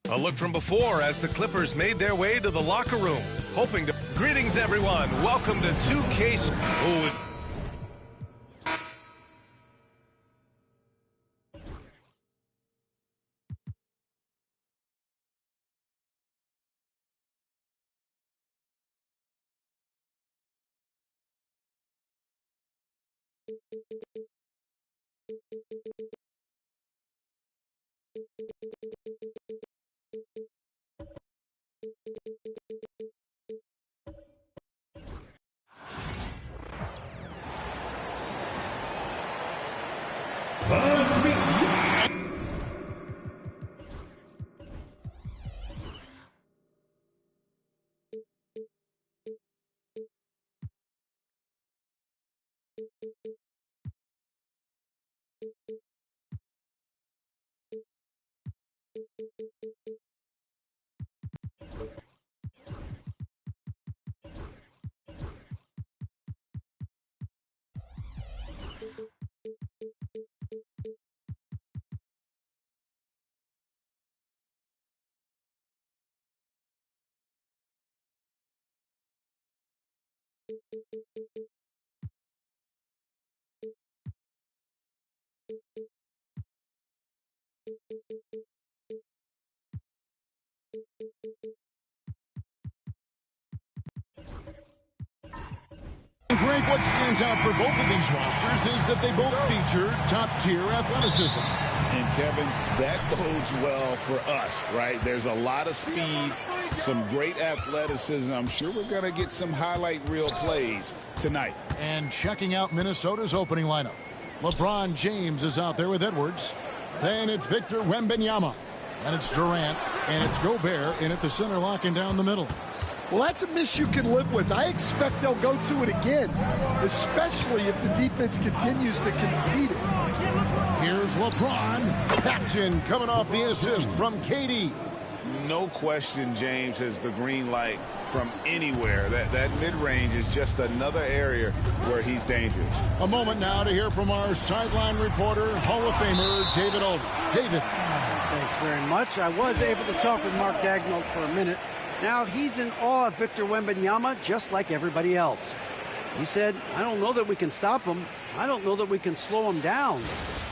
A look from before as the Clippers made their way to the locker room, hoping to... Greetings, everyone. Welcome to 2K... Greg, what stands out for both of these rosters is that they both feature top-tier athleticism. And, Kevin, that bodes well for us, right? There's a lot of speed, some great athleticism. I'm sure we're going to get some highlight reel plays tonight. And checking out Minnesota's opening lineup. LeBron James is out there with Edwards. Then it's Victor Wembanyama. And it's Durant. And it's Gobert in at the center, locking down the middle. Well, that's a miss you can live with. I expect they'll go to it again, especially if the defense continues to concede it. Here's LeBron. Action coming off the assist from KD. No question James has the green light from anywhere. That mid-range is just another area where he's dangerous. A moment now to hear from our sideline reporter, Hall of Famer David Aldridge. David. Thanks very much. I was able to talk with Mark Dagnall for a minute. Now, he's in awe of Victor Wembanyama, just like everybody else. He said, I don't know that we can stop him. I don't know that we can slow him down.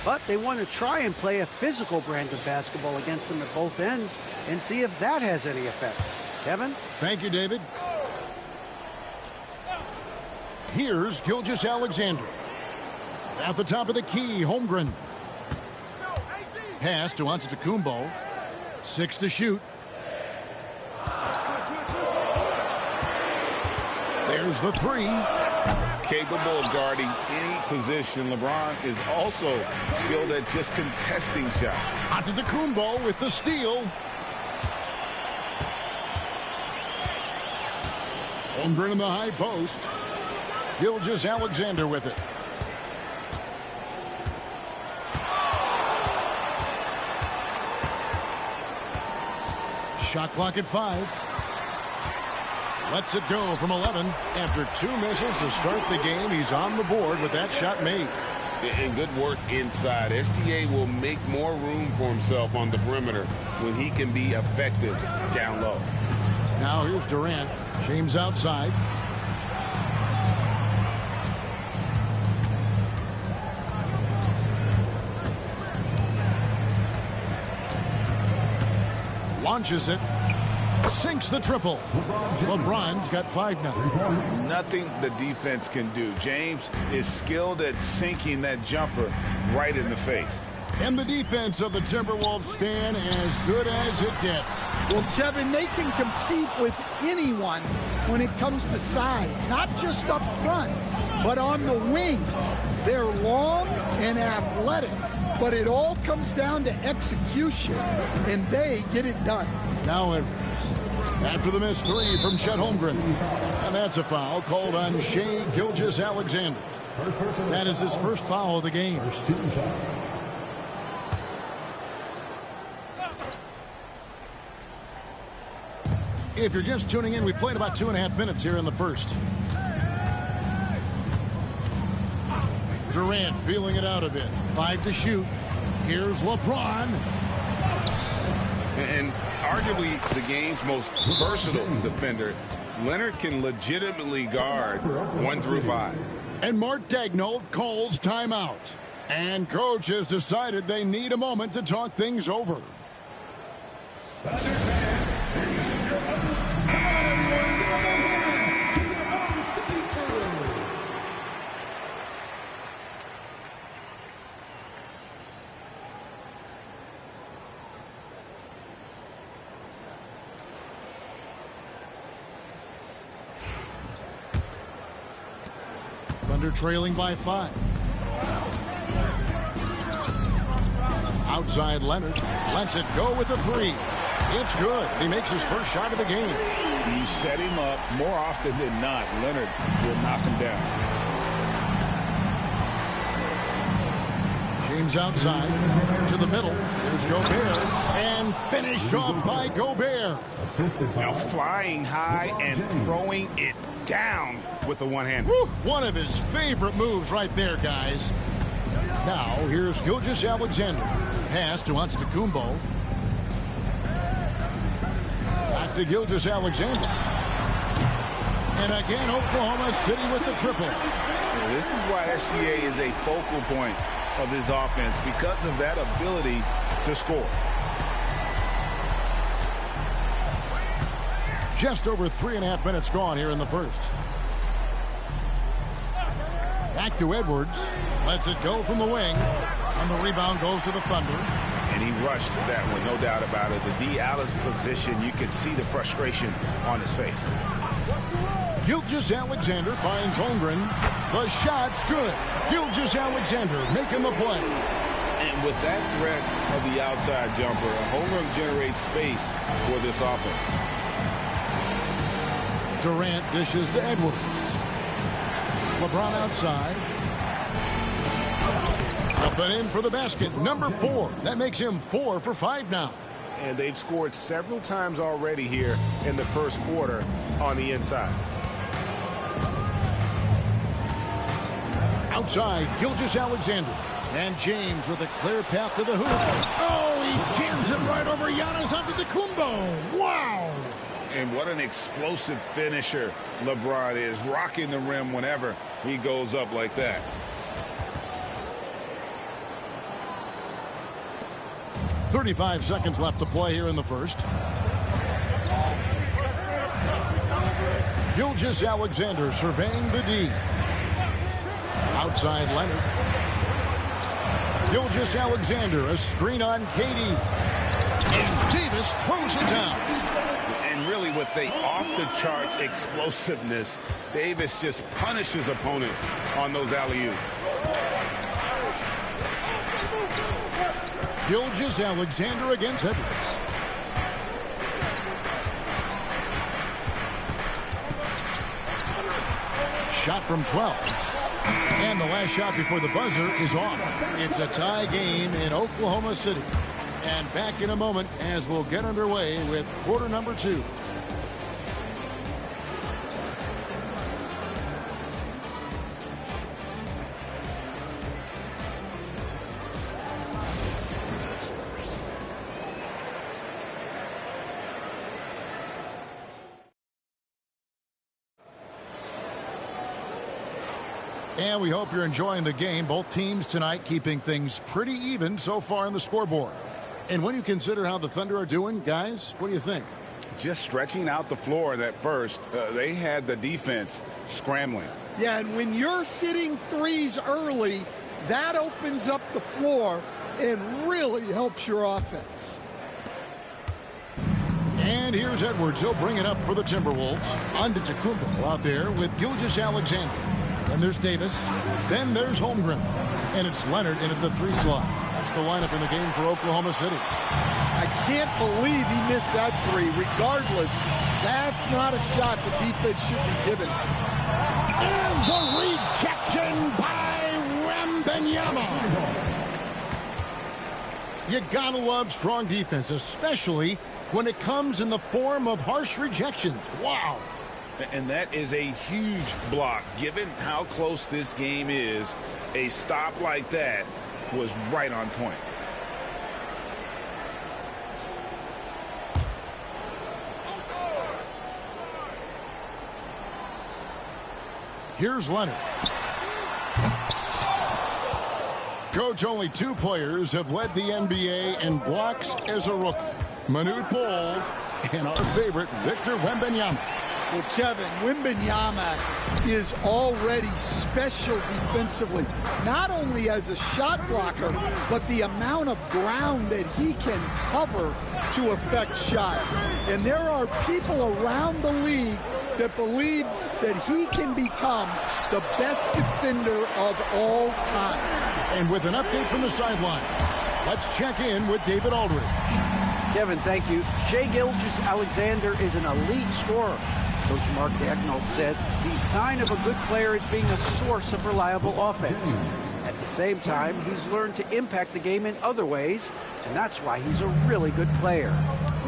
But they want to try and play a physical brand of basketball against him at both ends and see if that has any effect. Kevin? Thank you, David. Here's Gilgeous-Alexander. At the top of the key, Holmgren. Pass to Antetokounmpo. 6 to shoot. There's the 3. Capable of guarding any position. LeBron is also skilled at just contesting shots. Antetokounmpo with the steal. Holmgren in the high post. Gilgeous-Alexander with it. Shot clock at 5. Lets it go from 11. After 2 misses to start the game, he's on the board with that shot made. And good work inside. SGA will make more room for himself on the perimeter when he can be effective down low. Now here's Durant. James outside. Launches it. Sinks the triple. LeBron's got 5 now. Nothing the defense can do. James is skilled at sinking that jumper right in the face. And the defense of the Timberwolves stand as good as it gets. Well, Kevin, they can compete with anyone when it comes to size, not just up front, but on the wings. They're long and athletic, but it all comes down to execution, and they get it done. Now Edwards. After the missed 3 from Chet Holmgren. And that's a foul called on Shai Gilgeous-Alexander. That is his first foul of the game. If you're just tuning in, we played about 2.5 minutes here in the first. Durant feeling it out a bit. 5 to shoot. Here's LeBron. And arguably the game's most versatile defender, Leonard can legitimately guard 1 through 5. And Mark Daigneault calls timeout. And coach has decided they need a moment to talk things over. Thunder trailing by 5. Outside Leonard. Lets it go with a 3. It's good. He makes his first shot of the game. You set him up more often than not. Leonard will knock him down. James outside to the middle. Here's Gobert. And finished off by Gobert. Now flying high and throwing it down with the one hand. Woo, one of his favorite moves right there, guys. Now, here's Gilgeous-Alexander. Pass to Antetokounmpo. Back to Gilgeous-Alexander. And again, Oklahoma City with the triple. This is why SGA is a focal point of his offense, because of that ability to score. Just over 3.5 minutes gone here in the first. Back to Edwards. Lets it go from the wing. And the rebound goes to the Thunder. And he rushed that one, no doubt about it. The D. Alice position, you could see the frustration on his face. Gilgeous-Alexander finds Holmgren. The shot's good. Gilgeous-Alexander making the play. And with that threat of the outside jumper, Holmgren generates space for this offense. Durant dishes to Edwards. LeBron outside. Up and in for the basket. Number 4. That makes him 4 for 5 now. And they've scored several times already here in the first quarter on the inside. Outside, Gilgeous-Alexander. And James with a clear path to the hoop. Oh, he jams it right over Giannis Antetokounmpo. Wow! And what an explosive finisher LeBron is, rocking the rim whenever he goes up like that. .35 seconds left to play here in the first. Gilgeous-Alexander surveying the D. Outside Leonard. Gilgeous-Alexander, a screen on KD. And Davis throws it down. And really with the off-the-charts explosiveness, Davis just punishes opponents on those alley-oops. Gilgeous-Alexander against Edwards. Shot from 12. And the last shot before the buzzer is off. It's a tie game in Oklahoma City. And back in a moment as we'll get underway with quarter number 2. And we hope you're enjoying the game. Both teams tonight keeping things pretty even so far on the scoreboard. And when you consider how the Thunder are doing, guys, what do you think? Just stretching out the floor at first. They had the defense scrambling. Yeah, and when you're hitting threes early, that opens up the floor and really helps your offense. And here's Edwards. He'll bring it up for the Timberwolves. Antetokounmpo out there with Gilgeous-Alexander. Then there's Davis. Then there's Holmgren. And it's Leonard in at the 3 slot. That's the lineup in the game for Oklahoma City. I can't believe he missed that 3. Regardless, that's not a shot the defense should be given. And the rejection by Wembanyama. You gotta love strong defense, especially when it comes in the form of harsh rejections. Wow. And that is a huge block. Given how close this game is, a stop like that was right on point. Here's Leonard. Coach, only 2 players have led the NBA in blocks as a rookie. Manute Bol and our favorite, Victor Wembanyama. Well, Kevin, Wembanyama is already special defensively, not only as a shot blocker, but the amount of ground that he can cover to affect shots. And there are people around the league that believe that he can become the best defender of all time. And with an update from the sidelines, let's check in with David Aldridge. Kevin, thank you. Shai Gilgeous-Alexander is an elite scorer. Coach Mark Daigneault said the sign of a good player is being a source of reliable offense. At the same time, he's learned to impact the game in other ways, and that's why he's a really good player.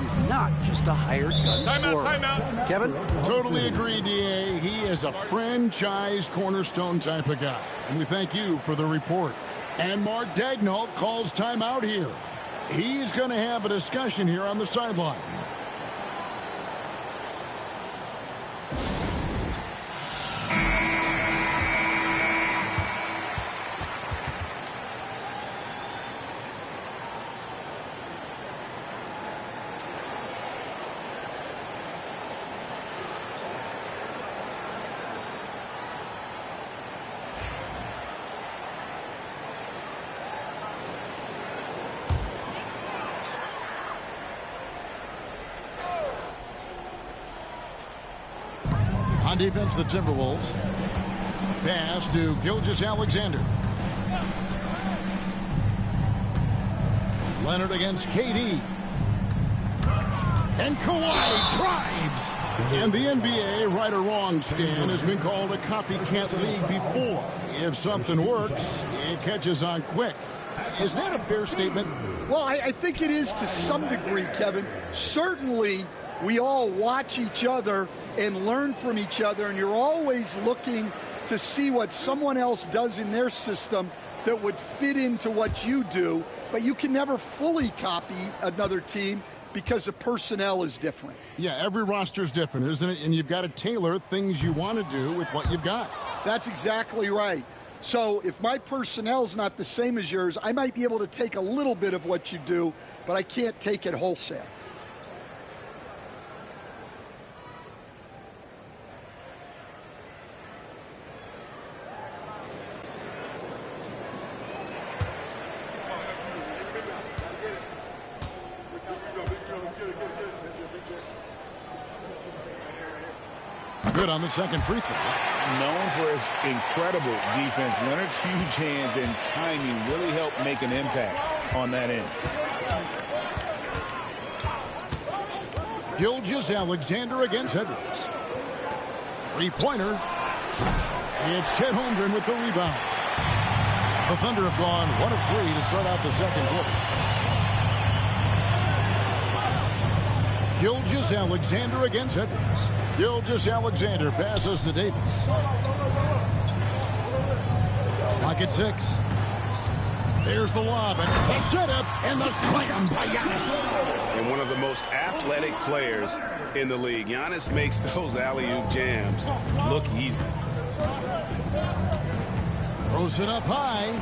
He's not just a hired gun scorer. Timeout. Kevin? Totally agree, D.A. He is a franchise cornerstone type of guy. And we thank you for the report. And Mark Daigneault calls timeout here. He's going to have a discussion here on the sideline. On defense, the Timberwolves. Pass to Gilgeous-Alexander. Leonard against KD. And Kawhi drives. And the NBA, right or wrong, Stan, has been called a copycat league before. If something works, it catches on quick. Is that a fair statement? Well, I think it is to some degree, Kevin. Certainly, we all watch each other and learn from each other, and you're always looking to see what someone else does in their system that would fit into what you do, but you can never fully copy another team because the personnel is different. Yeah, every roster is different, isn't it? And you've got to tailor things you want to do with what you've got. That's exactly right. So if my personnel's not the same as yours, I might be able to take a little bit of what you do, but I can't take it wholesale. Good on the second free throw. Known for his incredible defense, Leonard's huge hands and timing really helped make an impact on that end. Gilgeous-Alexander against Edwards. Three-pointer. It's Chet Holmgren with the rebound. The Thunder have gone 1 of 3 to start out the second quarter. Gilgeous-Alexander against Edwards. Gilgeous-Alexander passes to Davis. Clock at 6. There's the lob and the setup and the slam by Giannis. And one of the most athletic players in the league. Giannis makes those alley-oop jams look easy. Throws it up high.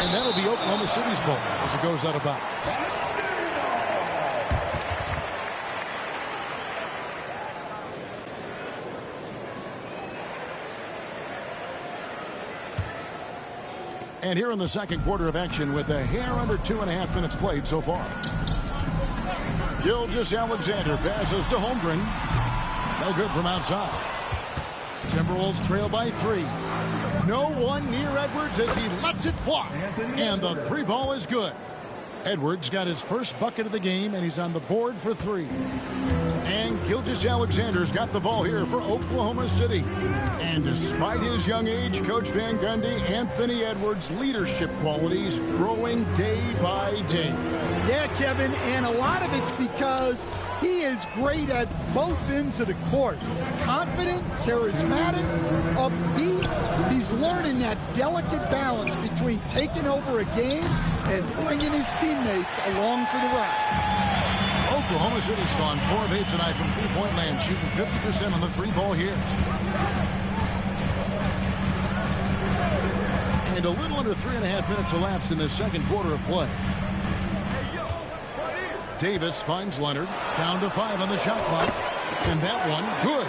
And that'll be Oklahoma City's ball as it goes out of bounds. And here in the second quarter of action with a hair under 2.5 minutes played so far. Gilgeous-Alexander passes to Holmgren. No good from outside. Timberwolves trail by 3. No one near Edwards as he lets it fly. And the 3 ball is good. Edwards got his first bucket of the game, and he's on the board for 3. And Gilgeous-Alexander's got the ball here for Oklahoma City. And despite his young age, Coach Van Gundy, Anthony Edwards' leadership qualities growing day by day. Yeah, Kevin, and a lot of it's because he is great at both ends of the court. Confident, charismatic, upbeat. He's learning that delicate balance between taking over a game and bringing his teammates along for the ride. Oklahoma City's gone 4 of 8 tonight from three-point land, shooting 50% on the 3 ball here. And a little under 3.5 minutes elapsed in the second quarter of play. Davis finds Leonard, down to 5 on the shot clock, and that one good.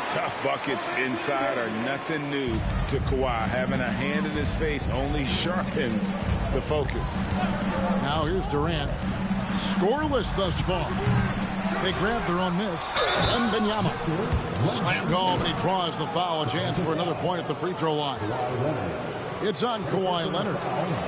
Tough buckets inside are nothing new to Kawhi. Having a hand in his face only sharpens the focus. Now here's Durant. Scoreless thus far. They grab their own miss. Wembanyama slammed home, and he draws the foul. A chance for another point at the free throw line. It's on Kawhi Leonard.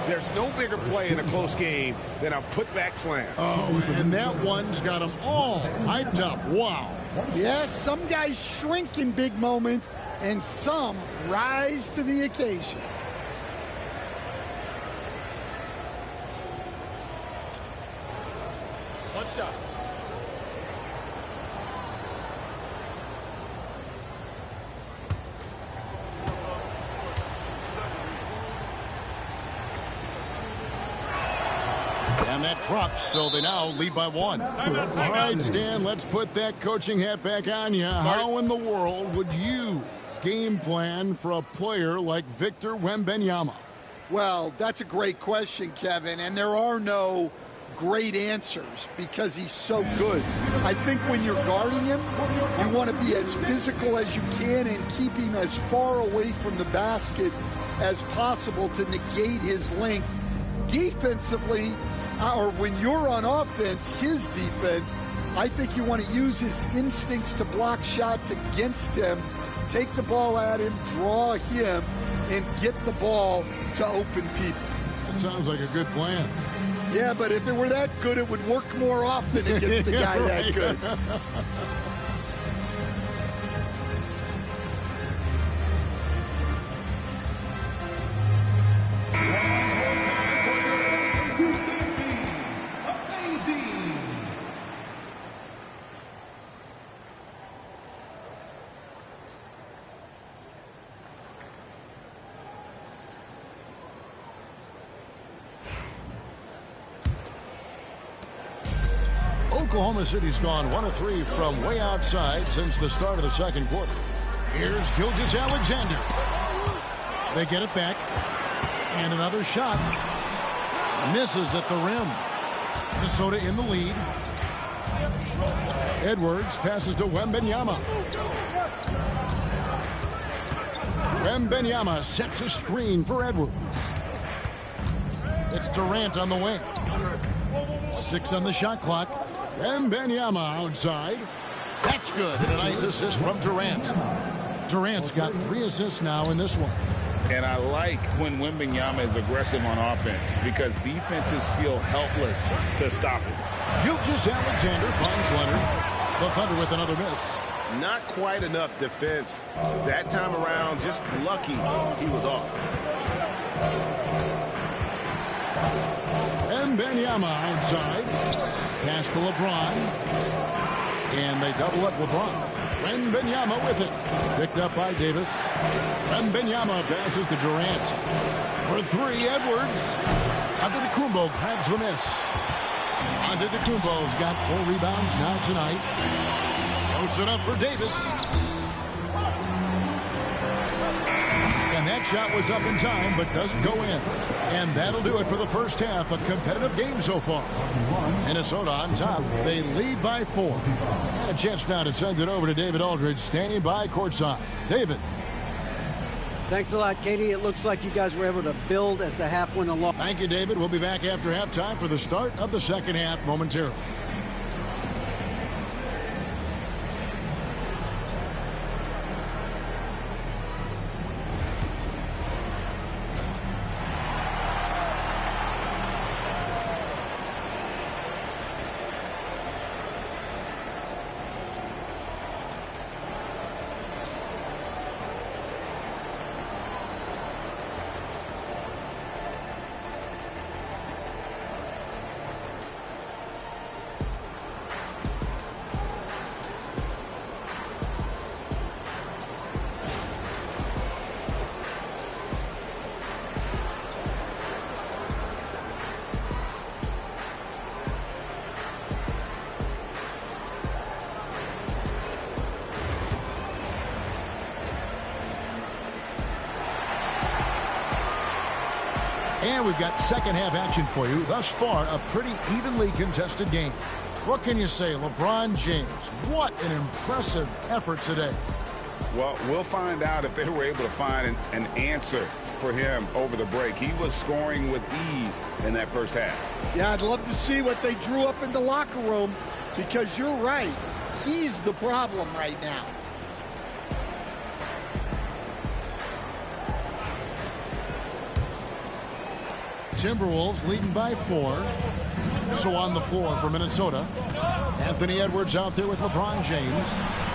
There's no bigger play in a close game than a putback slam. Oh, and that one's got them all hyped up. Wow. Yes, some guys shrink in big moments, and some rise to the occasion. One shot. And that drops, so they now lead by 1. All right, Stan, let's put that coaching hat back on you. How in the world would you game plan for a player like Victor Wembanyama? Well, that's a great question, Kevin, and there are no great answers because he's so good. I think when you're guarding him, you want to be as physical as you can and keep him as far away from the basket as possible to negate his length. Defensively, or when you're on offense, his defense, I think you want to use his instincts to block shots against him, take the ball at him, draw him, and get the ball to open people. That sounds like a good plan. Yeah, but if it were that good, it would work more often against the guy that good. Oklahoma City's gone 1 of 3 from way outside since the start of the second quarter. Here's Gilgeous-Alexander. They get it back. And another shot. Misses at the rim. Minnesota in the lead. Edwards passes to Wembanyama. Wembanyama sets a screen for Edwards. It's Durant on the wing. 6 on the shot clock. Wembanyama outside. That's good. And a nice assist from Durant. Durant's got 3 assists now in this one. And I like when Wembanyama is aggressive on offense because defenses feel helpless to stop it. Gilgeous-Alexander finds Leonard. The Thunder with another miss. Not quite enough defense that time around. Just lucky he was off. Wembanyama outside. Pass to LeBron. And they double up LeBron. Wembanyama with it. Picked up by Davis. Wembanyama passes to Durant. For 3, Edwards. Antetokounmpo grabs the miss. Antetokounmpo's got 4 rebounds now tonight. Puts it up for Davis. And that That shot was up in time, but doesn't go in. And that'll do it for the first half. A competitive game so far. Minnesota on top. They lead by 4. And a chance now to send it over to David Aldridge, standing by courtside. David. Thanks a lot, Katie. It looks like you guys were able to build as the half went along. Thank you, David. We'll be back after halftime for the start of the second half momentarily. And we've got second half action for you. Thus far, a pretty evenly contested game. What can you say, LeBron James? What an impressive effort today. Well, we'll find out if they were able to find an answer for him over the break. He was scoring with ease in that first half. Yeah, I'd love to see what they drew up in the locker room, because you're right. He's the problem right now. Timberwolves leading by 4. So on the floor for Minnesota, Anthony Edwards out there with LeBron James.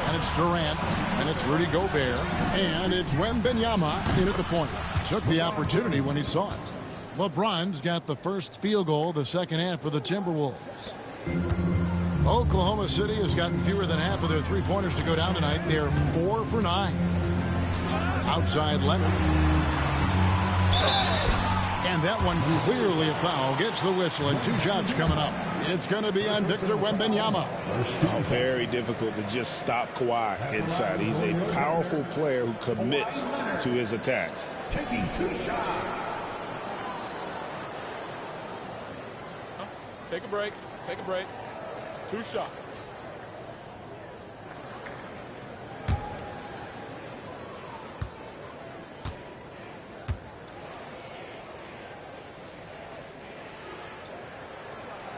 And it's Durant. And it's Rudy Gobert. And it's Wembanyama in at the point. Took the opportunity when he saw it. LeBron's got the first field goal of the second half for the Timberwolves. Oklahoma City has gotten fewer than half of their three-pointers to go down tonight. They're 4 for 9. Outside Leonard. And that one clearly a foul. Gets the whistle, and 2 shots coming up. It's going to be on Victor Wembanyama. Oh, very difficult to just stop Kawhi inside. He's a powerful player who commits to his attacks. Taking 2 shots. Take a break. Take a break. 2 shots.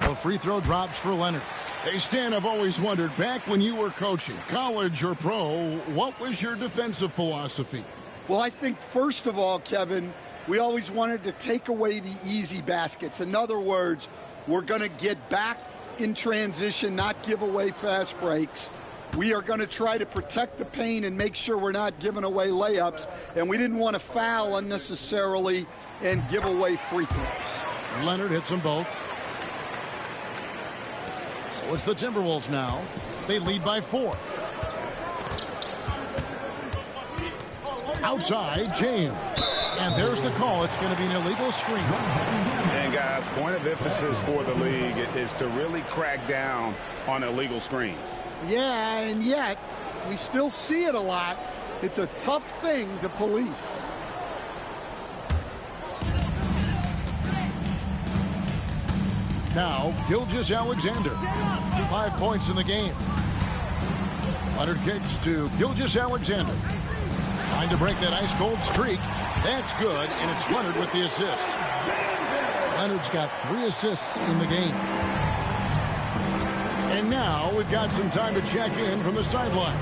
The free throw drops for Leonard. Hey, Stan, I've always wondered, back when you were coaching, college or pro, what was your defensive philosophy? Well, I think, first of all, Kevin, we always wanted to take away the easy baskets. In other words, we're going to get back in transition, not give away fast breaks. We are going to try to protect the paint and make sure we're not giving away layups. And we didn't want to foul unnecessarily and give away free throws. Leonard hits them both. So it's the Timberwolves now. They lead by 4. Outside, James. And there's the call. It's going to be an illegal screen. And, guys, point of emphasis for the league is to really crack down on illegal screens. Yeah, and yet we still see it a lot. It's a tough thing to police. Now, Gilgeous-Alexander. 5 points in the game. Leonard kicks to Gilgeous-Alexander. Trying to break that ice-cold streak. That's good, and it's Leonard with the assist. Leonard's got 3 assists in the game. And now we've got some time to check in from the sideline.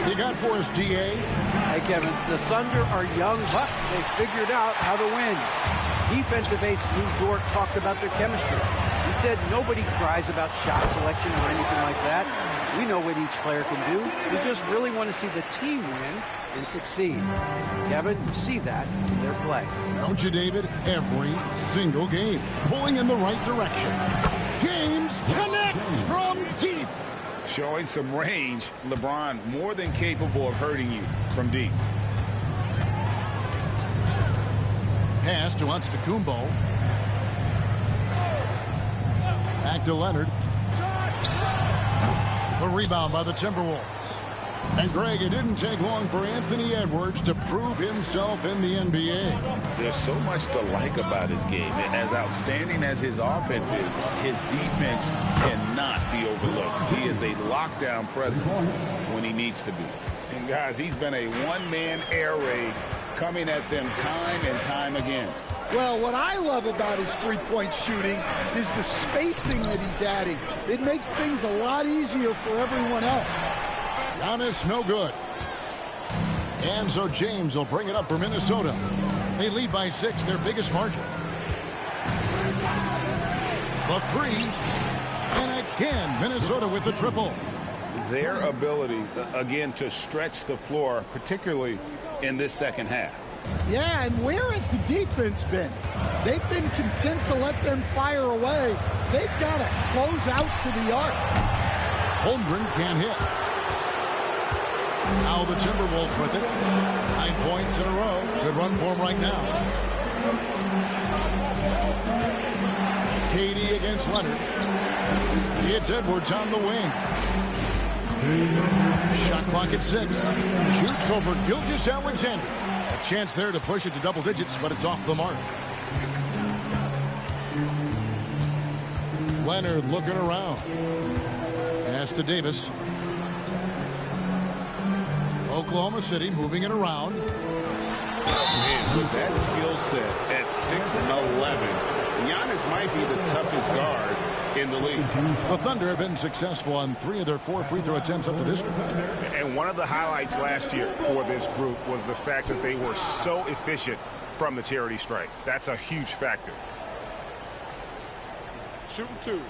You got for us, D.A.? Hey, Kevin, the Thunder are young, but they figured out how to win. Defensive ace Lou Dort talked about their chemistry. He said nobody cries about shot selection or anything like that. We know what each player can do. We just really want to see the team win and succeed. Kevin, you see that in their play. Don't you, David? Every single game. Pulling in the right direction. James connects from deep. Showing some range, LeBron more than capable of hurting you from deep. Pass to Antetokounmpo. Back to Leonard. A rebound by the Timberwolves. And Greg, it didn't take long for Anthony Edwards to prove himself in the NBA. There's so much to like about his game. As outstanding as his offense is, his defense cannot be overlooked. He is a lockdown presence when he needs to be. And guys, he's been a one-man air raid coming at them time and time again. Well, what I love about his three-point shooting is the spacing that he's adding. It makes things a lot easier for everyone else. Giannis, no good. And so James will bring it up for Minnesota. They lead by 6, their biggest margin. The 3. And again, Minnesota with the triple. Their ability, again, to stretch the floor, particularly in this second half. Yeah, and where has the defense been? They've been content to let them fire away. They've got to close out to the arc. Holmgren can't hit. Now the Timberwolves with it. 9 points in a row. Good run for him right now. KD against Leonard. It's Edwards on the wing. Shot clock at 6. Shoots over Gilgeous-Alexander. A chance there to push it to double digits, but it's off the mark. Leonard looking around. Pass to Davis. Oklahoma City moving it around. Man, with that skill set at 6'11", Giannis might be the toughest guard in the league. The Thunder have been successful on 3 of their 4 free throw attempts up to this point. And one of the highlights last year for this group was the fact that they were so efficient from the charity stripe. That's a huge factor. Shooting 2.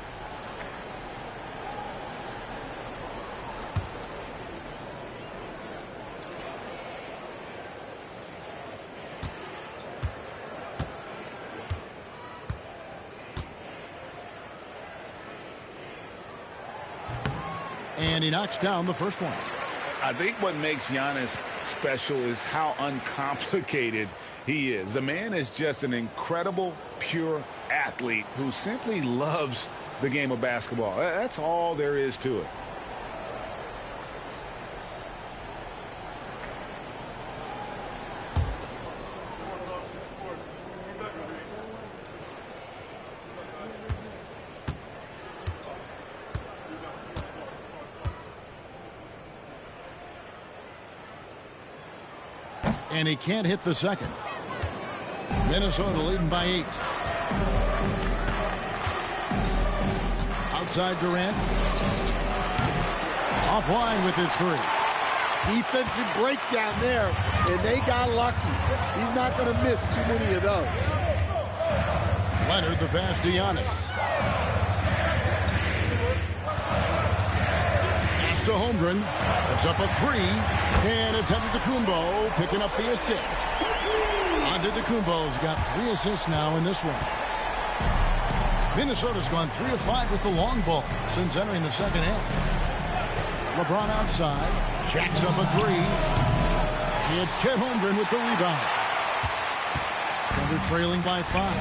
And he knocks down the first one. I think what makes Giannis special is how uncomplicated he is. The man is just an incredible, pure athlete who simply loves the game of basketball. That's all there is to it. And he can't hit the second. Minnesota leading by 8. Outside Durant. Offline with his 3. Defensive breakdown there, and they got lucky. He's not going to miss too many of those. Leonard the pass to Giannis. Pass to Holmgren. It's up a 3. And it's Antetokounmpo picking up the assist. Antetokounmpo's got 3 assists now in this one. Minnesota's gone 3 of 5 with the long ball since entering the second half. LeBron outside. Jacks up a 3. It's Chet Holmgren with the rebound. Thunder trailing by 5.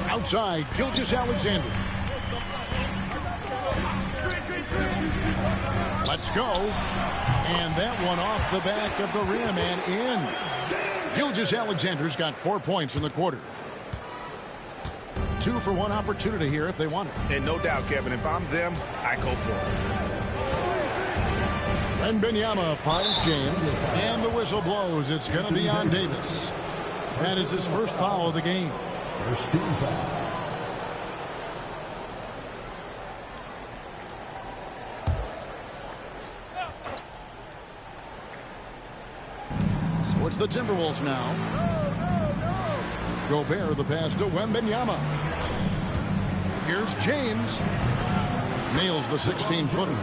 Outside, Gilgeous-Alexander. Let's go. And that one off the back of the rim and in. Gilgeous-Alexander's got 4 points in the quarter. 2 for 1 opportunity here if they want it. And no doubt, Kevin, if I'm them, I go for it. Wembanyama finds James, and the whistle blows. It's going to be on Davis. That is his first foul of the game. First team foul. So it's the Timberwolves now. Gobert the pass to Wembanyama. Here's James. Nails the 16-footer.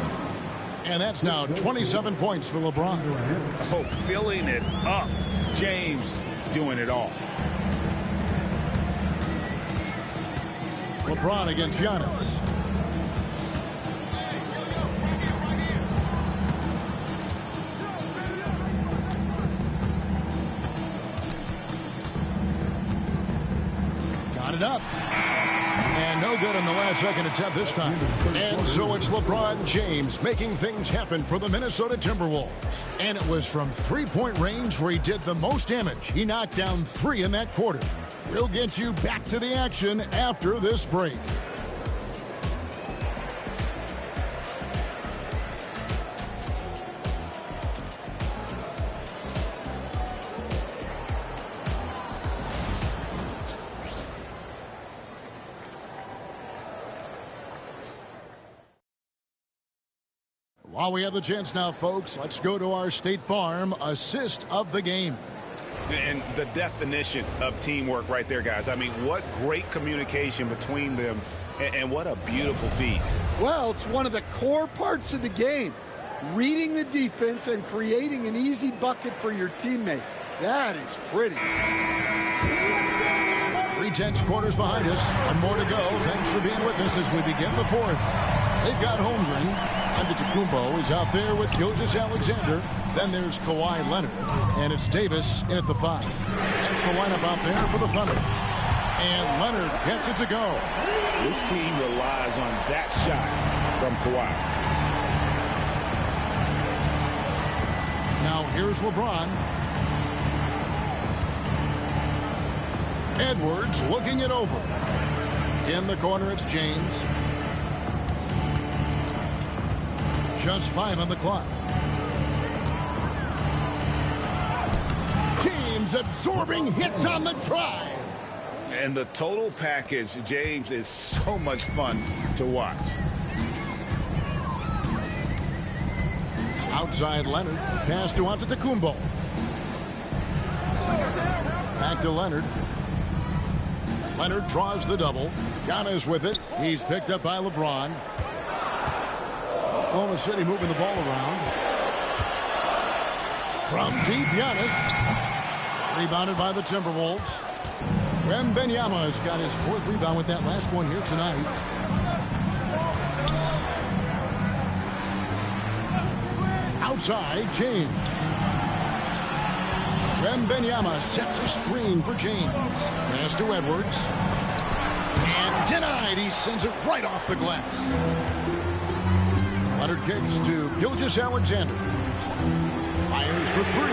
And that's now 27 points for LeBron. Oh, filling it up. James doing it all. LeBron against Giannis. Got it up. And no good on the last-second attempt this time. And so it's LeBron James making things happen for the Minnesota Timberwolves. And it was from three-point range where he did the most damage. He knocked down 3 in that quarter. We'll get you back to the action after this break. While we have the chance now, folks, let's go to our State Farm assist of the game. And the definition of teamwork right there, guys. I mean, what great communication between them, and what a beautiful feed. Well, it's one of the core parts of the game. Reading the defense and creating an easy bucket for your teammate. That is pretty. 3/10 quarters behind us. One more to go. Thanks for being with us as we begin the fourth. They've got Holmgren. Antetokounmpo is out there with Gilgeous-Alexander. Then there's Kawhi Leonard. And it's Davis in at the 5. That's the lineup out there for the Thunder. And Leonard gets it to go. This team relies on that shot from Kawhi. Now here's LeBron. Edwards looking it over. In the corner, it's James. Just 5 on the clock. James absorbing hits on the drive. And the total package, James, is so much fun to watch. Outside Leonard. Pass to Antetokounmpo. Back to Leonard. Leonard draws the double. Giannis with it. He's picked up by LeBron. Oklahoma City moving the ball around. From deep, Giannis. Rebounded by the Timberwolves. Wembanyama's got his 4th rebound with that last one here tonight. Outside, James. Wembanyama sets a screen for James. Pass to Edwards. And denied. He sends it right off the glass. Leonard kicks to Gilgeous-Alexander. Fires for 3.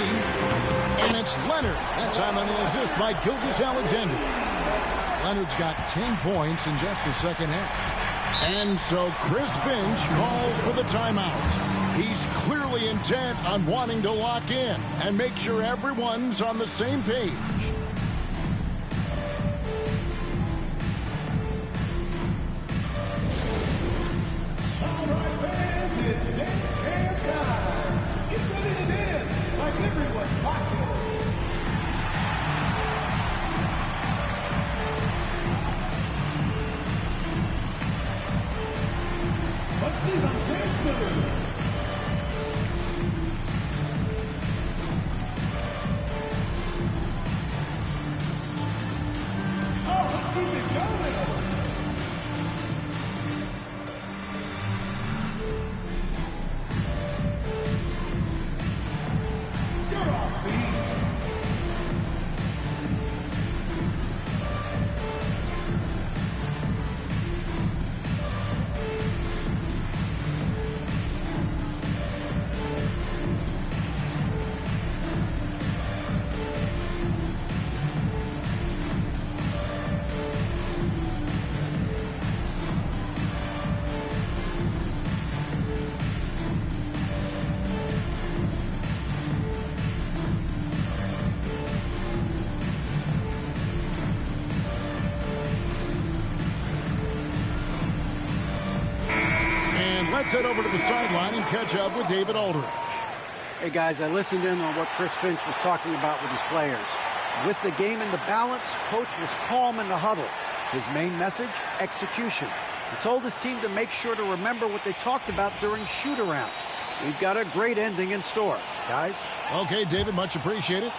And it's Leonard. That time on the assist by Gilgeous-Alexander. Leonard's got 10 points in just the second half. And so Chris Finch calls for the timeout. He's clearly intent on wanting to lock in and make sure everyone's on the same page. All right, fans, it's dance camp time. Get ready to dance like everyone's watching. Let's see them dance moves. Let's head over to the sideline and catch up with David Aldridge. Hey, guys, I listened in on what Chris Finch was talking about with his players. With the game in the balance, Coach was calm in the huddle. His main message, execution. He told his team to make sure to remember what they talked about during shoot-around. We've got a great ending in store, guys. Okay, David, much appreciated.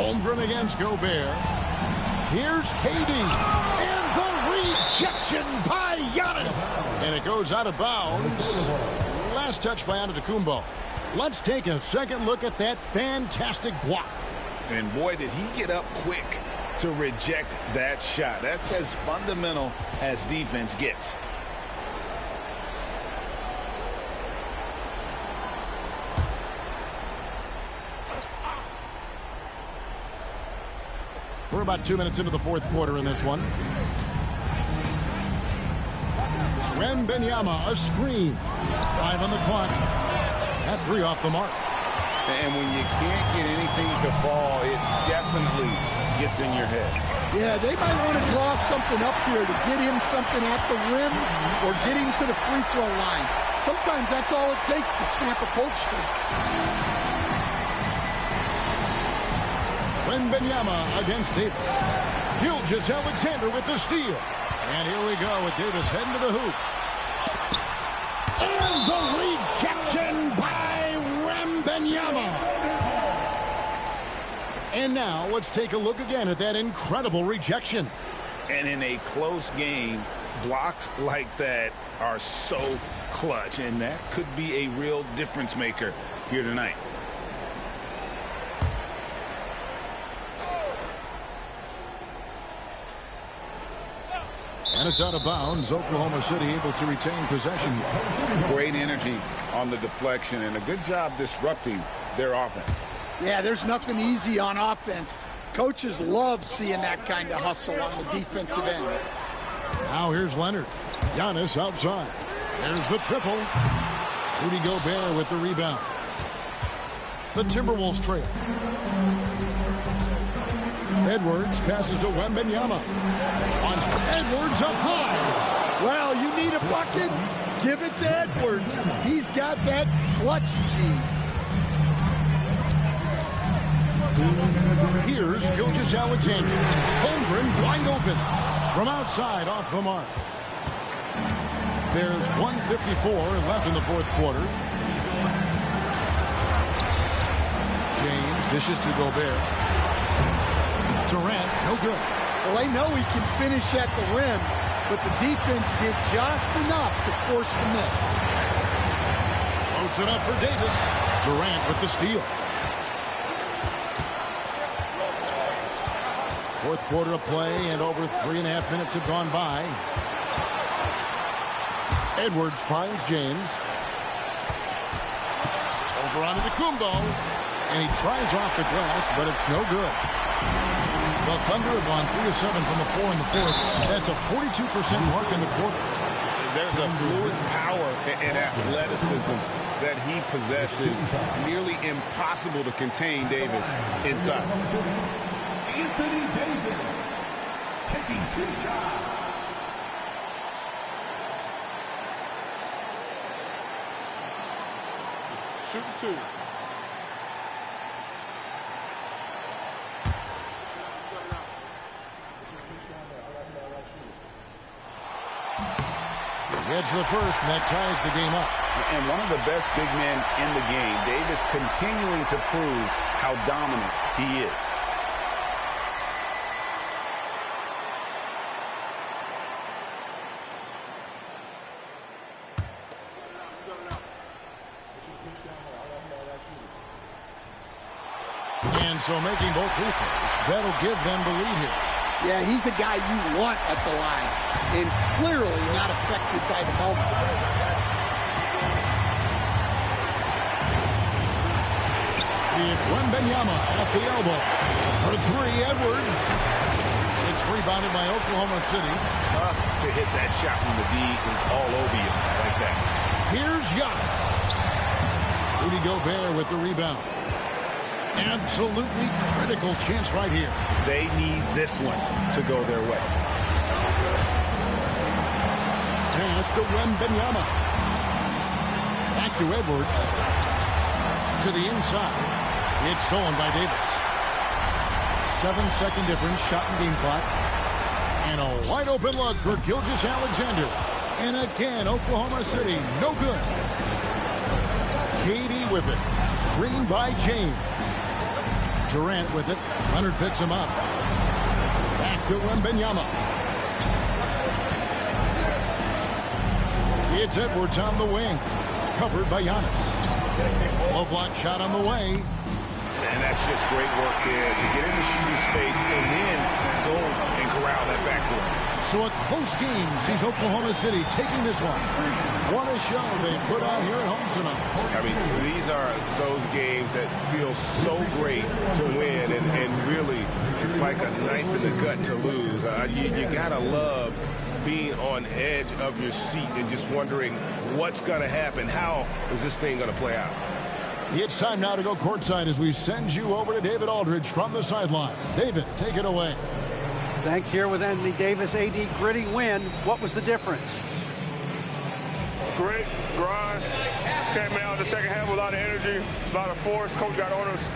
Holmgren against Gobert. Here's KD. And the rejection by Giannis. And it goes out of bounds. Last touch by Antetokounmpo. Let's take a second look at that fantastic block. And boy, did he get up quick to reject that shot. That's as fundamental as defense gets. We're about 2 minutes into the fourth quarter in this one. Wembanyama, a screen. 5 on the clock. That 3 off the mark. And when you can't get anything to fall, it definitely gets in your head. Yeah, they might want to draw something up here to get him something at the rim or get him to the free throw line. Sometimes that's all it takes to snap a cold streak. Wembanyama against Davis. Gilgeous-Alexander with the steal. And here we go with Davis heading to the hoop. And the rejection by Wembanyama. And now let's take a look again at that incredible rejection. And in a close game, blocks like that are so clutch. And that could be a real difference maker here tonight. And it's out of bounds. Oklahoma City able to retain possession here. Great energy on the deflection and a good job disrupting their offense. Yeah, there's nothing easy on offense. Coaches love seeing that kind of hustle on the defensive end. Now here's Leonard. Giannis outside. There's the triple. Rudy Gobert with the rebound. The Timberwolves trail. Edwards passes to Wembanyama. Edwards up high. Well, you need a bucket? Give it to Edwards. He's got that clutch gene. Here's Gilgeous-Alexander. Holmgren wide open. From outside off the mark. There's 1:54 left in the fourth quarter. James dishes to Gobert. Durant, no good. Well, they know he can finish at the rim, but the defense did just enough to force the miss. Loads it up for Davis. Durant with the steal. Fourth quarter of play, and over 3.5 minutes have gone by. Edwards finds James. Over onto the Kumbo. And he tries off the glass, but it's no good. The Thunder have gone 3 of 7 from the floor in the fourth. That's a 42% mark in the quarter. There's a fluid power and athleticism that he possesses. Nearly impossible to contain Davis inside. Anthony Davis taking 2 shots. Shooting 2. Gets the first, and that ties the game up. And one of the best big men in the game, Davis continuing to prove how dominant he is. And so making both free throws, that'll give them the lead here. Yeah, he's a guy you want at the line, and clearly not affected by the moment. It's Wembanyama at the elbow. For 3, Edwards. It's rebounded by Oklahoma City. Tough to hit that shot when the D is all over you like that. Here's Giannis. Rudy Gobert with the rebound. Absolutely critical chance right here. They need this one to go their way. Pass to Wembanyama. Back to Edwards. To the inside. It's stolen by Davis. 7-second difference, shot and game clock. And a wide open look for Gilgeous-Alexander. And again, Oklahoma City, no good. KD with it. Screen by James. Durant with it. Leonard picks him up. Back to Wembanyama. It's Edwards on the wing. Covered by Giannis. Low block shot on the way. And that's just great work there to get in the shooting space and then go and corral that backcourt. So a close game sees Oklahoma City taking this one. What a show they put on here at home tonight. I mean, these are those games that feel so great to win, and really, it's like a knife in the gut to lose. You gotta love being on edge of your seat and just wondering what's gonna happen. How is this thing gonna play out? It's time now to go courtside as we send you over to David Aldridge from the sideline. David, take it away. Thanks. Here with Anthony Davis. AD, gritty win. What was the difference? Grit, grind. Came out in the second half with a lot of energy, a lot of force. Coach got on us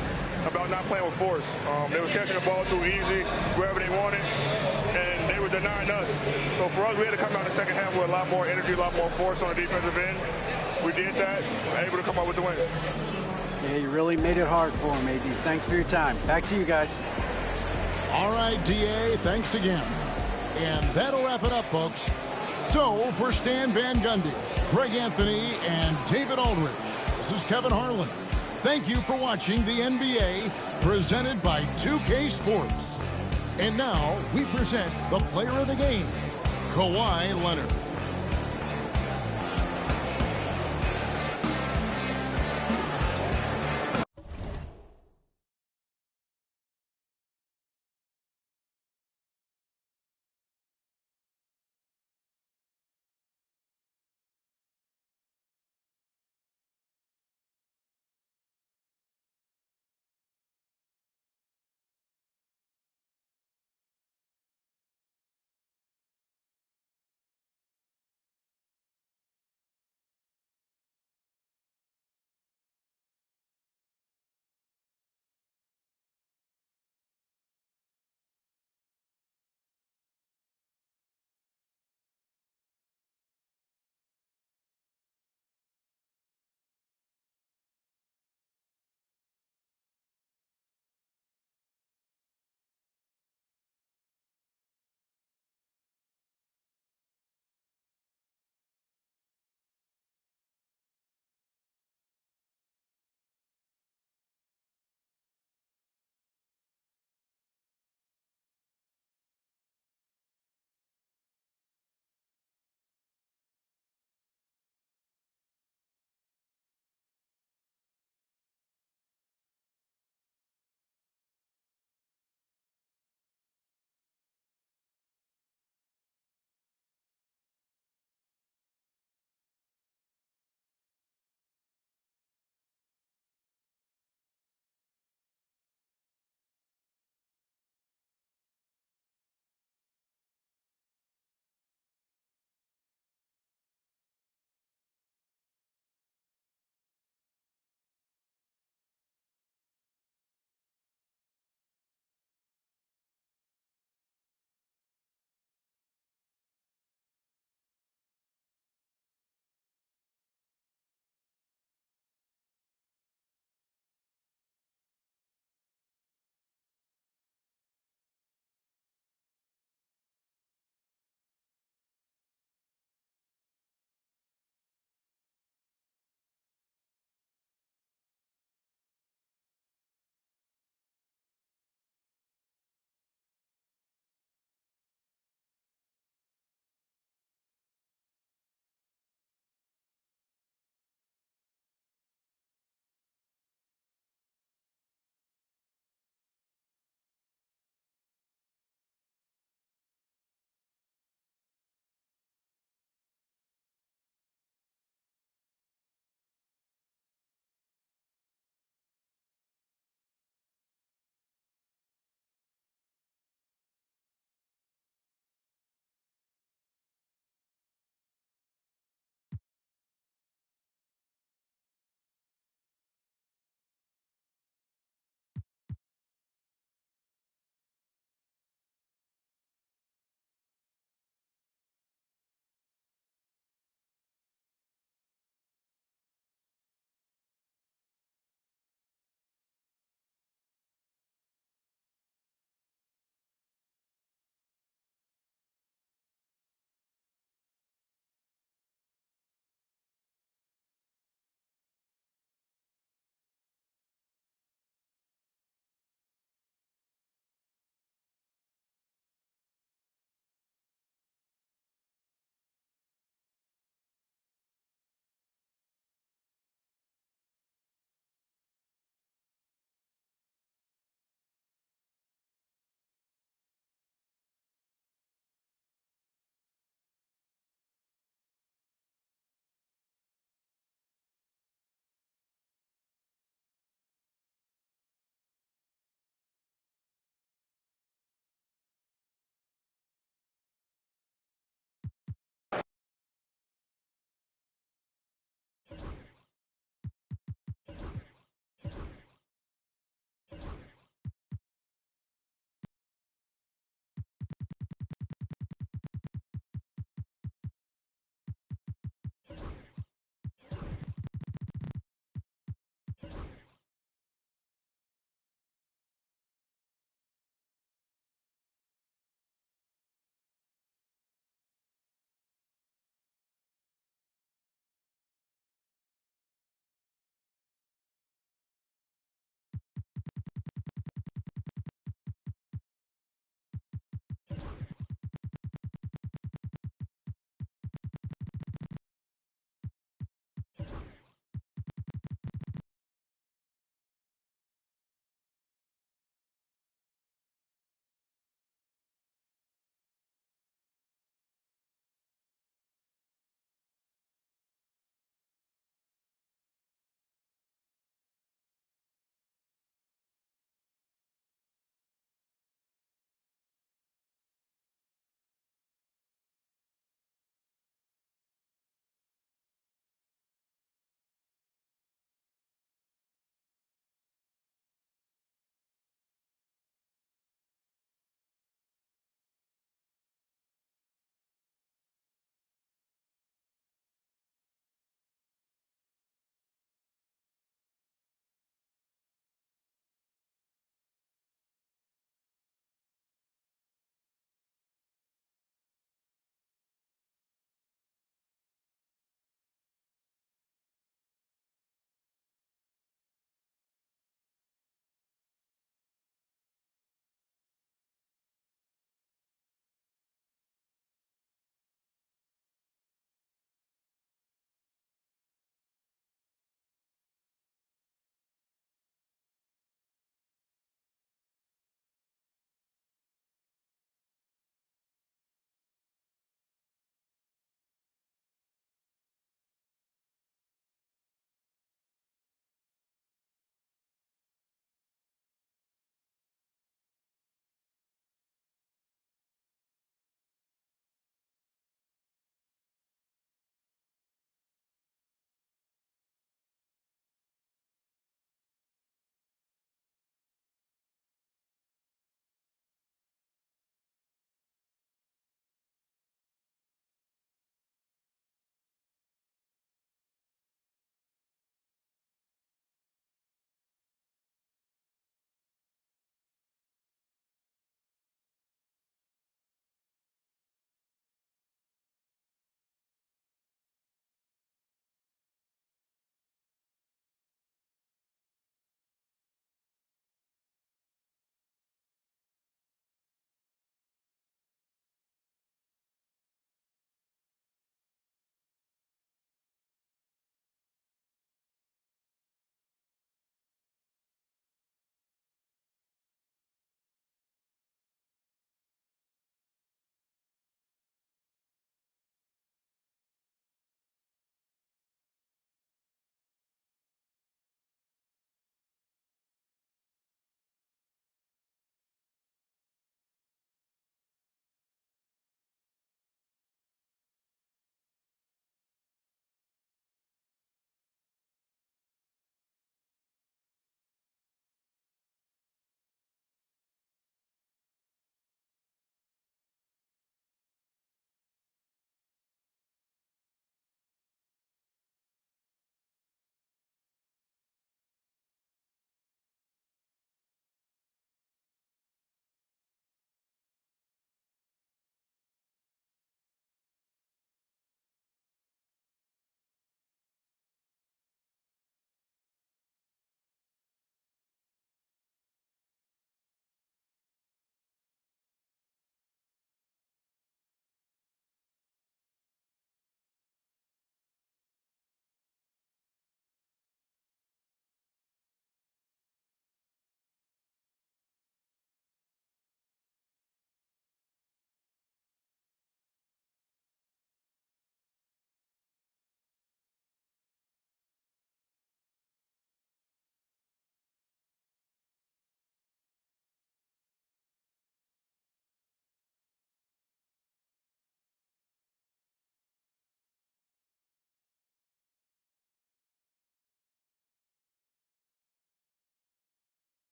about not playing with force. They were catching the ball too easy, wherever they wanted, and they were denying us. So for us, we had to come out in the second half with a lot more energy, a lot more force on the defensive end. We did that, able to come out with the win. Yeah, you really made it hard for him, AD. Thanks for your time. Back to you guys. All right, DA, thanks again. And that'll wrap it up, folks. So, for Stan Van Gundy, Greg Anthony, and David Aldridge, this is Kevin Harlan. Thank you for watching the NBA, presented by 2K Sports. And now, we present the player of the game, Kawhi Leonard.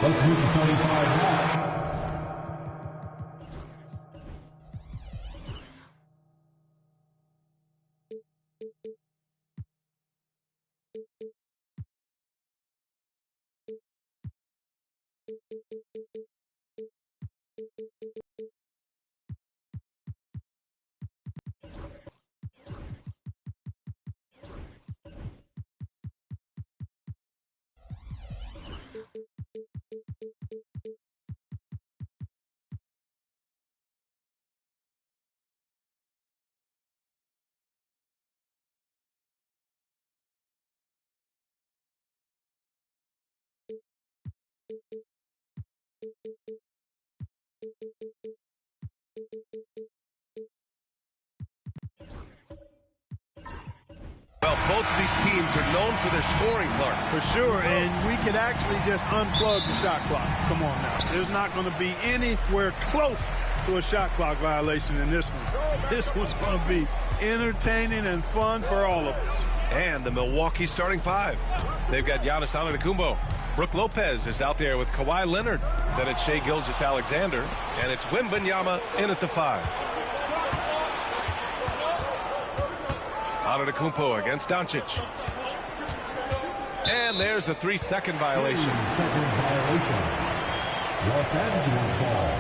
Let's move to 75 now. Well, both of these teams are known for their scoring, Clark. For sure, and we could actually just unplug the shot clock. Come on now. There's not going to be anywhere close to a shot clock violation in this one. This one's going to be entertaining and fun for all of us. And the Milwaukee starting five. They've got Giannis Antetokounmpo. Brooke Lopez is out there with Kawhi Leonard. Then it's Shai Gilgeous-Alexander. And it's Wembanyama in at the five. Antetokounmpo against Doncic. And there's a 3-second violation. 3-second violation. Los Angeles ball.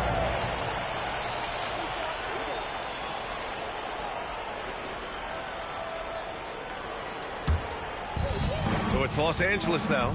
So it's Los Angeles now.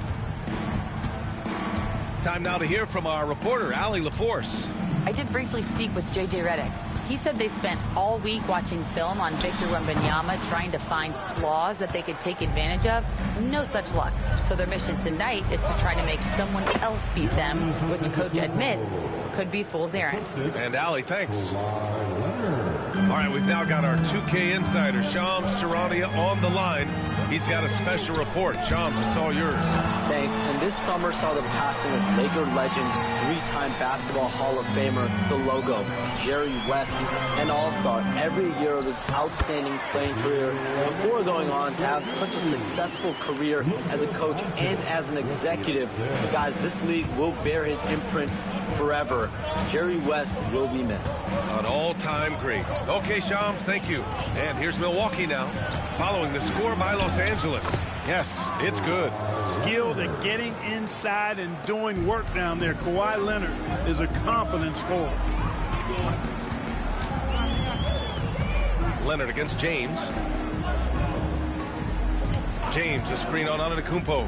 Time now to hear from our reporter, Allie LaForce. I did briefly speak with J.J. Redick. He said they spent all week watching film on Victor Wembanyama, trying to find flaws that they could take advantage of. No such luck. So their mission tonight is to try to make someone else beat them, which coach admits could be fool's errand. And Allie, thanks. All right, we've now got our 2K insider, Shams Charania, on the line. He's got a special report. Shams, it's all yours. Thanks. And this summer saw the passing of Laker legend, three-time Basketball Hall of Famer, the logo, Jerry West, an all-star every year of his outstanding playing career before going on to have such a successful career as a coach and as an executive. Guys, this league will bear his imprint forever. Jerry West will be missed. An all-time great. Okay, Shams, thank you. And here's Milwaukee now, following the score by Los Angeles. Yes, it's good. Skilled at getting inside and doing work down there. Kawhi Leonard is a confident scorer. Leonard against James. James, a screen on Antetokounmpo.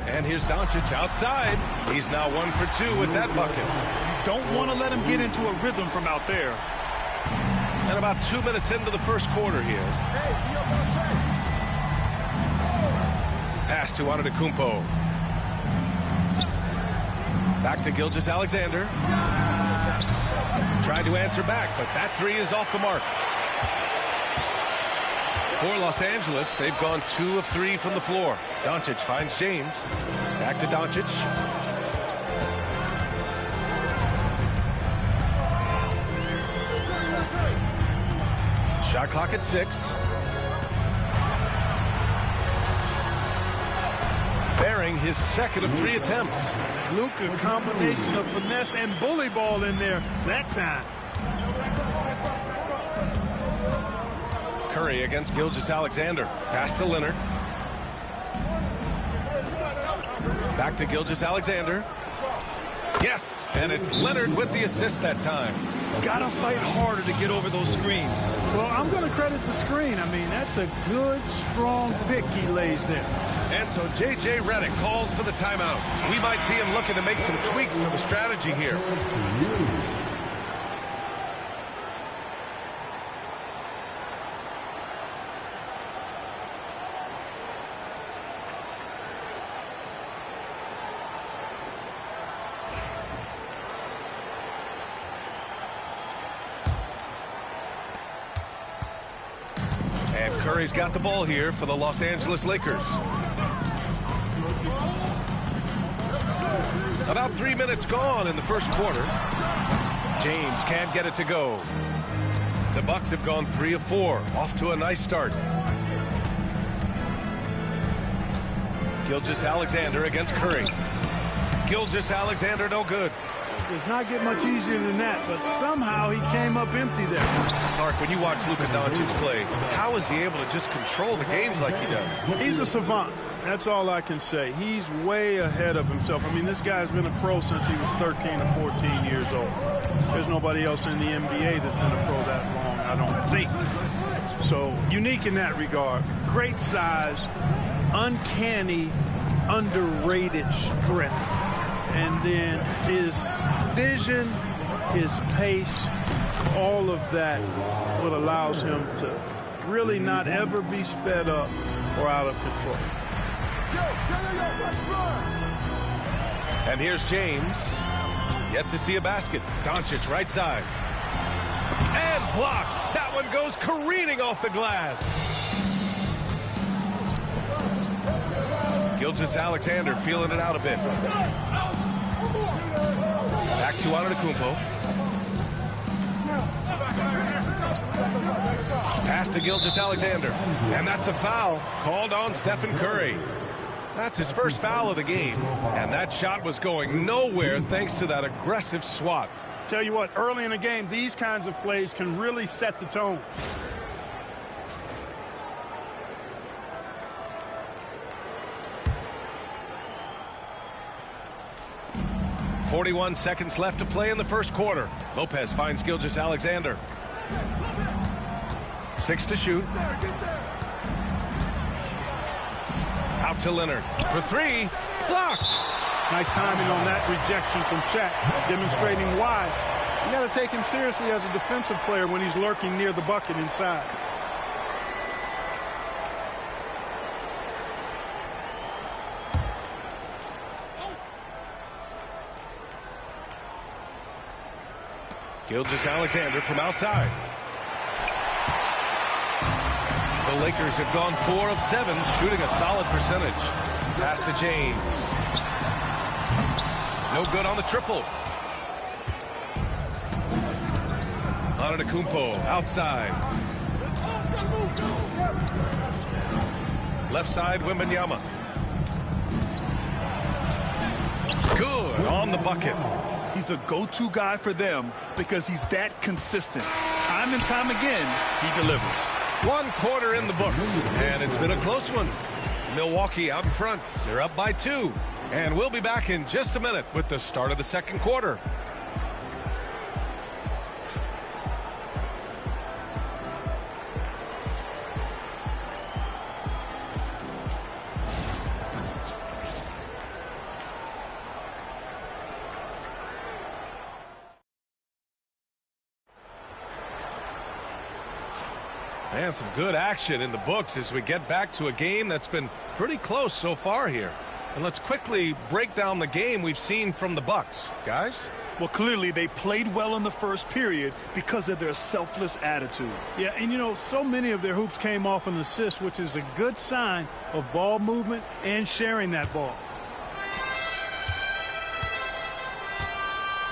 And here's Doncic outside. He's now 1 for 2 with that bucket. Don't want to let him get into a rhythm from out there. And about 2 minutes into the first quarter here. Pass to Antetokounmpo. Back to Gilgeous-Alexander. Tried to answer back, but that three is off the mark. For Los Angeles, they've gone 2 of 3 from the floor. Doncic finds James. Back to Doncic. Shot clock at 6. Bearing his second of 3 attempts. Luka, combination of finesse and bully ball in there that time. Curry against Gilgeous-Alexander. Pass to Leonard. Back to Gilgeous-Alexander. Yes, and it's Leonard with the assist that time. Gotta fight harder to get over those screens. Well, I'm going to credit the screen. I mean, that's a good, strong pick he lays there. And so J.J. Redick calls for the timeout. We might see him looking to make some tweaks to the strategy here. And Curry's got the ball here for the Los Angeles Lakers. About 3 minutes gone in the first quarter. James can't get it to go. The Bucks have gone 3 of 4, off to a nice start. Gilgeous-Alexander against Curry. Gilgeous-Alexander no good. Does not get much easier than that, but somehow he came up empty there. Clark, when you watch Luka Doncic play, how is he able to just control the games like he does? He's a savant. That's all I can say. He's way ahead of himself. I mean, this guy's been a pro since he was 13 or 14 years old. There's nobody else in the NBA that's been a pro that long, I don't think. So, unique in that regard. Great size, uncanny, underrated strength. And then his vision, his pace, all of that what allows him to really not ever be sped up or out of control. And here's James. Yet to see a basket. Doncic right side. And blocked. That one goes careening off the glass. Gilgeous-Alexander feeling it out a bit. Back to Antetokounmpo. Pass to Gilgeous-Alexander. And that's a foul called on Stephen Curry. That's his first foul of the game. And that shot was going nowhere thanks to that aggressive swat. Tell you what, early in the game, these kinds of plays can really set the tone. .41 seconds left to play in the first quarter. Lopez finds Gilgeous-Alexander. 6 to shoot. Out to Leonard for 3. Blocked. Nice timing on that rejection from Shaq, demonstrating why you got to take him seriously as a defensive player when he's lurking near the bucket inside. Gilgeous-Alexander from outside. The Lakers have gone 4 of 7, shooting a solid percentage. Pass to James. No good on the triple. Antetokounmpo outside. Left side, Wembanyama. Good on the bucket. He's a go-to guy for them because he's that consistent. Time and time again, he delivers. 1 quarter in the books, and it's been a close one. Milwaukee out in front. They're up by 2. And we'll be back in just a minute with the start of the second quarter. And some good action in the books as we get back to a game that's been pretty close so far here. And let's quickly break down the game we've seen from the Bucks. Guys? Well, clearly they played well in the first period because of their selfless attitude. Yeah, and you know, so many of their hoops came off an assist, which is a good sign of ball movement and sharing that ball.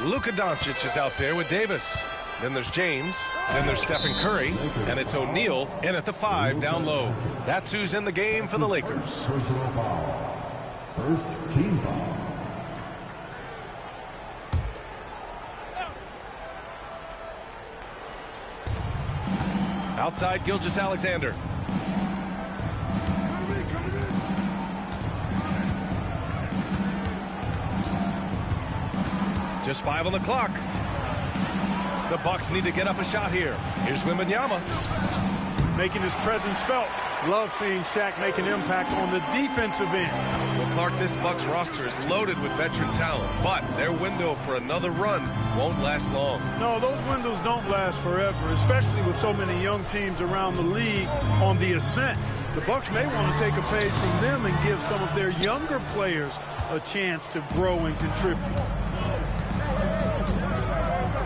Luka Doncic is out there with Davis. Then there's James. Then there's Stephen Curry. And it's O'Neal in at the 5 down low. That's who's in the game for the Lakers. First team foul. Outside Gilgeous-Alexander. Just 5 on the clock. The Bucks need to get up a shot here. Here's Wembanyama. Making his presence felt. Love seeing Shaq make an impact on the defensive end. Well, Clark, this Bucks roster is loaded with veteran talent, but their window for another run won't last long. No, those windows don't last forever, especially with so many young teams around the league on the ascent. The Bucks may want to take a page from them and give some of their younger players a chance to grow and contribute.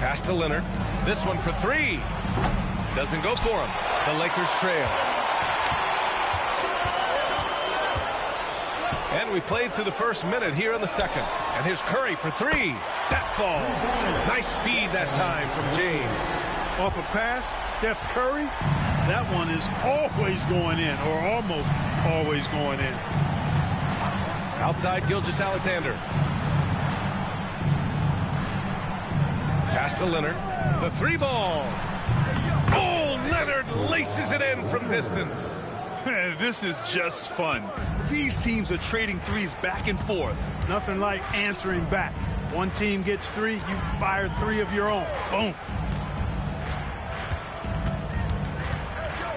Pass to Leonard. This one for 3. Doesn't go for him. The Lakers trail. And we played through the first minute here in the second. And here's Curry for 3. That falls. Nice feed that time from James. Off a pass, Steph Curry. That one is always going in, or almost always going in. Outside Gilgeous-Alexander. Pass to Leonard. The 3 ball. Oh, Leonard laces it in from distance. This is just fun. These teams are trading threes back and forth. Nothing like answering back. One team gets 3, you fire 3 of your own. Boom.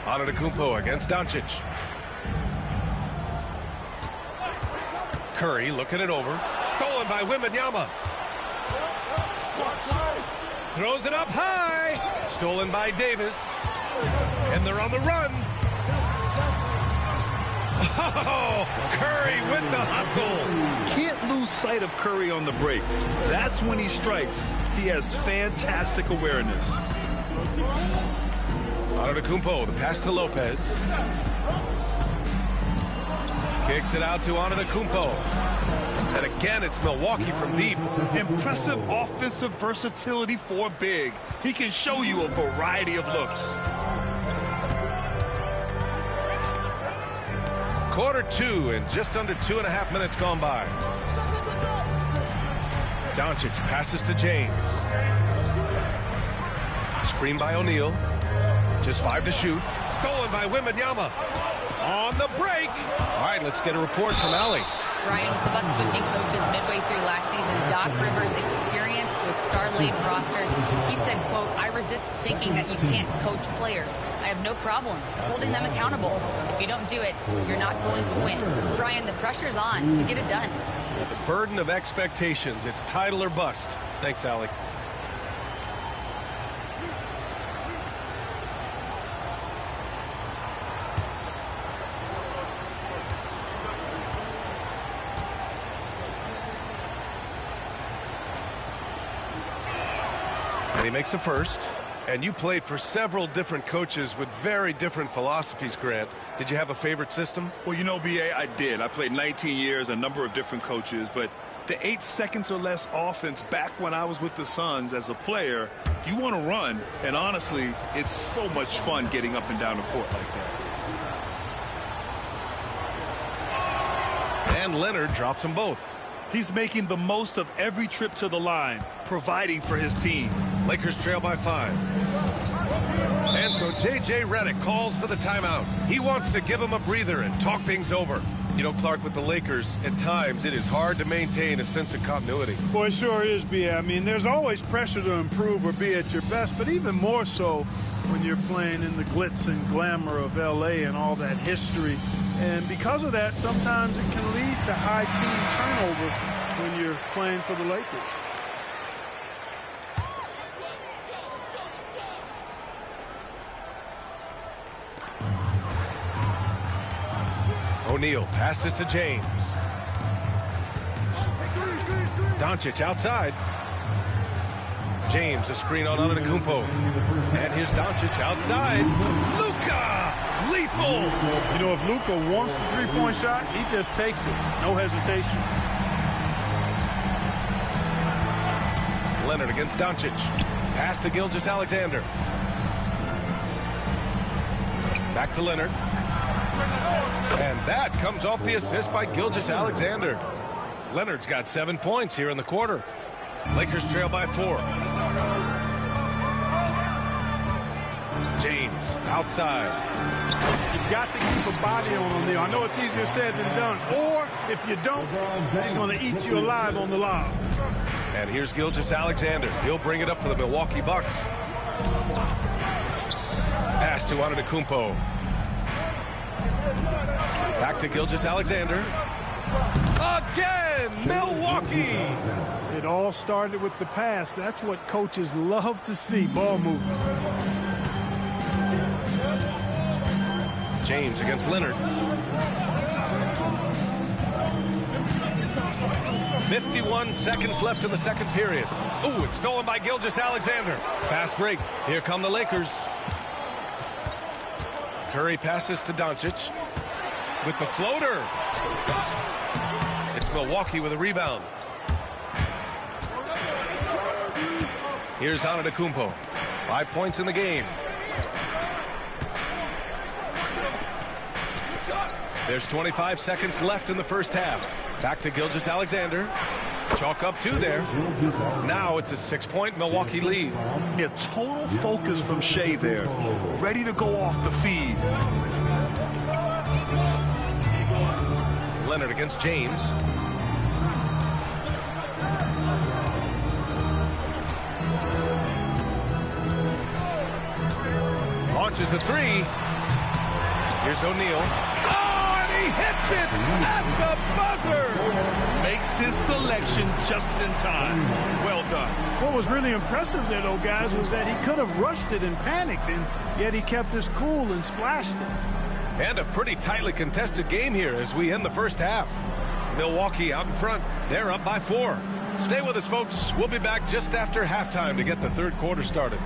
Antetokounmpo against Doncic. Curry looking it over. Stolen by Wembanyama. Throws it up high. Stolen by Davis. And they're on the run. Oh, Curry with the hustle. Can't lose sight of Curry on the break. That's when he strikes. He has fantastic awareness. Antetokounmpo, the pass to Lopez. Kicks it out to Antetokounmpo. And again, it's Milwaukee from deep. Impressive offensive versatility for big. He can show you a variety of looks. Quarter 2 and just under 2.5 minutes gone by. Doncic passes to James. Screen by O'Neal. Just 5 to shoot. Stolen by Wembanyama. On the break. All right, let's get a report from Allie. Brian, with the Bucks switching coaches midway through last season, Doc Rivers, experienced with star-laden rosters, he said, quote, "I resist thinking that you can't coach players. I have no problem holding them accountable. If you don't do it, you're not going to win." Brian, the pressure's on to get it done. The burden of expectations. It's title or bust. Thanks, Allie. And he makes a first. And you played for several different coaches with very different philosophies, Grant. Did you have a favorite system? Well, you know, B.A., I did. I played 19 years, a number of different coaches, but the 8 seconds or less offense back when I was with the Suns as a player, you want to run, and honestly, it's so much fun getting up and down the court like that. And Leonard drops them both. He's making the most of every trip to the line, providing for his team. Lakers trail by 5. And so J.J. Redick calls for the timeout. He wants to give him a breather and talk things over. You know, Clark, with the Lakers, at times it is hard to maintain a sense of continuity. Boy, it sure is, B.A. I mean, there's always pressure to improve or be at your best, but even more so when you're playing in the glitz and glamour of L.A. and all that history. And because of that, sometimes it can lead to high team turnover when you're playing for the Lakers. O'Neal passes to James. Doncic outside. James, a screen on Antetokounmpo. And here's Doncic outside. Luka! Lethal! You know, if Luka wants the three-point shot, he just takes it. No hesitation. Leonard against Doncic. Pass to Gilgeous-Alexander. Back to Leonard. And that comes off the assist by Gilgeous-Alexander. Leonard's got 7 points here in the quarter. Lakers trail by 4. James outside. You've got to keep a body on him, Neil. I know it's easier said than done. Or if you don't, he's going to eat you alive on the lob. And here's Gilgeous-Alexander. He'll bring it up for the Milwaukee Bucks. Pass to Antetokounmpo. Back to Gilgeous-Alexander. Again, Milwaukee. It all started with the pass. That's what coaches love to see, ball movement. James against Leonard. 51 seconds left in the second period. Ooh, it's stolen by Gilgeous-Alexander. Fast break. Here come the Lakers. Curry passes to Doncic with the floater. It's Milwaukee with a rebound. Here's Antetokounmpo. 5 points in the game. There's 25 seconds left in the first half. Back to Gilgeous-Alexander. Chalk up 2 there. Now it's a 6-point Milwaukee lead. Yeah, total focus from Shea there. Ready to go off the feed. Leonard against James. Launches a 3. Here's O'Neal. Oh, and he hits it at the buzzer. Makes his selection just in time. Well done. What was really impressive there, though, guys, was that he could have rushed it and panicked, and yet he kept his cool and splashed it. And a pretty tightly contested game here as we end the first half. Milwaukee out in front. They're up by 4. Stay with us, folks. We'll be back just after halftime to get the third quarter started.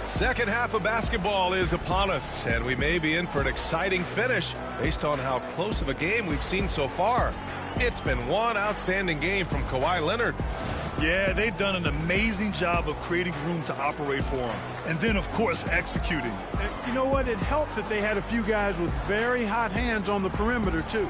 Second half of basketball is upon us, and we may be in for an exciting finish based on how close of a game we've seen so far. It's been one outstanding game from Kawhi Leonard. Yeah, they've done an amazing job of creating room to operate for him. And then, of course, executing. And you know what? It helped that they had a few guys with very hot hands on the perimeter, too.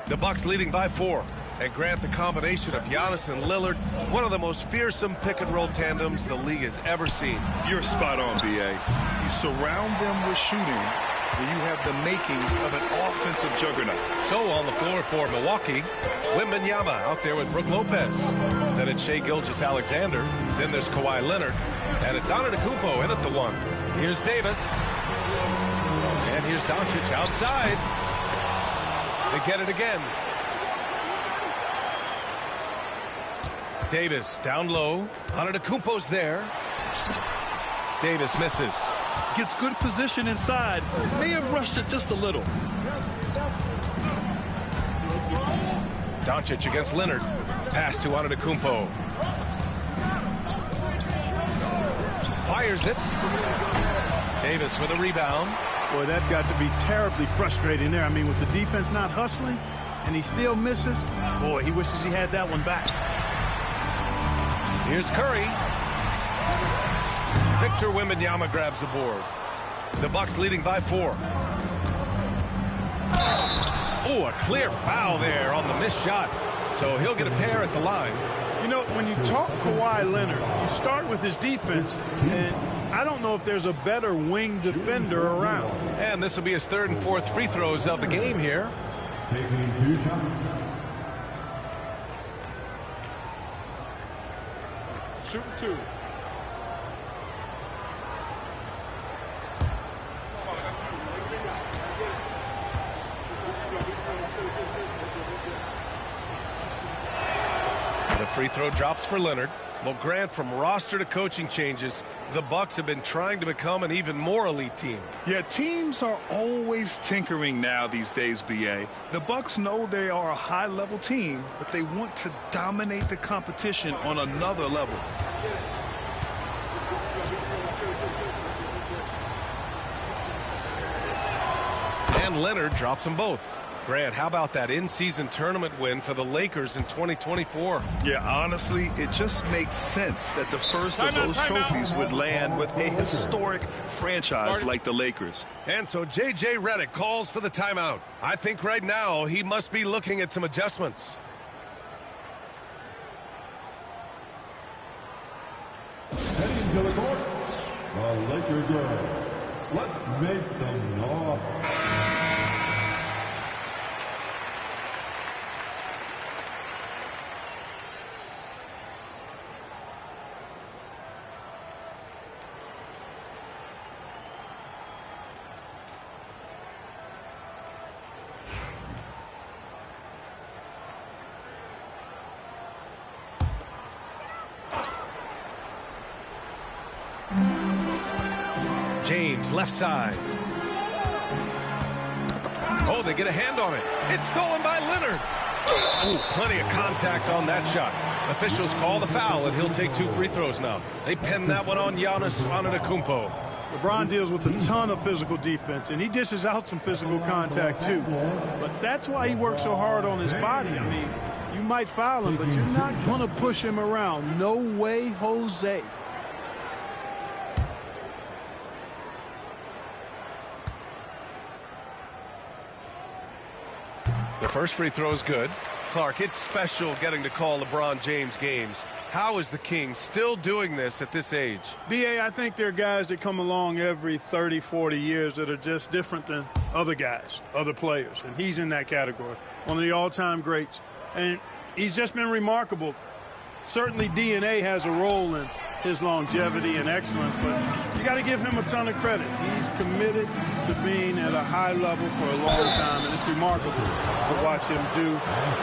The Bucks leading by 4. And Grant, the combination of Giannis and Lillard, one of the most fearsome pick-and-roll tandems the league has ever seen. You're spot on, B.A. You surround them with shooting, and you have the makings of an offensive juggernaut. So on the floor for Milwaukee, Wembanyama out there with Brook Lopez. Then it's Shai Gilgeous-Alexander. Then there's Kawhi Leonard. And it's Antetokounmpo in at the 1. Here's Davis. And here's Doncic outside. They get it again. Davis down low. Antetokounmpo's there. Davis misses. Gets good position inside. May have rushed it just a little. Doncic against Leonard. Pass to Antetokounmpo. Fires it. Davis with a rebound. Boy, that's got to be terribly frustrating there. I mean, with the defense not hustling and he still misses, boy, he wishes he had that one back. Here's Curry. Victor Wembanyama grabs the board. The Bucks leading by 4. Oh, a clear foul there on the missed shot. So he'll get a pair at the line. You know, when you talk Kawhi Leonard, you start with his defense, and I don't know if there's a better wing defender around. And this will be his third and fourth free throws of the game here. Taking 2 shots. Shooting 2. The free throw drops for Leonard. Well, Grant, from roster to coaching changes, the Bucks have been trying to become an even more elite team. Yeah, teams are always tinkering now these days, BA. The Bucks know they are a high-level team, but they want to dominate the competition on another level. And Leonard drops them both. Grant, how about that in-season tournament win for the Lakers in 2024? Yeah, honestly, it just makes sense that the first of those trophies would land with a historic franchise like the Lakers. And so J.J. Redick calls for the timeout. I think right now he must be looking at some adjustments. Heading to the court, the Laker girls. Let's make some noise. James, left side. Oh, they get a hand on it. It's stolen by Leonard. Ooh, plenty of contact on that shot. Officials call the foul, and he'll take 2 free throws now. They pen that one on Giannis Antetokounmpo. LeBron deals with a ton of physical defense, and he dishes out some physical contact too. But that's why he works so hard on his body. I mean, you might foul him, but you're not going to push him around. No way, Jose. The first free throw is good. Clark, it's special getting to call LeBron James games. How is the King still doing this at this age? B.A., I think there are guys that come along every 30, 40 years that are just different than other guys, other players, and he's in that category. One of the all-time greats. And he's just been remarkable. Certainly DNA has a role in his longevity and excellence, but you got to give him a ton of credit. He's committed to being at a high level for a long time, and it's remarkable to watch him do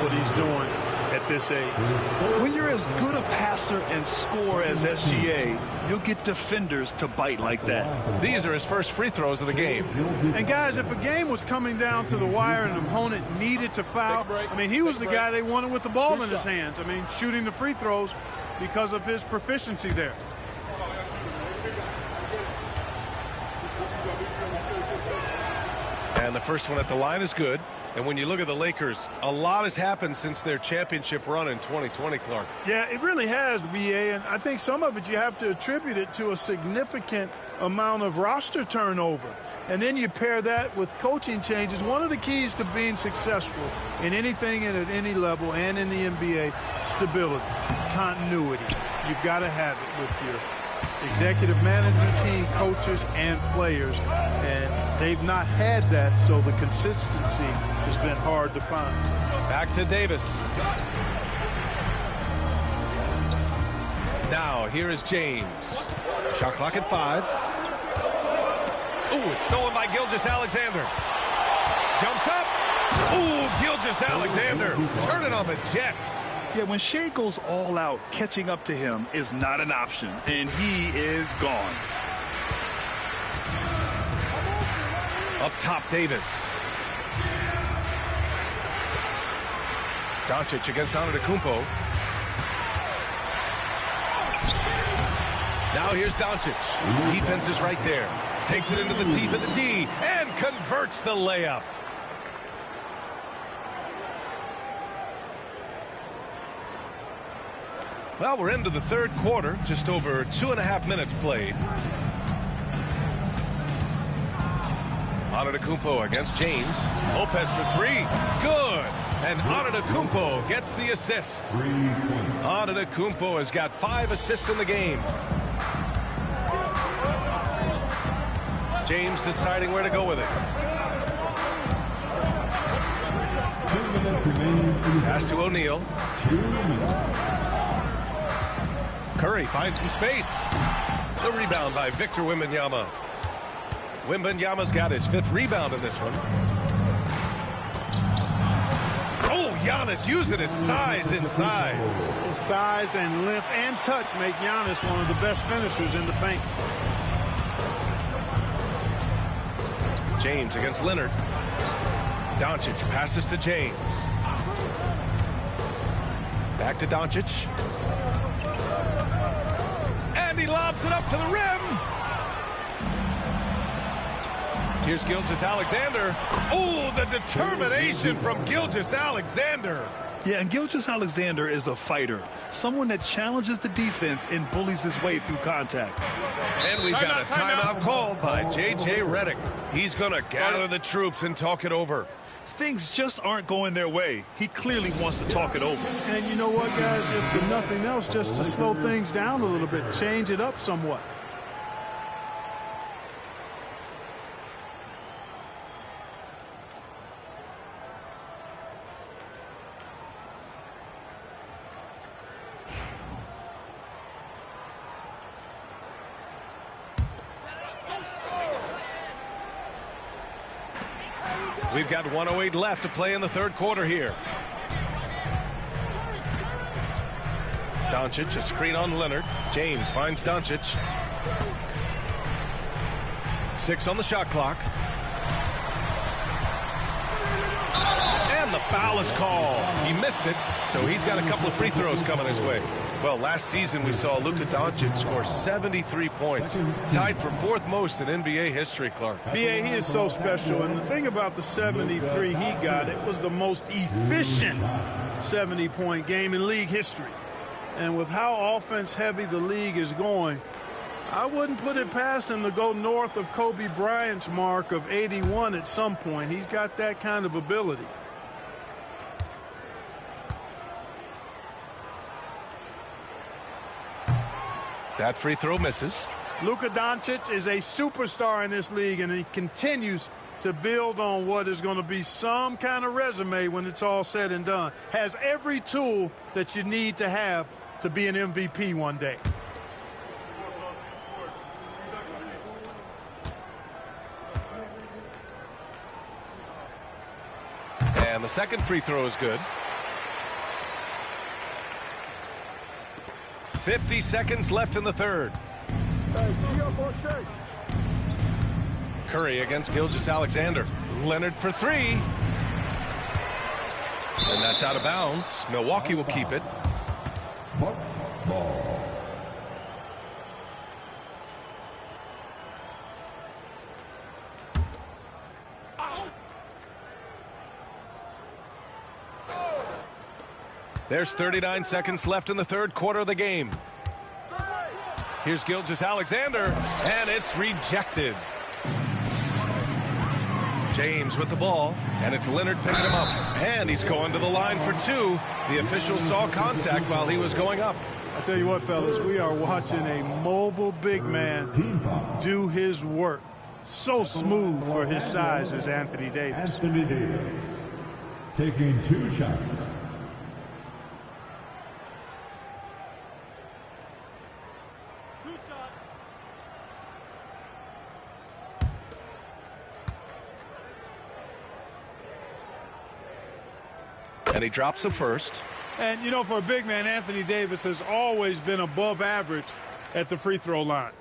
what he's doing at this age. When you're as good a passer and scorer as SGA, you'll get defenders to bite like that. These are his first free throws of the game. And guys, if a game was coming down to the wire and an opponent needed to foul, I mean, he was the guy they wanted with the ball in his hands. I mean, shooting the free throws because of his proficiency there. And the first one at the line is good. And when you look at the Lakers, a lot has happened since their championship run in 2020, Clark. Yeah, it really has, B.A., and I think some of it you have to attribute it to a significant amount of roster turnover. And then you pair that with coaching changes. One of the keys to being successful in anything and at any level and in the NBA, stability, continuity. You've got to have it with your executive management team, coaches, and players. And they've not had that, so the consistency has been hard to find. Back to Davis. Now, here is James. Shot clock at 5. Ooh, it's stolen by Gilgeous-Alexander. Jumps up. Ooh, Gilgeous-Alexander turning on the Jets. Yeah, when Shea goes all out, catching up to him is not an option, and he is gone. Up top, Davis. Doncic against Antetokounmpo. Now here's Doncic. Defense is right there. Takes it into the teeth of the D and converts the layup. Well, we're into the third quarter. Just over 2.5 minutes played. Antetokounmpo against James. Lopez for 3. Good. And Antetokounmpo gets the assist. Antetokounmpo has got 5 assists in the game. James deciding where to go with it. Pass to O'Neal. Curry finds some space. The rebound by Victor Wembanyama. Wembanyama's got his 5th rebound in this one. Oh, Giannis using his size inside. His size and length and touch make Giannis one of the best finishers in the paint. James against Leonard. Doncic passes to James. Back to Doncic. And he lobs it up to the rim. Here's Gilgeous-Alexander. Oh, the determination from Gilgeous-Alexander. Yeah, and Gilgeous-Alexander is a fighter. Someone that challenges the defense and bullies his way through contact. And we've got a timeout called by J.J. Redick. He's going to gather the troops and talk it over. Things just aren't going their way. He clearly wants to talk it over. And you know what, guys? If for nothing else, just to slow things down a little bit, change it up somewhat. We've got 1:08 left to play in the 3rd quarter here. Doncic, a screen on Leonard. James finds Doncic. 6 on the shot clock. And the foul is called. He missed it, so he's got a couple of free throws coming his way. Well, last season we saw Luka Doncic score 73 points, tied for 4th most in NBA history, Clark. B.A., he is so special, and the thing about the 73 he got, it was the most efficient 70-point game in league history. And with how offense-heavy the league is going, I wouldn't put it past him to go north of Kobe Bryant's mark of 81 at some point. He's got that kind of ability. That free throw misses. Luka Doncic is a superstar in this league, and he continues to build on what is going to be some kind of resume when it's all said and done. Has every tool that you need to have to be an MVP one day. And the second free throw is good. 50 seconds left in the 3rd. Curry against Gilgeous-Alexander. Leonard for 3. And that's out of bounds. Milwaukee will keep it. Bucks ball. There's 39 seconds left in the 3rd quarter of the game. Here's Gilgeous-Alexander, and it's rejected. James with the ball, and it's Leonard picking him up. And he's going to the line for 2. The official saw contact while he was going up. I tell you what, fellas, we are watching a mobile big man do his work. So smooth for his size is Anthony Davis. Anthony Davis taking 2 shots. And he drops the first. And, you know, for a big man, Anthony Davis has always been above average at the free throw line.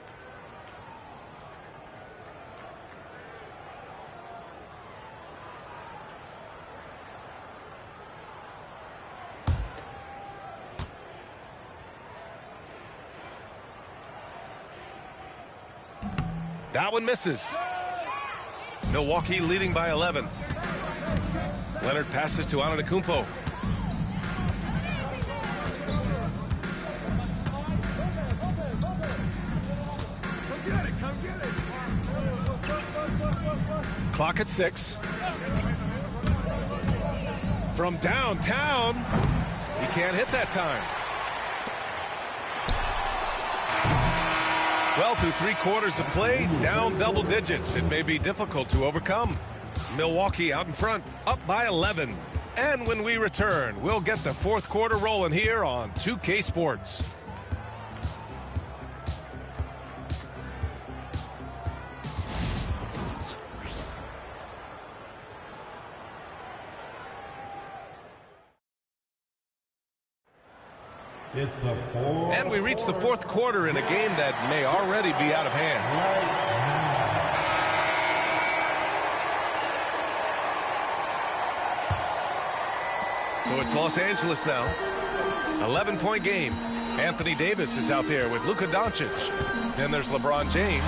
That one misses. Milwaukee leading by 11. Leonard passes to Antetokounmpo. Clock at 6. From downtown, he can't hit that time. Well, through 3 quarters of play, down double digits. It may be difficult to overcome. Milwaukee out in front, up by 11. And when we return, we'll get the 4th quarter rolling here on 2K Sports. And we reach the 4th quarter in a game that may already be out of hand. So it's Los Angeles now. 11-point game. Anthony Davis is out there with Luka Doncic. Then there's LeBron James.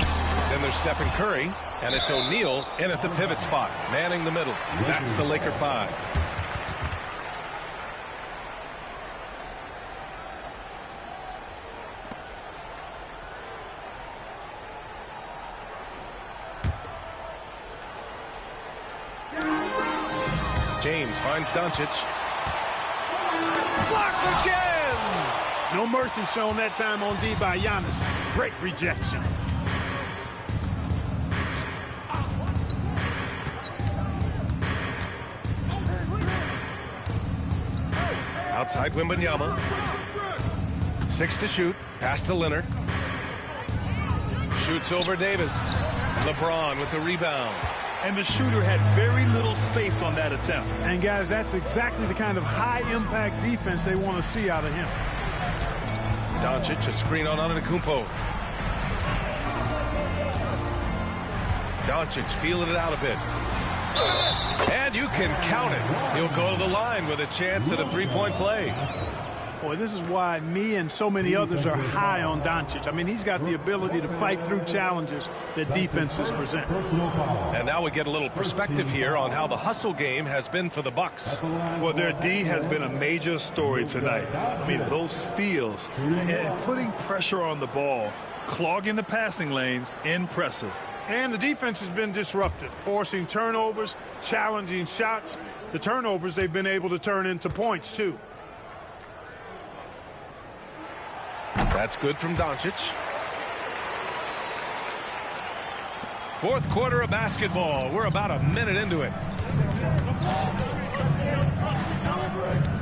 Then there's Stephen Curry. And it's O'Neal in at the pivot spot, manning the middle. That's the Laker 5. James finds Doncic. Blocked again! No mercy shown that time on D by Giannis. Great rejection. Outside Wembanyama. 6 to shoot. Pass to Leonard. Shoots over Davis. LeBron with the rebound. And the shooter had very little space on that attempt. And guys, that's exactly the kind of high-impact defense they want to see out of him. Doncic, a screen on Antetokounmpo. Doncic feeling it out a bit. And you can count it. He'll go to the line with a chance at a 3-point play. Boy, this is why me and so many others are high on Doncic. I mean, he's got the ability to fight through challenges that defenses present. And now we get a little perspective here on how the hustle game has been for the Bucks. Well, their D has been a major story tonight. I mean, those steals and putting pressure on the ball, clogging the passing lanes, impressive. And the defense has been disruptive, forcing turnovers, challenging shots. The turnovers they've been able to turn into points, too. That's good from Doncic. 4th quarter of basketball. We're about a minute into it.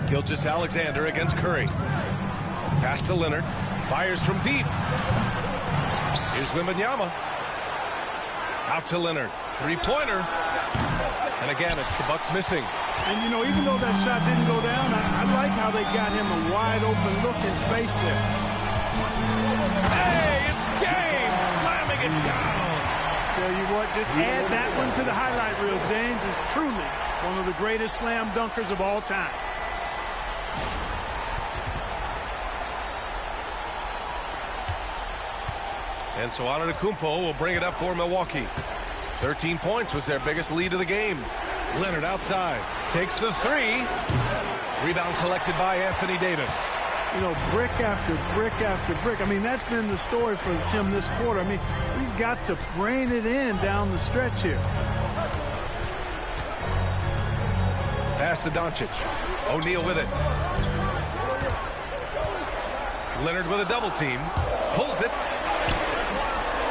Gilgeous-Alexander against Curry. Pass to Leonard. Fires from deep. Here's Wembanyama. Out to Leonard. 3-pointer. And again, it's the Bucks missing. And, you know, even though that shot didn't go down, I like how they got him a wide-open look in space there. Hey, it's James slamming it down. Tell you what, just add that one to the highlight reel. James is truly one of the greatest slam dunkers of all time. And so Antetokounmpo will bring it up for Milwaukee. 13 points was their biggest lead of the game. Leonard outside. Takes the 3. Rebound collected by Anthony Davis. You know, brick after brick after brick. I mean, that's been the story for him this quarter. I mean, he's got to brain it in down the stretch here. Pass to Doncic. O'Neal with it. Leonard with a double team. Pulls it.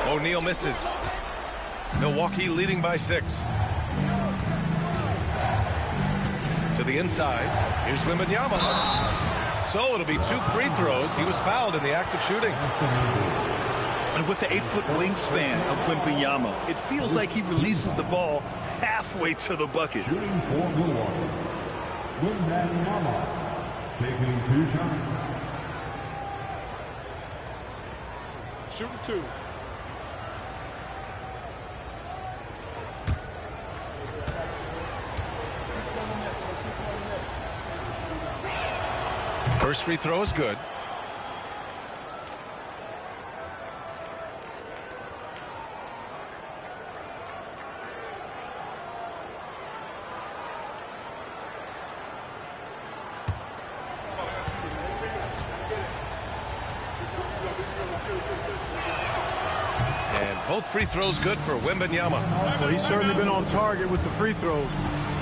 O'Neal misses. Milwaukee leading by 6. To the inside. Here's Wembanyama. So it'll be 2 free throws. He was fouled in the act of shooting. And with the 8-foot wingspan of Wembanyama, it feels like he releases the ball halfway to the bucket. Shooting for Milwaukee. Wembanyama taking 2 shots. Shooting 2. First free throw is good. And both free throws good for Wembanyama. Well, he's certainly been on target with the free throws.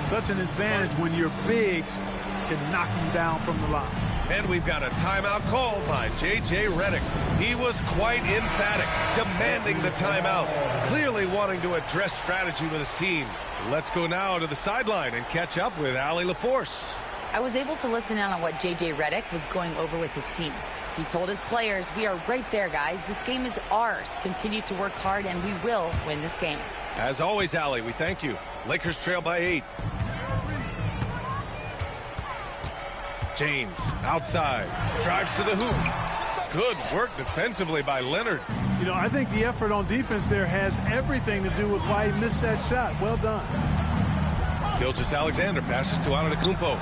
Such an advantage when your bigs can knock you down from the line. And we've got a timeout called by J.J. Redick. He was quite emphatic, demanding the timeout, clearly wanting to address strategy with his team. Let's go now to the sideline and catch up with Allie LaForce. I was able to listen in on what J.J. Redick was going over with his team. He told his players, we are right there, guys. This game is ours. Continue to work hard, and we will win this game. As always, Allie, we thank you. Lakers trail by 8. James outside, drives to the hoop. Good work defensively by Leonard. You know, I think the effort on defense there has everything to do with why he missed that shot. Well done. Gilgeous-Alexander passes to Antetokounmpo.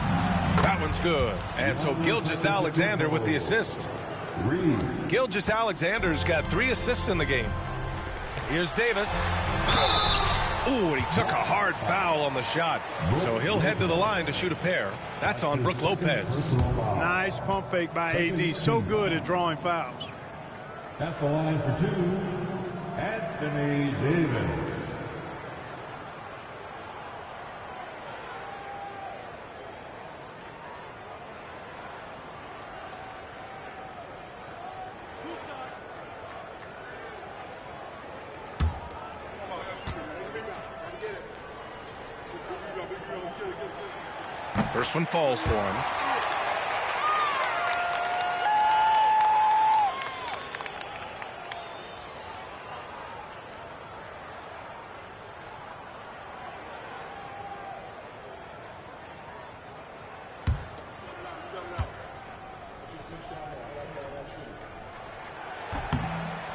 That one's good. And so Gilgeous-Alexander with the assist. Gilgeous-Alexander's got 3 assists in the game. Here's Davis. Ooh, and he took a hard foul on the shot. So he'll head to the line to shoot a pair. That's on Brook Lopez. Nice pump fake by AD. So good at drawing fouls. At the line for 2, Anthony Davis. First one falls for him.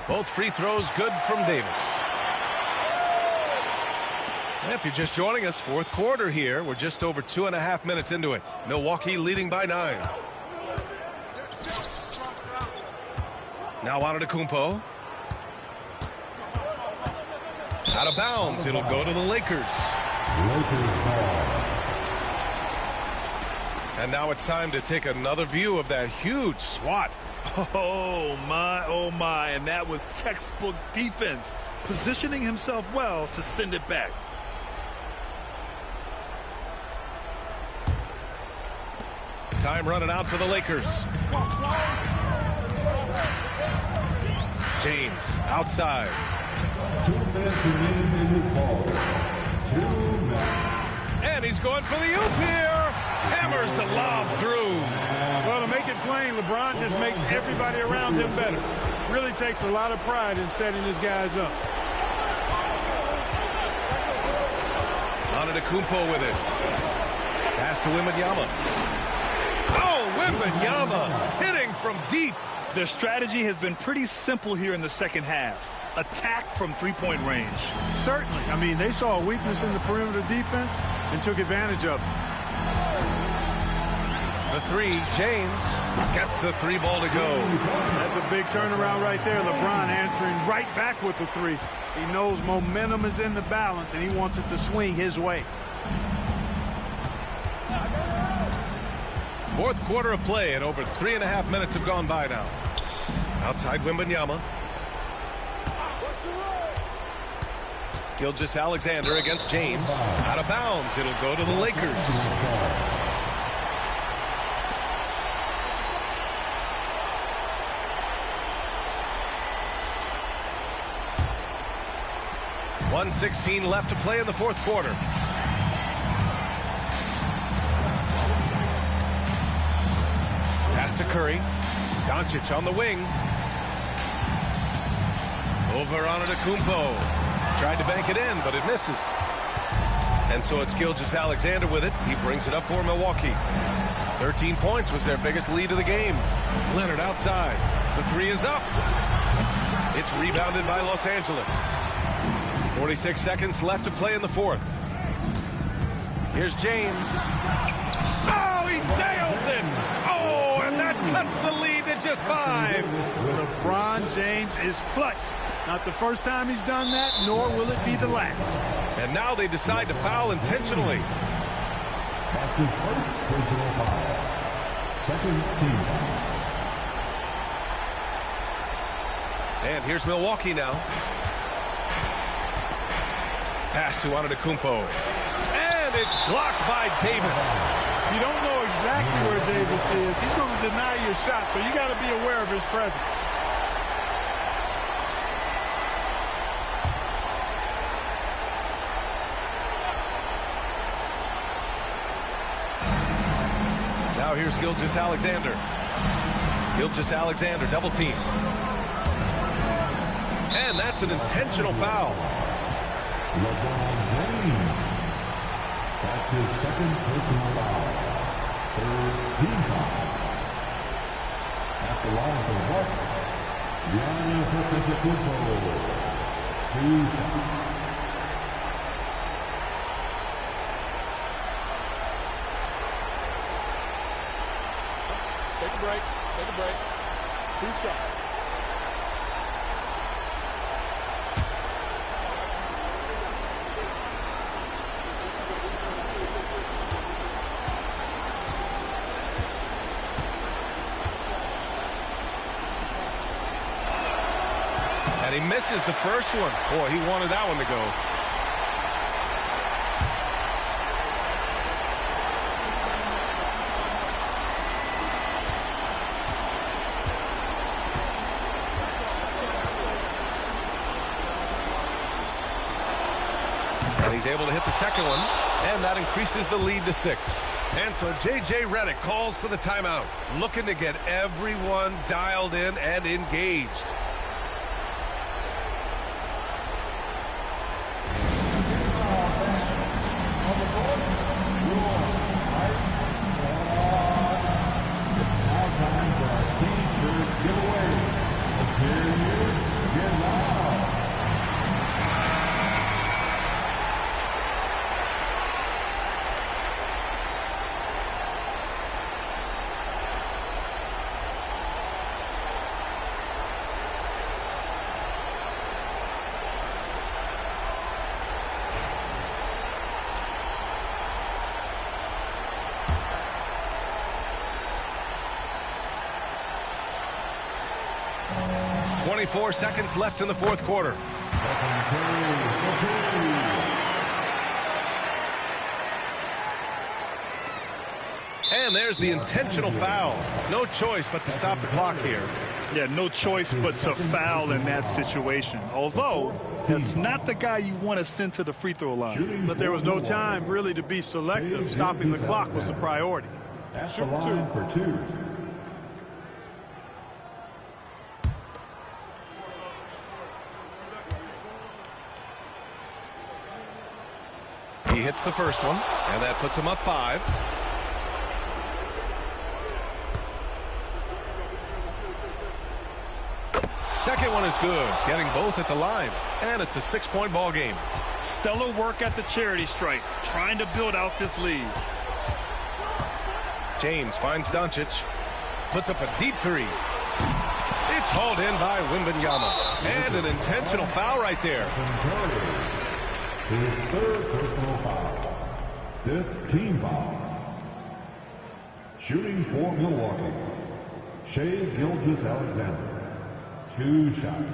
Both free throws good from Davis. If you're just joining us, fourth quarter here. We're just over 2.5 minutes into it. Milwaukee leading by 9. Now Antetokounmpo. Out of bounds. It'll go to the Lakers. And now it's time to take another view of that huge swat. Oh, my. And that was textbook defense, positioning himself well to send it back. Time running out for the Lakers. James outside. 2 minutes remaining in this ball. 2 minutes. And he's going for the oop here. Hammers the lob through. Well, to make it plain, LeBron just makes everybody around him better. Really takes a lot of pride in setting his guys up. Antetokounmpo with it. Pass to Wembanyama. Oh, Wembanyama hitting from deep. Their strategy has been pretty simple here in the second half. Attack from three-point range. Certainly. I mean, they saw a weakness in the perimeter defense and took advantage of it. The 3, James gets the 3 ball to go. That's a big turnaround right there. LeBron answering right back with the 3. He knows momentum is in the balance, and he wants it to swing his way. Fourth quarter of play, and over 3.5 minutes have gone by now. Outside Wembanyama. Gilgeous-Alexander against James. Out of bounds. It'll go to the Lakers. .116 left to play in the fourth quarter. Pass to Curry. Doncic on the wing. Over Antetokounmpo. Tried to bank it in, but it misses. And so it's Gilgeous-Alexander with it. He brings it up for Milwaukee. 13 points was their biggest lead of the game. Leonard outside. The 3 is up. It's rebounded by Los Angeles. 46 seconds left to play in the fourth. Here's James. Oh, he nails it! Oh, and that cuts the lead to just 5. LeBron James is clutch. Not the first time he's done that, nor will it be the last. And now they decide to foul intentionally. That's his first personal foul. Second team. And here's Milwaukee now. Pass to Antetokounmpo. And it's blocked by Davis. You don't know exactly where Davis is. He's going to deny your shot, so you got to be aware of his presence. Now here's Gilgeous-Alexander. Gilgeous-Alexander double team. And that's an intentional foul. LeBron James. That's his second personal foul. Third team foul. At the line for the Bucks, Giannis Antetokounmpo. 2 shots. Take a break. Take a break. 2 shots. And he misses the first one. Boy, he wanted that one to go. And he's able to hit the second one, and that increases the lead to 6. And so J.J. Redick calls for the timeout, looking to get everyone dialed in and engaged. .4 seconds left in the fourth quarter. And there's the intentional foul. No choice but to stop the clock here. Yeah, no choice but to foul in that situation. Although, that's not the guy you want to send to the free throw line. But there was no time really to be selective. Stopping the clock was the priority. Shoot 2 for 2. He hits the first one, and that puts him up 5. Second one is good, getting both at the line, and it's a 6-point ball game. Stellar work at the charity stripe, trying to build out this lead. James finds Doncic, puts up a deep 3. It's hauled in by Wembanyama, and an intentional foul right there. His third personal foul. 5th team foul. Shooting for Milwaukee, Shai Gilgeous-Alexander. 2 shots.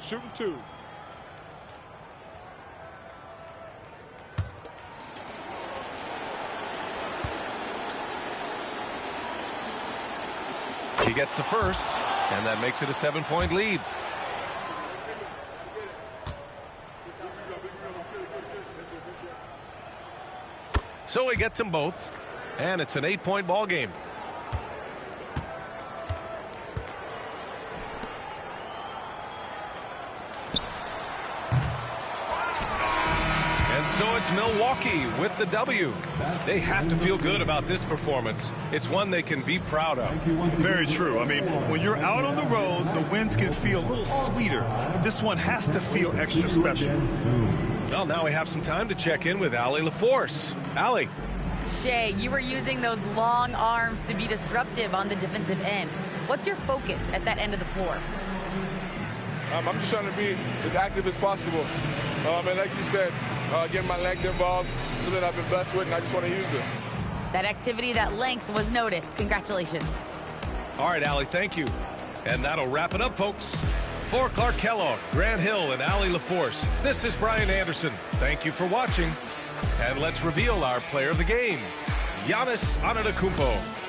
Shooting 2. He gets the first, and that makes it a 7-point lead. So he gets them both, and it's an 8-point ball game. And so it's Milwaukee with the W. They have to feel good about this performance. It's one they can be proud of. Very true. I mean, when you're out on the road, the wins can feel a little sweeter. This one has to feel extra special. Well, now we have some time to check in with Allie LaForce. Allie. Shai, you were using those long arms to be disruptive on the defensive end. What's your focus at that end of the floor? I'm just trying to be as active as possible. And like you said, getting my length involved, something I've been blessed with, and I just want to use it. That activity, that length was noticed. Congratulations. All right, Allie, thank you. And that'll wrap it up, folks. For Clark Kellogg, Grant Hill, and Allie LaForce, this is Brian Anderson. Thank you for watching, And let's reveal our player of the game, Giannis Antetokounmpo.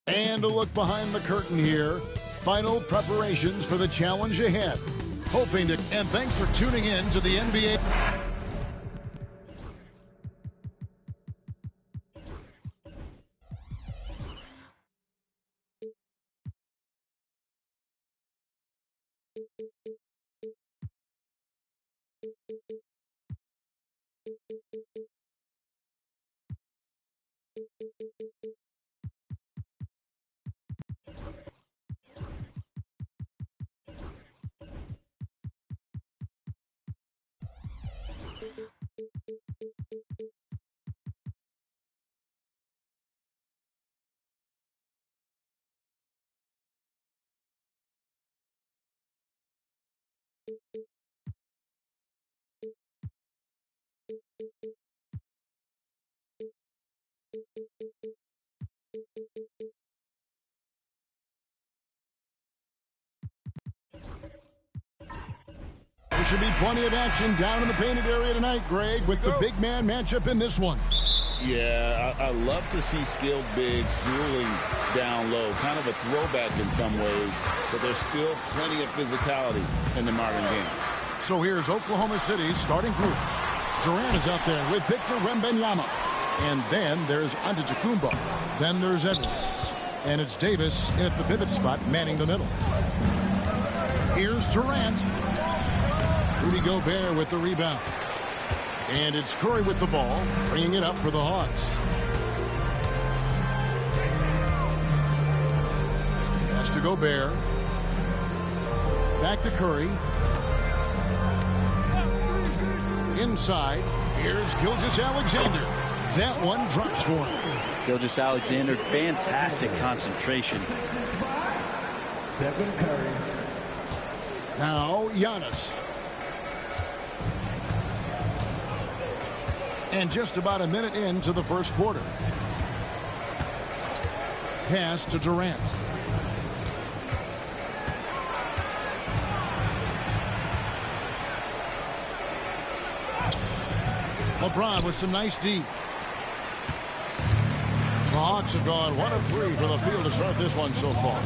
And a look behind the curtain here. Final preparations for the challenge ahead. And thanks for tuning in to the NBA. There should be plenty of action down in the painted area tonight, Greg, with the big man matchup in this one. Yeah, I love to see skilled bigs dueling down low. Kind of a throwback in some ways, but there's still plenty of physicality in the modern game. So here's Oklahoma City's starting group. Durant is out there with Victor Wembanyama. And then there's Antetokounmpo. Then there's Edwards. And it's Davis in at the pivot spot, manning the middle. Here's Durant. Rudy Gobert with the rebound. And it's Curry with the ball, bringing it up for the Hawks. Pass to Gobert. Back to Curry. Inside, here's Gilgeous-Alexander. That one drops for him. Gilgeous-Alexander, fantastic concentration. Stephen Curry. Now, Giannis. And just about a minute into the first quarter. Pass to Durant. LeBron with some nice D. The Hawks have gone 1 of 3 from the field to start this one so far.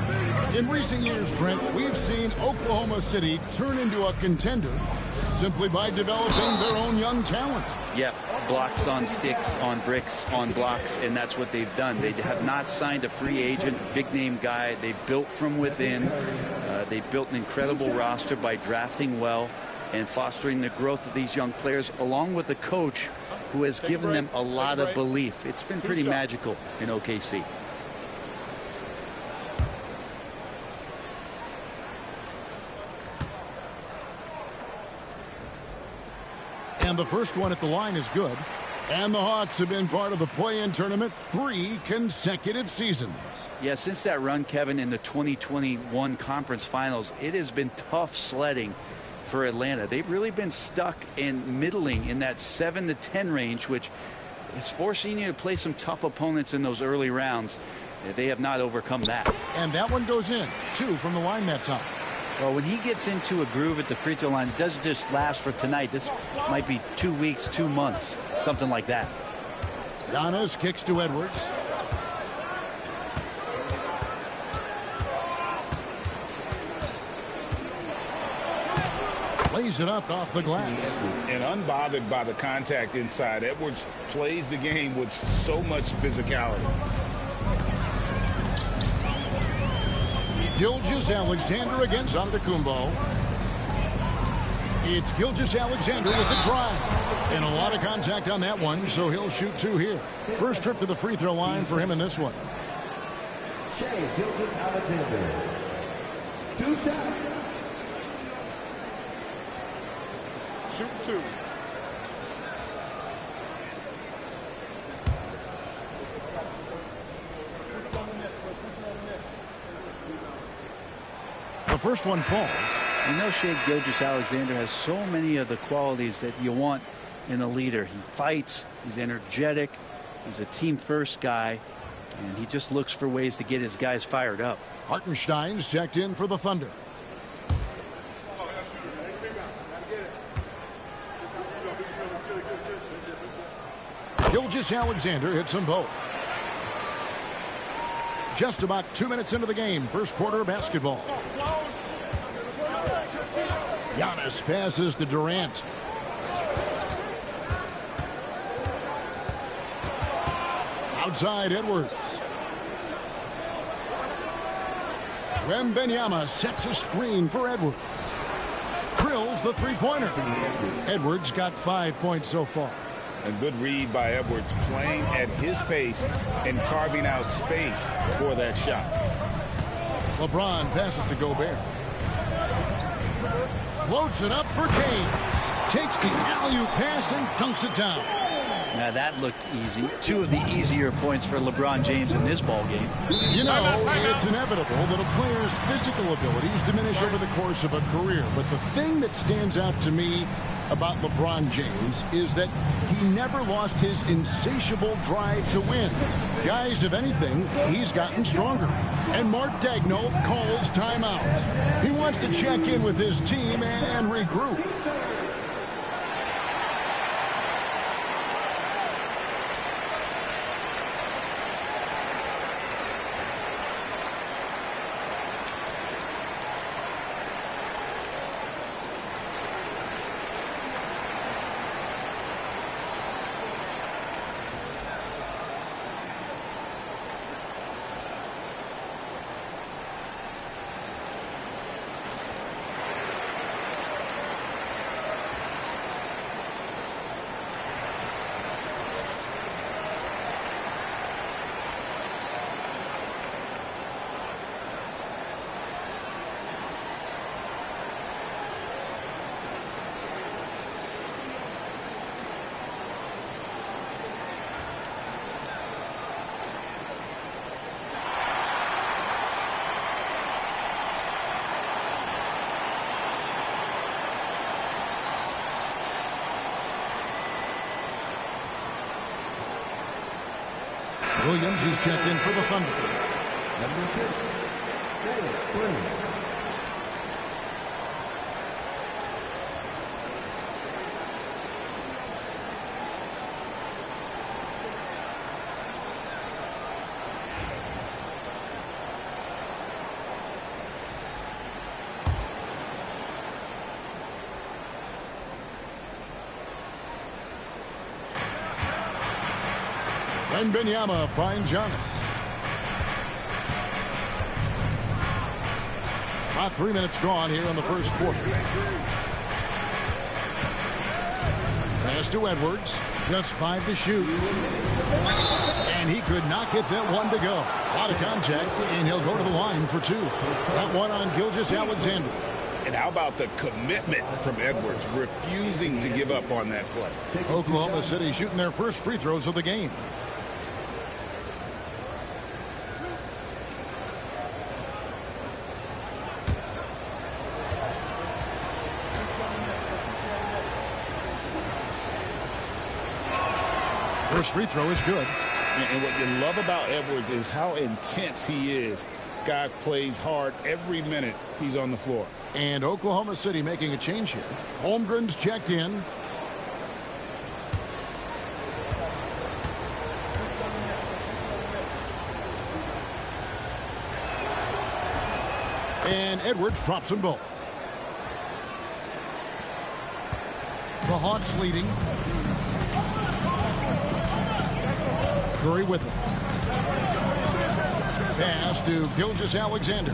In recent years, Brent, we've seen Oklahoma City turn into a contender simply by developing their own young talent. Yep, blocks on sticks, on bricks, on blocks, and that's what they've done. They have not signed a free agent, big-name guy. They built from within. They built an incredible roster by drafting well and fostering the growth of these young players, along with the coach who has given them a lot of belief. It's been pretty magical in OKC. And the first one at the line is good. And the Hawks have been part of the play-in tournament 3 consecutive seasons. Yeah, since that run, Kevin, in the 2021 conference finals, it has been tough sledding for Atlanta. They've really been stuck in middling in that 7 to 10 range, which is forcing you to play some tough opponents in those early rounds. They have not overcome that. And that one goes in. 2 from the line that time. Well, when he gets into a groove at the free throw line, it doesn't just last for tonight. This might be 2 weeks, 2 months, something like that. Giannis kicks to Edwards. Lays it up off the glass. And unbothered by the contact inside, Edwards plays the game with so much physicality. Gilgeous-Alexander against Antetokounmpo. It's Gilgeous-Alexander with the drive. And a lot of contact on that one, so he'll shoot 2 here. First trip to the free throw line for him in this one. Gilgeous-Alexander. 2 shots. Shoot 2. The first one falls. You know, Shea Gilgeous-Alexander has so many of the qualities that you want in a leader. He fights, he's energetic, he's a team-first guy, and he just looks for ways to get his guys fired up. Hartenstein's checked in for the Thunder. Gilgeous-Alexander hits them both. Just about 2 minutes into the game, first quarter basketball. Giannis passes to Durant. Outside Edwards. Wembanyama sets a screen for Edwards. Drills the three-pointer. Edwards got 5 points so far. A good read by Edwards, playing at his pace and carving out space for that shot. LeBron passes to Gobert. Floats it up for James. Takes the alley-oop pass and dunks it down. Now that looked easy. 2 of the easier points for LeBron James in this ball game. You know, it's inevitable that a player's physical abilities diminish over the course of a career. But the thing that stands out to me about LeBron James is that he never lost his insatiable drive to win. Guys, if anything, he's gotten stronger. And Mark Daigneault calls timeout. He wants to check in with his team and regroup. Williams is checked in for the Thunder. Number 6, Caleb Williams. Wembanyama finds Giannis. About 3 minutes gone here in the first quarter. Pass to Edwards. Just 5 to shoot. And he could not get that one to go. A lot of contact, and he'll go to the line for 2. That one on Gilgeous-Alexander. And how about the commitment from Edwards, refusing to give up on that play? Oklahoma City shooting their first free throws of the game. First free throw is good. And what you love about Edwards is how intense he is. Guy plays hard every minute he's on the floor. And Oklahoma City making a change here. Holmgren's checked in. And Edwards drops them both. The Hawks leading. Curry with it. Pass to Gilgeous-Alexander.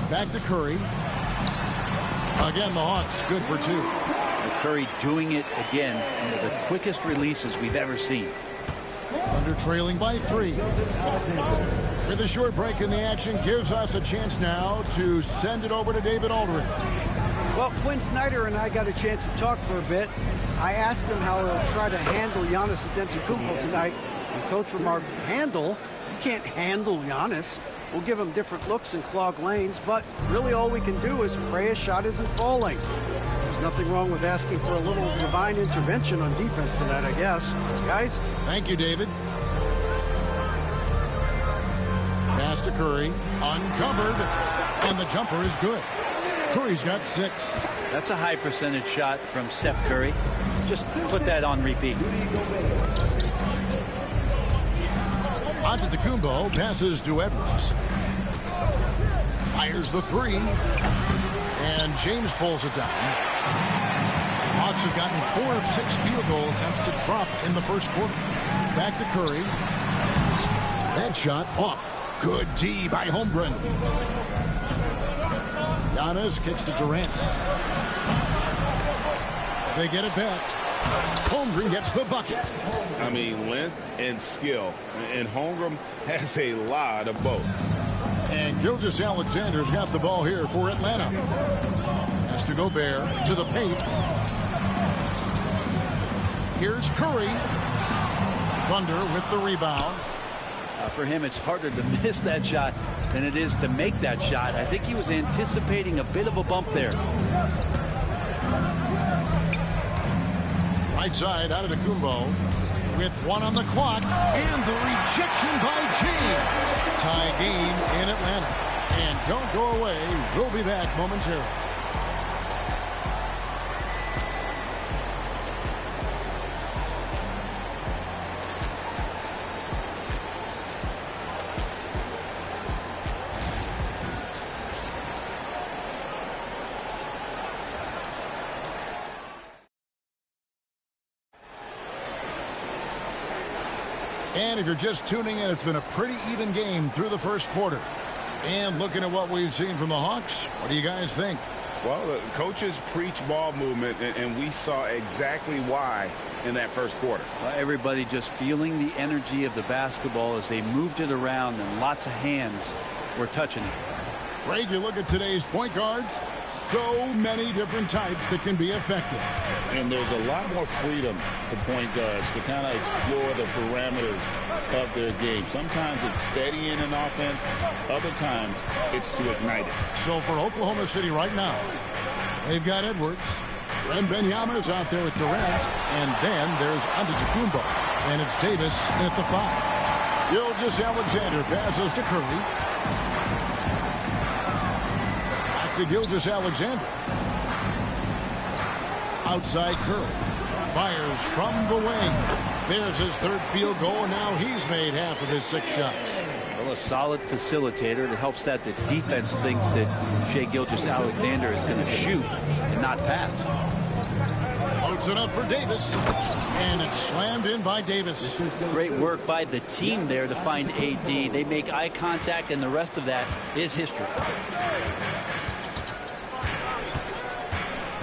Back to Curry. Again, the Hawks good for 2. And Curry doing it again. One of the quickest releases we've ever seen. Under trailing by 3. With a short break in the action, gives us a chance now to send it over to David Aldridge. Well, Quinn Snyder and I got a chance to talk for a bit. I asked him how he'll try to handle Giannis Antetokounmpo tonight. And Coach remarked, handle? You can't handle Giannis. We'll give him different looks and clog lanes, but really all we can do is pray his shot isn't falling. There's nothing wrong with asking for a little divine intervention on defense tonight, I guess. Guys? Thank you, David. Pass to Curry. Uncovered. And the jumper is good. Curry's got 6. That's a high percentage shot from Steph Curry. Just put that on repeat. Antetokounmpo passes to Edwards. Fires the 3. And James pulls it down. Hawks have gotten 4 of 6 field goal attempts to drop in the first quarter. Back to Curry. That shot off. Good D by Holmgren. Giannis kicks to Durant. They get it back. Holmgren gets the bucket. I mean, length and skill. And Holmgren has a lot of both. And Gilgeous-Alexander's got the ball here for Atlanta. Has to Gobert to the paint. Here's Curry. Thunder with the rebound. For him, it's harder to miss that shot than it is to make that shot. I think he was anticipating a bit of a bump there. Right side out of Antetokounmpo with 1 on the clock, and the rejection by James. Tie game in Atlanta. And don't go away. We'll be back momentarily. And if you're just tuning in, it's been a pretty even game through the first quarter. And looking at what we've seen from the Hawks, what do you guys think? Well, the coaches preach ball movement, and we saw exactly why in that first quarter. Well, everybody just feeling the energy of the basketball as they moved it around, and lots of hands were touching it. Greg, you look at today's point guards, so many different types that can be effective. And there's a lot more freedom for point guards to kind of explore the parameters of their game. Sometimes it's steadying an offense. Other times it's to ignite it. So for Oklahoma City right now, they've got Edwards. Wembanyama is out there with Durant. And then there's Antetokounmpo. And it's Davis at the 5. Gilgeous-Alexander passes to Curry. To Gilgeous-Alexander. Outside Curry. Fires from the wing. There's his 3rd field goal, and now he's made half of his 6 shots. Well, a solid facilitator that helps that the defense thinks that Shai Gilgeous-Alexander is going to shoot and not pass. Puts it up for Davis. And it's slammed in by Davis. Great work by the team there to find AD. They make eye contact, and the rest of that is history.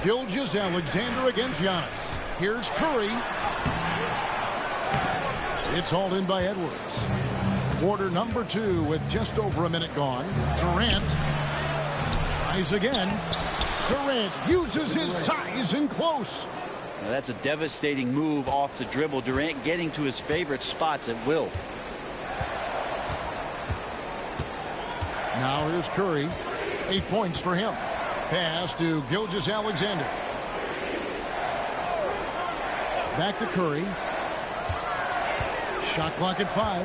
Gilgeous-Alexander against Giannis. Here's Curry. It's hauled in by Edwards. Quarter number 2 with just over a minute gone. Durant tries again. Durant uses his size and close. Now that's a devastating move off the dribble. Durant getting to his favorite spots at will. Now here's Curry. 8 points for him. Pass to Gilgeous-Alexander. Back to Curry. Shot clock at 5.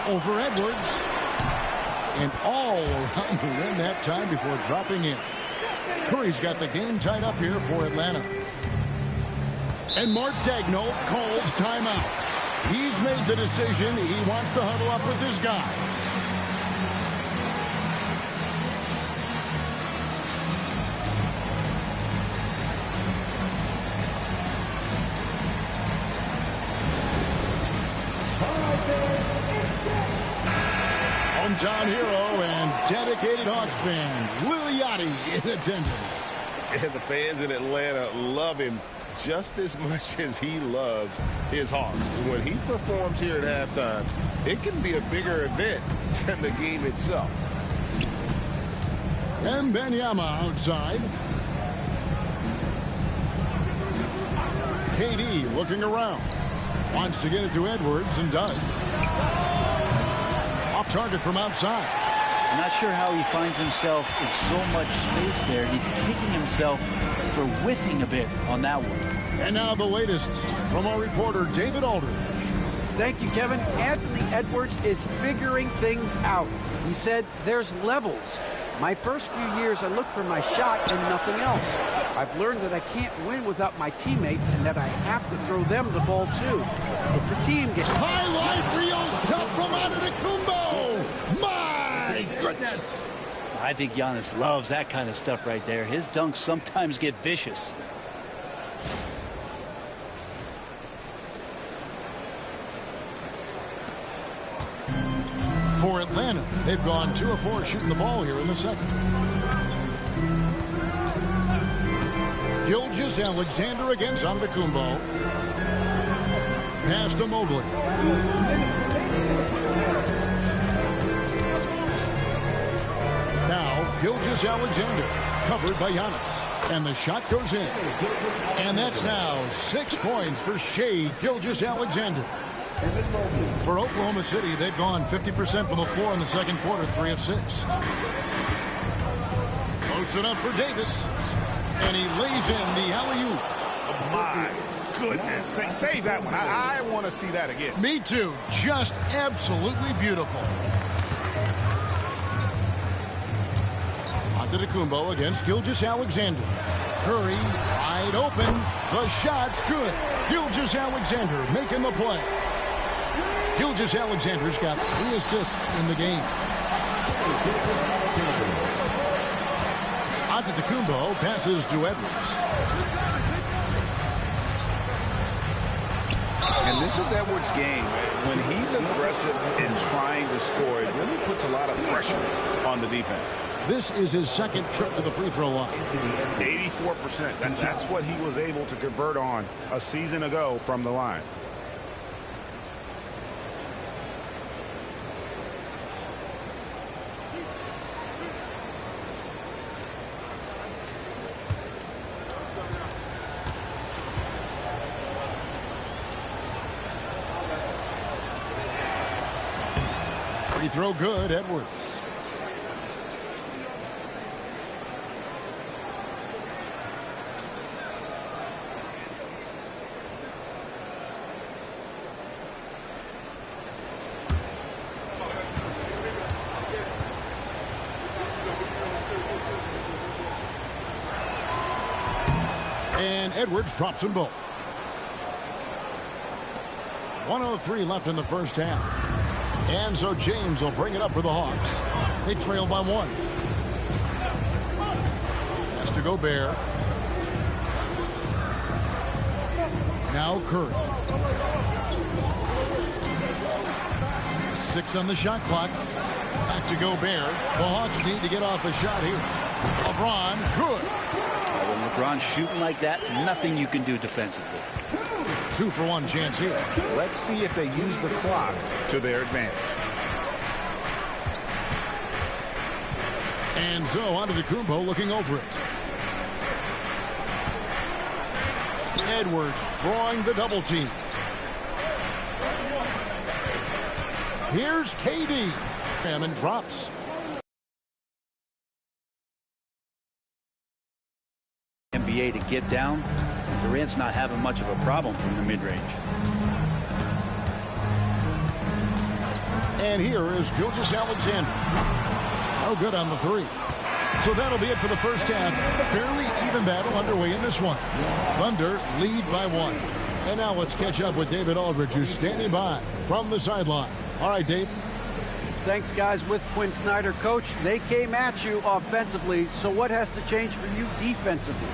Over Edwards. And all around the rim that time before dropping in. Curry's got the game tied up here for Atlanta. And Mark Daigneault calls timeout. He's made the decision. He wants to huddle up with his guy. Hometown hero and dedicated Hawks fan, Will Yachty in attendance. And the fans in Atlanta love him just as much as he loves his Hawks. When he performs here at halftime, it can be a bigger event than the game itself. Wembanyama outside. KD looking around. Wants to get it to Edwards and does. Off target from outside. I'm not sure how he finds himself in so much space there. He's kicking himself for whiffing a bit on that one. And now the latest from our reporter, David Aldridge. Thank you, Kevin. Anthony Edwards is figuring things out. He said there's levels. My first few years, I looked for my shot and nothing else. I've learned that I can't win without my teammates and that I have to throw them the ball, too. It's a team game. Highlight reel stuff from Antetokounmpo. My goodness. I think Giannis loves that kind of stuff right there. His dunks sometimes get vicious. For Atlanta, they've gone 2 of 4 shooting the ball here in the second. Gilgeous-Alexander against Antetokounmpo. Pass to Mobley. Now Gilgeous-Alexander covered by Giannis. And the shot goes in. And that's now 6 points for Shai Gilgeous-Alexander. For Oklahoma City, they've gone 50% from the floor in the second quarter, 3 of 6. Floats it up for Davis. And he lays in the alley-oop. Oh, my goodness. Save that one. I want to see that again. Me too. Just absolutely beautiful. Antetokounmpo against Gilgeous-Alexander. Curry wide open. The shot's good. Gilgeous-Alexander making the play. Gilgeous-Alexander's got 3 assists in the game. Antetokounmpo passes to Edwards. And this is Edwards' game. When he's aggressive and trying to score, it really puts a lot of pressure on the defense. This is his second trip to the free throw line. 84%. That's what he was able to convert on a season ago from the line. Free throw good, Edwards. And Edwards drops them both. 1:03 left in the first half. And so James will bring it up for the Hawks. They trail by 1. Has to Gobert. Now Curry. 6 on the shot clock. Back to Gobert. The Hawks need to get off a shot here. LeBron, good. When LeBron's shooting like that, nothing you can do defensively. 2-for-1 chance here. Let's see if they use the clock to their advantage. And so on to Kumbo looking over it. Edwards drawing the double team. Here's KD. And drops. NBA to get down. Durant's not having much of a problem from the mid-range. And here is Gilgeous-Alexander. No good on the 3. So that'll be it for the first half. Fairly even battle underway in this one. Thunder lead by 1. And now let's catch up with David Aldridge, who's standing by from the sideline. All right, Dave. Thanks, guys. With Quinn Snyder, Coach, they came at you offensively. So what has to change for you defensively?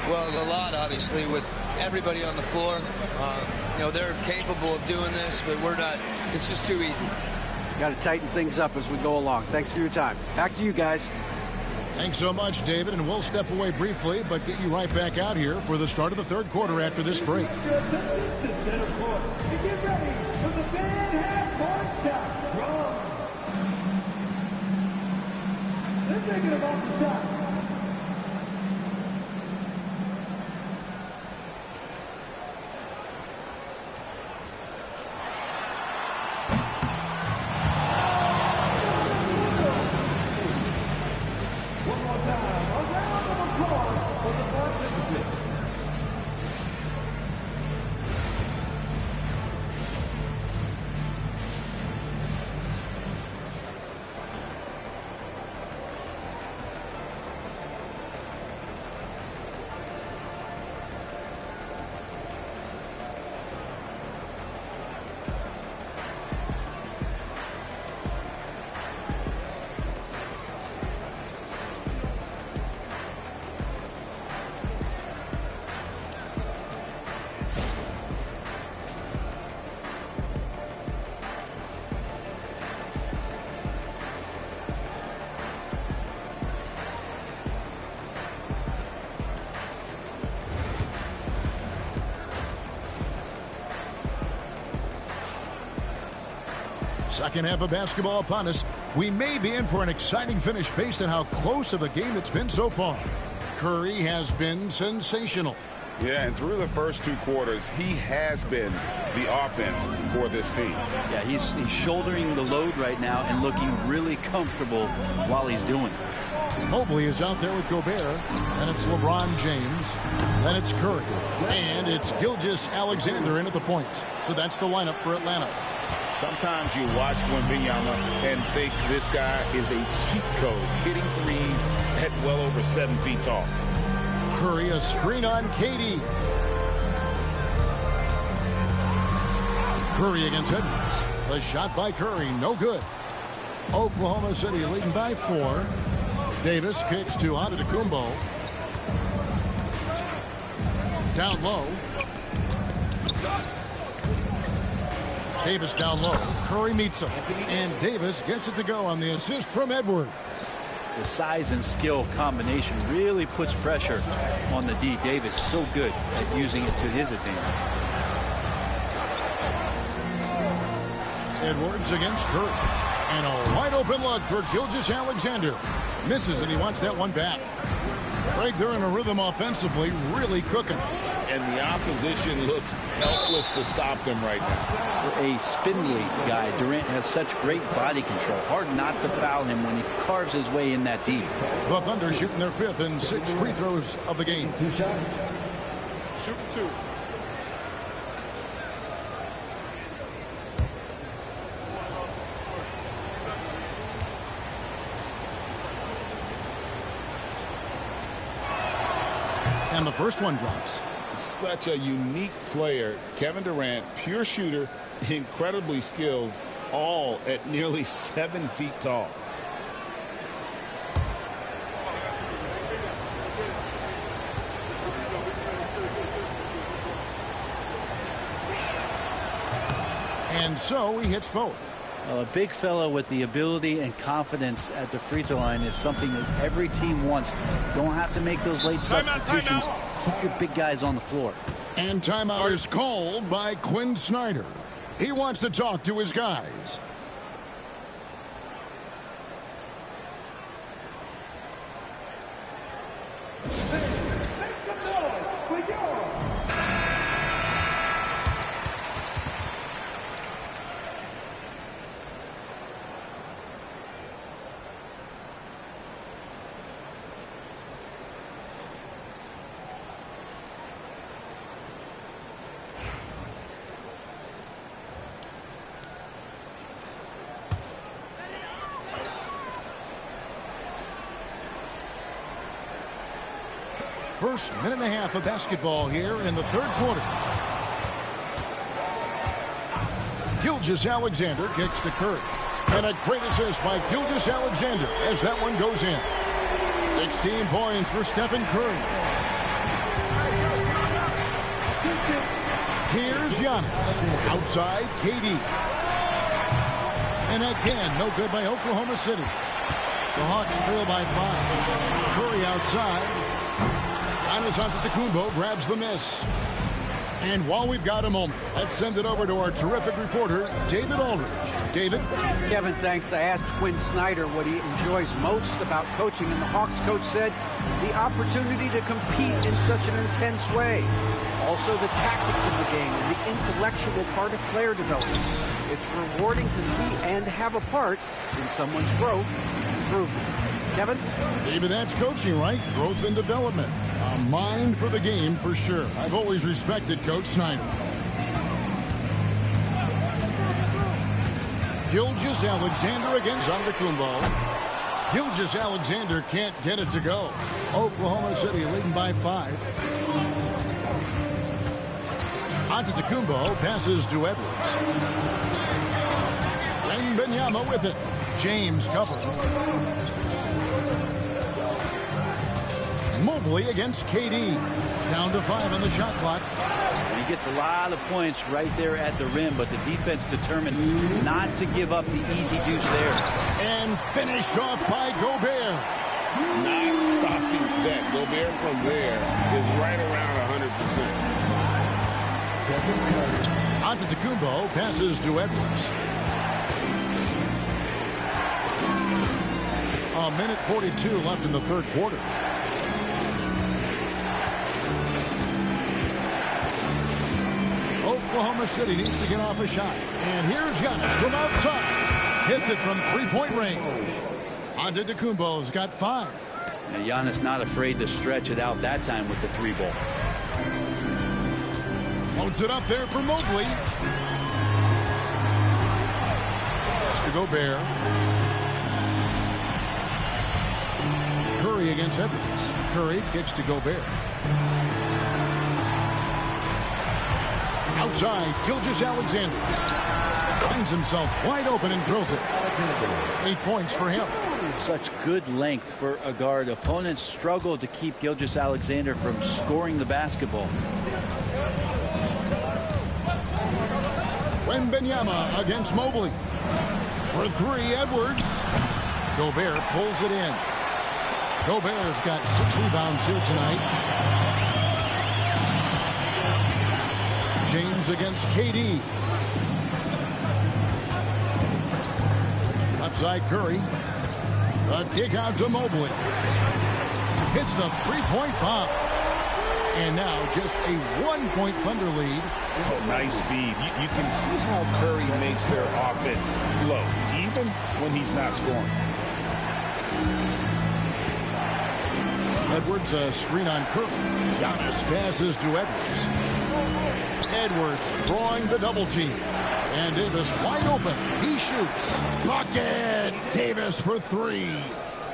Well, a lot, obviously, with everybody on the floor. You know, they're capable of doing this, but we're not. It's just too easy. Got to tighten things up as we go along. Thanks for your time. Back to you guys. Thanks so much, David, and we'll step away briefly, but get you right back out here for the start of the third quarter after this break. Get ready for the fan half-court shot. They're thinking about the shot. Second half of basketball upon us. We may be in for an exciting finish based on how close of a game it's been so far. Curry has been sensational. Yeah, and through the first 2 quarters, he has been the offense for this team. Yeah, he's shouldering the load right now and looking really comfortable while he's doing it. Mobley is out there with Gobert, and it's LeBron James, then it's Curry, and it's Gilgeous-Alexander in at the point. So that's the lineup for Atlanta. Sometimes you watch Wembanyama and think this guy is a cheat code, hitting threes at well over 7 feet tall. Curry, a screen on KD. Curry against Edwards. The shot by Curry, no good. Oklahoma City leading by 4. Davis kicks to Antetokounmpo. Down low. Davis down low. Curry meets him. And Davis gets it to go on the assist from Edwards. The size and skill combination really puts pressure on the D. Davis so good at using it to his advantage. Edwards against Curry. And a wide open look for Gilgeous-Alexander. Misses, and he wants that one back. Right there in a rhythm offensively, really cooking. And the opposition looks helpless to stop them right now. For a spindly guy, Durant has such great body control. Hard not to foul him when he carves his way in that deep. The Thunder shooting their 5th and 6th free throws of the game. 2 shots. Shoot 2. And the first one drops. Such a unique player. Kevin Durant, pure shooter, incredibly skilled, all at nearly 7 feet tall. And so he hits both. Well, a big fellow with the ability and confidence at the free throw line is something that every team wants. Don't have to make those late substitutions. Keep your big guys on the floor. And timeout is called by Quinn Snyder. He wants to talk to his guys. First minute and a half of basketball here in the third quarter. Gilgeous-Alexander kicks to Curry. And a great assist by Gilgeous-Alexander as that one goes in. 16 points for Stephen Curry. Here's Giannis. Outside, KD. And again, no good by Oklahoma City. The Hawks trail by 5. Curry outside. Giannis Antetokounmpo grabs the miss. And while we've got a moment, let's send it over to our terrific reporter, David Aldridge. David? Kevin, thanks. I asked Quinn Snyder what he enjoys most about coaching, and the Hawks coach said the opportunity to compete in such an intense way. Also the tactics of the game and the intellectual part of player development. It's rewarding to see and have a part in someone's growth and improvement. Kevin? David, that's coaching, right? Growth and development. A mind for the game for sure. I've always respected Coach Snyder. Gilgeous-Alexander against Antetokounmpo. Gilgeous-Alexander can't get it to go. Oklahoma City leading by 5. Antetokounmpo passes to Edwards. Wembanyama with it. James covered. Mobley against KD. Down to 5 on the shot clock. He gets a lot of points right there at the rim, but the defense determined not to give up the easy deuce there. And finished off by Gobert. Not stopping that. Gobert from there is right around 100%. Antetokounmpo passes to Edwards. A minute 42 left in the third quarter. Oklahoma City needs to get off a shot. And here's Giannis from outside. Hits it from three-point range. Antetokounmpo's got 5. And Giannis not afraid to stretch it out that time with the 3-ball. Loads it up there for Mobley. Pass to Gobert. Curry against Edwards. Curry kicks to Gobert. Outside, Gilgeous-Alexander finds himself wide open and drills it. 8 points for him. Such good length for a guard. Opponents struggle to keep Gilgeous-Alexander from scoring the basketball. Wembanyama against Mobley. For 3, Edwards. Gobert pulls it in. Gobert's got 6 rebounds here tonight. James against KD. Left side Curry. A kick out to Mobley. Hits the 3-point bomb. And now just a 1-point Thunder lead. Oh, nice feed. You can see how Curry makes their offense flow, even when he's not scoring. Edwards, a screen on Curry. Giannis passes to Edwards. Edwards drawing the double team. And Davis wide open. He shoots. Bucket. Davis for 3.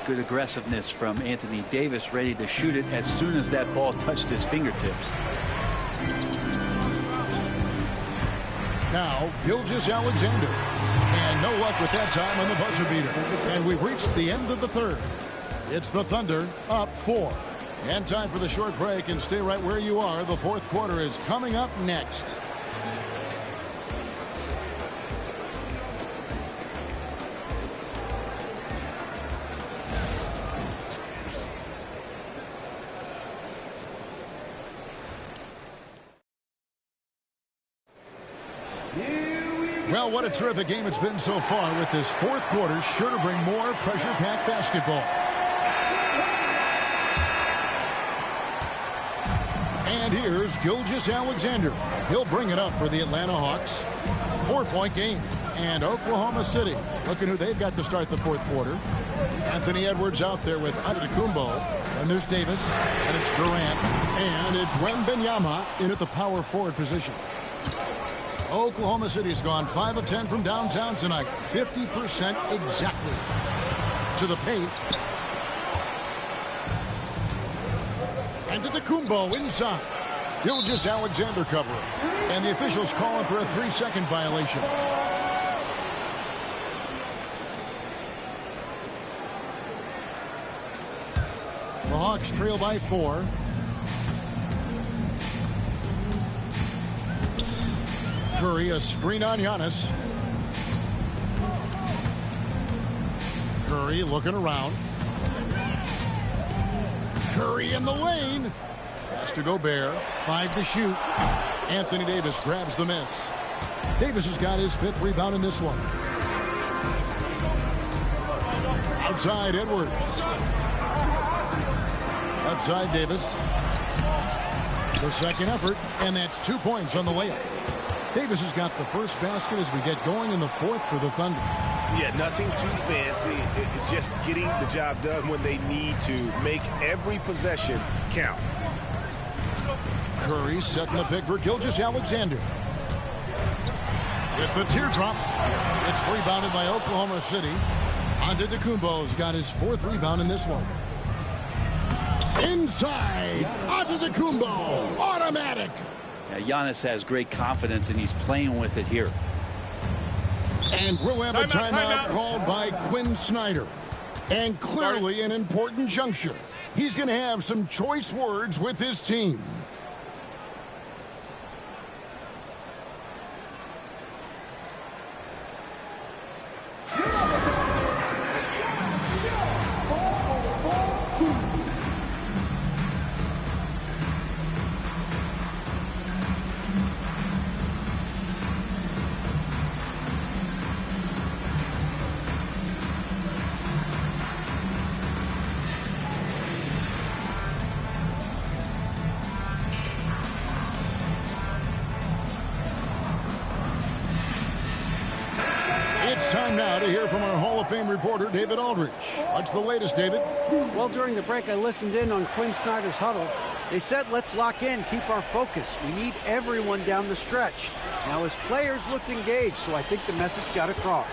Good aggressiveness from Anthony Davis, ready to shoot it as soon as that ball touched his fingertips. Now, Gilgeous-Alexander. And no luck with that time on the buzzer beater. And we've reached the end of the third. It's the Thunder up 4. And time for the short break, and stay right where you are. The fourth quarter is coming up next. Well, what a terrific game it's been so far, with this fourth quarter sure to bring more pressure-packed basketball. And here's Gilgeous-Alexander. He'll bring it up for the Atlanta Hawks. 4-point game. And Oklahoma City, looking who they've got to start the fourth quarter. Anthony Edwards out there with Antetokounmpo. And there's Davis. And it's Durant. And it's Wembanyama in at the power forward position. Oklahoma City's gone 5 of 10 from downtown tonight. 50% exactly. To the paint. Antetokounmpo inside. Gilgeous-Alexander covering. And the officials calling for a 3-second violation. The Hawks trail by 4. Curry, a screen on Giannis. Curry looking around. Curry in the lane. Pass to Gobert. 5 to shoot. Anthony Davis grabs the miss. Davis has got his 5th rebound in this one. Outside Edwards. Outside Davis. The second effort, and that's 2 points on the layup. Davis has got the first basket as we get going in the fourth for the Thunder. Yeah, nothing too fancy. Just getting the job done when they need to. Make every possession count. Curry setting the pick for Gilgeous-Alexander. With the teardrop, it's rebounded by Oklahoma City. Antetokounmpo's got his 4th rebound in this one. Inside, Antetokounmpo, automatic. Now, Giannis has great confidence, and he's playing with it here. And we'll have a timeout called by Quinn Snyder. And clearly an important juncture. He's going to have some choice words with his team. It's time now to hear from our Hall of Fame reporter, David Aldridge. What's the latest, David? Well, during the break, I listened in on Quinn Snyder's huddle. They said, let's lock in, keep our focus. We need everyone down the stretch. Now, his players looked engaged, so I think the message got across.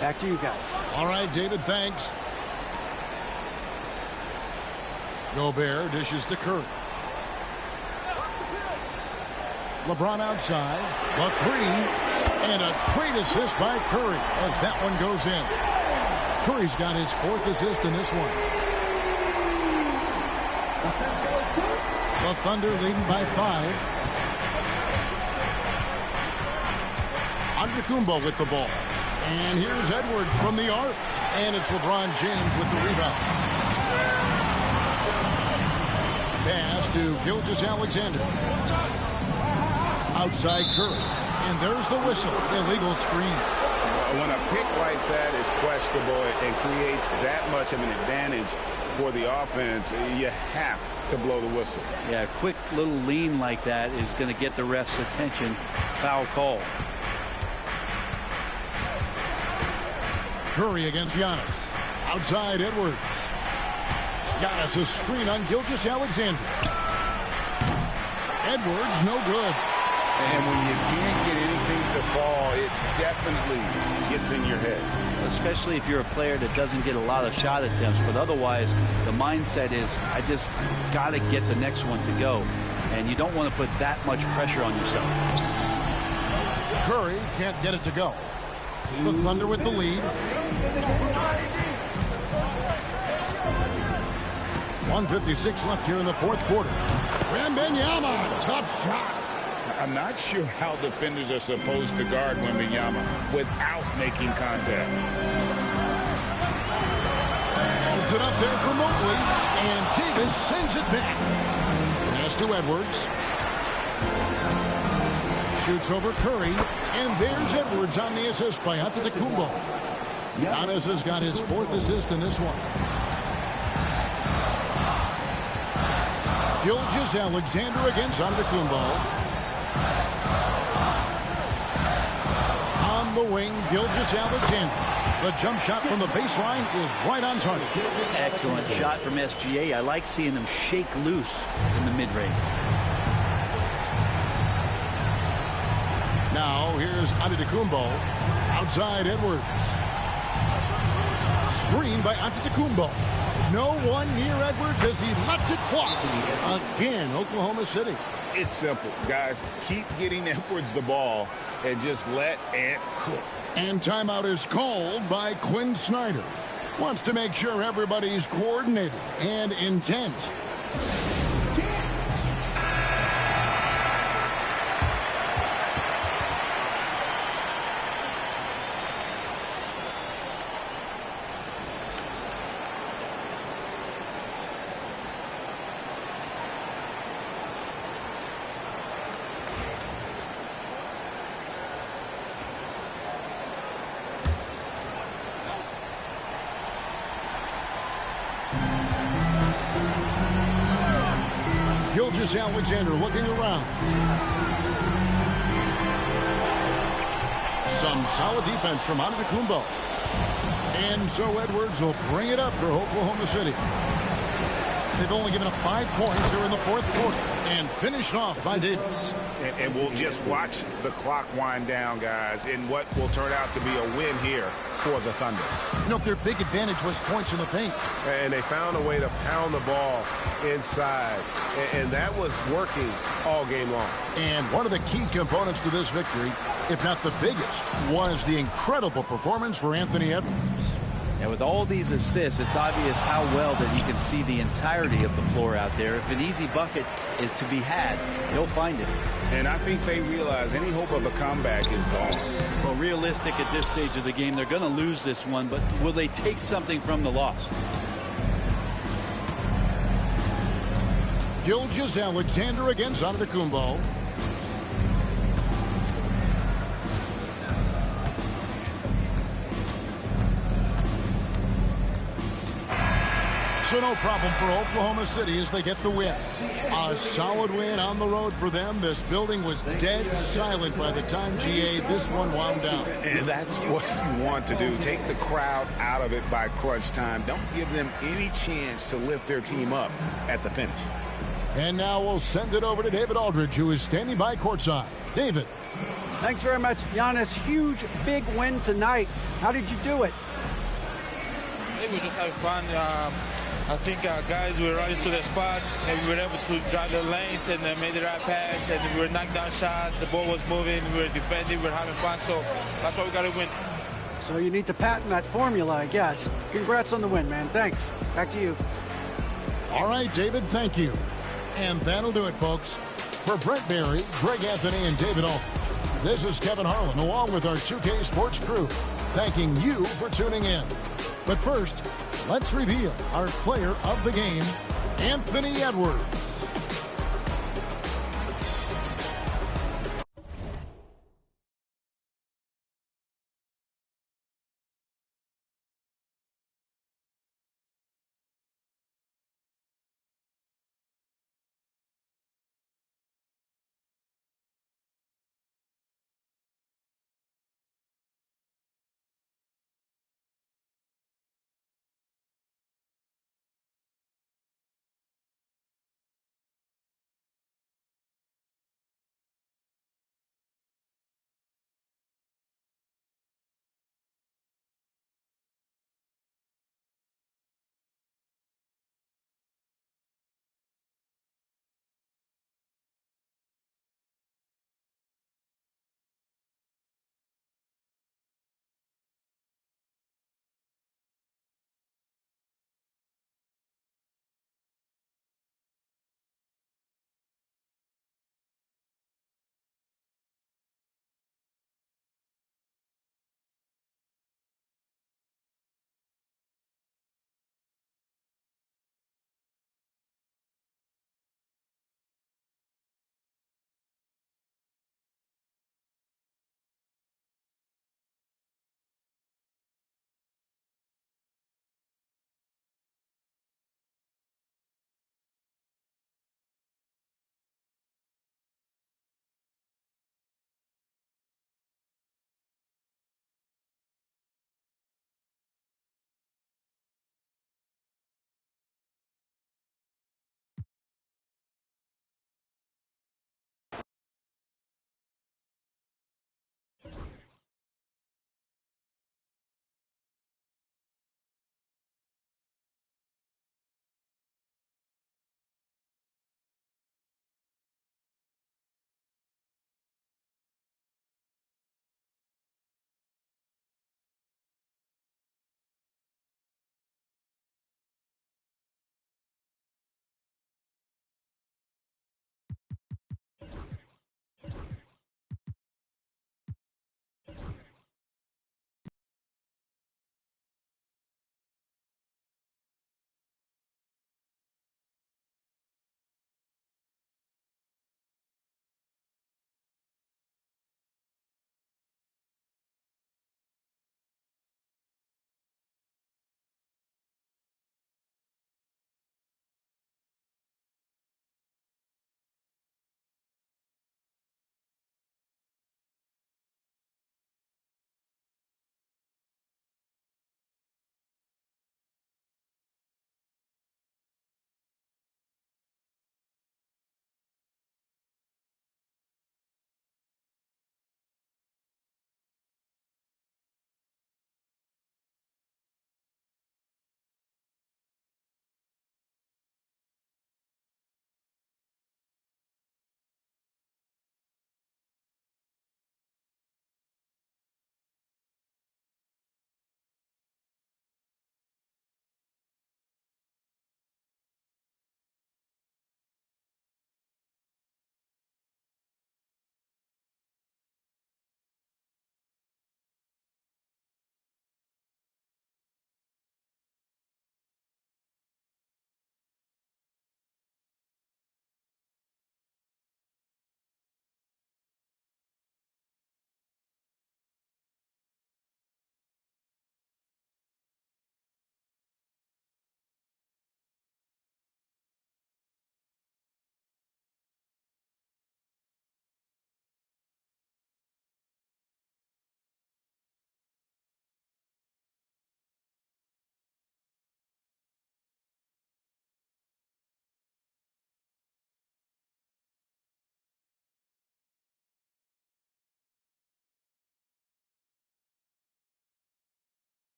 Back to you guys. All right, David, thanks. Gobert dishes to Curry. LeBron outside. The 3. And a great assist by Curry as that one goes in. Curry's got his 4th assist in this one. The Thunder leading by 5. Antetokounmpo with the ball. And here's Edwards from the arc. And it's LeBron James with the rebound. Pass to Gilgeous-Alexander. Outside Curry. And there's the whistle. Illegal screen. When a pick like that is questionable and creates that much of an advantage for the offense, you have to blow the whistle. Yeah, a quick little lean like that is going to get the ref's attention. Foul call. Curry against Giannis. Outside Edwards. Giannis a screen on Gilgeous-Alexander. Edwards no good. And when you can't get anything to fall, it definitely gets in your head. Especially if you're a player that doesn't get a lot of shot attempts, but otherwise the mindset is, I just got to get the next one to go. And you don't want to put that much pressure on yourself. Curry can't get it to go. The Thunder with the lead. 1:56 left here in the fourth quarter. Wembanyama, tough shot. I'm not sure how defenders are supposed to guard Wembanyama without making contact. Holds it up there for Mobley, and Davis sends it back. Pass to Edwards. Shoots over Curry. And there's Edwards on the assist by Antetokounmpo. Giannis has got his 4th assist in this one. Gilgeous-Alexander against Antetokounmpo. On the wing, Gilgeous-Alexander. The jump shot from the baseline is right on target. Excellent shot from SGA. I like seeing them shake loose in the mid-range. Now here's Antetokounmpo. Outside Edwards. Screen by Antetokounmpo. No one near Edwards as he lets it fly. Again, Oklahoma City. It's simple, guys. Keep getting Edwards the ball and just let Ant cook. And timeout is called by Quinn Snyder. Wants to make sure everybody's coordinated and intent. Gilgeous-Alexander looking around. Some solid defense from Antetokounmpo. And so Edwards will bring it up for Oklahoma City. They've only given up 5 points here in the 4th quarter. And finished off by Davis. And we'll just watch the clock wind down, guys, in what will turn out to be a win here for the Thunder. You know, their big advantage was points in the paint. And they found a way to pound the ball inside. And that was working all game long. And one of the key components to this victory, if not the biggest, was the incredible performance for Anthony Edwards. And with all these assists, it's obvious how well that he can see the entirety of the floor out there. If an easy bucket is to be had, he'll find it. And I think they realize any hope of a comeback is gone. Well, realistic at this stage of the game, they're going to lose this one, but will they take something from the loss? Gilgeous-Alexander against Antetokounmpo. So no problem for Oklahoma City as they get the win. A solid win on the road for them. This building was dead silent by the time, GA, this one wound down. And that's what you want to do. Take the crowd out of it by crunch time. Don't give them any chance to lift their team up at the finish. And now we'll send it over to David Aldridge, who is standing by courtside. David. Thanks very much, Giannis. Huge, big win tonight. How did you do it? I think we just had fun. I think our guys were running to their spots, and we were able to drive the lanes and made the right pass, and we were knocking down shots. The ball was moving. We were defending. We were having fun. So that's why we got to win. So you need to patent that formula, I guess. Congrats on the win, man. Thanks. Back to you. All right, David, thank you. And that'll do it, folks. For Brent Barry, Greg Anthony, and David Aldridge, this is Kevin Harlan, along with our 2K Sports crew, thanking you for tuning in. But first, let's reveal our player of the game, Anthony Edwards.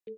At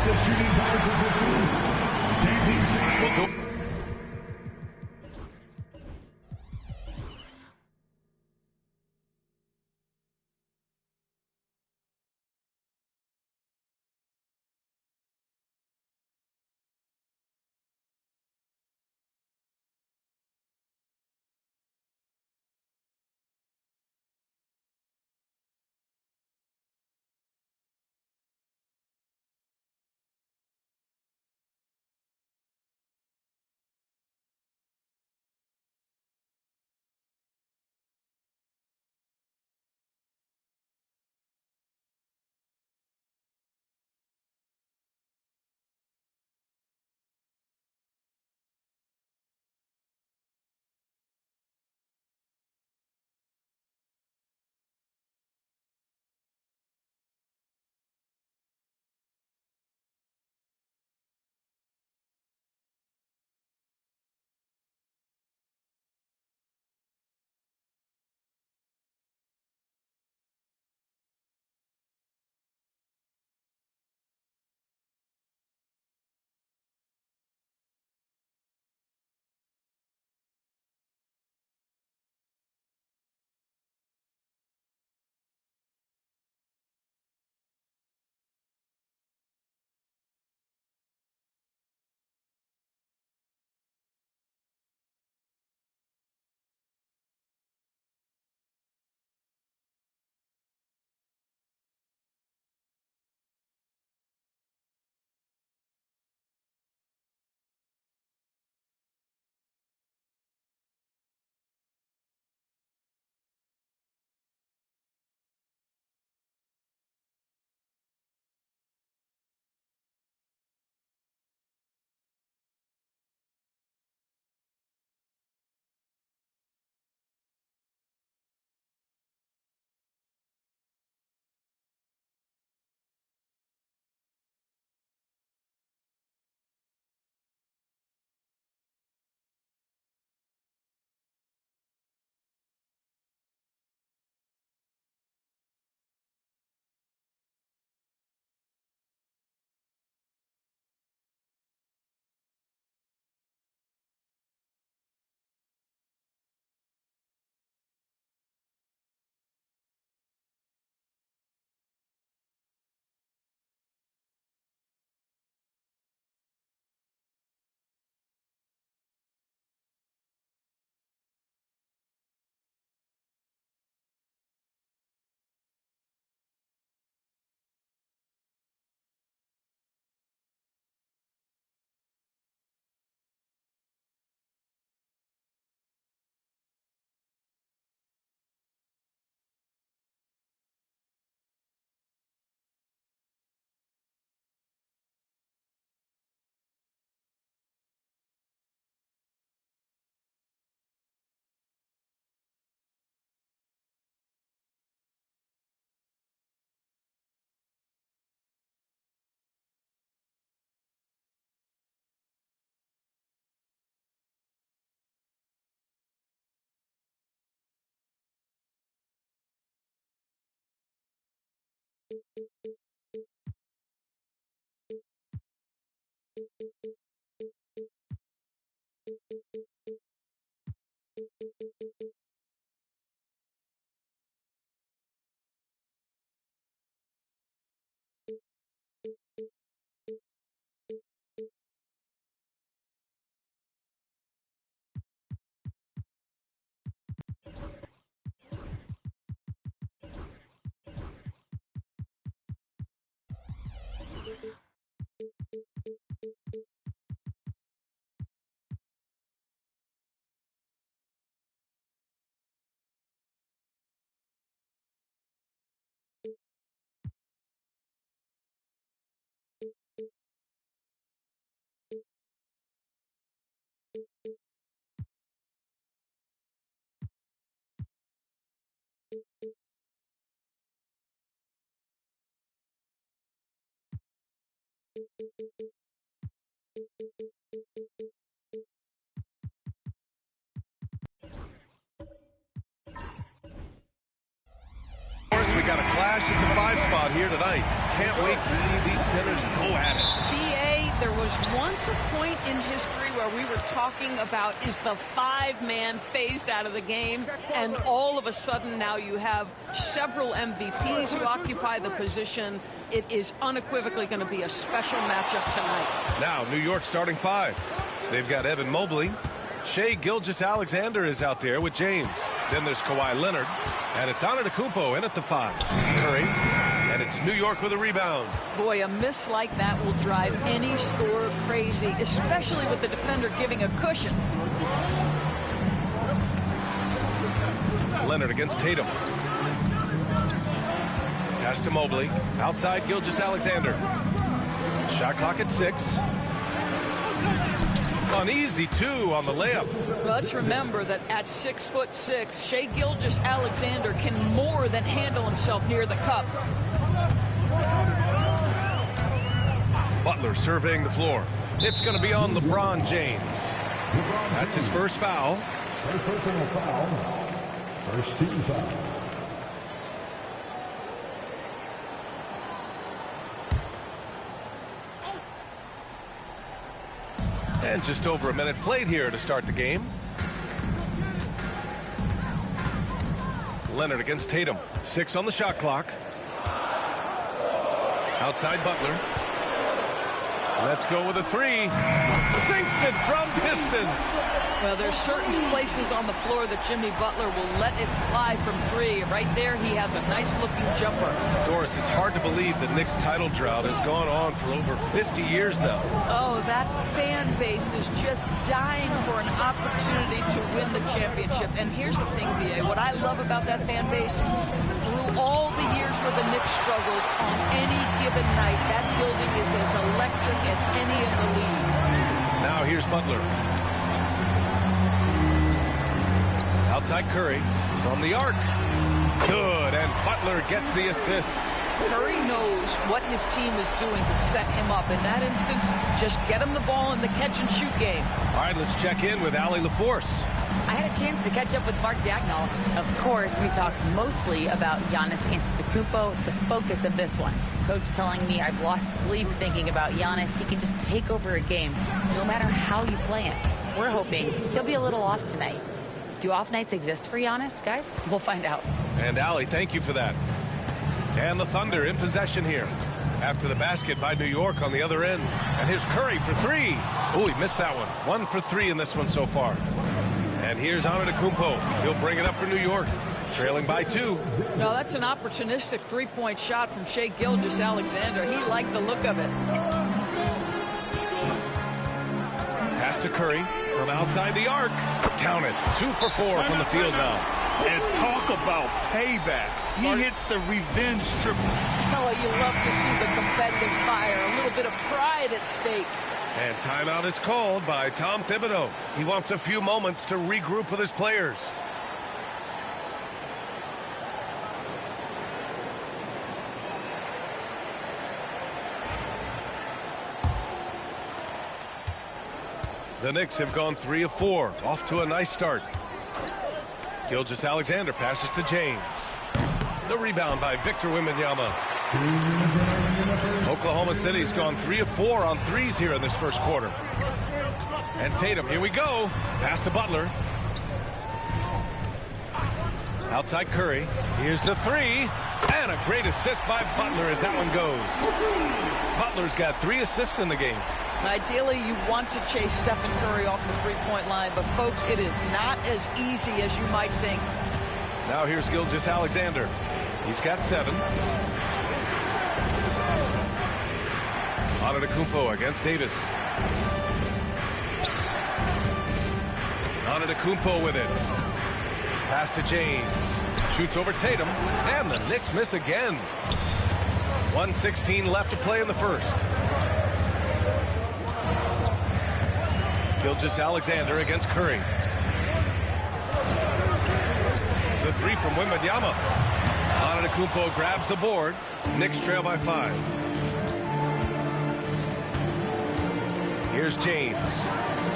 the shooting guard position, standing side. Of course, we got a clash at the 5 spot here tonight. Can't wait to see these centers go at it. BA, there was once a point in history where we were talking about, is the 5-man phased out of the game? And all of a sudden now you have several MVPs who occupy the position. It is unequivocally going to be a special matchup tonight. Now, New York starting 5. They've got Evan Mobley. Shai Gilgeous-Alexander is out there with James. Then there's Kawhi Leonard. And it's Antetokounmpo in at the 5. Curry. And it's New York with a rebound. Boy, a miss like that will drive any scorer crazy, especially with the defender giving a cushion. Leonard against Tatum. Pass to Mobley. Outside Gilgeous-Alexander. Shot clock at 6. Uneasy 2 on the layup. Let's remember that at 6'6", Shai Gilgeous-Alexander can more than handle himself near the cup. Butler surveying the floor. It's going to be on LeBron James. That's his first foul. First personal foul. First team foul. And just over a minute played here to start the game. Leonard against Tatum. 6 on the shot clock. Outside Butler. Let's go with a 3. Sinks it from distance. Well, there's certain places on the floor that Jimmy Butler will let it fly from 3. Right there, he has a nice-looking jumper. Doris, it's hard to believe the Knicks title drought has gone on for over 50 years now. Oh, that fan base is just dying for an opportunity to win the championship. And here's the thing, B.A., what I love about that fan base, through all the years where the Knicks struggled, on any given night, that building is as electric as any in the league. Now here's Butler. Outside Curry from the arc. Good, and Butler gets the assist. Curry knows what his team is doing to set him up. In that instance, just get him the ball in the catch-and-shoot game. All right, let's check in with Allie LaForce. I had a chance to catch up with Mark Dagnall. Of course, we talked mostly about Giannis Antetokounmpo, the focus of this one. Coach telling me I've lost sleep thinking about Giannis. He can just take over a game, no matter how you play him. We're hoping he'll be a little off tonight. Do off nights exist for Giannis, guys? We'll find out. And Allie, thank you for that. And the Thunder in possession here. After the basket by New York on the other end. And here's Curry for 3. Oh, he missed that one. 1 for 3 in this one so far. And here's Antetokounmpo. He'll bring it up for New York. Trailing by 2. Well, that's an opportunistic three-point shot from Shai Gilgeous-Alexander. He liked the look of it. Pass to Curry from outside the arc. Count it. 2 for 4 from the field now. And talk about payback. He hits the revenge triple. Oh, you love to see the competitive fire. A little bit of pride at stake. And timeout is called by Tom Thibodeau. He wants a few moments to regroup with his players. The Knicks have gone 3 of 4, off to a nice start. Gilgeous-Alexander passes to James. The rebound by Victor Wembanyama. Oklahoma City's gone 3 of 4 on threes here in this first quarter. And Tatum, here we go. Pass to Butler. Outside Curry. Here's the 3. And a great assist by Butler as that one goes. Butler's got 3 assists in the game. Ideally, you want to chase Stephen Curry off the three-point line, but folks, it is not as easy as you might think. Now here's Gilgeous-Alexander. He's got 7. Antetokounmpo against Davis. Antetokounmpo with it. Pass to James. Shoots over Tatum. And the Knicks miss again. 1:16 left to play in the first. Gilgeous-Alexander against Curry. The 3 from Wembanyama. Antetokounmpo grabs the board. Knicks trail by 5. Here's James.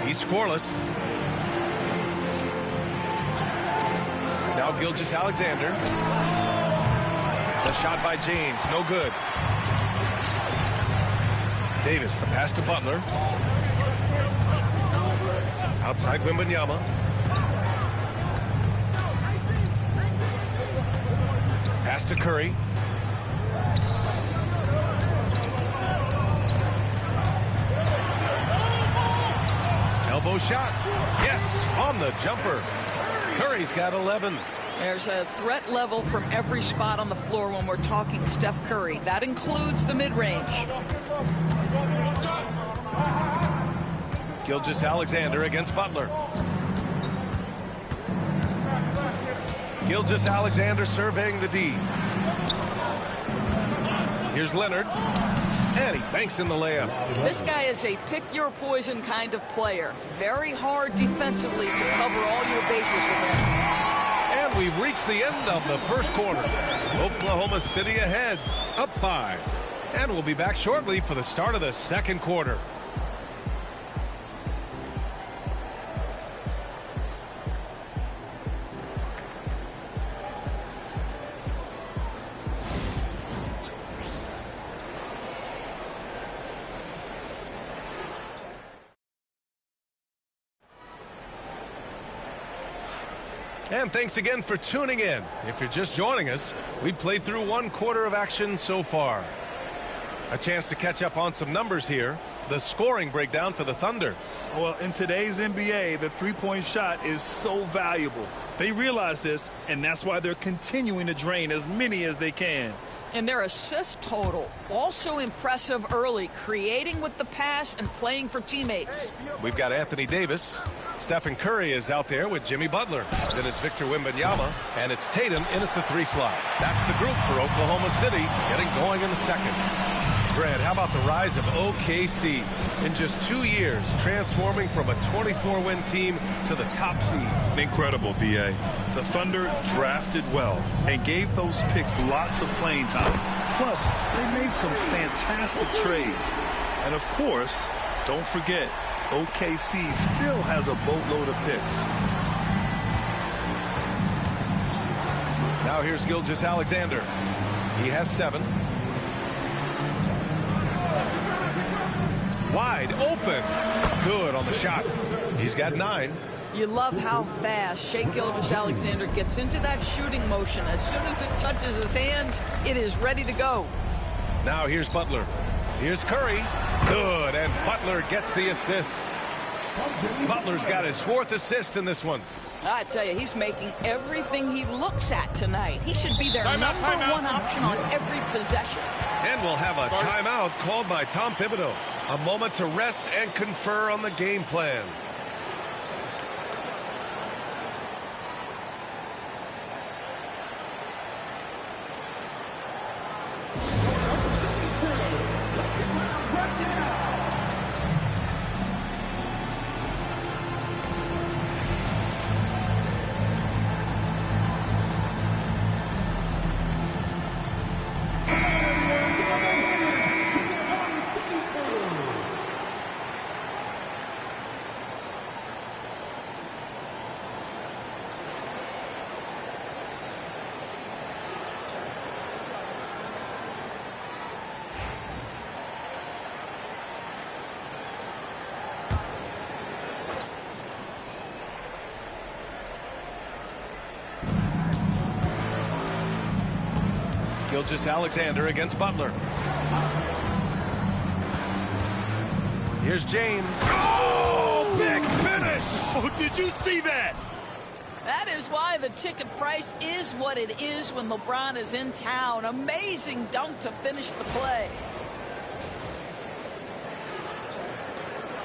He's scoreless. Now Gilgeous-Alexander. The shot by James, no good. Davis, the pass to Butler. Outside Wembanyama. Pass to Curry. Elbow shot. Yes, on the jumper. Curry's got 11. There's a threat level from every spot on the floor when we're talking Steph Curry. That includes the mid-range. Gilgeous-Alexander against Butler. Gilgeous-Alexander surveying the D. Here's Leonard. And he banks in the layup. This guy is a pick-your-poison kind of player. Very hard defensively to cover all your bases with him. And we've reached the end of the first quarter. Oklahoma City ahead, up 5. And we'll be back shortly for the start of the second quarter. And thanks again for tuning in. If you're just joining us, we played through 1 quarter of action so far. A chance to catch up on some numbers here. The scoring breakdown for the Thunder. Well, in today's NBA, the three-point shot is so valuable. They realize this, and that's why they're continuing to drain as many as they can. And their assist total, also impressive early, creating with the pass and playing for teammates. We've got Anthony Davis. Stephen Curry is out there with Jimmy Butler. Then it's Victor Wembanyama, and it's Tatum in at the 3 slot. That's the group for Oklahoma City getting going in the second. Grant, how about the rise of OKC? In just 2 years, transforming from a 24-win team to the top seed. Incredible, B.A. The Thunder drafted well and gave those picks lots of playing time. Plus, they made some fantastic trades. And of course, don't forget, OKC still has a boatload of picks. Now here's Gilgeous-Alexander. He has 7. Wide open. Good on the shot. He's got 9. You love how fast Shai Gilgeous-Alexander gets into that shooting motion. As soon as it touches his hands, it is ready to go. Now here's Butler. Here's Curry. Good, and Butler gets the assist. Butler's got his 4th assist in this one. I tell you, he's making everything he looks at tonight. He should be their number 1 option on every possession. And we'll have a timeout called by Tom Thibodeau. A moment to rest and confer on the game plan. Gilgeous-Alexander against Butler. Here's James. Oh, big finish! Oh, did you see that? That is why the ticket price is what it is when LeBron is in town. Amazing dunk to finish the play.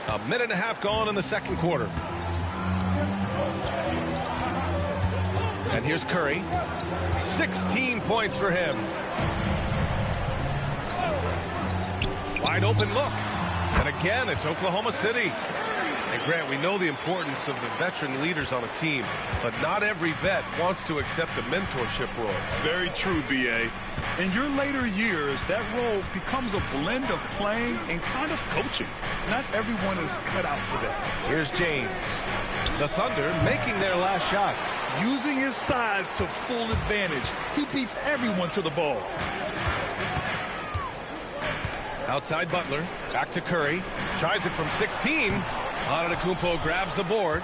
A minute and a half gone in the second quarter. And here's Curry. 16 points for him. Wide open look. And again, it's Oklahoma City. And Grant, we know the importance of the veteran leaders on a team, but not every vet wants to accept a mentorship role. Very true, B.A. In your later years, that role becomes a blend of playing and kind of coaching. Not everyone is cut out for that. Here's James. The Thunder making their last shot. Using his size to full advantage. He beats everyone to the ball. Outside Butler. Back to Curry. Tries it from 16. Antetokounmpo grabs the board.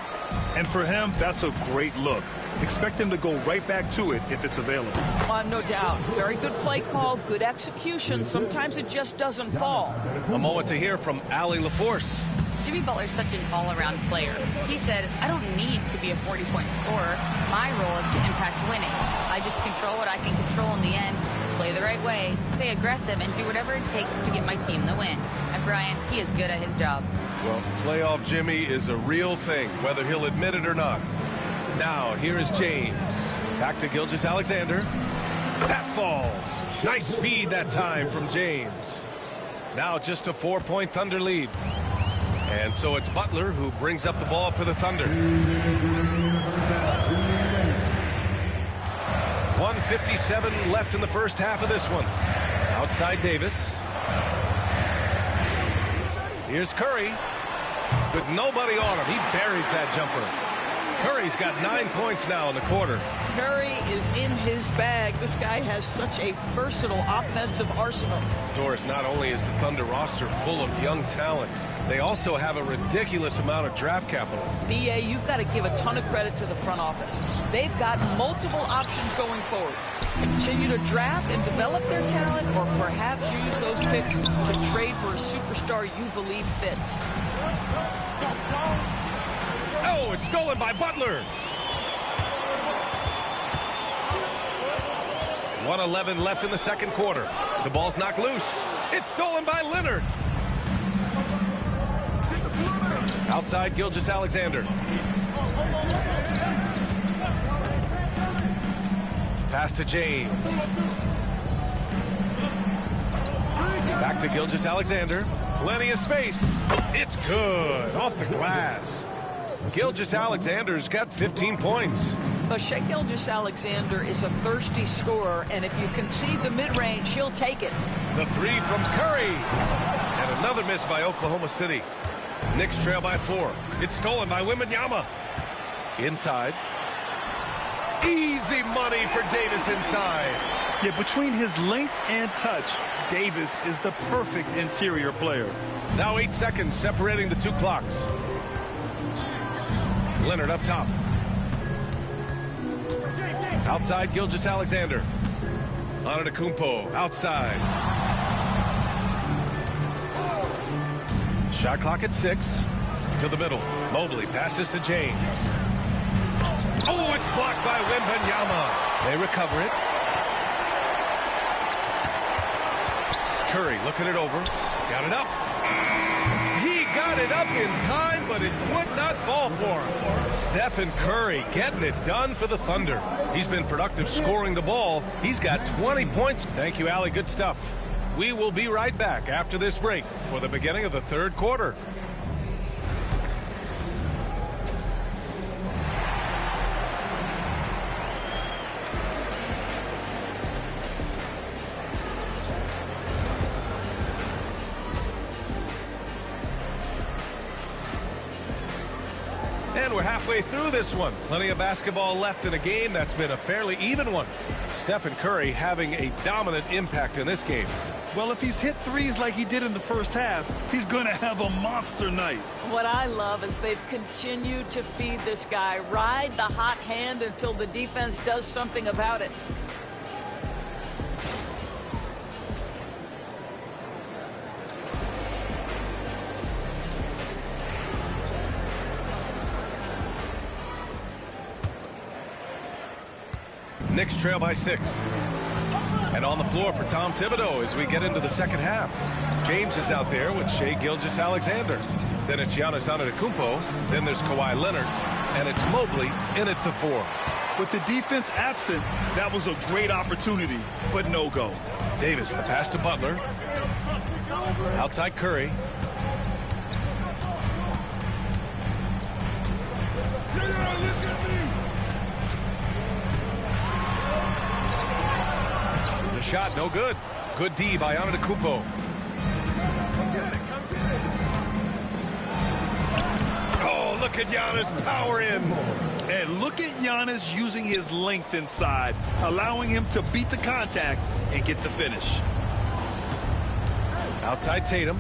And for him, that's a great look. Expect him to go right back to it if it's available. No doubt. Very good play call, good execution. Sometimes it just doesn't fall. A moment to hear from Allie LaForce. Jimmy Butler's such an all-around player. He said, I don't need to be a 40-point scorer. My role is to impact winning. I just control what I can control in the end, play the right way, stay aggressive, and do whatever it takes to get my team the win. And Brian, he is good at his job. Well, playoff Jimmy is a real thing, whether he'll admit it or not. Now, here is James. Back to Gilgeous-Alexander. That falls. Nice feed that time from James. Now just a 4-point Thunder lead. And so it's Butler who brings up the ball for the Thunder. 1:57 left in the first half of this one. Outside Davis. Here's Curry. With nobody on him, he buries that jumper. Curry's got 9 points now in the quarter. Curry is in his bag. This guy has such a versatile offensive arsenal. Doris, not only is the Thunder roster full of young talent, they also have a ridiculous amount of draft capital. B.A., you've got to give a ton of credit to the front office. They've got multiple options going forward. Continue to draft and develop their talent, or perhaps use those picks to trade for a superstar you believe fits. Oh, it's stolen by Butler. 1:11 left in the second quarter. The ball's knocked loose. It's stolen by Leonard. Outside Gilgeous-Alexander. Pass to James. Back to Gilgeous-Alexander. Plenty of space. It's good. Off the glass. Gilgeous-Alexander's got 15 points. But Shai Gilgeous-Alexander is a thirsty scorer, and if you concede the mid-range, he'll take it. The three from Curry. And another miss by Oklahoma City. Knicks trail by 4. It's stolen by Wembanyama. Inside. Easy money for Davis inside. Yeah, between his length and touch, Davis is the perfect interior player. Now 8 seconds separating the two clocks. Leonard up top. Outside Gilgeous-Alexander. Antetokounmpo outside. Shot clock at 6. To the middle. Mobley passes to James. Oh, it's blocked by Wembanyama. They recover it. Curry looking it over. Got it up. He got it up in time, but it would not fall for him. Stephen Curry getting it done for the Thunder. He's been productive scoring the ball. He's got 20 points. Thank you, Allie. Good stuff. We will be right back after this break for the beginning of the third quarter. And we're halfway through this one. Plenty of basketball left in a game that's been a fairly even one. Stephen Curry having a dominant impact in this game. Well, if he's hit threes like he did in the first half, he's going to have a monster night. What I love is they've continued to feed this guy. Ride the hot hand until the defense does something about it. Knicks trail by 6. And on the floor for Tom Thibodeau as we get into the second half. James is out there with Shai Gilgeous-Alexander. Then it's Giannis Antetokounmpo. Then there's Kawhi Leonard. And it's Mobley in at the 4. With the defense absent, that was a great opportunity, but no go. Davis, the pass to Butler. Outside Curry. The shot, no good. Good D by Antetokounmpo. Oh, look at Giannis power in. And look at Giannis using his length inside, allowing him to beat the contact and get the finish. Outside Tatum.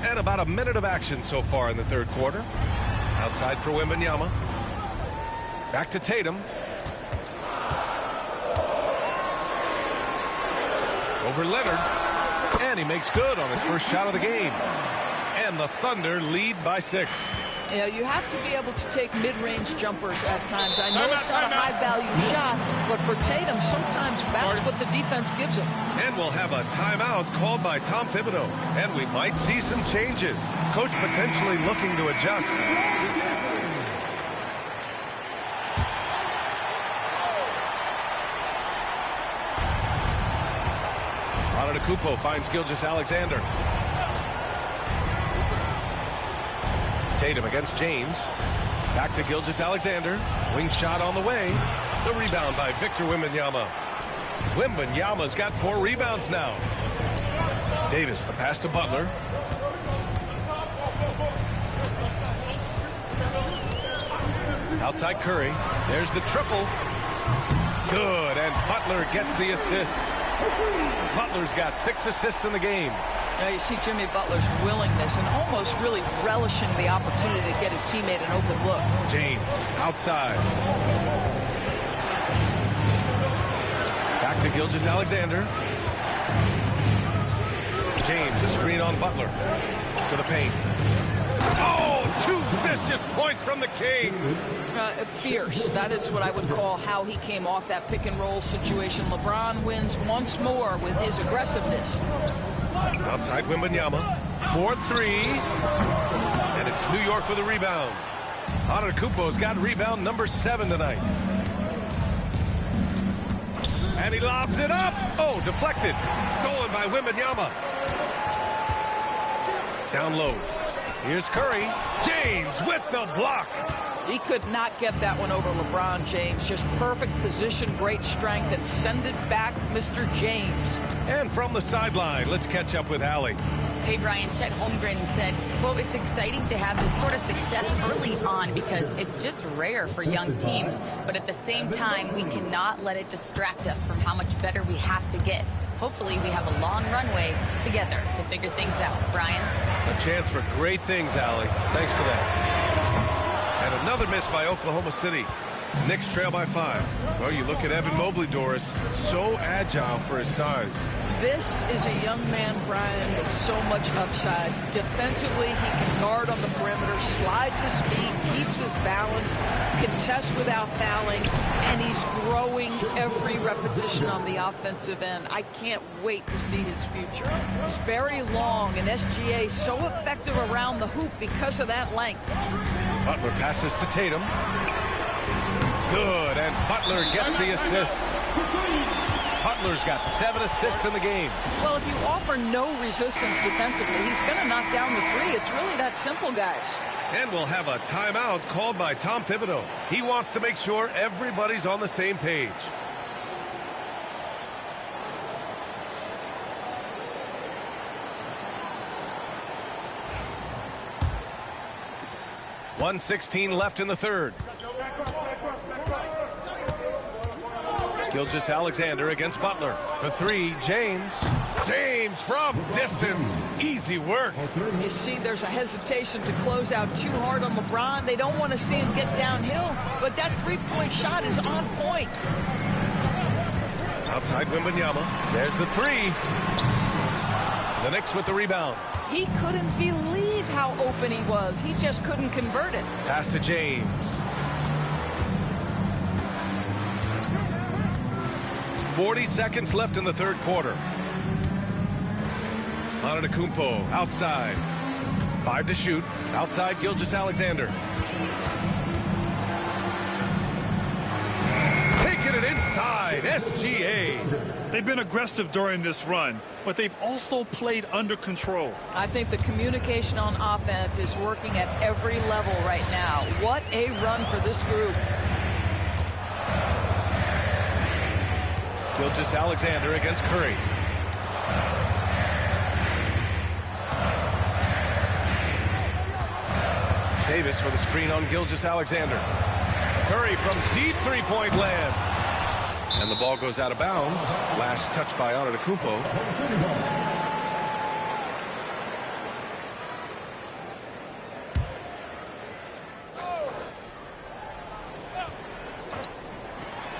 And about a minute of action so far in the third quarter. Outside for Wembanyama. Back to Tatum. Over Leonard. And he makes good on his first shot of the game. And the Thunder lead by 6. Yeah, you have to be able to take mid-range jumpers at times. I know it's not a high-value shot, but for Tatum, sometimes that's what the defense gives him. And we'll have a timeout called by Tom Thibodeau. And we might see some changes. Coach potentially looking to adjust. Antetokounmpo finds Gilgeous-Alexander. Tatum against James. Back to Gilgeous-Alexander. Wing shot on the way. The rebound by Victor Wembanyama. Wembanyama's got 4 rebounds now. Davis, the pass to Butler. Outside Curry. There's the triple. Good, and Butler gets the assist. Butler's got 6 assists in the game. Now you see Jimmy Butler's willingness and almost really relishing the opportunity to get his teammate an open look. James outside. Back to Gilgeous-Alexander. James, a screen on Butler. To the paint. Oh, 2 vicious points from the King. Fierce. That is what I would call how he came off that pick and roll situation. LeBron wins once more with his aggressiveness. Outside Wembanyama. 4-3. And it's New York with a rebound. Antetokounmpo's got rebound number 7 tonight. And he lobs it up. Oh, deflected. Stolen by Wembanyama. Down low. Here's Curry. James with the block. He could not get that one over LeBron James. Just perfect position, great strength, and send it back, Mr. James. And from the sideline, let's catch up with Allie. Hey, Brian, Chet Holmgren said, well, it's exciting to have this sort of success early on because it's just rare for young teams. But at the same time, we cannot let it distract us from how much better we have to get. Hopefully, we have a long runway together to figure things out. Brian? A chance for great things, Allie. Thanks for that. And another miss by Oklahoma City. Knicks trail by 5. Well, you look at Evan Mobley, Doris. So agile for his size. This is a young man, Brian, with so much upside. Defensively, he can guard on the perimeter, slides his feet, keeps his balance, contests without fouling, and he's growing every repetition on the offensive end. I can't wait to see his future. He's very long, and SGA so effective around the hoop because of that length. Butler passes to Tatum. Good, and Butler gets the assist. Butler's got 7 assists in the game. Well, if you offer no resistance defensively, he's going to knock down the 3. It's really that simple, guys. And we'll have a timeout called by Tom Thibodeau. He wants to make sure everybody's on the same page. .116 left in the third. Gilgeous-Alexander against Butler. For 3, James. James from distance. Easy work. You see, there's a hesitation to close out too hard on LeBron. They don't want to see him get downhill, but that 3-point shot is on point. Outside Wembanyama. There's the 3. The Knicks with the rebound. He couldn't believe how open he was. He just couldn't convert it. Pass to James. .40 seconds left in the third quarter. Antetokounmpo outside. 5 to shoot. Outside Gilgeous-Alexander. Taken it inside. SGA. They've been aggressive during this run, but they've also played under control. I think the communication on offense is working at every level right now. What a run for this group. Gilgeous-Alexander against Curry. Davis for the screen on Gilgeous-Alexander. Curry from deep three-point land. And the ball goes out of bounds. Last touch by Antetokounmpo.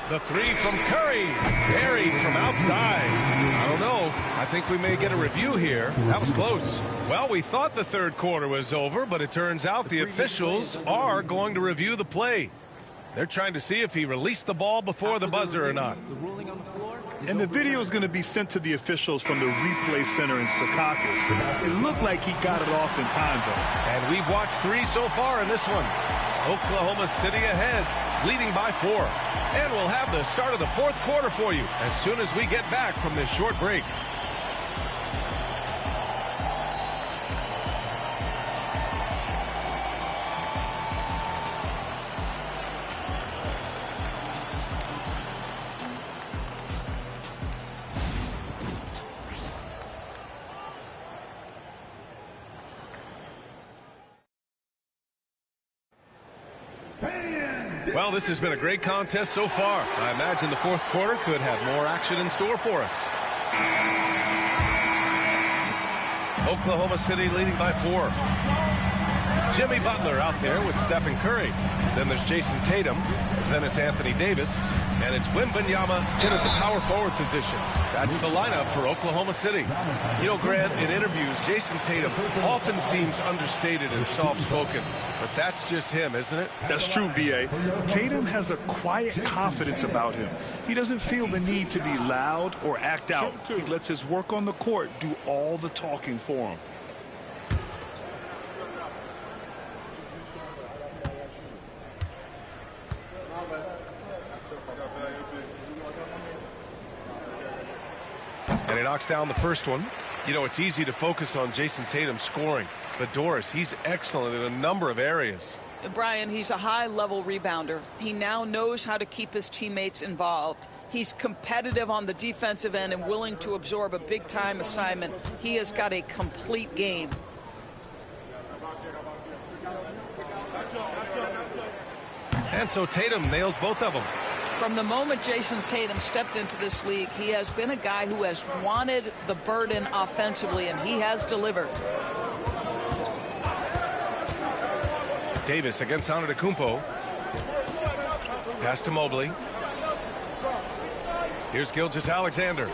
The three from Curry, buried from outside. I don't know. I think we may get a review here. That was close. Well, we thought the third quarter was over, but it turns out the officials are going to review the play. They're trying to see if he released the ball before the buzzer or not. And the video is going to be sent to the officials from the replay center in Secaucus. It looked like he got it off in time, though. And we've watched three so far in this one. Oklahoma City ahead, leading by 4. And we'll have the start of the fourth quarter for you as soon as we get back from this short break. Well, this has been a great contest so far. I imagine the fourth quarter could have more action in store for us. Oklahoma City leading by 4. Jimmy Butler out there with Stephen Curry. Then there's Jason Tatum. Then it's Anthony Davis. And it's Wembanyama in at the power forward position. That's the lineup for Oklahoma City. You know, Grant, in interviews, Jason Tatum often seems understated and soft-spoken. But that's just him, isn't it? That's true, B.A. Tatum has a quiet confidence about him. He doesn't feel the need to be loud or act out. He lets his work on the court do all the talking for him. And he knocks down the first one. You know, it's easy to focus on Jason Tatum scoring. But Doris, he's excellent in a number of areas. Brian, he's a high-level rebounder. He now knows how to keep his teammates involved. He's competitive on the defensive end and willing to absorb a big-time assignment. He has got a complete game. And so Tatum nails both of them. From the moment Jason Tatum stepped into this league, he has been a guy who has wanted the burden offensively, and he has delivered. Davis against Antetokounmpo. Pass to Mobley. Here's Gilgeous-Alexander.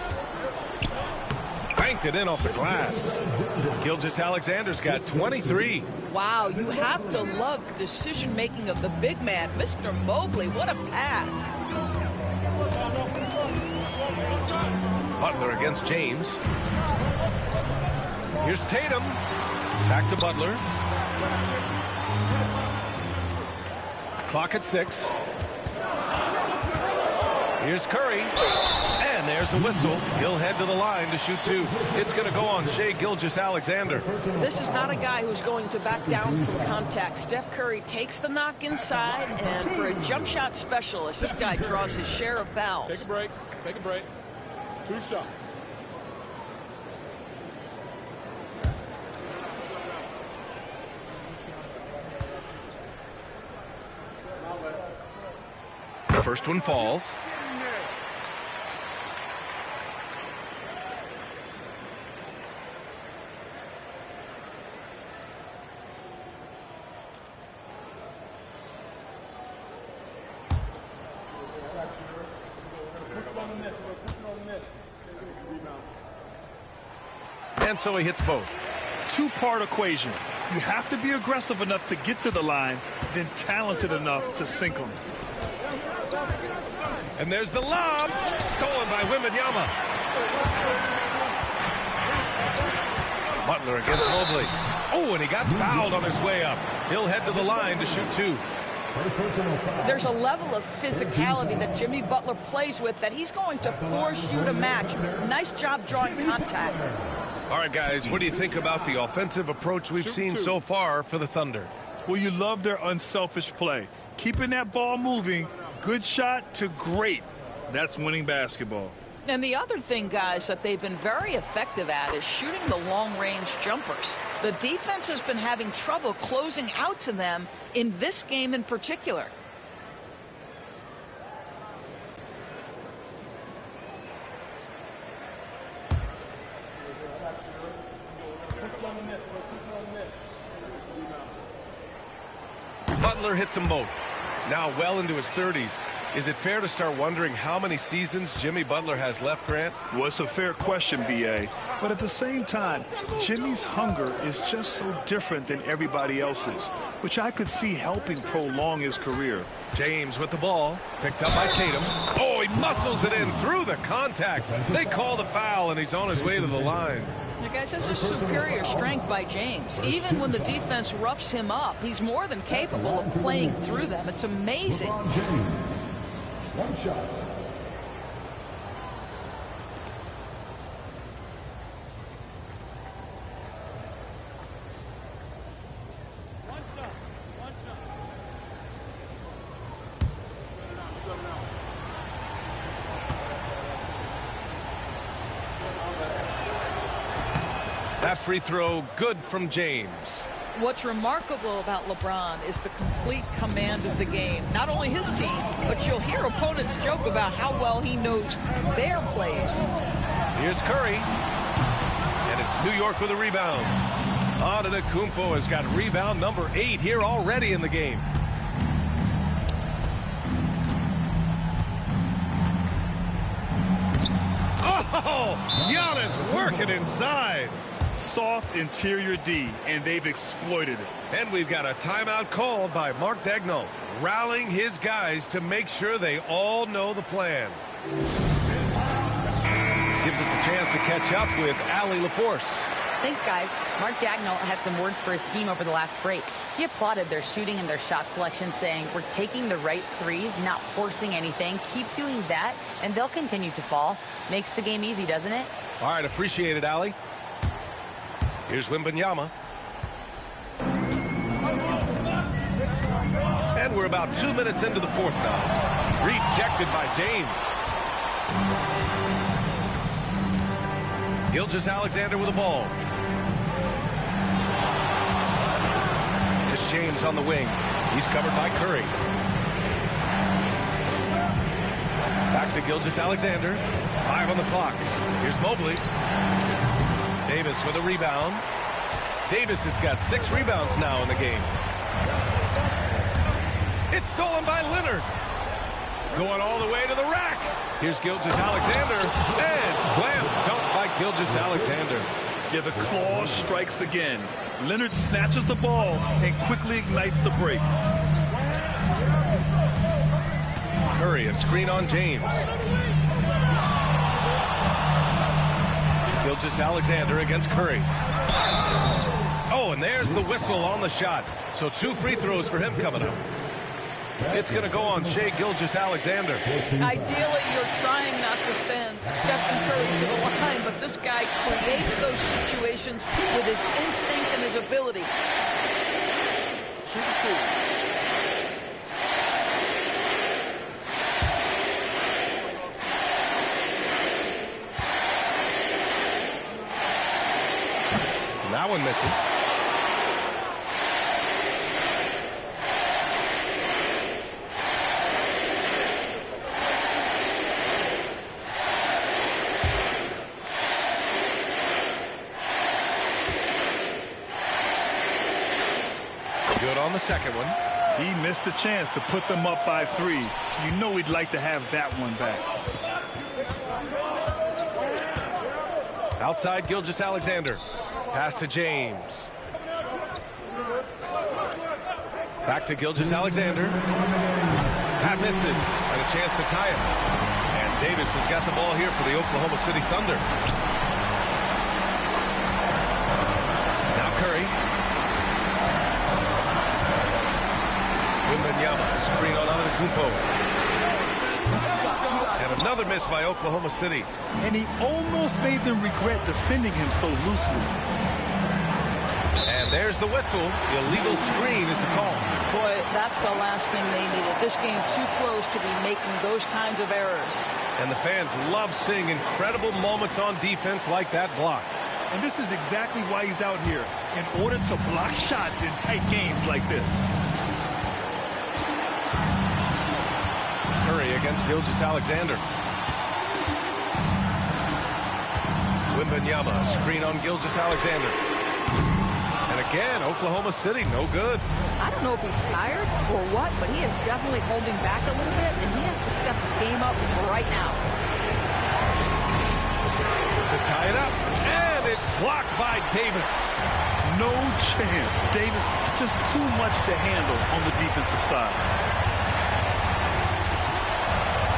Banked it in off the glass. Gilgeous-Alexander's got 23. Wow, you have to love the decision-making of the big man, Mr. Mobley. What a pass. Butler against James. Here's Tatum. Back to Butler. Clock at 6. Here's Curry. And there's a whistle. He'll head to the line to shoot 2. It's going to go on Shai Gilgeous-Alexander. This is not a guy who's going to back down from contact. Steph Curry takes the knock inside, and for a jump shot specialist, this guy draws his share of fouls. Take a break. Take a break. 2 shots. The first one falls. And so he hits both. Two-part equation. You have to be aggressive enough to get to the line, then talented enough to sink them. And there's the lob, stolen by Wembanyama. Butler against Mobley. Oh, and he got fouled on his way up. He'll head to the line to shoot 2. There's a level of physicality that Jimmy Butler plays with that he's going to force you to match. Nice job drawing contact. All right, guys, what do you think about the offensive approach we've seen so far for the Thunder? Well, you love their unselfish play. Keeping that ball moving, good shot to great. That's winning basketball. And the other thing, guys, that they've been very effective at is shooting the long-range jumpers. The defense has been having trouble closing out to them in this game in particular. Butler hits them both. Now well into his 30s. Is it fair to start wondering how many seasons Jimmy Butler has left, Grant? Well, it's a fair question, B.A. But at the same time, Jimmy's hunger is just so different than everybody else's, which I could see helping prolong his career. James with the ball, picked up by Tatum. Oh, he muscles it in through the contact. They call the foul, and he's on his way to the line. Now, guys, that's a superior strength by James. Even when the defense roughs him up, he's more than capable of playing through them. It's amazing. One shot. That free throw good from James. What's remarkable about LeBron is the complete command of the game. Not only his team, but you'll hear opponents joke about how well he knows their plays. Here's Curry. And it's New York with a rebound. Antetokounmpo has got rebound number 8 here already in the game. Oh, Giannis working inside. Soft interior D, and they've exploited it. And we've got a timeout called by Mark Daigneault, rallying his guys to make sure they all know the plan. Gives us a chance to catch up with Allie LaForce. Thanks, guys. Mark Daigneault had some words for his team over the last break. He applauded their shooting and their shot selection, saying, "We're taking the right threes, not forcing anything. Keep doing that, and they'll continue to fall." Makes the game easy, doesn't it? All right, appreciate it, Allie. Here's Wembanyama. And we're about 2 minutes into the fourth now. Rejected by James. Gilgeous-Alexander with the ball. Here's James on the wing. He's covered by Curry. Back to Gilgeous-Alexander. 5 on the clock. Here's Mobley. Davis with a rebound. Davis has got 6 rebounds now in the game. It's stolen by Leonard. Going all the way to the rack. Here's Gilgeous-Alexander. And slam dunk by Gilgeous-Alexander. Yeah, the claw strikes again. Leonard snatches the ball and quickly ignites the break. Curry, a screen on James. Gilgeous-Alexander against Curry. Oh, and there's the whistle on the shot. So 2 free throws for him coming up. It's going to go on Shai Gilgeous-Alexander. Ideally, you're trying not to send Stephen Curry to the line, but this guy creates those situations with his instinct and his ability. Shoot the That one misses. Good on the second one. He missed the chance to put them up by 3. You know he'd like to have that one back. Outside Gilgeous-Alexander. Pass to James. Back to Gilgeous-Alexander. That misses. And a chance to tie it. And Davis has got the ball here for the Oklahoma City Thunder. Now Curry. Wembanyama. screen on Antetokounmpo. And another miss by Oklahoma City. And he almost made them regret defending him so loosely. And there's the whistle. Illegal screen is the call. Boy, that's the last thing they needed. This game too close to be making those kinds of errors. And the fans love seeing incredible moments on defense like that block. And this is exactly why he's out here, in order to block shots in tight games like this. Curry against Gilgeous-Alexander. Wembanyama, screen on Gilgeous-Alexander. And again, Oklahoma City, no good. I don't know if he's tired or what, but he is definitely holding back a little bit, and he has to step his game up right now. To tie it up, and it's blocked by Davis. No chance. Davis just too much to handle on the defensive side.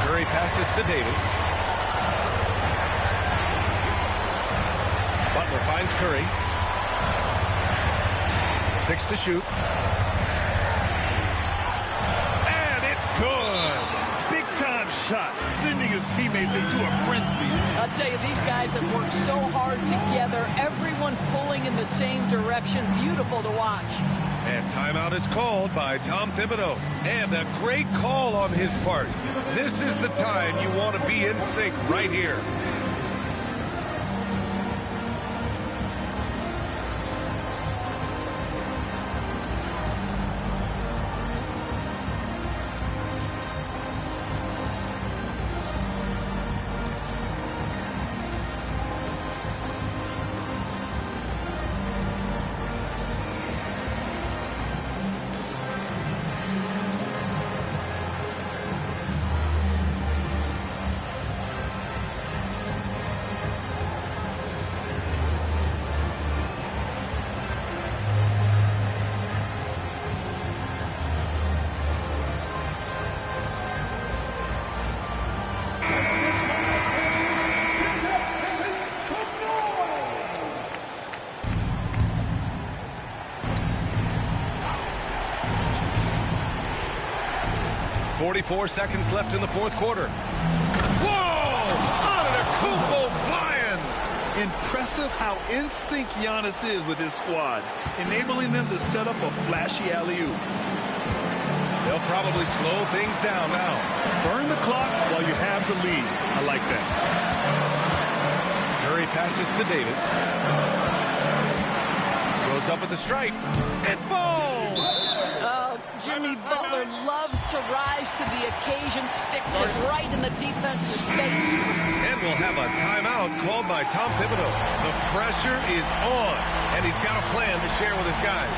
Curry passes to Davis. Butler finds Curry. 6 to shoot. And it's good. Big time shot, sending his teammates into a frenzy. I'll tell you, these guys have worked so hard together. Everyone pulling in the same direction. Beautiful to watch. And timeout is called by Tom Thibodeau. And a great call on his part. This is the time you want to be in sync right here. .44 seconds left in the fourth quarter. Whoa! Antetokounmpo flying! Impressive how in sync Giannis is with his squad, enabling them to set up a flashy alley-oop. They'll probably slow things down now. Burn the clock while you have the lead. I like that. Curry passes to Davis. Goes up at the stripe. It falls! Jimmy Butler loves to rise to the occasion, sticks it right in the defense's face. And we'll have a timeout called by Tom Thibodeau. The pressure is on, and he's got a plan to share with his guys.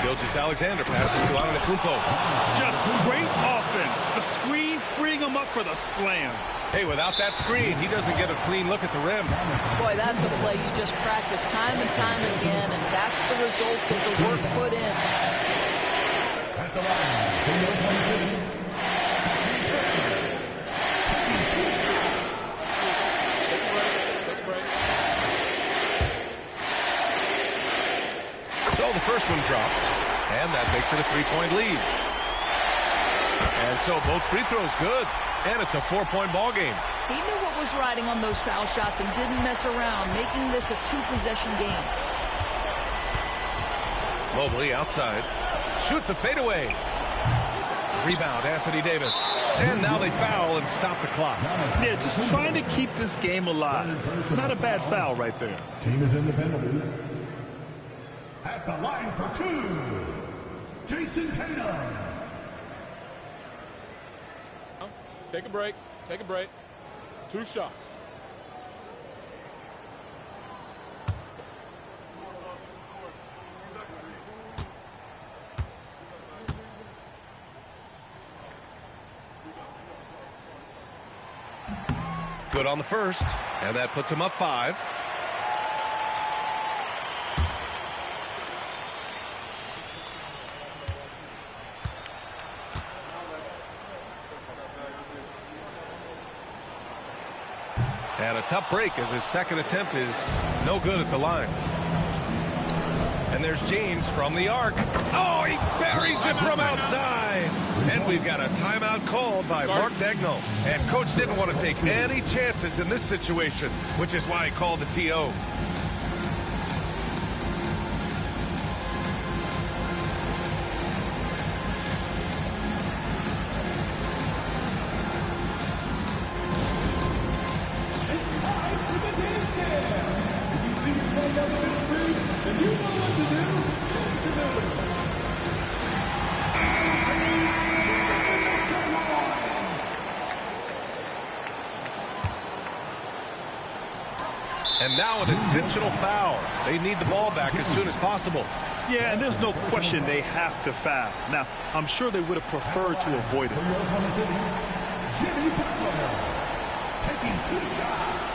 Gilgeous-Alexander passes to Antetokounmpo. Just great offense. The screen freeing him up for the slam. Hey, without that screen, he doesn't get a clean look at the rim. Boy, that's a play you just practice time and time again, and that's the result of the work put in. So the first one drops, and that makes it a three-point lead. And so both free throws good, and it's a four-point ball game. He knew what was riding on those foul shots and didn't mess around, making this a two-possession game. Mobley outside, shoots a fadeaway. Rebound, Anthony Davis. And now they foul and stop the clock. Yeah, just trying to keep this game alive. Not a bad foul right there. Team is in the penalty. At the line for two, Jason Tatum. Take a break. Take a break. 2 shots. Good on the first, and that puts him up 5. And a tough break as his second attempt is no good at the line. And there's James from the arc. Oh, he buries it from outside. And we've got a timeout called by Mark Dagnall. And coach didn't want to take any chances in this situation, which is why he called the TO. And now an intentional foul. They need the ball back as soon as possible. Yeah, and there's no question they have to foul. Now, I'm sure they would have preferred to avoid it. Taking 2 shots.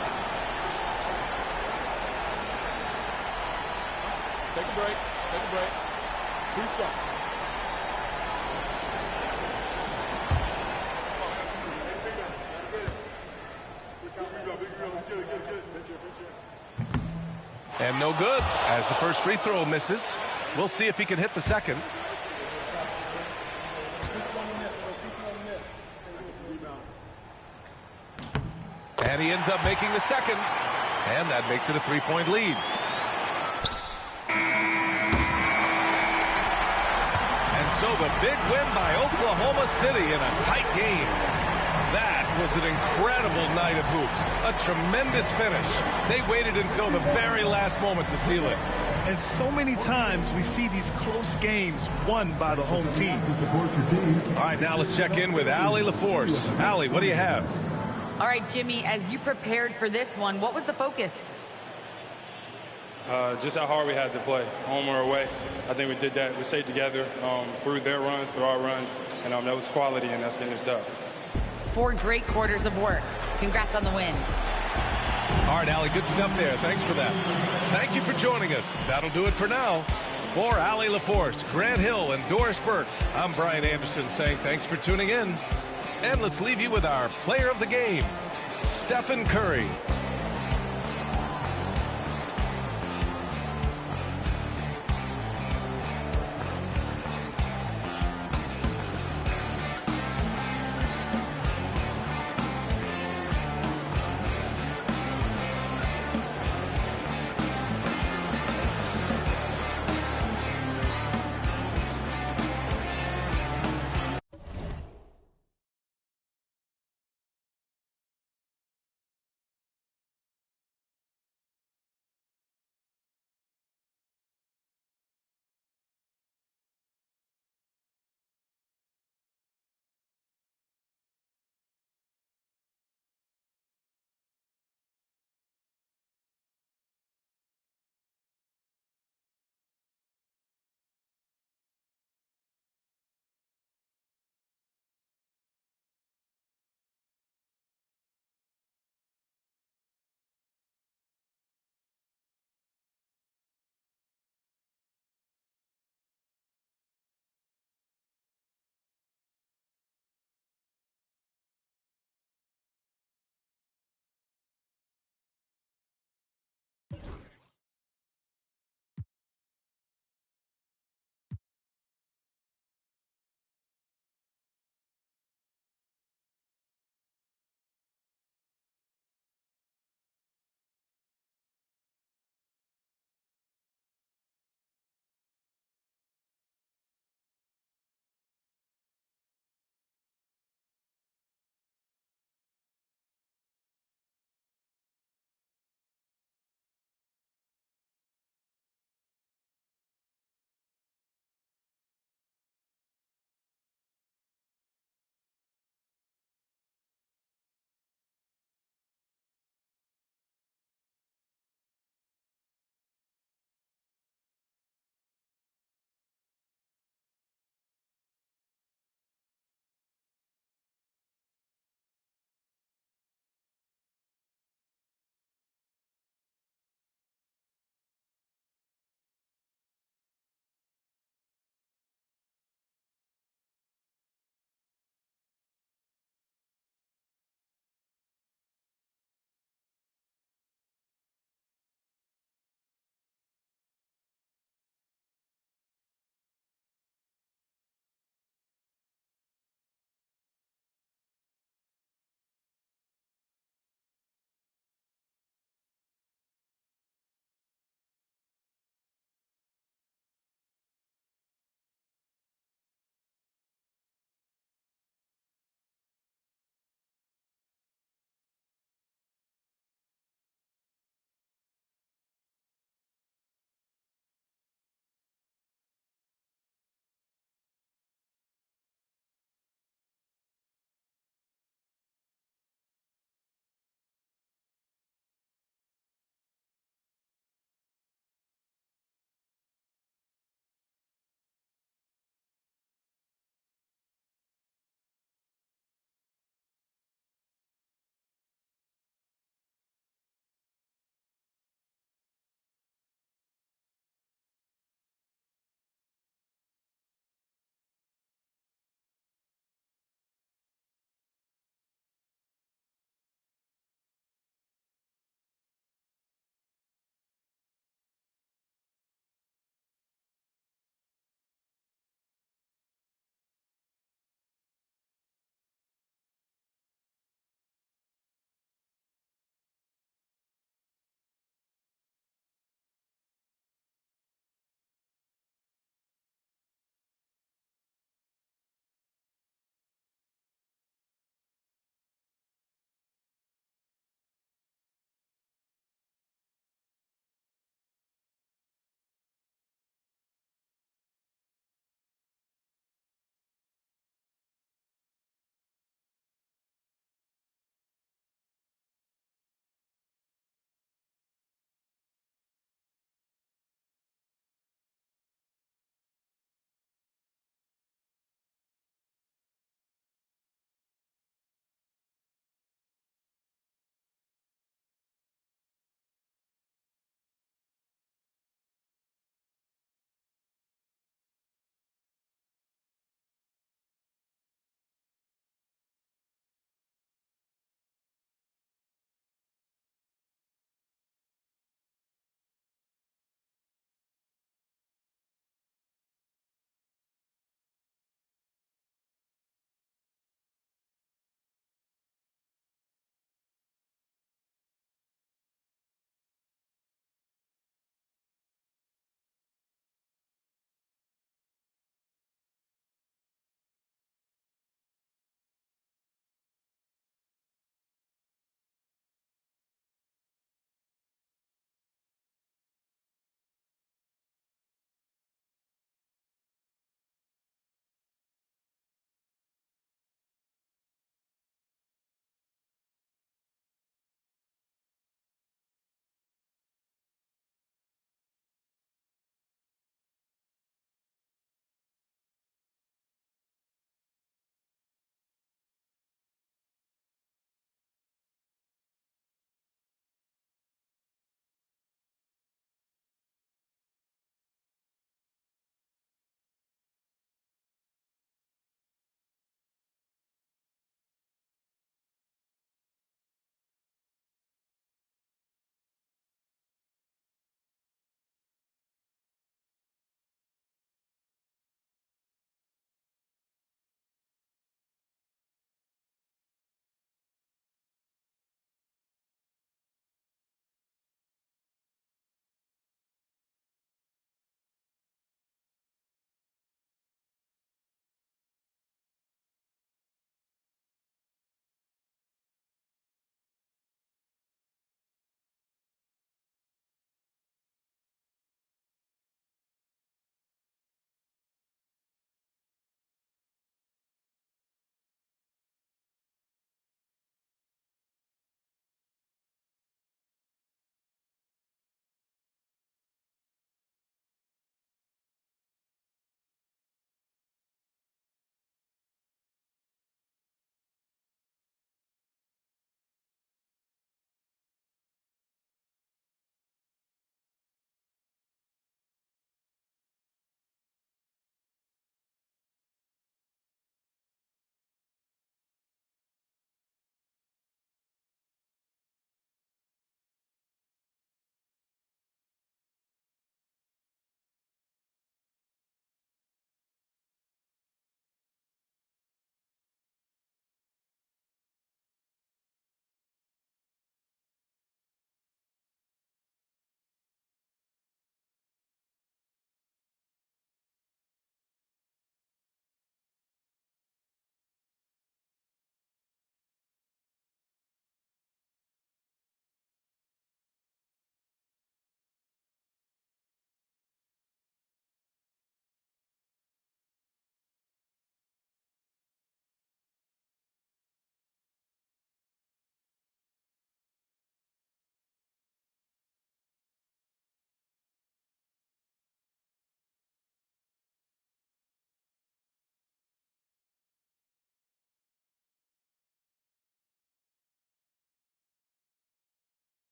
Take a break. Take a break. 2 shots. And no good as the first free throw misses. We'll see if he can hit the second. And he ends up making the second. And that makes it a 3-point lead. And so the big win by Oklahoma City in a tight game. That was an incredible night of hoops. A tremendous finish. They waited until the very last moment to seal it. And so many times we see these close games won by the home team. All right, now let's check in with Allie LaForce. Allie, what do you have? All right, Jimmy, as you prepared for this one, what was the focus? Just how hard we had to play, home or away. I think we did that. We stayed together through their runs, through our runs, and that was quality, and that's getting us done. 4 great quarters of work. Congrats on the win. All right, Allie, good stuff there. Thanks for that. Thank you for joining us. That'll do it for now. For Allie LaForce, Grant Hill, and Doris Burke, I'm Brian Anderson saying thanks for tuning in. And let's leave you with our player of the game, Stephen Curry.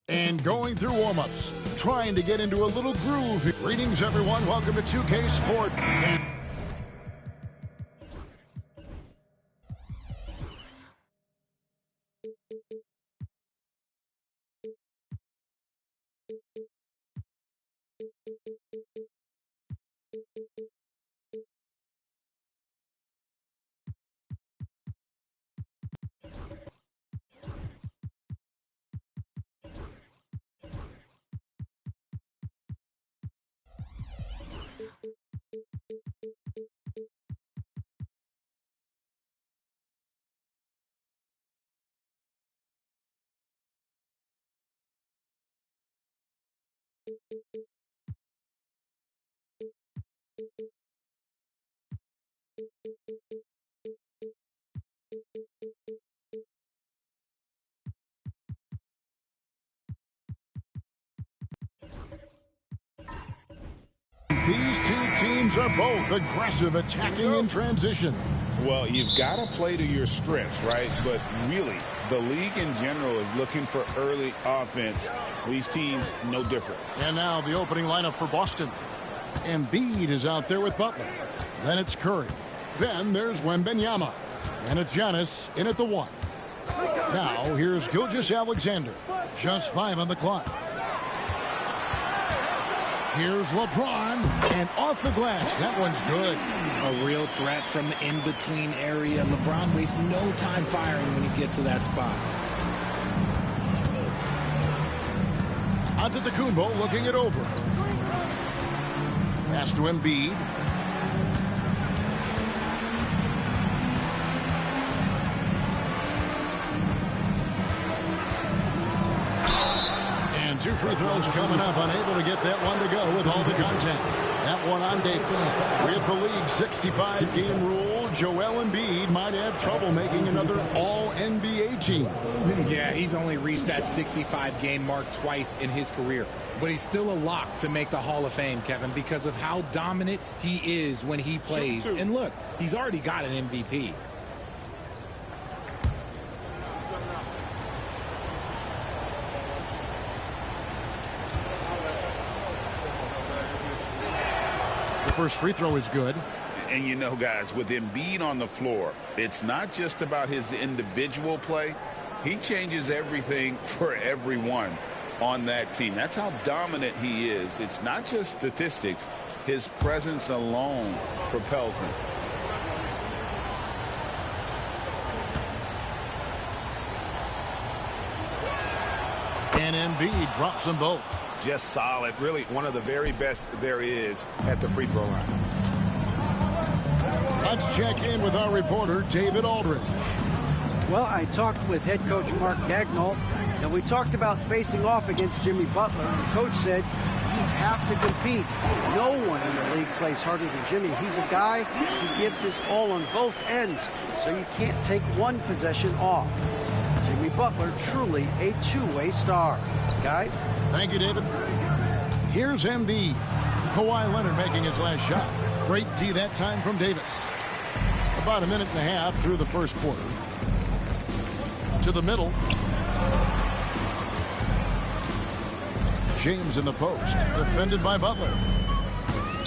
And going through warm-ups, trying to get into a little groove. Greetings, everyone. Welcome to 2K Sport. These two teams are both aggressive, attacking in transition. Well, you've got to play to your strengths, right? But really, the league in general is looking for early offense. These teams, no different. And now the opening lineup for Boston. Embiid is out there with Butler. Then it's Curry. Then there's Wembanyama. And it's Giannis in at the 1. Now here's Gilgeous-Alexander. Just 5 on the clock. Here's LeBron, and off the glass. That one's good. A real threat from the in-between area. LeBron wastes no time firing when he gets to that spot. Antetokounmpo looking it over. Pass to Embiid. And 2 free throws coming up. Unable to get that one to go with all the contact. That one on Davis. With the league 65-game rule, Joel Embiid might have trouble making another All-NBA team. Yeah, he's only reached that 65-game mark twice in his career. But he's still a lock to make the Hall of Fame, Kevin, because of how dominant he is when he plays. And look, he's already got an MVP. First free throw is good. And you know, guys, with Embiid on the floor, it's not just about his individual play. He changes everything for everyone on that team. That's how dominant he is. It's not just statistics. His presence alone propels them. And Embiid drops them both. Just solid. Really one of the very best there is at the free throw line. Let's check in with our reporter, David Aldridge. Well, I talked with head coach Mark Daigneault, and we talked about facing off against Jimmy Butler. The coach said, you have to compete. No one in the league plays harder than Jimmy. He's a guy who gives his all on both ends, so you can't take one possession off. Jimmy Butler, truly a two-way star. Guys? Thank you, David. Here's Embiid. Kawhi Leonard making his last shot. Great D that time from Davis. About a minute and a half through the first quarter. To the middle. James in the post. Defended by Butler.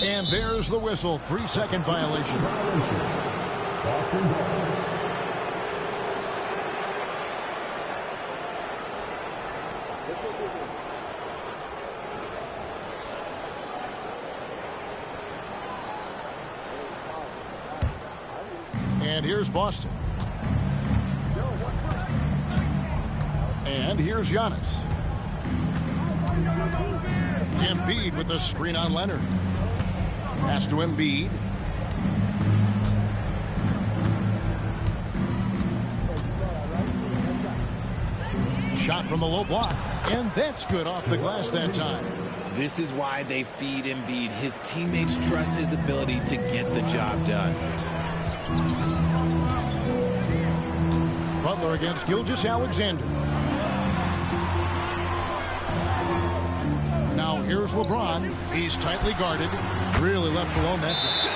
And there's the whistle. 3-second violation. Boston. And here's Boston. And here's Giannis. Embiid with the screen on Leonard. Pass to Embiid. Shot from the low block, and that's good off the glass that time. This is why they feed Embiid. His teammates trust his ability to get the job done. Butler against Gilgeous-Alexander. Now here's LeBron. He's tightly guarded, really left alone that time.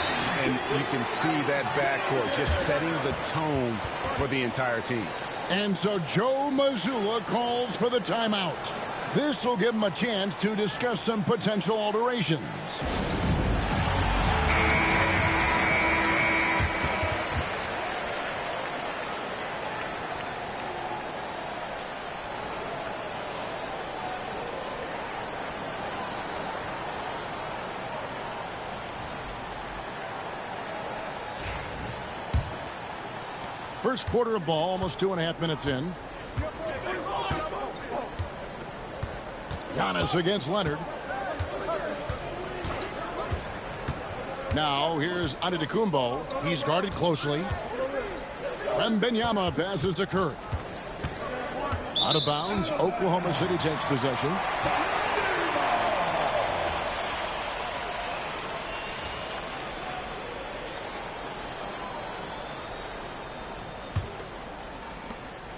And you can see that backcourt just setting the tone for the entire team. And so Joe Mazzulla calls for the timeout. This will give him a chance to discuss some potential alterations. First quarter of ball, almost 2.5 minutes in. Giannis against Leonard. Now here's Antetokounmpo. He's guarded closely. Wembanyama passes to Curry. Out of bounds. Oklahoma City takes possession.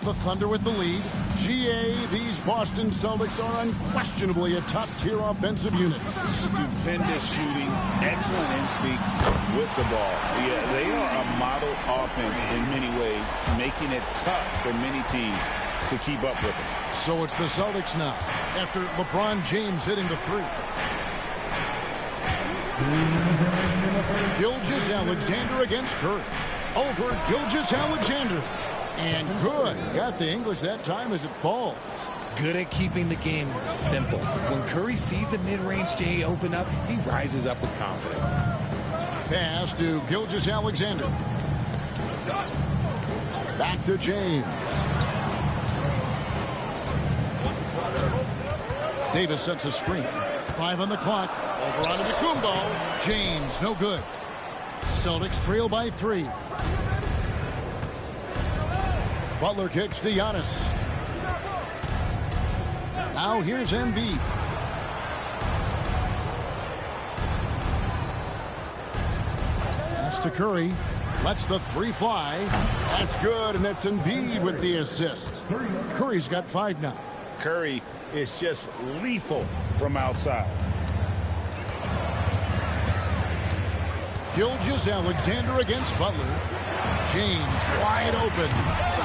The Thunder with the lead. GA, these Boston Celtics are unquestionably a top-tier offensive unit. Stupendous shooting, excellent instincts with the ball. Yeah, they are a model offense in many ways, making it tough for many teams to keep up with them. So it's the Celtics now, after LeBron James hitting the three. Gilgeous-Alexander against Curry. Over Gilgeous-Alexander. And good. Got the English that time as it falls. Good at keeping the game simple. When Curry sees the mid-range J open up, he rises up with confidence. Pass to Gilgeous-Alexander. Back to James. Davis sets a screen. 5 on the clock. Over onto the Kumbo. James, no good. Celtics trail by 3. Butler kicks to Giannis. Now here's Embiid. Pass to Curry. Lets the 3 fly. That's good, and that's Embiid with the assist. Curry's got 5 now. Curry is just lethal from outside. Gilgeous-Alexander against Butler. James wide open.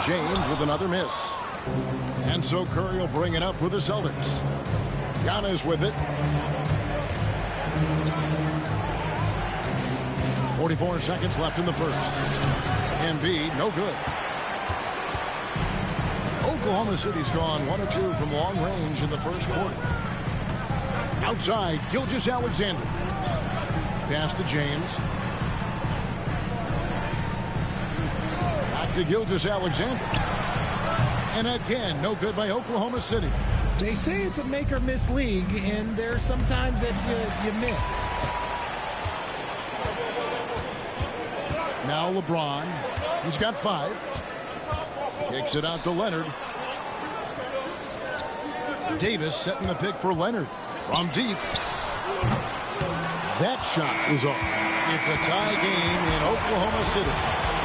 James with another miss. And so Curry will bring it up with the Celtics. Giannis with it. 44 seconds left in the first. Embiid, no good. Oklahoma City's gone 1 or 2 from long range in the first quarter. Outside, Gilgeous-Alexander. Pass to James. Back to Gilgeous-Alexander. And again, no good by Oklahoma City. They say it's a make-or-miss league, and there's sometimes that you miss. Now LeBron. He's got 5. Kicks it out to Leonard. Davis setting the pick for Leonard. From deep. That shot is off. It's a tie game in Oklahoma City.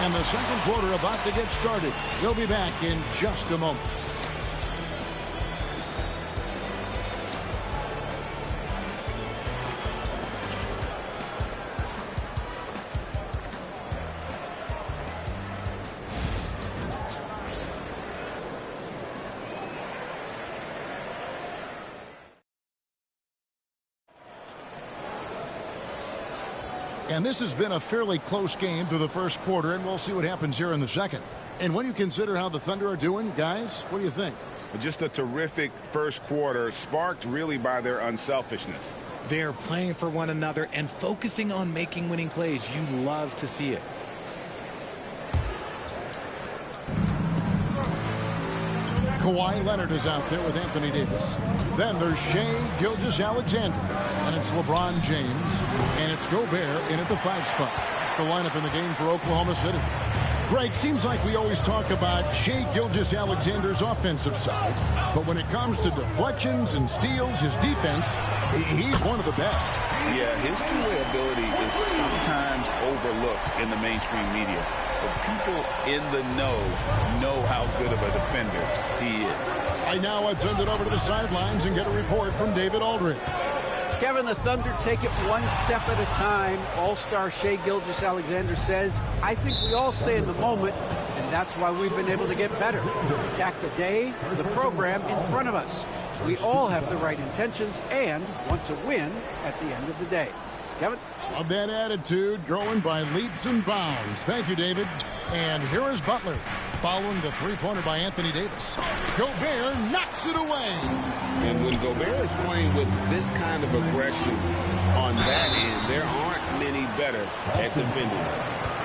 And the second quarter about to get started. We'll be back in just a moment. And this has been a fairly close game through the first quarter, and we'll see what happens here in the second. And when you consider how the Thunder are doing, guys, what do you think? Just a terrific first quarter, sparked really by their unselfishness. They're playing for one another and focusing on making winning plays. You love to see it. Kawhi Leonard is out there with Anthony Davis. Then there's Shai Gilgeous-Alexander. And it's LeBron James. And it's Gobert in at the 5 spot. That's the lineup in the game for Oklahoma City. Greg, seems like we always talk about Shai Gilgeous-Alexander's offensive side. But when it comes to deflections and steals, his defense, he's one of the best. Yeah, his two-way ability is sometimes overlooked in the mainstream media. But people in the know how good of a defender he is. Right now, I'd send it over to the sidelines and get a report from David Aldridge. Kevin, the Thunder take it one step at a time. All-star Shai Gilgeous-Alexander says, I think we all stay in the moment, and that's why we've been able to get better. Attack the day, the program in front of us. We all have the right intentions and want to win at the end of the day. Kevin? Love that attitude, growing by leaps and bounds. Thank you, David. And here is Butler, following the three-pointer by Anthony Davis. Gobert knocks it away. And when Gobert is playing with this kind of aggression on that end, there aren't many better at defending.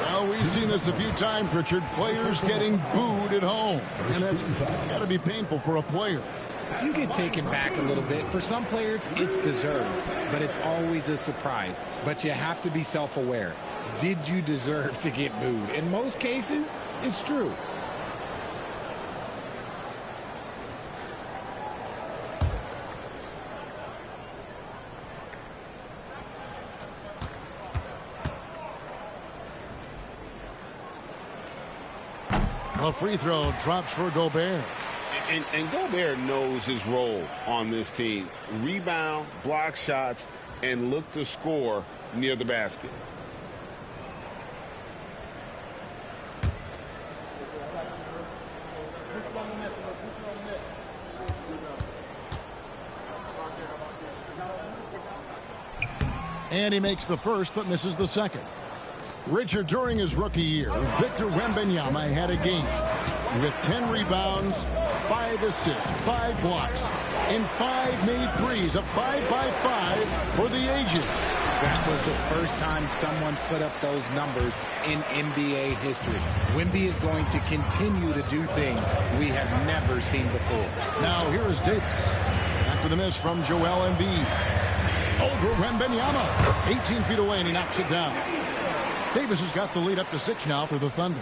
Well, we've seen this a few times, Richard. Players getting booed at home. And that's got to be painful for a player. You get taken back a little bit. For some players, it's deserved, but it's always a surprise. But you have to be self-aware. Did you deserve to get booed? In most cases, it's true. A free throw drops for Gobert. And Gobert knows his role on this team. Rebound, block shots, and look to score near the basket. And he makes the first but misses the second. Richard, during his rookie year, Victor Wembanyama had a game with 10 rebounds, 5 assists, 5 blocks, and 5 made threes, a 5-by-5 for the ages. That was the first time someone put up those numbers in NBA history. Wemby is going to continue to do things we have never seen before. Now here is Davis after the miss from Joel Embiid. Over Wembanyama, 18 feet away, and he knocks it down. Davis has got the lead up to 6 now for the Thunder.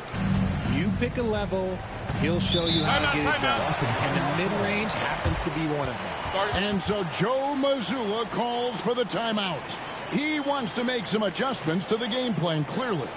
You pick a level, he'll show you how to get it done. And the mid-range happens to be one of them. And so Joe Mazzulla calls for the timeout. He wants to make some adjustments to the game plan, clearly.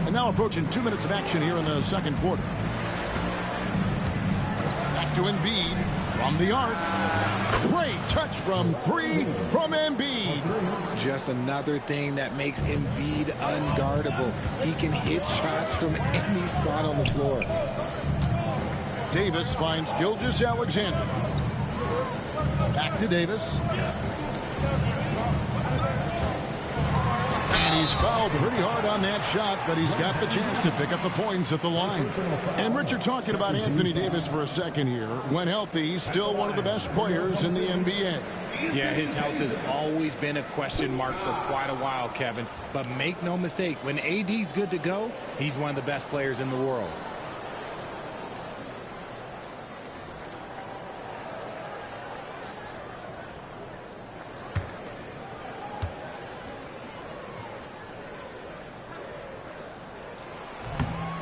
Now approaching 2 minutes of action here in the second quarter. Back to Embiid from the arc. Great touch from 3 from Embiid. Just another thing that makes Embiid unguardable. He can hit shots from any spot on the floor. Davis finds Gilgeous-Alexander. Back to Davis. And he's fouled pretty hard on that shot, but he's got the chance to pick up the points at the line. And Richard, talking about Anthony Davis for a second here. When healthy, he's still one of the best players in the NBA. Yeah, his health has always been a question mark for quite a while, Kevin. But make no mistake, when AD's good to go, he's one of the best players in the world.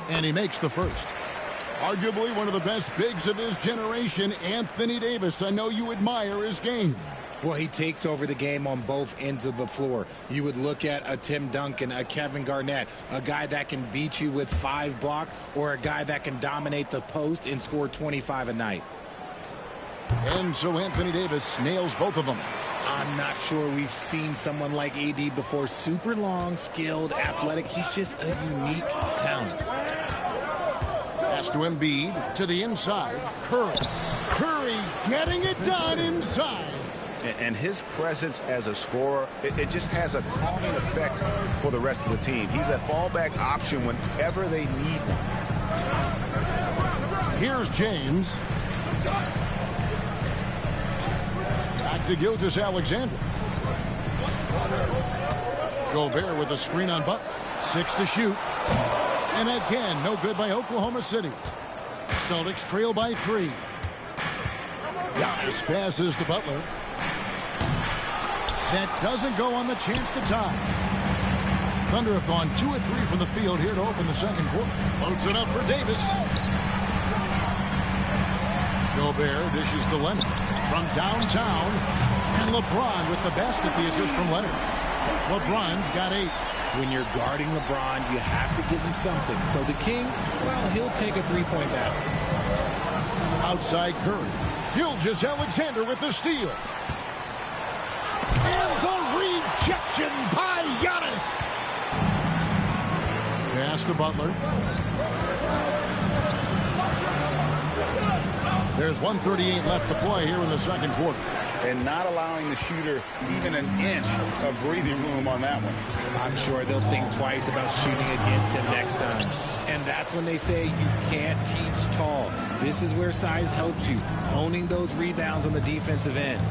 And he makes the first. Arguably one of the best bigs of his generation, Anthony Davis. I know you admire his game. Well, he takes over the game on both ends of the floor. You would look at a Tim Duncan, a Kevin Garnett, a guy that can beat you with 5 blocks, or a guy that can dominate the post and score 25 a night. And so Anthony Davis nails both of them. I'm not sure we've seen someone like AD before. Super long, skilled, athletic. He's just a unique talent. Pass to Embiid, to the inside. Curry. Curry getting it done inside. And his presence as a scorer, it just has a calming effect for the rest of the team. He's a fallback option whenever they need one. Here's James. Back to Gilgeous-Alexander. Gobert with a screen on Butler. 6 to shoot. And again, no good by Oklahoma City. Celtics trail by 3. Giannis passes to Butler. That doesn't go on the chance to tie. Thunder have gone 2 of 3 from the field here to open the second quarter. Floats it up for Davis. Gobert dishes to Leonard from downtown. And LeBron with the basket, the assist from Leonard. LeBron's got 8. When you're guarding LeBron, you have to give him something. So the King, well, he'll take a three-point basket. Outside Curry. Gilgeous-Alexander with the steal. And the rejection by Giannis. Pass to Butler. There's 1:38 left to play here in the second quarter. And not allowing the shooter even an inch of breathing room on that one. I'm sure they'll think twice about shooting against him next time. And that's when they say you can't teach tall. This is where size helps you, owning those rebounds on the defensive end.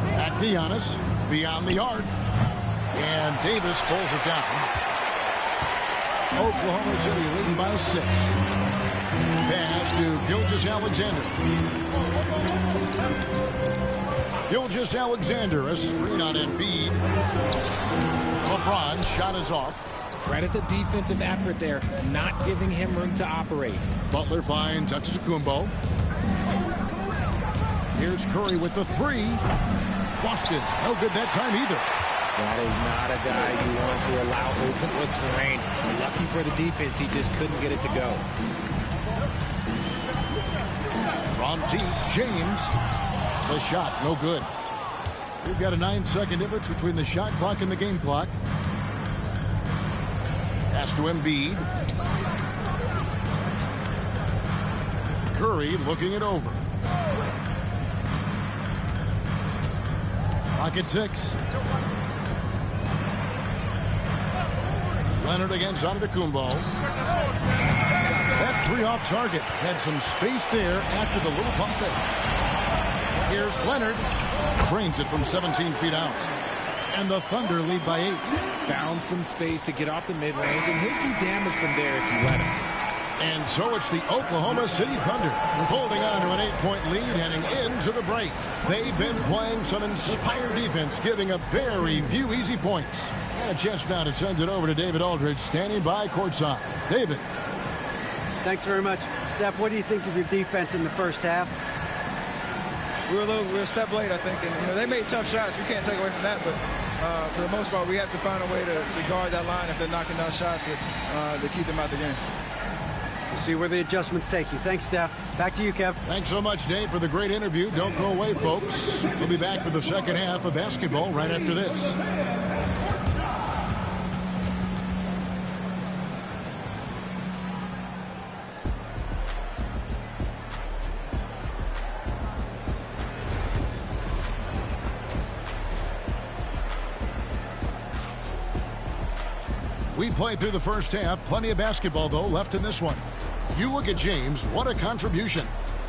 Back to Giannis, beyond the arc. And Davis pulls it down. Oklahoma City leading by 6. Pass to Gilgeous-Alexander. Gilgeous-Alexander, a screen on Embiid. LeBron's shot is off. Credit the defensive effort there, not giving him room to operate. Butler finds Antetokounmpo. Here's Curry with the 3. Boston, no good that time either. That is not a guy you want to allow open looks for rain. Lucky for the defense, he just couldn't get it to go. From deep, James. The shot, no good. We've got a 9-second difference between the shot clock and the game clock. Pass to Embiid. Curry looking it over. Clock at 6. Leonard against Antetokounmpo. That 3 off target. Had some space there after the little pump fake. Here's Leonard. Trains it from 17 feet out. And the Thunder lead by 8. Found some space to get off the mid-range, and he'll do damage from there if you let him. And so it's the Oklahoma City Thunder holding on to an 8-point lead heading into the break. They've been playing some inspired defense, giving up very few easy points. And a chance now to send it over to David Aldridge, standing by courtside. David. Thanks very much. Steph, what do you think of your defense in the first half? We were a step late, I think, and they made tough shots. We can't take away from that, but for the most part, we have to find a way to guard that line if they're knocking down shots to keep them out the game. We'll see where the adjustments take you. Thanks, Steph. Back to you, Kev. Thanks so much, Dave, for the great interview. Don't go away, folks. We'll be back for the second half of basketball right after this. We played through the first half. Plenty of basketball, though, left in this one. You look at James. What a contribution.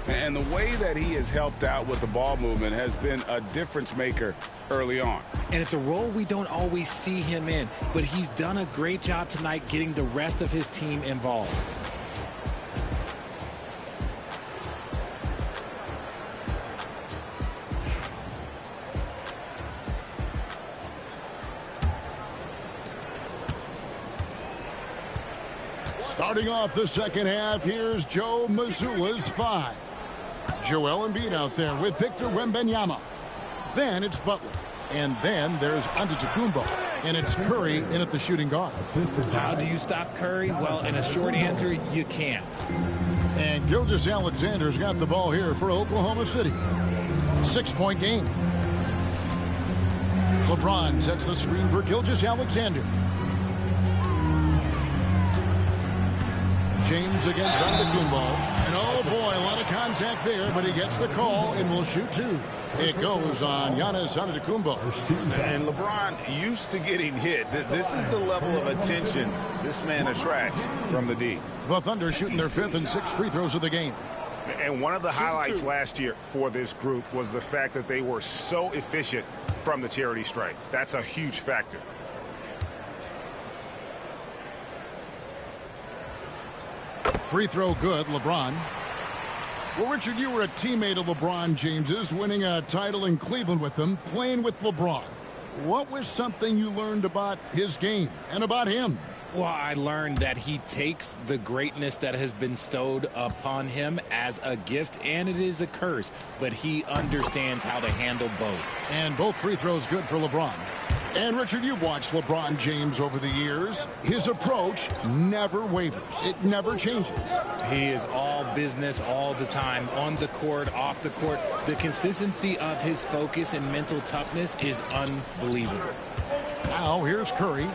And the way that he has helped out with the ball movement has been a difference maker early on. And it's a role we don't always see him in, but he's done a great job tonight getting the rest of his team involved. Starting off the second half, here's Joe Mazzulla's 5. Joel Embiid out there with Victor Wembanyama. Then it's Butler. And then there's Antetokounmpo. And it's Curry in at the shooting guard. How do you stop Curry? Well, in a short answer, you can't. And Gilgeous-Alexander's got the ball here for Oklahoma City. 6-point game. LeBron sets the screen for Gilgeous-Alexander. James against Antetokounmpo. And oh boy, a lot of contact there, but he gets the call and will shoot two. It goes on Giannis Antetokounmpo. And LeBron used to getting hit. This is the level of attention this man attracts from the D. The Thunder shooting their 5th and 6th free throws of the game. And one of the highlights last year for this group was the fact that they were so efficient from the charity stripe. That's a huge factor. Free throw good, LeBron. Well, Richard, you were a teammate of LeBron James's, winning a title in Cleveland with him, playing with LeBron. What was something you learned about his game and about him? Well, I learned that he takes the greatness that has been bestowed upon him as a gift, and it is a curse, but he understands how to handle both. And both free throws good for LeBron. And, Richard, you've watched LeBron James over the years. His approach never wavers. It never changes. He is all business all the time, on the court, off the court. The consistency of his focus and mental toughness is unbelievable. Now, here's Curry.